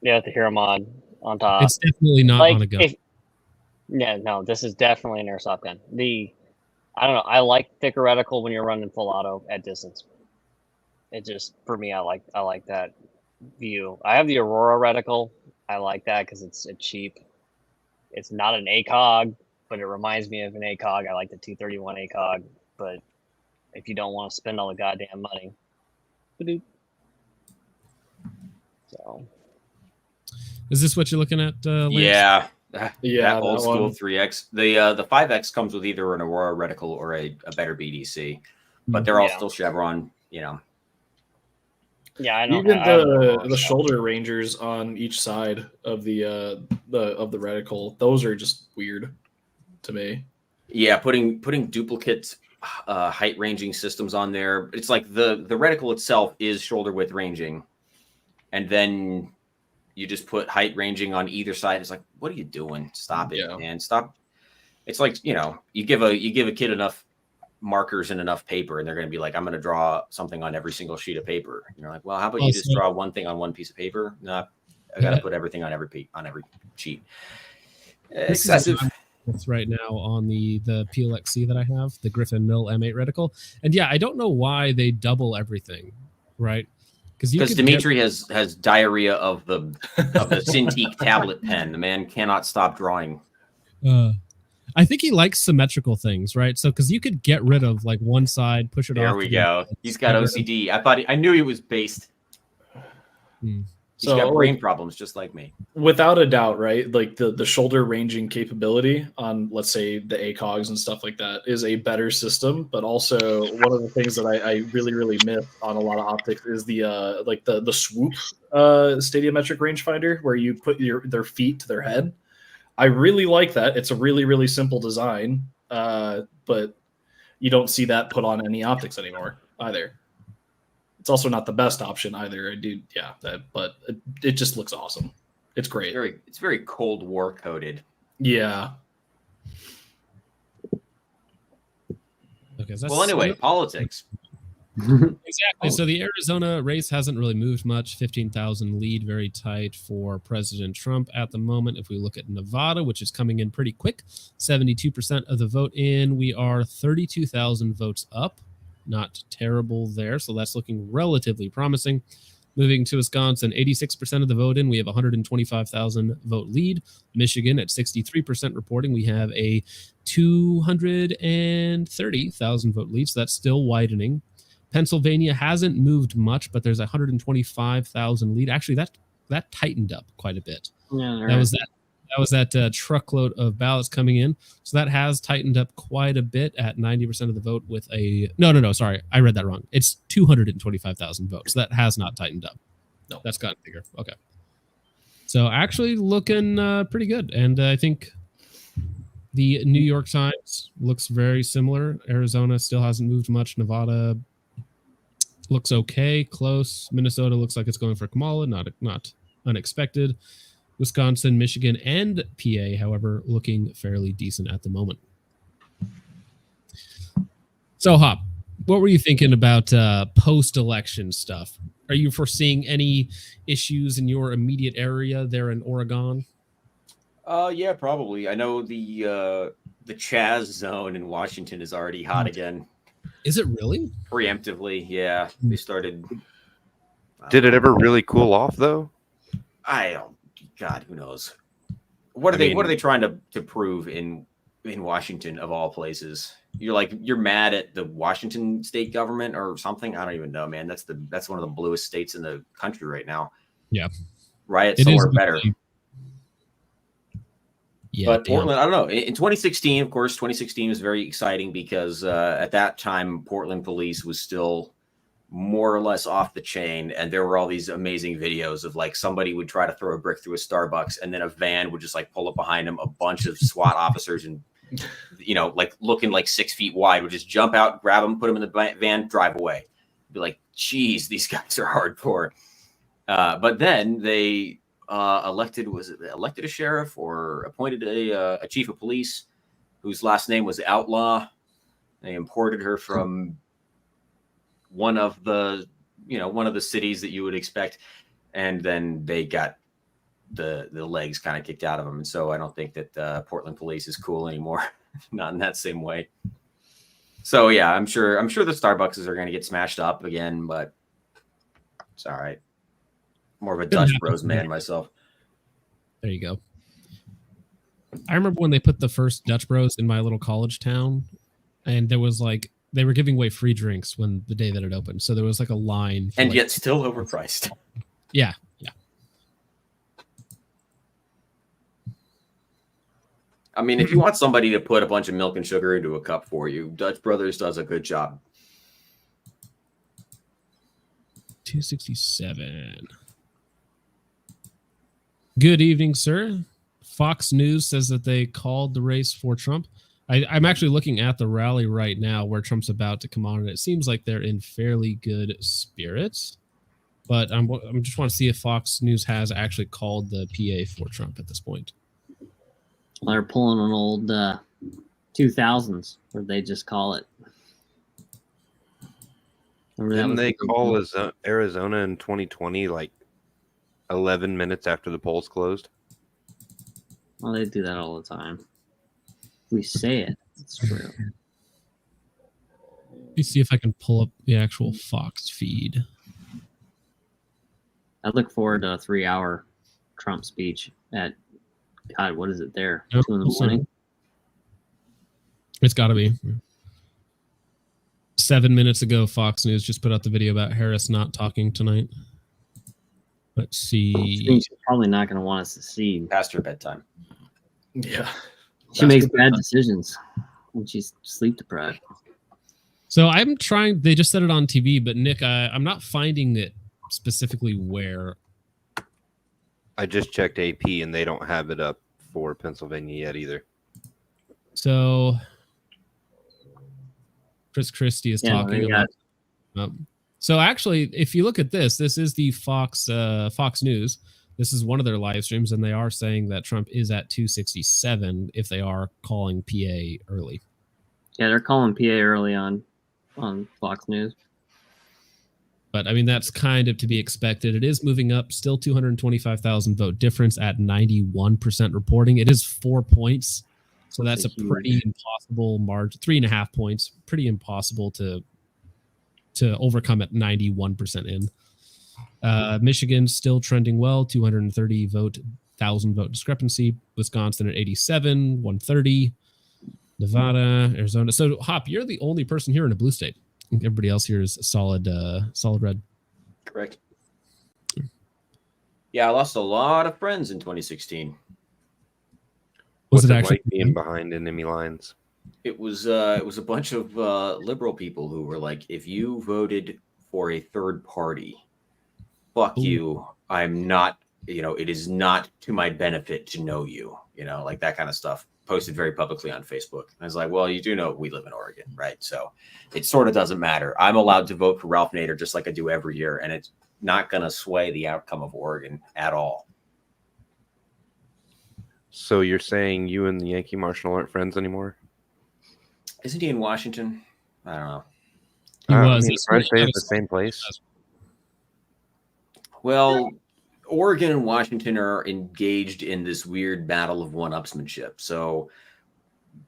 Yeah, the hero mod on top. It's definitely not like, on a gun. No, this is definitely an airsoft gun. I don't know. I like thicker reticle when you're running full auto at distance. It just, for me, I like that view. I have the Aurora reticle. I like that because it's cheap. It's not an ACOG, but it reminds me of an ACOG. I like the 231 ACOG, but if you don't want to spend all the goddamn money. So, is this what you're looking at? Lance? Yeah, That old that school one. 3X. The 5X comes with either an Aurora reticle or a better BDC, but they're all still Chevron. Yeah, I know. Even the shoulder rangers on each side of the reticle, those are just weird to me. Yeah, putting duplicate height ranging systems on there. It's like the reticle itself is shoulder width ranging, and then you just put height ranging on either side. It's like, what are you doing? Stop it, man! Stop. It's like, you give a kid enough markers and enough paper, and they're going to be like, I'm going to draw something on every single sheet of paper. And you're like, well, how about you just draw one thing on one piece of paper? No, I got to put everything on every sheet. Excessive. It's right now on the PLXC that I have, the Griffin Mill M8 reticle, and yeah, I don't know why they double everything, right? Because Dimitri has diarrhea of the Cintiq tablet pen. The man cannot stop drawing. I think he likes symmetrical things, right? So because you could get rid of like one side, push it off. There we go. He's got OCD. I knew he was based. He's got brain problems just like me. Without a doubt, right? Like the shoulder ranging capability on, let's say, the ACOGs and stuff like that is a better system. But also one of the things that I really, really miss on a lot of optics is the swoop stadiometric rangefinder, where you put their feet to their head. I really like that. It's a really, really simple design, but you don't see that put on any optics anymore either. It's also not the best option either. But it just looks awesome. It's great. It's very Cold War coded. Yeah. Okay. Well, anyway, politics. Exactly. So the Arizona race hasn't really moved much. 15,000 lead, very tight for President Trump at the moment. If we look at Nevada, which is coming in pretty quick, 72% of the vote in. We are 32,000 votes up. Not terrible there. So that's looking relatively promising. Moving to Wisconsin, 86% of the vote in. We have 125,000 vote lead. Michigan at 63% reporting. We have a 230,000 vote lead. So that's still widening. Pennsylvania hasn't moved much, but there's a 125,000 lead. Actually, that tightened up quite a bit. Yeah, that was that truckload of ballots coming in. So that has tightened up quite a bit at 90% of the vote with a no, sorry, I read that wrong. It's 225,000 votes. That has not tightened up. No, that's gotten bigger. Okay. So actually looking pretty good. And I think the New York Times looks very similar. Arizona still hasn't moved much. Nevada looks okay, close. Minnesota looks like it's going for Kamala, not unexpected. Wisconsin, Michigan, and PA, however, looking fairly decent at the moment. So, Hop, what were you thinking about post-election stuff? Are you foreseeing any issues in your immediate area there in Oregon? Yeah, probably. I know the Chaz zone in Washington is already hot again. Is it really? Preemptively, yeah. They started. Did it ever really cool off though? God, who knows? What are they trying to prove in Washington of all places? You're mad at the Washington state government or something? I don't even know, man. That's one of the bluest states in the country right now. Yeah. Riot somewhere better. Yeah, but Portland, I don't know. In 2016, of course, 2016 was very exciting because at that time, Portland police was still more or less off the chain. And there were all these amazing videos of like somebody would try to throw a brick through a Starbucks and then a van would just like pull up behind him. A bunch of SWAT officers and, like looking like 6 feet wide would just jump out, grab them, put them in the van, drive away. Be like, geez, these guys are hardcore. But then they elected a sheriff or appointed a chief of police whose last name was Outlaw. They imported her from one of the one of the cities that you would expect, and then they got the legs kind of kicked out of them. And so I don't think that Portland police is cool anymore. Not in that same way. So yeah, I'm sure the Starbucks are going to get smashed up again, but it's all right. More of a Dutch Bros man myself. There you go. I remember when they put the first Dutch Bros in my little college town, and there was like they were giving away free drinks when the day that it opened. So there was like a line, and yet still overpriced. Yeah. I mean, if you want somebody to put a bunch of milk and sugar into a cup for you, Dutch Brothers does a good job. 267. Good evening, sir. Fox News says that they called the race for Trump. I'm actually looking at the rally right now where Trump's about to come on, and it seems like they're in fairly good spirits. But I'm just want to see if Fox News has actually called the PA for Trump at this point. They're pulling an old 2000s where they just call it. Didn't they call Arizona in 2020 like 11 minutes after the polls closed? Well, they do that all the time. We say it. It's true. Let me see if I can pull up the actual Fox feed. I look forward to a 3-hour Trump speech at, God, what is it there? Nope. 2 in the morning? It's got to be. 7 minutes ago, Fox News just put out the video about Harris not talking tonight. Let's see. She's probably not going to want us to see. Past her bedtime. Yeah. She makes bad decisions when she's sleep deprived. So I'm trying, they just said it on TV, but Nick, I'm not finding it specifically where. I just checked AP and they don't have it up for Pennsylvania yet either. So Chris Christie is talking about. So actually, if you look at this is the Fox News. This is one of their live streams, and they are saying that Trump is at 267 if they are calling PA early. Yeah, they're calling PA early on Fox News. But I mean, that's kind of to be expected. It is moving up, still 225,000 vote difference at 91% reporting. It is 4 points. So that's a pretty impossible margin, 3.5 points, pretty impossible to overcome at 91% in. Michigan still trending well, 230,000 vote discrepancy. Wisconsin at 87, 130. Nevada, Arizona. So Hop, you're the only person here in a blue state. Everybody else here is solid red. Correct. Yeah, I lost a lot of friends in 2016. Was it What's actually like being behind enemy lines? It was a bunch of liberal people who were like, if you voted for a third party, fuck you. I'm not, it is not to my benefit to know you, like that kind of stuff. Posted very publicly on Facebook. And I was like, well, you do know we live in Oregon, right? So it sort of doesn't matter. I'm allowed to vote for Ralph Nader just like I do every year, and it's not going to sway the outcome of Oregon at all. So you're saying you and the Yankee Marshal aren't friends anymore? Isn't he in Washington? I don't know. He was. Aren't they at the same place? Well, Oregon and Washington are engaged in this weird battle of one-upsmanship. So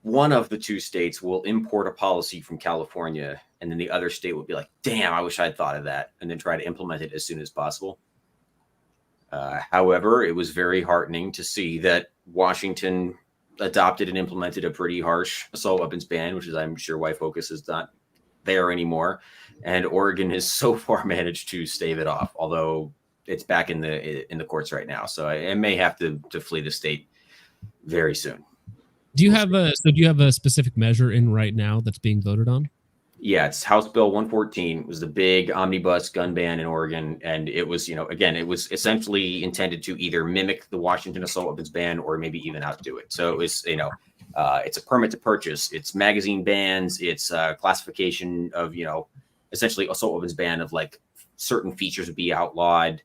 one of the two states will import a policy from California, and then the other state will be like, damn, I wish I'd thought of that, and then try to implement it as soon as possible. However, it was very heartening to see that Washington adopted and implemented a pretty harsh assault weapons ban, which is, I'm sure, why Focus is not there anymore. And Oregon has so far managed to stave it off, although it's back in the courts right now. So I may have to flee the state very soon. Do you have a specific measure in right now that's being voted on? Yeah, it's House Bill 114. It was the big omnibus gun ban in Oregon. And it was, again, it was essentially intended to either mimic the Washington assault weapons ban or maybe even outdo it. So it was, it's a permit to purchase, it's magazine bans, it's classification of, essentially assault weapons ban of like certain features would be outlawed.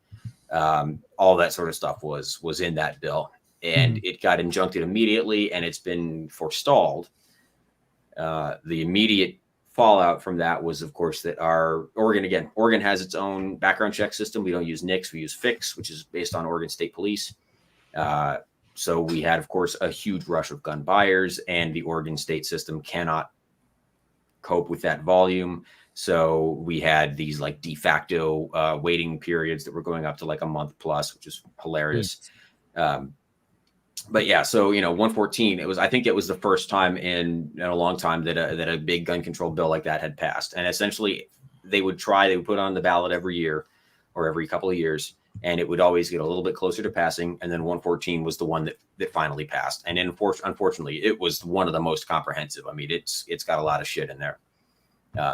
All that sort of stuff was in that bill, and it got injuncted immediately, and it's been forestalled. The immediate fallout from that was, of course, that our Oregon has its own background check system. We don't use NICS, we use FIX, which is based on Oregon State Police. So we had, of course, a huge rush of gun buyers, and the Oregon State system cannot cope with that volume. So we had these like de facto waiting periods that were going up to like a month plus, which is hilarious. But yeah, so 114. I think it was the first time in a long time that a big gun control bill like that had passed. And essentially, they would put on the ballot every year or every couple of years, and it would always get a little bit closer to passing. And then 114 was the one that finally passed. And unfortunately, it was one of the most comprehensive. I mean, it's got a lot of shit in there.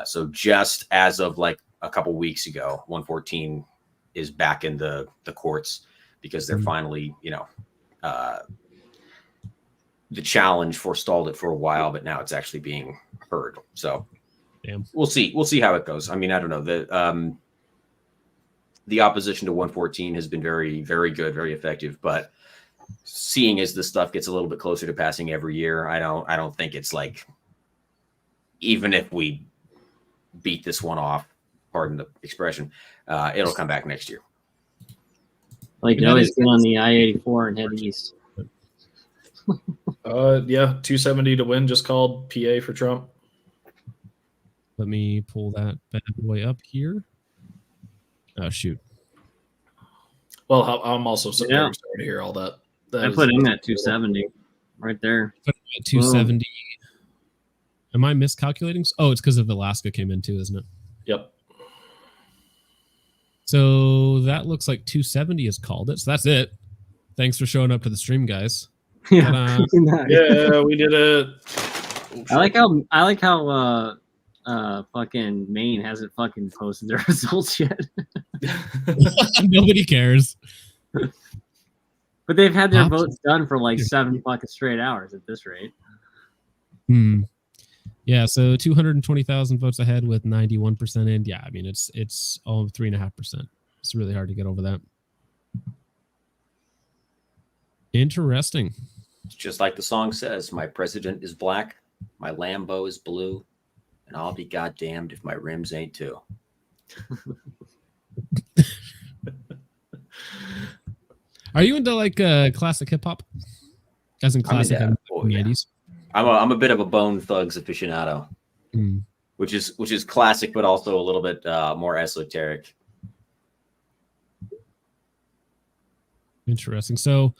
So just as of like a couple weeks ago, 114 is back in the courts because they're finally, the challenge forestalled it for a while, but now it's actually being heard. So we'll see. We'll see how it goes. I mean, I don't know. The opposition to 114 has been very, very good, very effective. But seeing as this stuff gets a little bit closer to passing every year, I don't think it's like, even if we beat this one off, pardon the expression, it'll come back next year. Like, always get on the I-84 and head east. Yeah, 270 to win, just called PA for Trump. Let me pull that bad boy up here. Oh, shoot. Well, I'm also so Yeah. very sorry to hear all that. I put him at 270 right there. Put him at 270. Am I miscalculating? Oh, it's because of Alaska came in too, isn't it? Yep. So that looks like 270 has called it. So that's it. Thanks for showing up to the stream, guys. Yeah, Yeah, we did it. I like how fucking Maine hasn't fucking posted their results yet. Nobody cares. But they've had their votes done for like 7 fucking straight hours at this rate. Yeah, so 220,000 votes ahead with 91% in. Yeah, I mean it's all 3.5%. It's really hard to get over that. Interesting. It's just like the song says, my president is black, my Lambo is blue, and I'll be goddamned if my rims ain't too. Are you into like classic hip hop? As in classic in the 80s? I'm a bit of a Bone Thugs aficionado, which is classic, but also a little bit more esoteric. Interesting. So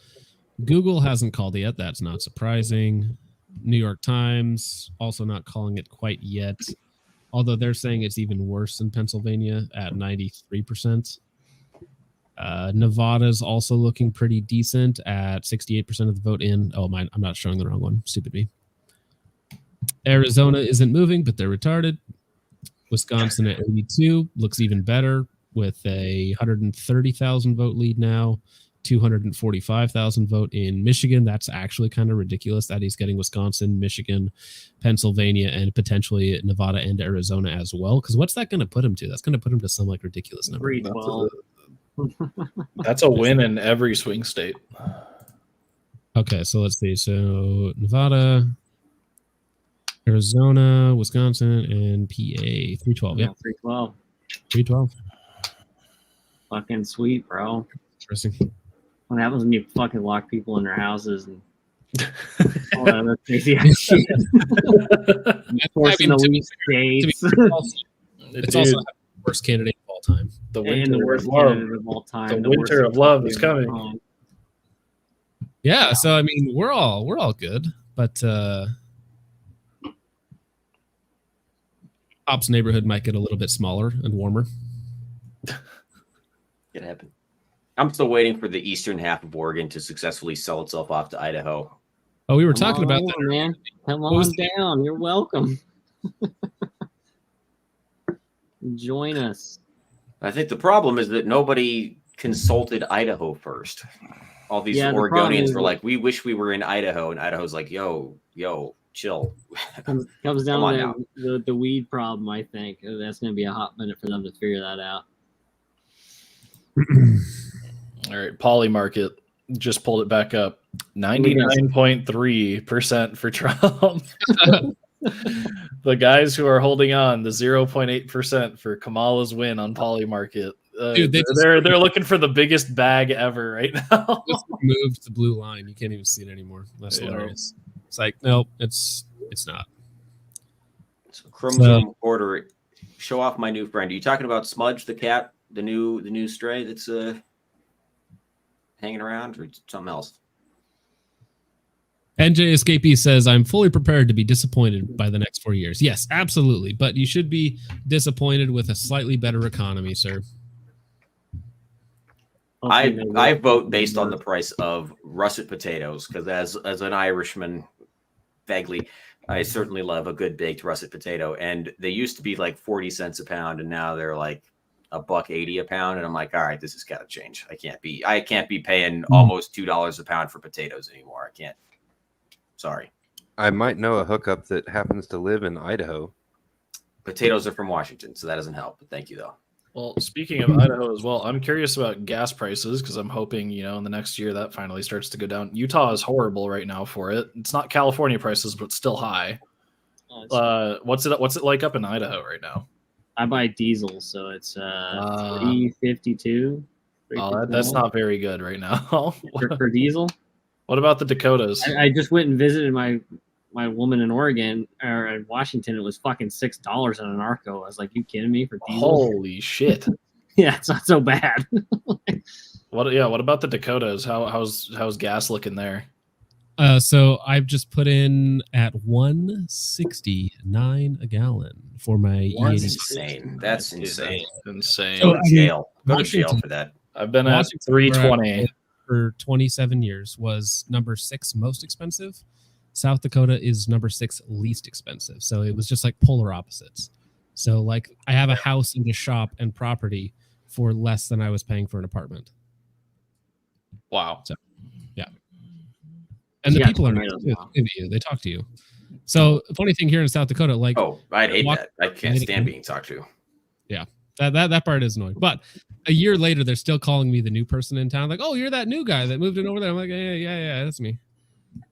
Google hasn't called it yet. That's not surprising. New York Times also not calling it quite yet, although they're saying it's even worse in Pennsylvania at 93%. Nevada's also looking pretty decent at 68% of the vote in. Oh, I'm not showing the wrong one. Stupid me. Arizona isn't moving, but they're retarded. Wisconsin at 82 looks even better with a 130,000 vote lead now. 245,000 vote in Michigan. That's actually kind of ridiculous that he's getting Wisconsin, Michigan, Pennsylvania, and potentially Nevada and Arizona as well. Because what's that going to put him to? That's going to put him to some like ridiculous number. 312. That's a win in every swing state. Okay, so let's see. So Nevada, Arizona, Wisconsin, and PA. 312. Yeah, Yep. 312. 312. Fucking sweet, bro. Interesting. What happens when you fucking lock people in their houses and all that other crazy ass shit? Forcing to leave states. It's also the worst candidate of all time. The And the winter worst of love. candidate of all time. The winter of love is coming. Yeah, so I mean, we're all good, but Ops neighborhood might get a little bit smaller and warmer. It happened. I'm still waiting for the eastern half of Oregon to successfully sell itself off to Idaho. Oh, we were talking about that, man. Come What was on down. You're welcome. Join us. I think the problem is that nobody consulted Idaho first. All these Yeah, the problem Oregonians is were that- like, we wish we were in Idaho. And Idaho's like, yo, chill. Comes Come down on to now. the weed problem, I think. That's going to be a hot minute for them to figure that out. All right, Poly Market just pulled it back up. 99.3% for Trump. The guys who are holding on the 0.8% for Kamala's win on Polymarket. Dude, they're looking for the biggest bag ever right now. Just removed the blue line. You can't even see it anymore. That's hilarious. It's like, nope, it's not. So Chromosome Order, show off my new friend. Are you talking about Smudge the cat, the new stray that's hanging around, or something else? NJ Escapee says, I'm fully prepared to be disappointed by the next 4 years. Yes, absolutely. But you should be disappointed with a slightly better economy, sir. I vote based on the price of russet potatoes, because as an Irishman, vaguely, I certainly love a good baked russet potato. And they used to be like 40 cents a pound, and now they're like $1.80 a pound. And I'm like, all right, this has got to change. I can't be paying almost $2 a pound for potatoes anymore. I can't. Sorry. I might know a hookup that happens to live in Idaho. Potatoes are from Washington, so that doesn't help. But thank you, though. Well, speaking of Idaho as well, I'm curious about gas prices because I'm hoping, in the next year that finally starts to go down. Utah is horrible right now for it. It's not California prices, but still high. What's it like up in Idaho right now? I buy diesel, so it's $3.52. Oh, that's not very good right now. for diesel. What about the Dakotas? I just went and visited my woman in Oregon or in Washington. It was fucking $6 on an Arco. I was like, you kidding me for diesel? Holy shit. Yeah, it's not so bad. What about the Dakotas? How's gas looking there? So I've just put in at $1.69 a gallon for my That's E86. insane. That's insane. Insane. Go to jail. Go to Washington- jail for that. I've been at Washington, where I 320. lived for 27 years was number 6 most expensive. South Dakota is number 6 least expensive. So it was just like polar opposites. So like I have a house and a shop and property for less than I was paying for an apartment. Wow. So yeah. And the Yeah, people are nice tomatoes, too. wow. They talk to you. So funny thing here in South Dakota, like I'd hate walk- that. I can't stand being talked to. Yeah. That part is annoying. But a year later, they're still calling me the new person in town. Like, oh, you're that new guy that moved in over there. I'm like, yeah, that's me.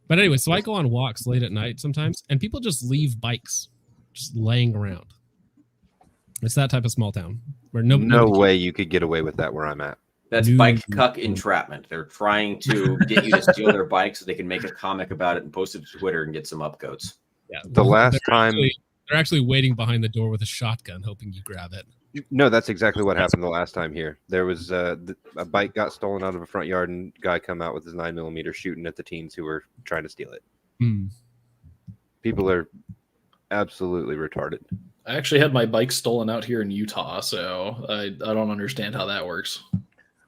But anyway, so I go on walks late at night sometimes, and people just leave bikes just laying around. It's that type of small town where No nobody way you could get away with that where I'm at. That's Dude. bike cuck entrapment. They're trying to get you to steal their bike so they can make a comic about it and post it to Twitter and get some upvotes. Yeah, The last time, they're actually waiting behind the door with a shotgun, hoping you grab it. no, that's exactly what happened the last time here. There was a bike got stolen out of a front yard, and guy come out with his 9mm shooting at the teens who were trying to steal it. People are absolutely retarded. I actually had my bike stolen out here in Utah, so I don't understand how that works.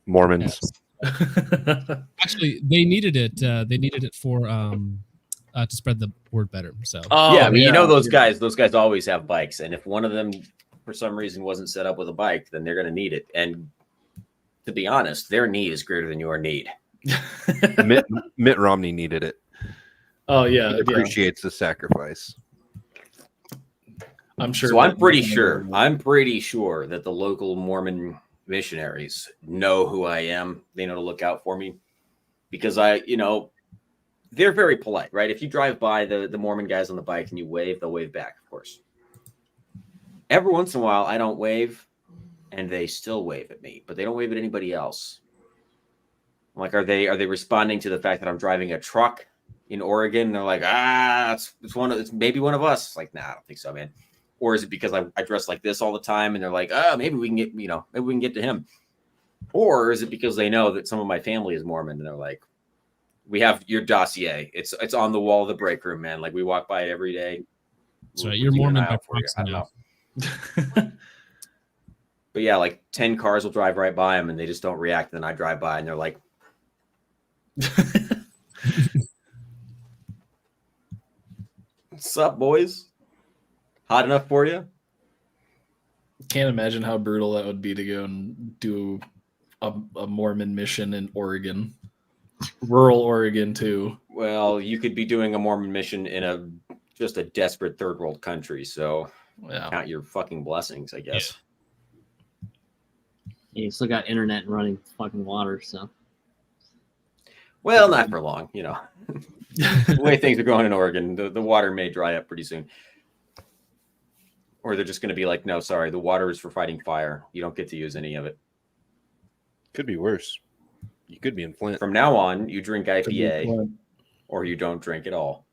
Mormons. Actually, they needed it. They needed it for to spread the word better. So yeah, I mean, those guys always have bikes, and if one of them for some reason wasn't set up with a bike, then they're going to need it. And to be honest, their need is greater than your need. Mitt Romney needed it. Oh yeah, He appreciates the sacrifice. I'm sure. So I'm pretty sure that the local Mormon missionaries know who I am. They know to look out for me because they're very polite, right? If you drive by the Mormon guys on the bike and you wave, they'll wave back, of course. Every once in a while, I don't wave, and they still wave at me, but they don't wave at anybody else. I'm like, are they responding to the fact that I'm driving a truck in Oregon? They're like, it's maybe one of us. It's like, nah, I don't think so, man. Or is it because I dress like this all the time, and they're like, maybe we can get to him? Or is it because they know that some of my family is Mormon, and they're like, we have your dossier. It's on the wall of the break room, man. Like we walk by it every day. That's right. You're Mormon by proxy I don't now. know. But yeah, like 10 cars will drive right by them and they just don't react. And then I drive by and they're like, what's up, boys? Hot enough for you? Can't imagine how brutal that would be to go and do a Mormon mission in Oregon, rural Oregon too. Well, you could be doing a Mormon mission in just a desperate third world country. So count your fucking blessings, I guess. Yeah, you still got internet and running fucking water, so. Well, not for long, The way things are going in Oregon, the water may dry up pretty soon. Or they're just going to be like, no, sorry, the water is for fighting fire. You don't get to use any of it. Could be worse. You could be in Flint. From now on, you drink IPA or you don't drink at all.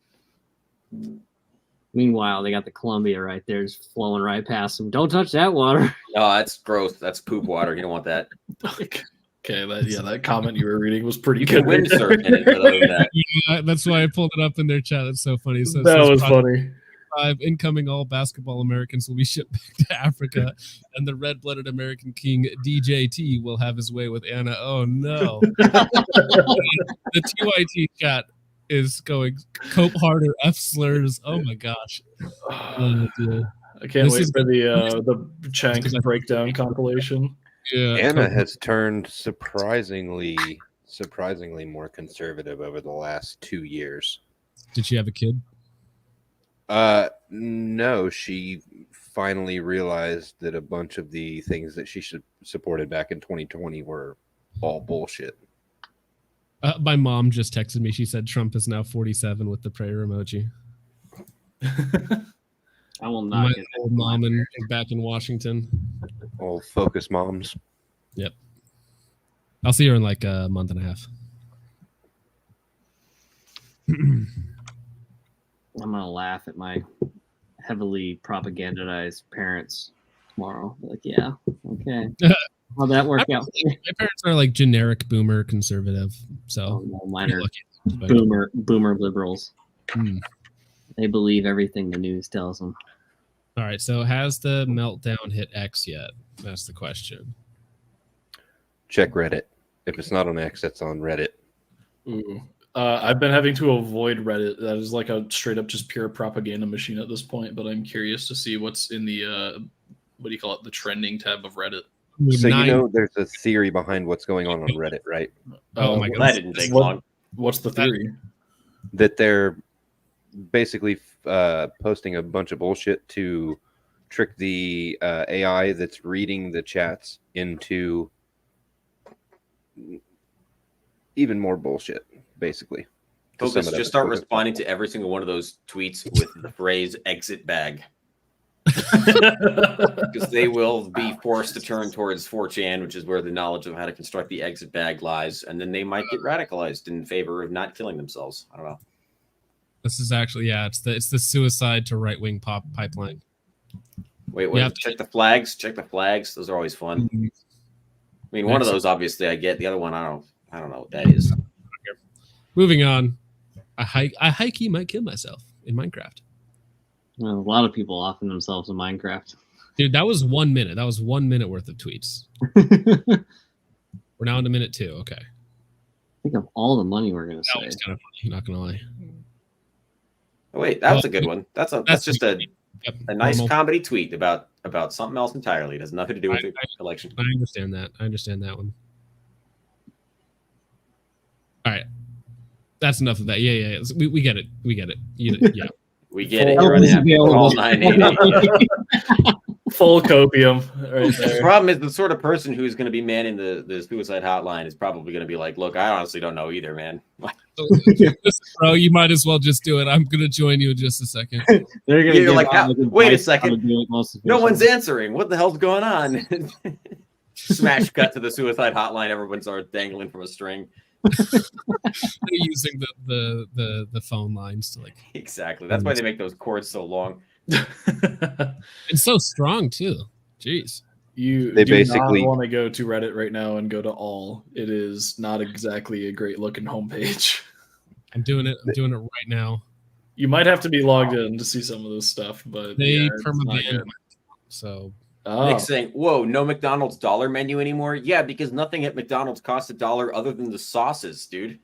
Meanwhile, they got the Columbia right there, just flowing right past them. Don't touch that water. No, that's gross. That's poop water. You don't want that. Okay, that comment you were reading was pretty You good. can windsurf in it, but other than that. Yeah, that's why I pulled it up in their chat. It's so funny. So it That says was Project funny. 5 incoming all basketball Americans will be shipped back to Africa, and the red-blooded American king DJT will have his way with Anna. Oh no! The TYT chat is going Cope harder, F slurs. Oh my gosh! Oh, dear. I can't wait for the Chank breakdown compilation. Yeah, Anna has turned surprisingly more conservative over the last 2 years. Did she have a kid? No, she finally realized that a bunch of the things that she supported back in 2020 were all bullshit. My mom just texted me. She said Trump is now 47 with the prayer emoji. I will not My get old mom back in Washington. Old focus moms. Yep. I'll see her in like a month and a half. I'm gonna laugh at my heavily propagandized parents tomorrow. Like, yeah, okay. How'd that work out? My parents are like generic boomer conservative, so Mine are lucky. boomer liberals. Hmm. They believe everything the news tells them. All right, so has the meltdown hit X yet? That's the question. Check Reddit. If it's not on X, it's on Reddit. Ooh. I've been having to avoid Reddit. That is like a straight up just pure propaganda machine at this point. But I'm curious to see what's in the what do you call it? The trending tab of Reddit. So you know, there's a theory behind what's going on Reddit, right? Oh my god, that didn't take long. What's the theory? That they're basically posting a bunch of bullshit to trick the AI that's reading the chats into even more bullshit, basically. Focus, just start responding to every single one of those tweets with the phrase exit bag. Because they will be forced to turn towards 4chan, which is where the knowledge of how to construct the exit bag lies, and then they might get radicalized in favor of not killing themselves. I don't know. This is actually it's the suicide to right wing pipeline. Wait, check the flags. Check the flags. Those are always fun. I mean, one of those obviously I get. The other one I don't know what that is. Moving on. I hikey might kill myself in Minecraft. Well, a lot of people offing themselves in Minecraft. Dude, that was 1 minute. That was 1 minute worth of tweets. We're now into minute 2. Okay. Think of all the money we're gonna save. That was kind of funny, not gonna lie. Oh, wait, that was a good one. That's just a nice normal comedy tweet about something else entirely. It has nothing to do with the election. I understand that. I understand that one. All right. That's enough of that. Yeah. We get it. We get it. Yeah. We get it. You're running all 980. Full copium right The there. problem is the sort of person who's going to be manning the suicide hotline is probably going to be like, look, I honestly don't know either, man. Listen, bro, you might as well just do it. I'm gonna join you in just a second. They're gonna You're like, give wait a advice how to second. do it most No one's efficiently. answering. What the hell's going on? Smash cut to the suicide hotline. Everyone starts dangling from a string. They're using the phone lines to like Exactly. That's why they make those cords so long. It's so strong too. Jeez. You They do basically- not want to go to Reddit right now and go to all. It is not exactly a great looking homepage. I'm doing it right now. You might have to be logged in to see some of this stuff, but They yeah, it's not permabanned good. my so Nick's saying, whoa, no McDonald's dollar menu anymore? Yeah, because nothing at McDonald's costs $1 other than the sauces, dude.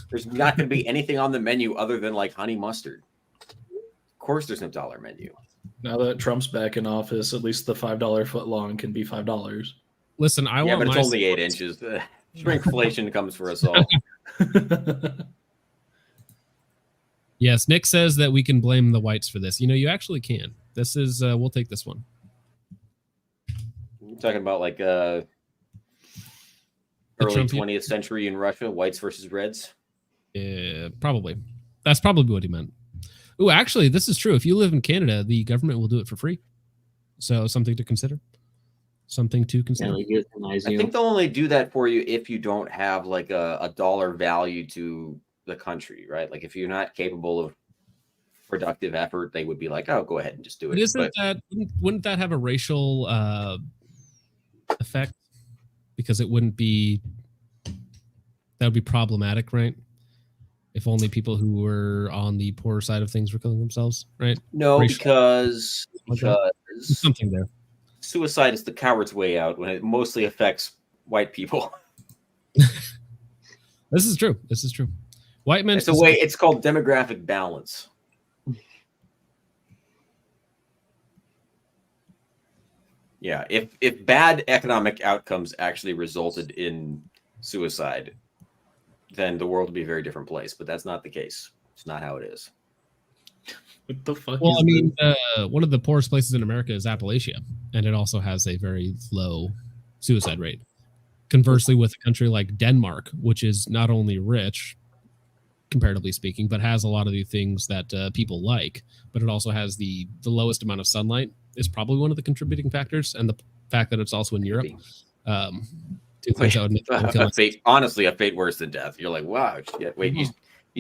There's not going to be anything on the menu other than like honey mustard. Of course there's no dollar menu. Now that Trump's back in office, at least the $5 foot long can be $5. listen, I Yeah, want but my it's only 8 inches. Shrinkflation comes for us all. Yes, Nick says that we can blame the whites for this. You know, you actually can. This is we'll take this one. You're talking about like early Trump- 20th century in Russia, whites versus reds. Yeah, probably. That's probably what he meant. Oh, actually, this is true. If you live in Canada, the government will do it for free. So something to consider. Something to consider. I think they'll only do that for you if you don't have like a dollar value to the country, right? Like if you're not capable of productive effort, they would be like, "Oh, go ahead and just do But it." isn't that wouldn't that have a racial effect? Because it wouldn't be that would be problematic, right? If only people who were on the poorer side of things were killing themselves, right? No, Racial- because There's something there. Suicide is the coward's way out when it mostly affects white people. This is true. This is true. White men. It's a way. It's called demographic balance. Yeah, if bad economic outcomes actually resulted in suicide, then the world would be a very different place. But that's not the case. It's not how it is. What the fuck? Well, I mean, one of the poorest places in America is Appalachia, and it also has a very low suicide rate. Conversely, with a country like Denmark, which is not only rich, comparatively speaking, but has a lot of the things that people like, but it also has the lowest amount of sunlight, is probably one of the contributing factors, and the fact that it's also in Europe. Two things that would make people kill A fate, honestly, a fate worse than death. You're like, wow, shit. Wait, you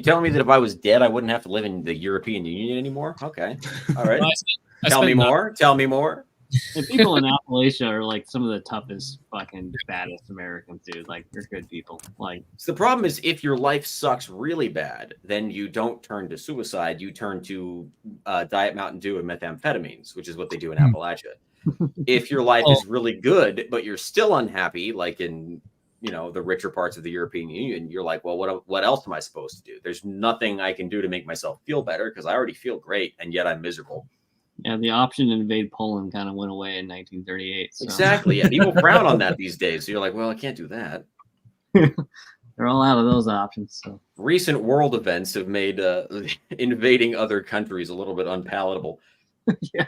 telling me that if I was dead, I wouldn't have to live in the European Union anymore? Okay, all right. Well, Tell me more. Tell me more. The people in Appalachia are like some of the toughest, fucking baddest Americans, dude. Like, they're good people. Like, So the problem is, if your life sucks really bad, then you don't turn to suicide. You turn to Diet Mountain Dew and methamphetamines, which is what they do in Appalachia. If your life is really good, but you're still unhappy, like in the richer parts of the European Union, you're like, well, what else am I supposed to do? There's nothing I can do to make myself feel better because I already feel great, and yet I'm miserable. yeah, the option to invade Poland kind of went away in 1938. So. Exactly. Yeah, people frown on that these days. So you're like, well, I can't do that. They're all out of those options. So Recent world events have made invading other countries a little bit unpalatable. Yeah.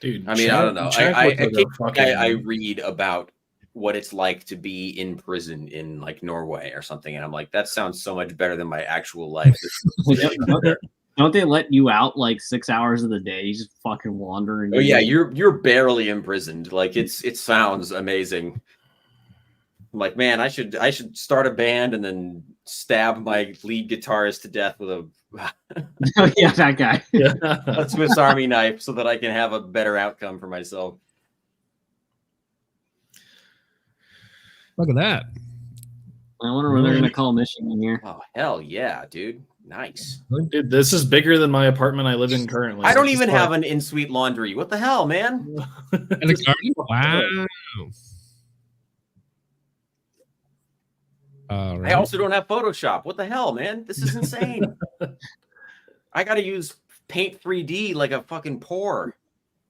Dude, I mean, I don't know. I fucking... read about what it's like to be in prison in like Norway or something, and I'm like, that sounds so much better than my actual life. don't they let you out like 6 hours of the day? You just fucking wander. And Oh yeah, you're barely imprisoned. Like it sounds amazing. I'm like, man, I should start a band and then stab my lead guitarist to death with a Oh yeah, that guy. a Swiss Army knife so that I can have a better outcome for myself. Look at that. I wonder where they're going to call Michigan here. Oh hell yeah, dude! Nice. Dude, this is bigger than my apartment I live in currently. I don't even have an in-suite laundry. What the hell, man? And a garden? Wow. All right. I also don't have Photoshop. What the hell, man? This is insane. I got to use Paint 3D like a fucking poor.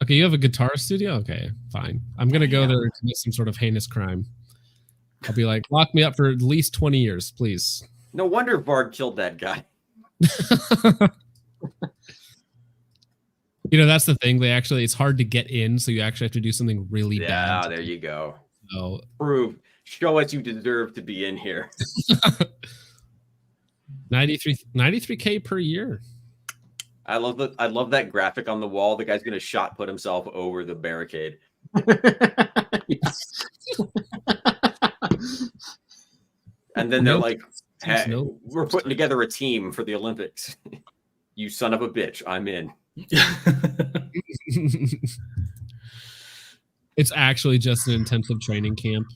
Okay, you have a guitar studio? Okay, fine. I'm going to go there and commit some sort of heinous crime. I'll be like, lock me up for at least 20 years, please. No wonder Bard killed that guy. That's the thing. It's hard to get in, so you actually have to do something really bad. Yeah, there you go. So, Show us you deserve to be in here. 93K per year. I love that graphic on the wall. The guy's gonna shot put himself over the barricade. And then they're like, hey, we're putting together a team for the Olympics. You son of a bitch, I'm in. It's actually just an intensive training camp.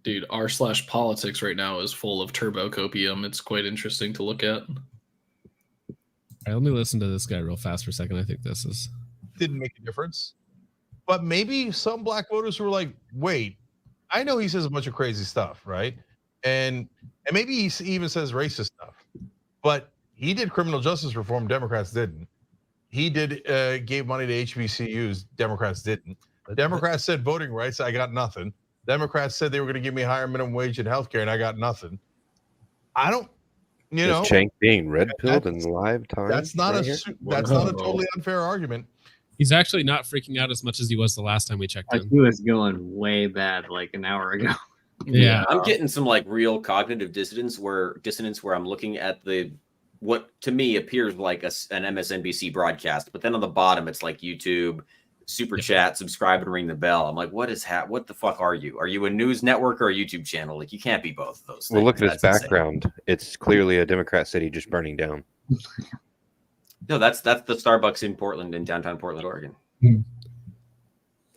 Dude, r/politics right now is full of turbo copium. It's quite interesting to look at. All right, let me listen to this guy real fast for a second. I think this is didn't make a difference. But maybe some black voters were like, wait, I know he says a bunch of crazy stuff, right? And maybe he even says racist stuff. But he did criminal justice reform, Democrats didn't. He gave money to HBCUs, Democrats didn't. The Democrats said voting rights, I got nothing. Democrats said they were going to give me higher minimum wage and healthcare, and I got nothing. I don't, Is Cenk being red-pilled in live time? That's not right that's not a totally unfair argument. He's actually not freaking out as much as he was the last time we checked in. He was going way bad like an hour ago. Yeah. I'm getting some like real cognitive dissonance where I'm looking at the what to me appears like an MSNBC broadcast, but then on the bottom it's like YouTube, super chat, subscribe, and ring the bell. I'm like, what the fuck are you? Are you a news network or a YouTube channel? Like, you can't be both of those things. Well, look at his That's insane. background. It's clearly a Democrat city just burning down. No, that's the Starbucks in Portland, in downtown Portland, Oregon.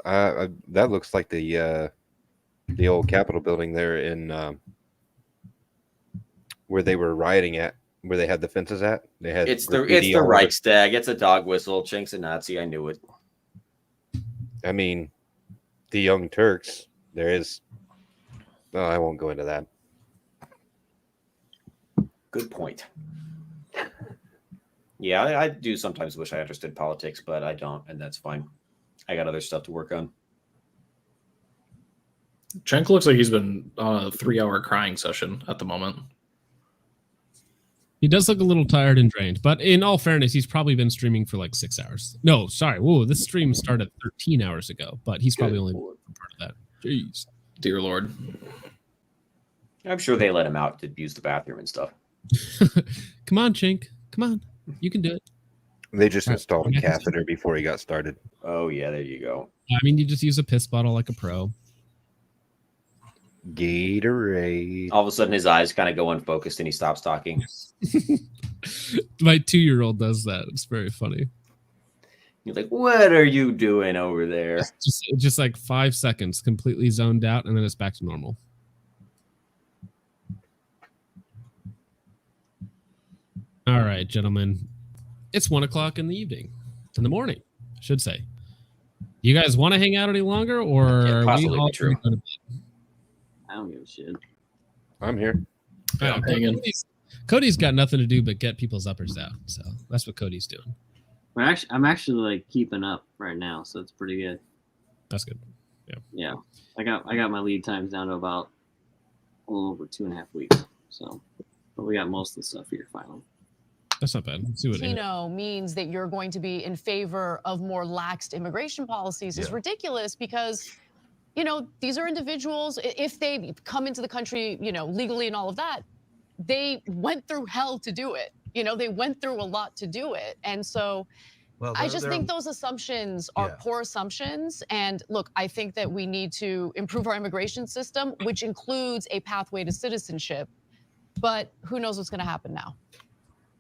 That looks like the old Capitol building there in where they were rioting at, where they had the fences at. They had It's the graffiti all over it. Reichstag. It's a dog whistle. Chink's a Nazi. I knew it. I mean, the Young Turks. There is. Oh, I won't go into that. Good point. Yeah, I do sometimes wish I understood politics, but I don't, and that's fine. I got other stuff to work on. Cenk looks like he's been on a 3-hour crying session at the moment. He does look a little tired and drained, but in all fairness, he's probably been streaming for like 6 hours. No, sorry. Whoa, this stream started 13 hours ago, but he's probably only part of that. Jeez. Dear Lord. I'm sure they let him out to use the bathroom and stuff. Come on, Chink. Come on. You can do it. They just installed a catheter before he got started. Oh, yeah, there you go. I mean, you just use a piss bottle like a pro. Gatorade. All of a sudden, his eyes kind of go unfocused and he stops talking. My 2-year-old does that. It's very funny. You're like, what are you doing over there? Just like 5 seconds, completely zoned out, and then it's back to normal. All right, gentlemen. It's 1:00 in the evening. In the morning, I should say. You guys want to hang out any longer, or are we all true. going to bed? I don't give a shit. I'm here. Yeah, I'm hanging. Cody's got nothing to do but get people's uppers out. So that's what Cody's doing. I'm actually like keeping up right now, so it's pretty good. That's good. Yeah. Yeah. I got my lead times down to about a little over 2.5 weeks. So, but we got most of the stuff here finally. That's not bad. Let's see what Tino means that you're going to be in favor of more laxed immigration policies is ridiculous because, you know, these are individuals, if they come into the country, you know, legally and all of that, they went through hell to do it. You know, they went through a lot to do it. And so I just think those assumptions are poor assumptions. And look, I think that we need to improve our immigration system, which includes a pathway to citizenship. But who knows what's going to happen now?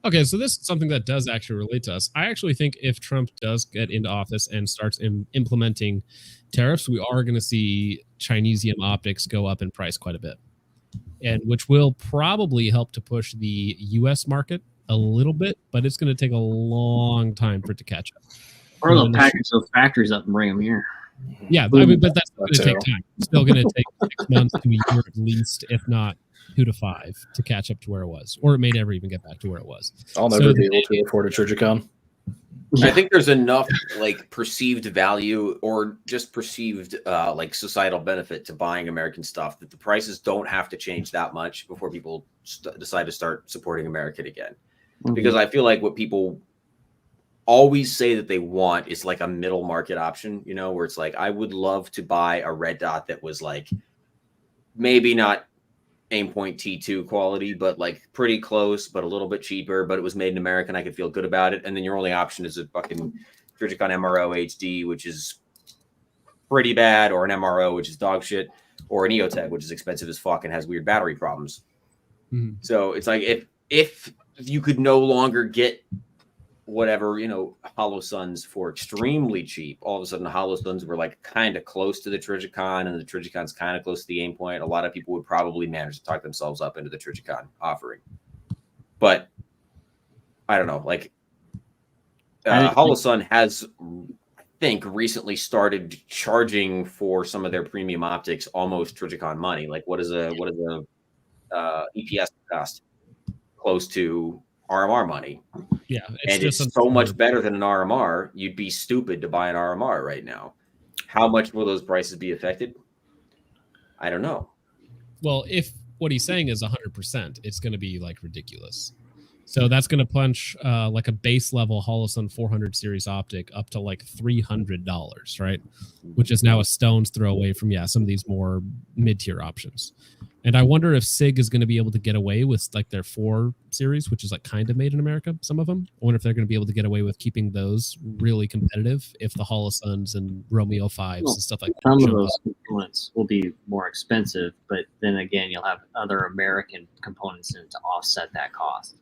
Okay, so this is something that does actually relate to us. I actually think if Trump does get into office and starts implementing tariffs, we are going to see Chinesium optics go up in price quite a bit, and which will probably help to push the U.S. market a little bit, but it's going to take a long time for it to catch up. Or they'll package those factories up and bring them here. Yeah, I mean, but that's going to take time. It's still going to take 6 months to a year at least, if not 2 to 5, to catch up to where it was, or it may never even get back to where it was. I'll never be able to afford a Trijicon. I think there's enough like perceived value or just perceived like societal benefit to buying American stuff that the prices don't have to change that much before people decide to start supporting American again. Mm-hmm. Because I feel like what people always say that they want is like a middle market option, you know, where it's like, I would love to buy a red dot that was like maybe not Aimpoint T2 quality, but like pretty close, but a little bit cheaper, but it was made in America and I could feel good about it. And then your only option is a fucking Trijicon MRO HD, which is pretty bad, or an MRO, which is dog shit, or an EOTech, which is expensive as fuck and has weird battery problems. Mm-hmm. So it's like, if you could no longer get whatever, you know, HoloSuns for extremely cheap, all of a sudden the HoloSuns were like kind of close to the Trijicon and the Trigicon's kind of close to the Aimpoint. A lot of people would probably manage to talk themselves up into the Trijicon offering. But I don't know, like HoloSun has, I think, recently started charging for some of their premium optics almost Trijicon money. Like what is a EPS cost? Close to RMR money. Yeah, it's so much better than an RMR. You'd be stupid to buy an RMR right now. How much will those prices be affected? I don't know. Well, if what he's saying is 100%, it's going to be like ridiculous. So that's going to punch like a base level Holosun 400 series optic up to like $300, right? Which is now a stone's throw away from some of these more mid-tier options. And I wonder if SIG is going to be able to get away with like their 4 series, which is like kind of made in America, some of them. I wonder if they're going to be able to get away with keeping those really competitive if the Holosuns and Romeo 5s and stuff like that. Some of show those up. components will be more expensive, but then again, you'll have other American components in it to offset that cost.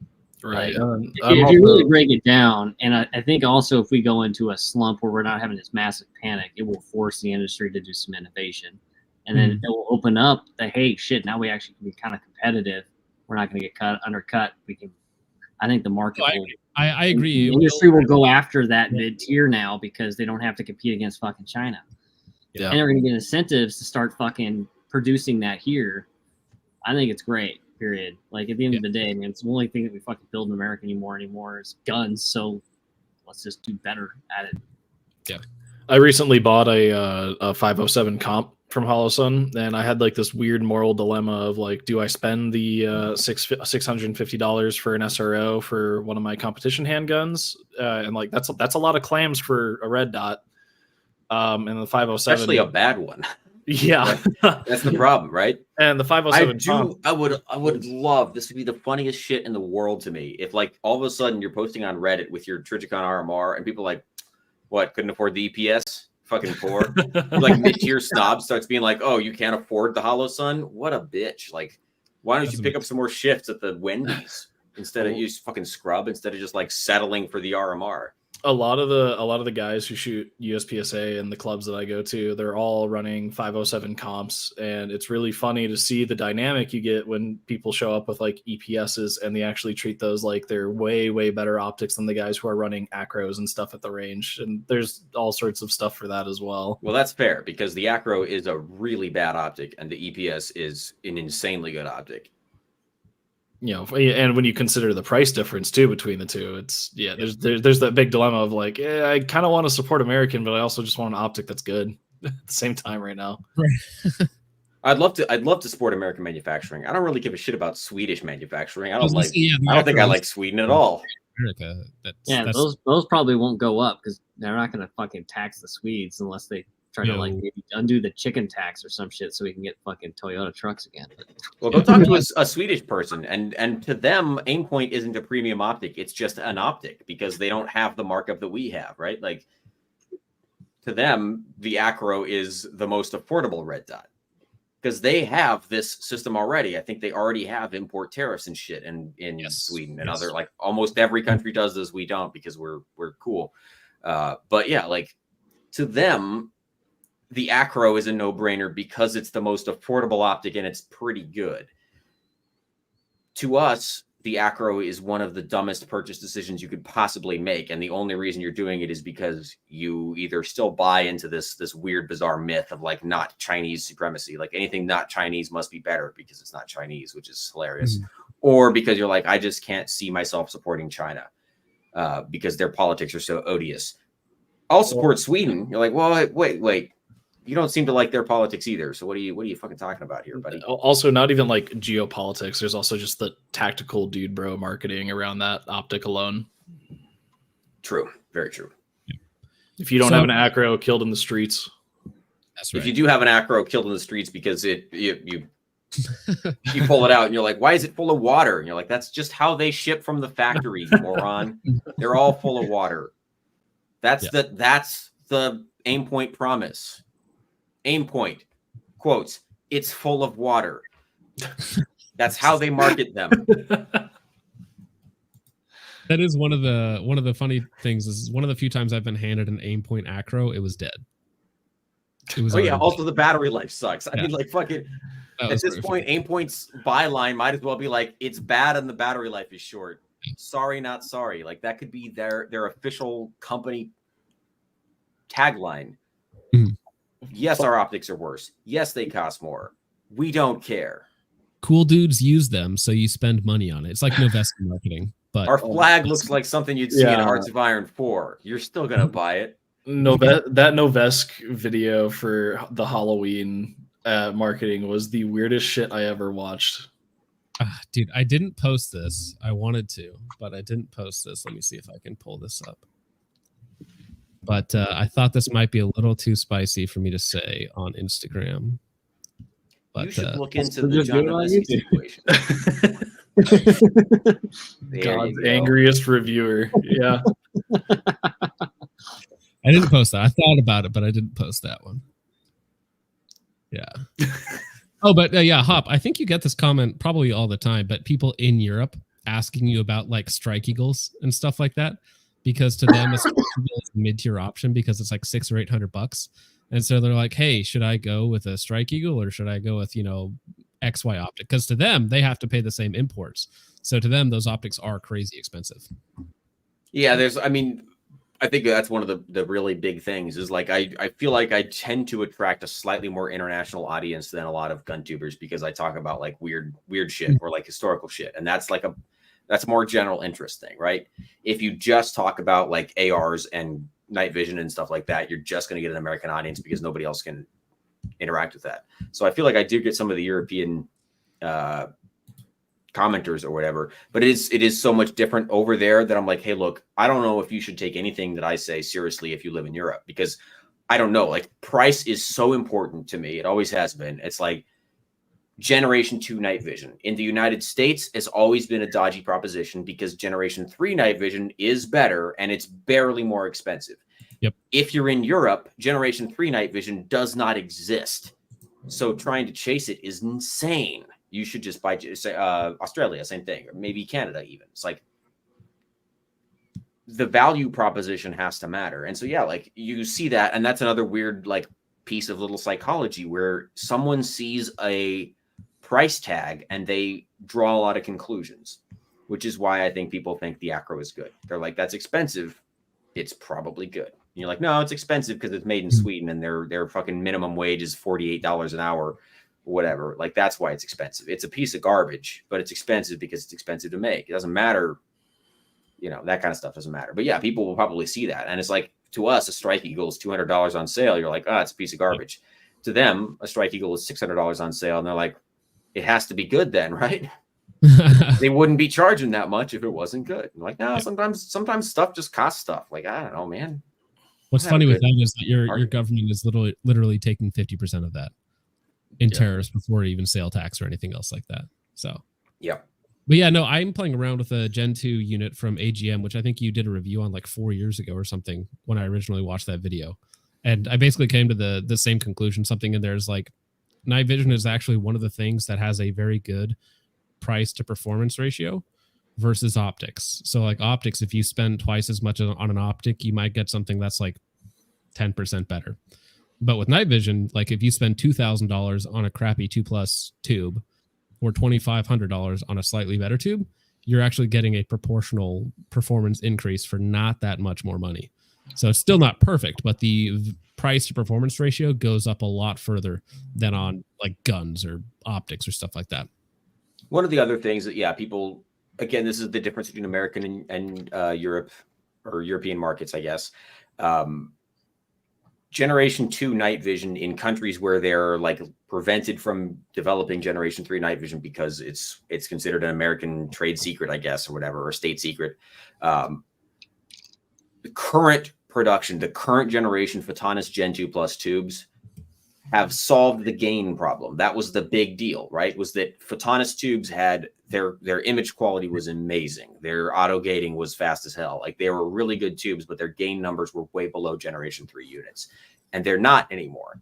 Right. Like, if you really break it down, and I think also if we go into a slump where we're not having this massive panic, it will force the industry to do some innovation. And then it will open up the, hey, shit, now we actually can be kind of competitive. We're not going to get undercut. I think the market will. I agree. The industry will go after that mid tier now because they don't have to compete against fucking China. Yeah. And they're going to get incentives to start fucking producing that here. I think it's great, period. Like at the end of the day, man, it's the only thing that we fucking build in America anymore is guns. So let's just do better at it. Yeah. I recently bought a 507 comp from Holosun, and I had like this weird moral dilemma of like, do I spend the $650 for an SRO for one of my competition handguns? And like that's a lot of clams for a red dot. And the 507, especially a bad one. Yeah, that's the problem, right? And the 507, I would love, this would be the funniest shit in the world to me if like all of a sudden you're posting on Reddit with your Trijicon RMR and people are like, what, couldn't afford the EPS? Fucking poor. Like mid-tier snob starts being like, oh, you can't afford the Holosun? What a bitch. Like, why don't you pick up some more shifts at the Wendy's instead of you fucking scrub instead of just like settling for the RMR? a lot of the guys who shoot USPSA and the clubs that I go to, they're all running 507 comps, and it's really funny to see the dynamic you get when people show up with like EPSs and they actually treat those like they're way better optics than the guys who are running acros and stuff at the range. And there's all sorts of stuff for that as well. Well, that's fair because the acro is a really bad optic and the EPS is an insanely good optic. You know, and when you consider the price difference too between the two, it's there's that big dilemma of like, I kind of want to support American, but I also just want an optic that's good at the same time right now. Right. I'd love to support American manufacturing. I don't really give a shit about Swedish manufacturing. I don't think I like Sweden at all. America. Those probably won't go up because they're not going to fucking tax the Swedes unless they try to like maybe undo the chicken tax or some shit so we can get fucking Toyota trucks again. Well, go talk to a Swedish person, and to them, Aimpoint isn't a premium optic; it's just an optic because they don't have the markup that we have, right? Like to them, the acro is the most affordable red dot because they have this system already. I think they already have import tariffs and shit in Sweden and other, like almost every country does this. We don't because we're cool. But yeah, like to them, the acro is a no-brainer because it's the most affordable optic and it's pretty good. To us, the acro is one of the dumbest purchase decisions you could possibly make, and the only reason you're doing it is because you either still buy into this weird, bizarre myth of like not Chinese supremacy, like anything not Chinese must be better because it's not Chinese, which is hilarious, or because you're like, I just can't see myself supporting China because their politics are so odious. I'll support Sweden. You're like, well, wait. You don't seem to like their politics either. So what are you fucking talking about here, buddy? Also, not even like geopolitics. There's also just the tactical dude bro marketing around that optic alone. True. Very true. If you don't have an acro killed in the streets. That's right. If you do have an acro killed in the streets because you pull it out and you're like, why is it full of water? And you're like, that's just how they ship from the factory, you moron. They're all full of water. That's the Aimpoint promise. Aimpoint quotes, it's full of water. That's how they market them. That is one of the funny things. Is one of the few times I've been handed an Aimpoint acro, it was dead. It was also the battery life sucks. I mean, like fucking at this point, Aimpoint's byline might as well be like, it's bad and the battery life is short. Sorry, not sorry. Like that could be their official company tagline. Yes, our optics are worse. Yes, they cost more. We don't care. Cool dudes use them, so you spend money on it. It's like Novesk marketing. But our flag looks like something you'd see in Hearts of Iron 4. You're still gonna buy it. That Novesk video for the Halloween marketing was the weirdest shit I ever watched. Dude, I didn't post this. I wanted to, but I didn't post this. Let me see if I can pull this up. But I thought this might be a little too spicy for me to say on Instagram. But, You should look into We'll the just do John it on Messi YouTube. situation. There God's you go. angriest reviewer. Yeah. I didn't post that. I thought about it, but I didn't post that one. Yeah. Oh, but yeah, Hop, I think you get this comment probably all the time, but people in Europe asking you about like Strike Eagles and stuff like that, because to them, a Strike Eagle is a mid-tier option because it's like $600 or $800. And so they're like, hey, should I go with a Strike Eagle or should I go with, XY optic? Because to them, they have to pay the same imports. So to them, those optics are crazy expensive. Yeah, I think that's one of the really big things is like I feel like I tend to attract a slightly more international audience than a lot of gun tubers because I talk about like weird shit or like historical shit, and that's a more general interest thing, right? If you just talk about like ARs and night vision and stuff like that, you're just going to get an American audience because nobody else can interact with that. So I feel like I do get some of the European commenters or whatever, but it is so much different over there that I'm like, hey, look, I don't know if you should take anything that I say seriously if you live in Europe, because I don't know, like price is so important to me. It always has been. It's like Generation 2 night vision in the United States has always been a dodgy proposition because Generation 3 night vision is better and it's barely more expensive. Yep. If you're in Europe, Generation 3 night vision does not exist. So trying to chase it is insane. You should just buy, say, Australia, same thing, or maybe Canada even. It's like the value proposition has to matter. And so, yeah, like you see that. And that's another weird like piece of little psychology where someone sees a price tag and they draw a lot of conclusions, which is why I think people think the Acro is good. They're like, that's expensive. It's probably good. And you're like, no, it's expensive because it's made in Sweden and their fucking minimum wage is $48 an hour. Whatever, like that's why it's expensive. It's a piece of garbage, but it's expensive because it's expensive to make. It doesn't matter, that kind of stuff doesn't matter. But yeah, people will probably see that, and it's like to us, a Strike Eagle is $200 on sale. You're like, it's a piece of garbage. To them, a Strike Eagle is $600 on sale, and they're like, it has to be good then, right? They wouldn't be charging that much if it wasn't good. I'm like, no, sometimes stuff just costs stuff. Like I don't know, man. What's funny with that is that your government is literally taking 50% of that in tariffs before even sale tax or anything else like that. So, yeah. But yeah, no, I'm playing around with a Gen 2 unit from AGM, which I think you did a review on like 4 years ago or something when I originally watched that video. And I basically came to the same conclusion. Something in there is like night vision is actually one of the things that has a very good price to performance ratio versus optics. So like optics, if you spend twice as much on an optic, you might get something that's like 10% better. But with night vision, like if you spend $2,000 on a crappy 2+ tube or $2,500 on a slightly better tube, you're actually getting a proportional performance increase for not that much more money. So it's still not perfect, but the price to performance ratio goes up a lot further than on like guns or optics or stuff like that. One of the other things that, people, again, this is the difference between American and Europe or European markets, I guess. Generation 2 night vision in countries where they're like prevented from developing Generation 3 night vision because it's considered an American trade secret, I guess, or whatever, or state secret. The current production, the current generation Photonis Gen 2 Plus tubes have solved the gain problem. That was the big deal, right? Was that Photonis tubes had their image quality was amazing. Their auto gating was fast as hell. Like they were really good tubes, but their gain numbers were way below Generation 3 units. And they're not anymore.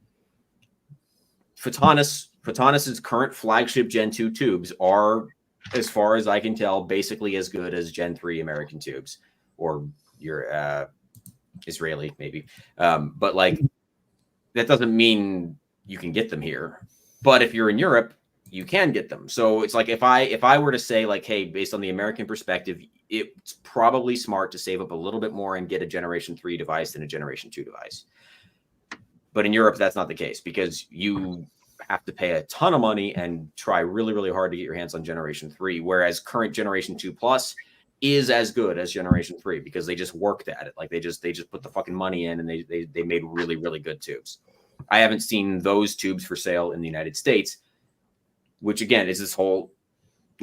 Photonis's current flagship Gen 2 tubes are, as far as I can tell, basically as good as Gen 3 American tubes or your Israeli, maybe. But like that doesn't mean you can get them here. But if you're in Europe, you can get them. So it's like if I were to say like, hey, based on the American perspective, it's probably smart to save up a little bit more and get a Generation 3 device than a Generation 2 device. But in Europe, that's not the case because you have to pay a ton of money and try really, really hard to get your hands on Generation 3, whereas current Generation 2 Plus is as good as Generation 3 because they just worked at it. Like they just put the fucking money in and they made really, really good tubes. I haven't seen those tubes for sale in the United States, which again is this whole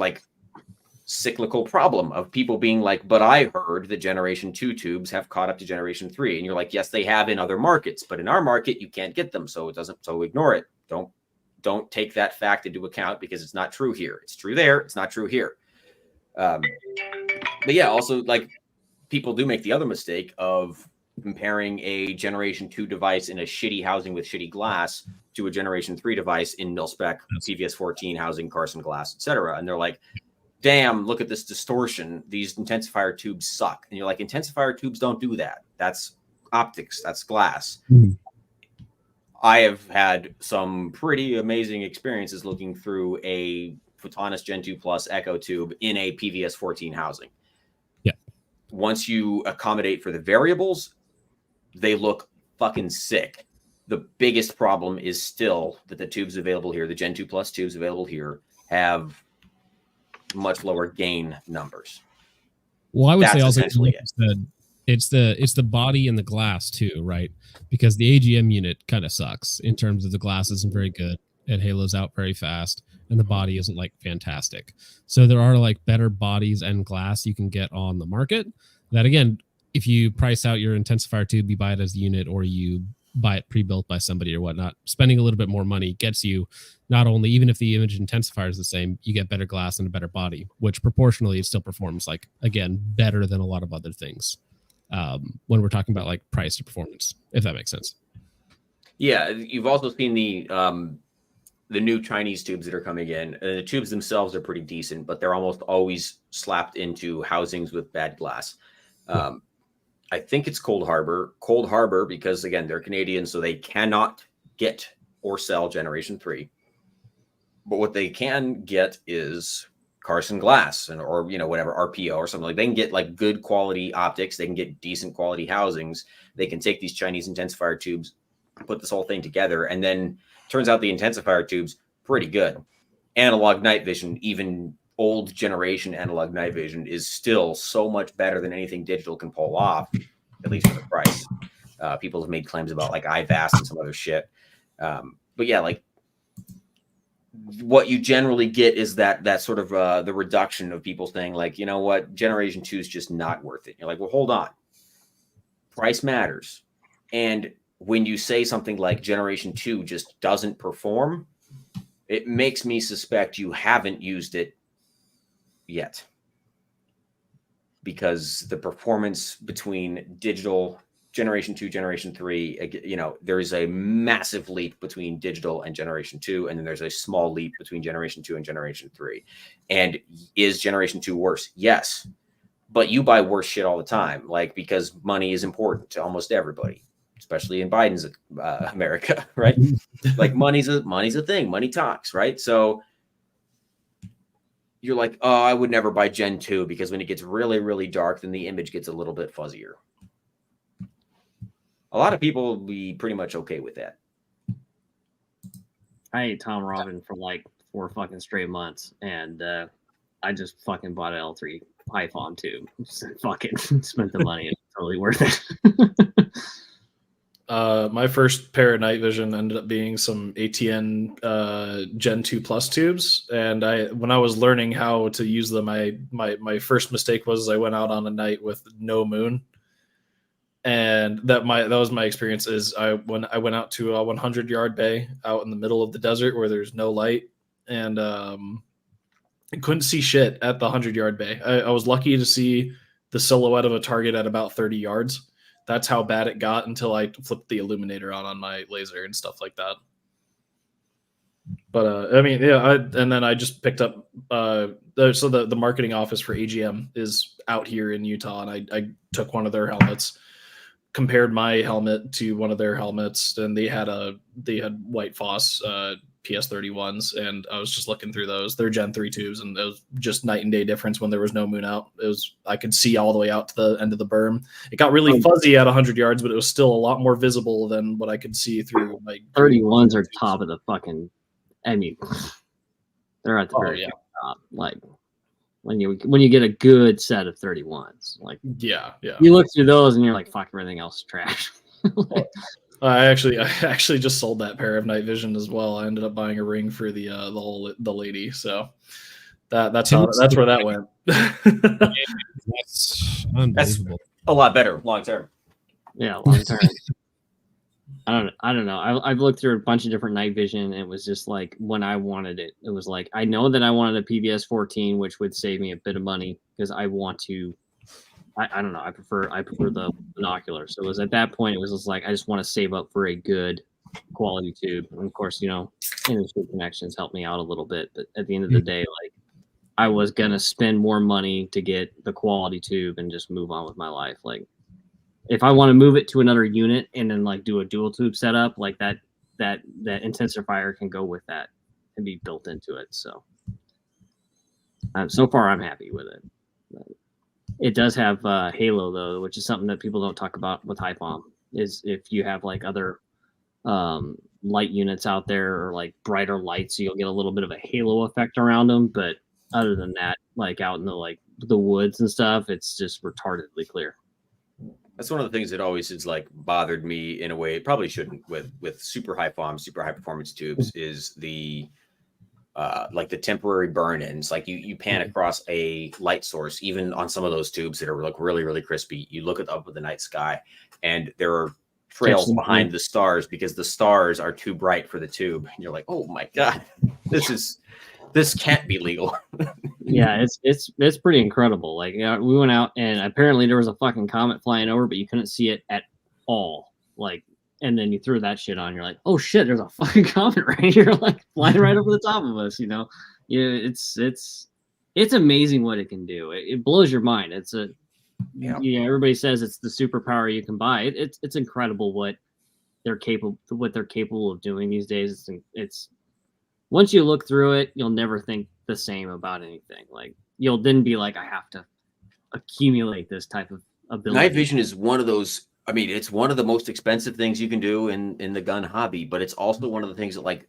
like cyclical problem of people being like, but I heard the Generation 2 tubes have caught up to Generation 3. And you're like, yes, they have in other markets, but in our market, you can't get them. So ignore it. Don't take that fact into account because it's not true here. It's true there. It's not true here. But yeah, also like people do make the other mistake of comparing a Generation 2 device in a shitty housing with shitty glass to a Generation 3 device in mil-spec CVS 14 housing, Carson glass, etc. And they're like, damn, look at this distortion. These intensifier tubes suck. And you're like, intensifier tubes don't do that. That's optics. That's glass. I have had some pretty amazing experiences looking through a Photonis Gen 2 Plus Echo tube in a PVS 14 housing. Yeah. Once you accommodate for the variables, they look fucking sick. The biggest problem is still that the tubes available here, the Gen 2 Plus tubes available here, have much lower gain numbers. Well, I would That's say also essentially it's the body and the glass too, right? Because the AGM unit kind of sucks in terms of the glass isn't very good. It halos out very fast, and the body isn't like fantastic. So there are like better bodies and glass you can get on the market. That again, if you price out your intensifier tube, you buy it as the unit, or you buy it pre-built by somebody or whatnot. Spending a little bit more money gets you not only, even if the image intensifier is the same, you get better glass and a better body, which proportionally it still performs like, again, better than a lot of other things. When we're talking about like price to performance, if that makes sense. Yeah, you've also seen the new Chinese tubes that are coming in. The tubes themselves are pretty decent, but they're almost always slapped into housings with bad glass. I think it's Cold Harbor, because again, they're Canadian, so they cannot get or sell Generation 3. But what they can get is Carson glass or whatever, RPO or something. Like they can get like good quality optics, they can get decent quality housings, they can take these Chinese intensifier tubes, put this whole thing together, and then turns out the intensifier tubes pretty good. Analog night vision, even old generation analog night vision, is still so much better than anything digital can pull off, at least for the price. People have made claims about like IVAS and some other shit. But yeah, like what you generally get is that sort of the reduction of people saying like, you know what, Generation 2 is just not worth it. You're like, well, hold on. Price matters. And when you say something like Generation 2 just doesn't perform, it makes me suspect you haven't used it yet. Because the performance between digital Generation 2, Generation 3, there is a massive leap between digital and Generation 2, and then there's a small leap between Generation 2 and Generation 3. And is Generation 2 worse? Yes. But you buy worse shit all the time, like, because money is important to almost everybody, especially in Biden's America, right? Like money's a thing. Money talks, right? So you're like, oh, I would never buy Gen 2 because when it gets really, really dark, then the image gets a little bit fuzzier. A lot of people will be pretty much okay with that. I ate Tom Robin for like 4 fucking straight months, and I just fucking bought an L3 Python tube. Just fucking spent the money. It's totally worth it. My first pair of night vision ended up being some ATN Gen 2 Plus tubes, and when I was learning how to use them, my first mistake was I went out on a night with no moon, and that was my experience. Is when I went out to a 100-yard bay out in the middle of the desert where there's no light, and I couldn't see shit at the 100-yard bay. I was lucky to see the silhouette of a target at about 30 yards. That's how bad it got until I flipped the illuminator on my laser and stuff like that. But I mean, yeah, and then I just picked up. So the marketing office for AGM is out here in Utah, and I took one of their helmets, compared my helmet to one of their helmets, and they had White Foss PS31s, and I was just looking through those. They're Gen 3 tubes, and it was just night and day difference when there was no moon out. I could see all the way out to the end of the berm. It got really fuzzy at 100 yards, but it was still a lot more visible than what I could see through my 31s are top of the fucking. I mean, they're at the very top. Like when you get a good set of 31s, like yeah, you look through those and you're like, fuck, everything else is trash. I actually just sold that pair of night vision as well. I ended up buying a ring for the lady. So That's where that went. That's unbelievable. A lot better long term. Yeah, long term. I don't know. I've looked through a bunch of different night vision, and it was just like when I wanted it. It was like I know that I wanted a PVS 14, which would save me a bit of money because I want to. I don't know. I prefer the binocular. So it was at that point. It was just like I just want to save up for a good quality tube. And of course, industry connections helped me out a little bit. But at the end of the day, like I was gonna spend more money to get the quality tube and just move on with my life. Like if I want to move it to another unit and then like do a dual tube setup, like that intensifier can go with that and be built into it. So so far I'm happy with it. But it does have halo though, which is something that people don't talk about with Hypom. Is if you have like other light units out there or like brighter lights, so you'll get a little bit of a halo effect around them. But other than that, like out in the woods and stuff, it's just retardedly clear. That's one of the things that always is like bothered me in a way it probably shouldn't with super high performance tubes is the like the temporary burn-ins. Like you pan across a light source, even on some of those tubes that are like really, really crispy. You look up at the night sky and there are trails behind the stars because the stars are too bright for the tube. And you're like, oh my God, this can't be legal. Yeah, it's pretty incredible. Like we went out and apparently there was a fucking comet flying over, but you couldn't see it at all. Like, and then you threw that shit on. You're like, oh shit, there's a fucking comet right here, like flying right over the top of us. It's amazing what it can do. It blows your mind. Everybody says it's the superpower you can buy. It's incredible what they're capable of doing these days. It's once you look through it, you'll never think the same about anything. Like you'll then be like, I have to accumulate this type of ability. Night vision is one of those. I mean, it's one of the most expensive things you can do in the gun hobby, but it's also one of the things that, like,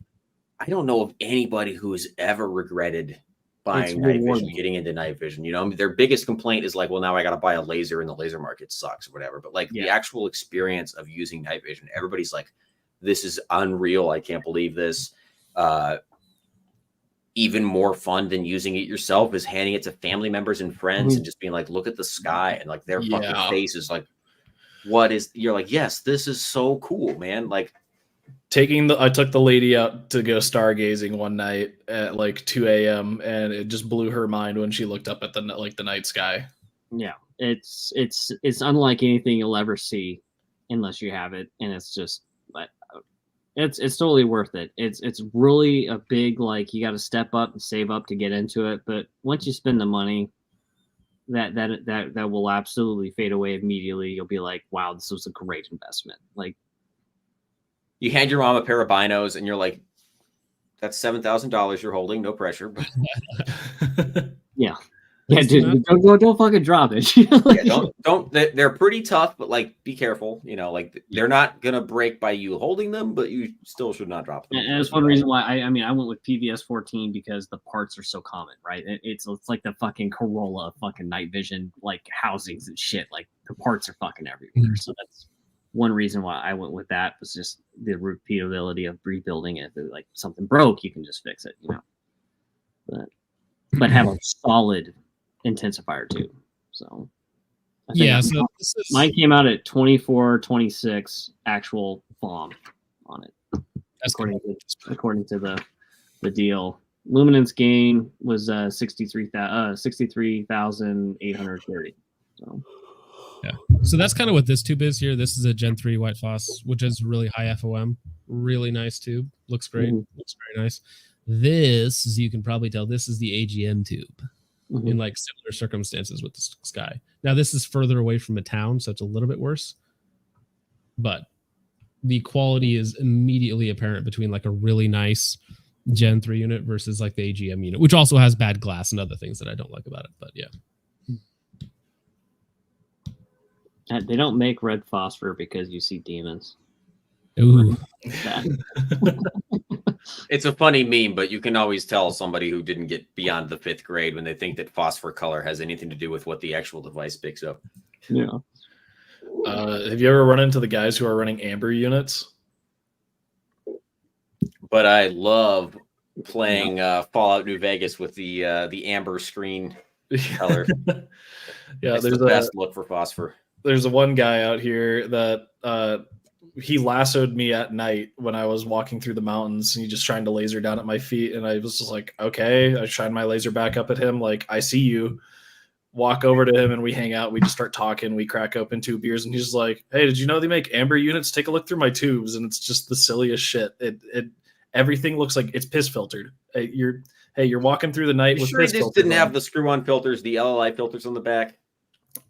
I don't know of anybody who has ever regretted buying night vision, getting into night vision. Their biggest complaint is like, well, now I got to buy a laser and the laser market sucks or whatever. But like the actual experience of using night vision, everybody's like, this is unreal. I can't believe this. Even more fun than using it yourself is handing it to family members and friends and just being like, look at the sky, and like their fucking face is like, you're like, yes, this is so cool, man. Like I took the lady out to go stargazing one night at like 2 a.m. and it just blew her mind when she looked up at the night sky. Yeah, it's unlike anything you'll ever see unless you have it, and it's just it's totally worth it. It's really a big, like, you got to step up and save up to get into it, but once you spend the money, that will absolutely fade away immediately. You'll be like, wow, this was a great investment. Like, you hand your mom a pair of binos and you're like, that's $7,000 you're holding, no pressure. But yeah, dude, don't fucking drop it. don't. They're pretty tough, but like, be careful. Like they're not gonna break by you holding them, but you still should not drop them. And that's one reason why I went with PVS 14 because the parts are so common, right? It's like the fucking Corolla fucking night vision like housings and shit. Like the parts are fucking everywhere. So that's one reason why I went with that, was just the repeatability of rebuilding it. If like something broke, you can just fix it, but have a solid intensifier too. So I think so mine came out at 2426 actual FOM on it. That's according to the deal. Luminance gain was 63,830. So yeah, so that's kind of what this tube is here. This is a Gen 3 White Phos, which is really high FOM, really nice tube, looks great, looks very nice. This, as you can probably tell, this is the AGM tube. In like similar circumstances with the Sky. Now this is further away from a town, so it's a little bit worse, but the quality is immediately apparent between like a really nice Gen 3 unit versus like the AGM unit, which also has bad glass and other things that I don't like about it. But yeah, they don't make red phosphor because you see demons. Ooh. It's a funny meme, but you can always tell somebody who didn't get beyond the 5th grade when they think that phosphor color has anything to do with what the actual device picks up. Yeah. Have you ever run into the guys who are running amber units? But I love playing Fallout New Vegas with the amber screen color. Yeah, It's there's the a best look for phosphor. there's a one guy out here that he lassoed me at night when I was walking through the mountains, and he just trying to laser down at my feet, and I was just like, okay. I shine my laser back up at him, like, I see you. Walk over to him and we hang out. We just start talking. We crack open 2 beers, and he's like, "Hey, did you know they make amber units? Take a look through my tubes." And it's just the silliest shit. It everything looks like it's piss filtered. You're walking through the night You with sure he piss just filters didn't on. have the screw-on filters, the LLI filters on the back?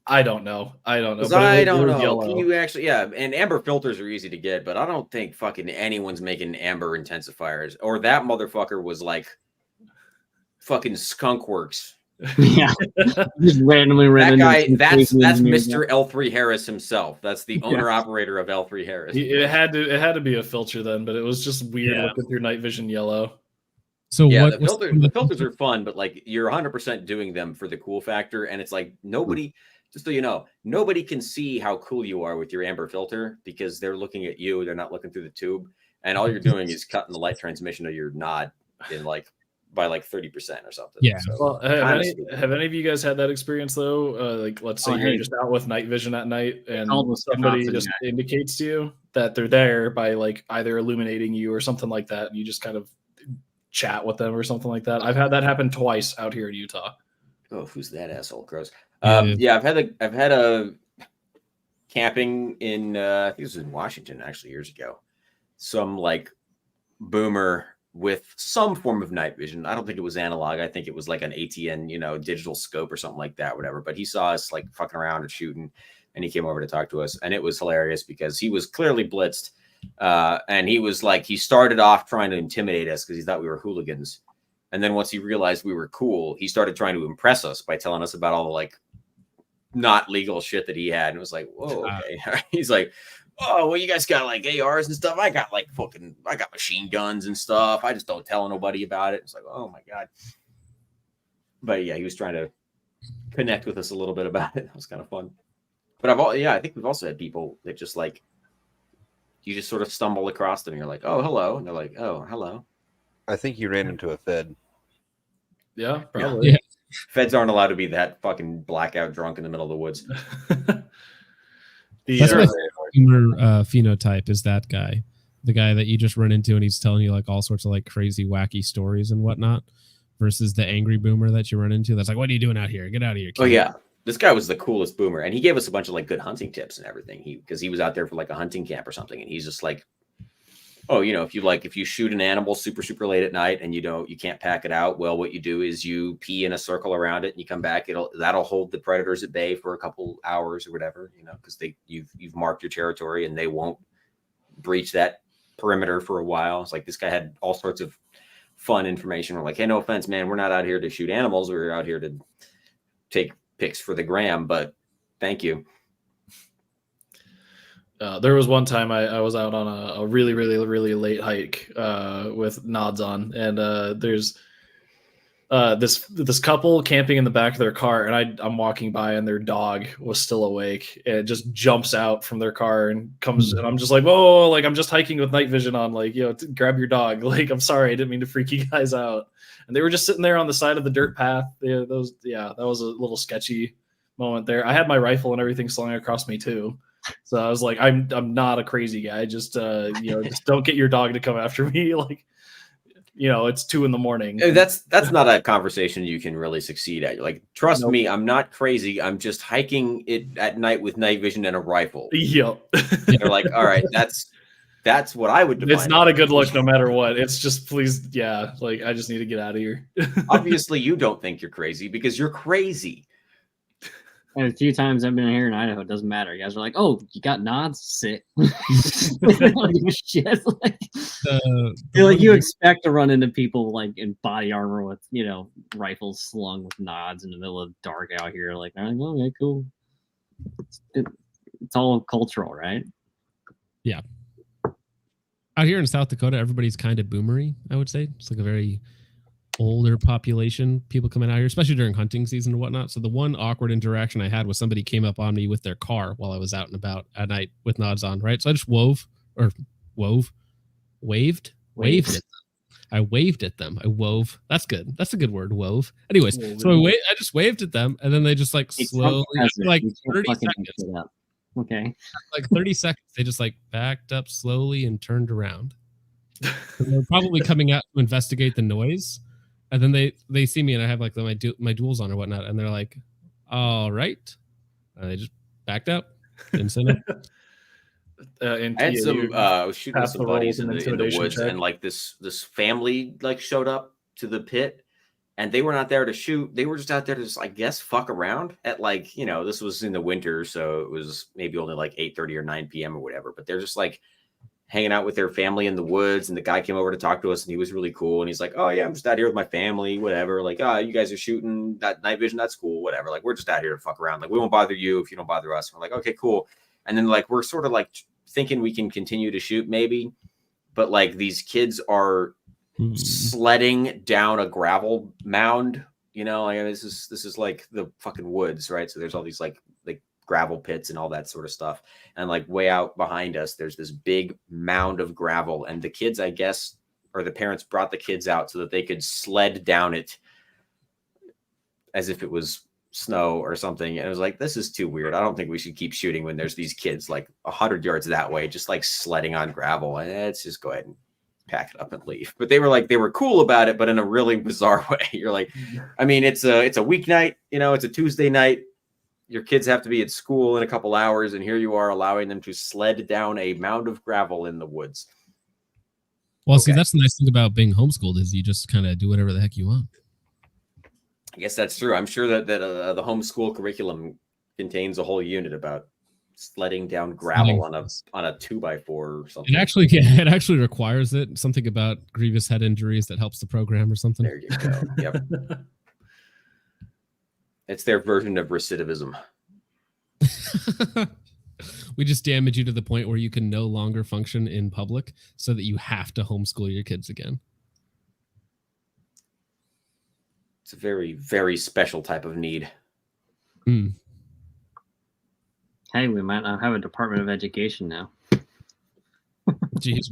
I don't know. But I it was don't know. yellow. Can you actually? Yeah, and amber filters are easy to get, but I don't think fucking anyone's making amber intensifiers. Or that motherfucker was like fucking Skunk Works. Yeah, just randomly ran That into guy. some That's crazy Mr. L3 Harris himself. That's the owner operator of L3 Harris. It had to be a filter then, but it was just weird Yeah. looking through night vision yellow. So Yeah, what? the filters are fun, but like you're 100% doing them for the cool factor, and it's like nobody. Just so you know, nobody can see how cool you are with your amber filter because they're looking at you. They're not looking through the tube, and all you're doing is cutting the light transmission of your nod in by 30% or something. Yeah. So, Well, honestly, have any of you guys had that experience though? Like, let's say Oh, you're hey. just out with night vision at night, and called with somebody Wisconsin, just yeah. indicates to you that they're there by like either illuminating you or something like that, and you just kind of chat with them or something like that. I've had that happen twice out here in Utah. oh, who's that asshole? Gross. Yeah. Yeah, I've had a camping in I think it was in Washington actually years ago. Some like boomer with some form of night vision. I don't think it was analog. I think it was like an ATN, digital scope or something like that, whatever. But he saw us like fucking around or shooting, and he came over to talk to us, and it was hilarious because he was clearly blitzed, and he was like, he started off trying to intimidate us because he thought we were hooligans, and then once he realized we were cool, he started trying to impress us by telling us about all the like not legal shit that he had, and it was like, whoa, okay. He's like, oh, well, you guys got like ARs and stuff. I got machine guns and stuff. I just don't tell nobody about it. It's like, oh my God. But yeah, he was trying to connect with us a little bit about it. It was kind of fun. But I think we've also had people that just like, you just sort of stumble across them and you're like, oh, hello. And they're like, oh, hello. I think you ran into a Fed. Yeah, probably. Yeah. Feds aren't allowed to be that fucking blackout drunk in the middle of the woods. That's my humor phenotype is that guy, the guy that you just run into and he's telling you like all sorts of like crazy wacky stories and whatnot, versus the angry boomer that you run into that's like, what are you doing out here? Get out of here, kid. Oh yeah, this guy was the coolest boomer, and he gave us a bunch of like good hunting tips and everything. Because he was out there for like a hunting camp or something, and he's just like, oh, if you shoot an animal super late at night and you can't pack it out, well, what you do is you pee in a circle around it and you come back. That'll hold the predators at bay for a couple hours or whatever, because you've marked your territory and they won't breach that perimeter for a while. It's like this guy had all sorts of fun information. We're like, hey, no offense, man, we're not out here to shoot animals. We're out here to take pics for the gram, but thank you. There was one time I was out on a really late hike with nods on, and there's this couple camping in the back of their car, and I'm walking by, and their dog was still awake, and it just jumps out from their car and comes, and I'm just like, whoa, like I'm just hiking with night vision on, like, grab your dog, like I'm sorry, I didn't mean to freak you guys out, and they were just sitting there on the side of the dirt path. That was a little sketchy moment there. I had my rifle and everything slung across me too. So I was like, I'm not a crazy guy. Just just don't get your dog to come after me. Like, it's 2 a.m. That's not a conversation you can really succeed at. Like, trust me, I'm not crazy. I'm just hiking it at night with night vision and a rifle. Yep. They're like, all right, that's what I would define. It's not a good look no matter what. It's just, please, yeah, like I just need to get out of here. Obviously, you don't think you're crazy because you're crazy. And a few times I've been here in Idaho, it doesn't matter. You guys are like, "Oh, you got nods, sick." Shit. You expect to run into people like in body armor with rifles slung with nods in the middle of dark out here. Like, okay, cool. It's all cultural, right? Yeah. Out here in South Dakota, everybody's kind of boomery. I would say it's like a very older population, people coming out here, especially during hunting season and whatnot. So the one awkward interaction I had was somebody came up on me with their car while I was out and about at night with nods on, right? So I just waved it. I waved at them. I wove. That's good. That's a good word. Wove. Anyways, so I just waved at them, and then they just like slowly, like 30 seconds. Okay. Like 30 seconds, they just like backed up slowly and turned around. They're probably coming out to investigate the noise, and then they see me, and I have like my duels on or whatnot, and they're like, "All right," and they just backed up. Didn't say no. I had some I was shooting some buddies in the woods, and like this family like showed up to the pit, and they were not there to shoot. They were just out there to just, I guess, fuck around at like, you know, this was in the winter, so it was maybe only like 8:30 or 9 p.m. or whatever. But they're just like hanging out with their family in the woods, and the guy came over to talk to us, and he was really cool. And he's like, "Oh yeah, I'm just out here with my family, whatever. Like, you guys are shooting that night vision. That's cool, whatever. Like, we're just out here to fuck around. Like, we won't bother you if you don't bother us." We're like, "Okay, cool." And then like we're sort of like thinking we can continue to shoot maybe, but like these kids are sledding down a gravel mound, you know, like this is like the fucking woods, right? So there's all these like gravel pits and all that sort of stuff, and like way out behind us there's this big mound of gravel, and the kids, I guess, or the parents brought the kids out so that they could sled down it as if it was snow or something. And it was like, this is too weird. I don't think we should keep shooting when there's these kids like 100 yards that way just like sledding on gravel. And let's just go ahead and pack it up and leave. But they were cool about it, but in a really bizarre way. You're like, I mean, it's a weeknight, you know, it's a Tuesday night, your kids have to be at school in a couple hours, and here you are allowing them to sled down a mound of gravel in the woods. Well, see, that's the nice thing about being homeschooled is you just kind of do whatever the heck you want. I guess that's true. I'm sure that the homeschool curriculum contains a whole unit about sledding down gravel on a 2x4 or something. It actually requires it. Something about grievous head injuries that helps the program or something. There you go. Yep. It's their version of recidivism. We just damage you to the point where you can no longer function in public, so that you have to homeschool your kids again. It's a very, very special type of need. Hey, we might not have a Department of Education now. Jeez,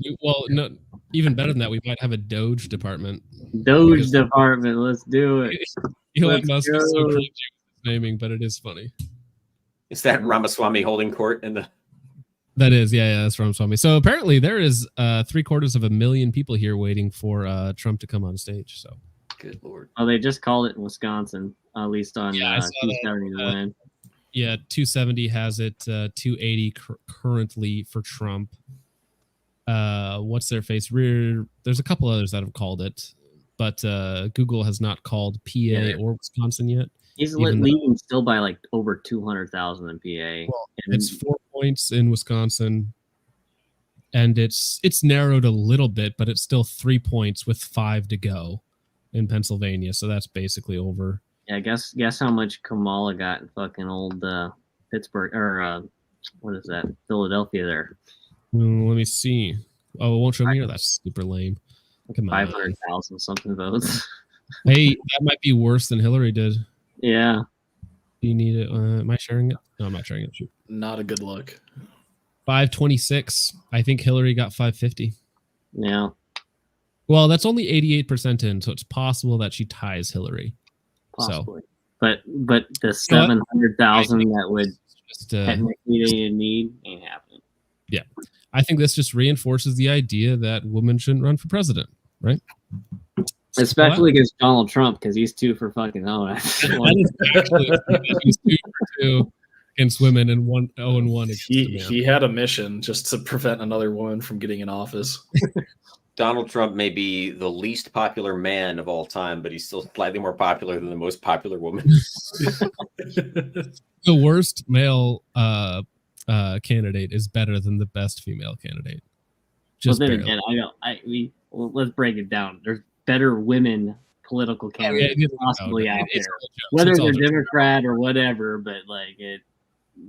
no, even better than that, we might have a Doge department. Doge department, let's do it. Elon Musk is so cringy with his naming, but it is funny. Is that Ramaswamy holding court in the? That is, yeah, that's Ramaswamy. So apparently there is 750,000 people here waiting for Trump to come on stage. So. Good Lord. Oh, they just called it in Wisconsin, at least on 270 to win. Yeah, 270 has it, 280 currently for Trump. What's their face? There's a couple others that have called it, but Google has not called PA or Wisconsin yet. He's leading still by like over 200,000 in PA. Well, it's 4 points in Wisconsin, and it's narrowed a little bit, but it's still 3 points with 5 to go in Pennsylvania. So that's basically over. Yeah, guess how much Kamala got in fucking old Pittsburgh, or what is that? Philadelphia there. Let me see. Oh, it won't show me here. That's super lame. Come on. 500,000 something votes. Hey, that might be worse than Hillary did. Yeah. Do you need it? Am I sharing it? No, I'm not sharing it. Shoot. Not a good look. 526. I think Hillary got 550. Yeah. Well, that's only 88% in, so it's possible that she ties Hillary. Possibly. So. But the 700,000 that would just technically they need ain't happening. Yeah. I think this just reinforces the idea that women shouldn't run for president, right? Especially against Donald Trump, because he's 2 for fucking oh. He's 2 for 2 against women and 0-1. He had a mission just to prevent another woman from getting in office. Donald Trump may be the least popular man of all time, but he's still slightly more popular than the most popular woman. The worst male candidate is better than the best female candidate. Just well, then again, let's break it down. There's better women political candidates possibly out there, whether they're Democrat or whatever. But like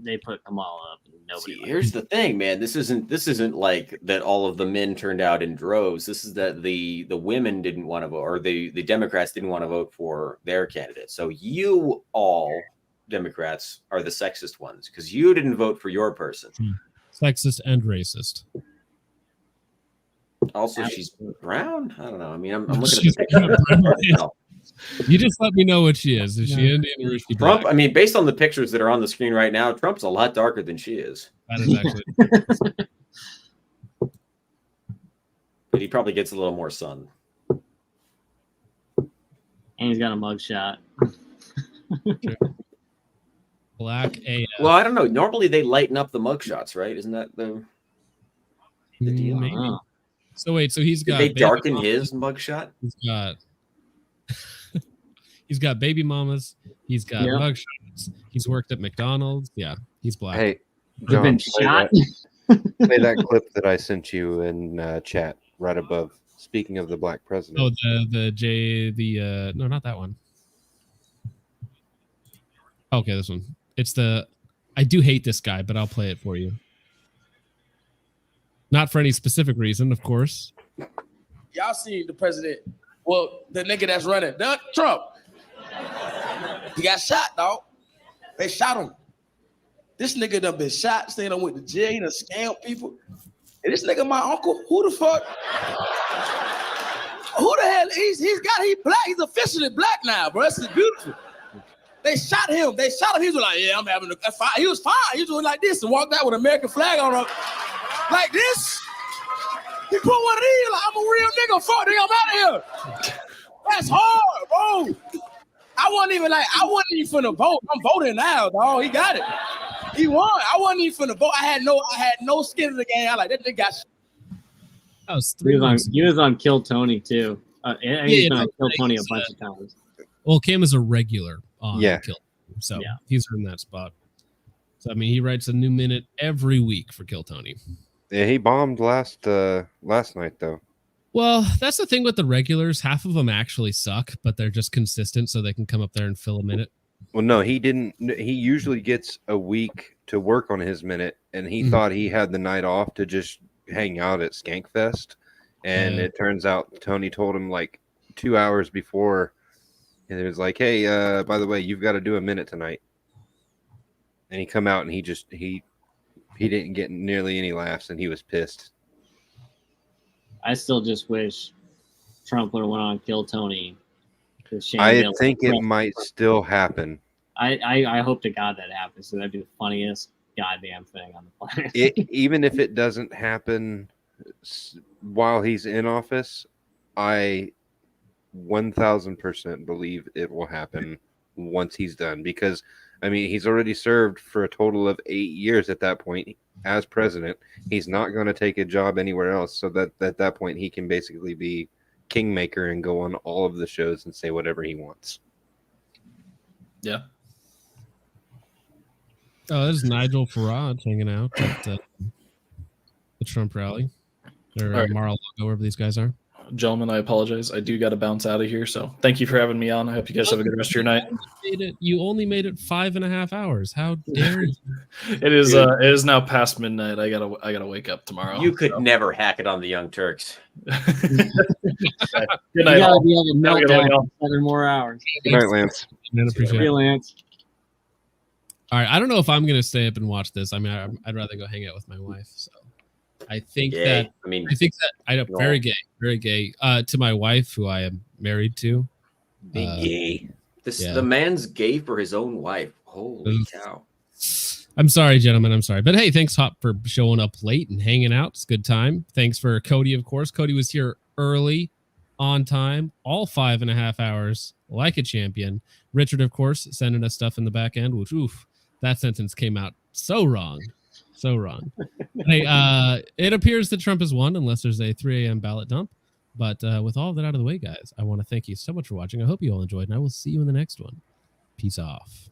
they put them all up. And nobody. See, here's the thing, man. This isn't like that. All of the men turned out in droves. This is that the women didn't want to vote, or the Democrats didn't want to vote for their candidate. So you all Democrats are the sexist ones because you didn't vote for your person. Sexist and racist. Also, she's brown. I don't know. I mean, I'm looking at She's the picture. No. You just let me know what she is. Is she Indian or is she Trump. black? I mean, based on the pictures that are on the screen right now, Trump's a lot darker than she is. That is actually. But he probably gets a little more sun. And he's got a mugshot. Black AF. Well, I don't know. Normally they lighten up the mugshots, right? Isn't that the deal? Maybe. So wait, so he's Did got. they baby darken mamas, his mugshot? He's got. He's got baby mamas. He's got Yep. mugshots. He's worked at McDonald's. Yeah, he's black. Hey, He's John, been play shot. play that clip that I sent you in chat right above. Speaking of the black president. Oh, no, not that one. Okay, this one. It's the. I do hate this guy, but I'll play it for you. Not for any specific reason, of course. Y'all seen the president? Well, the nigga that's running, Trump. He got shot, dog. They shot him. This nigga done been shot, saying I went to jail, he done scammed people. And this nigga, my uncle, who the fuck? Who the hell? He's black. He's officially black now, bro. This is beautiful. They shot him. He was like, yeah, I'm having a fire. He was fine. He was doing like this and walked out with an American flag on him. Like this. He put one of these, like, I'm a real nigga. Fuck, nigga, I'm out of here. That's hard, bro. I wasn't even finna vote. I'm voting now, dog. He got it. He won. I wasn't even finna vote. I had no skin in the game. I like that nigga got shit. That was He was on Kill Tony too. He's been on Kill no, Tony a he's, bunch of times. Well, Cam is a regular on Yeah. Kill, so Yeah. he's in that spot. So I mean, he writes a new minute every week for Kill Tony. Yeah, he bombed last night though. Well, that's the thing with the regulars. Half of them actually suck, but they're just consistent, so they can come up there and fill a minute. Well, no, he didn't. He usually gets a week to work on his minute, and he thought he had the night off to just hang out at Skankfest. And Yeah. it turns out Tony told him like 2 hours before, and it was like, "Hey, by the way, you've got to do a minute tonight." And he come out and he didn't get nearly any laughs, and he was pissed. I still just wish Trump would have went on Kill Tony. I think it might still happen. I hope to God that happens. So that'd be the funniest goddamn thing on the planet. Even if it doesn't happen while he's in office, I 1000% believe it will happen once he's done, because I mean, he's already served for a total of 8 years at that point as president. He's not going to take a job anywhere else, so that at that point he can basically be kingmaker and go on all of the shows and say whatever he wants. Yeah. Oh, there's Nigel Farage hanging out at the Trump rally, or All right. Mar-a-Lago, wherever these guys are. Gentlemen, I apologize. I do got to bounce out of here. So thank you for having me on. I hope you guys have a good rest of your night. You only made it 5.5 hours. How dare you? It is now past midnight. I gotta wake up tomorrow. You could never hack it on the Young Turks. Good You night. gotta all. be having a Have a good meltdown one, y'all. for 7 more hours. Good night, Lance. Man, appreciate it. Lance. All right, I don't know if I'm gonna stay up and watch this. I mean, I'd rather go hang out with my wife. So I think Gay. that I mean, I know, very gay, very gay. To my wife, who I am married to. gay. yeah. The man's gay for his own wife. Holy cow. I'm sorry, gentlemen. I'm sorry. But hey, thanks, Hop, for showing up late and hanging out. It's a good time. Thanks for Cody, of course. Cody was here early, on time, all 5.5 hours, like a champion. Richard, of course, sending us stuff in the back end, which, oof, that sentence came out so wrong. So wrong. Hey, it appears that Trump has won unless there's a 3 a.m. ballot dump. But with all of that out of the way, guys, I want to thank you so much for watching. I hope you all enjoyed, and I will see you in the next one. Peace off.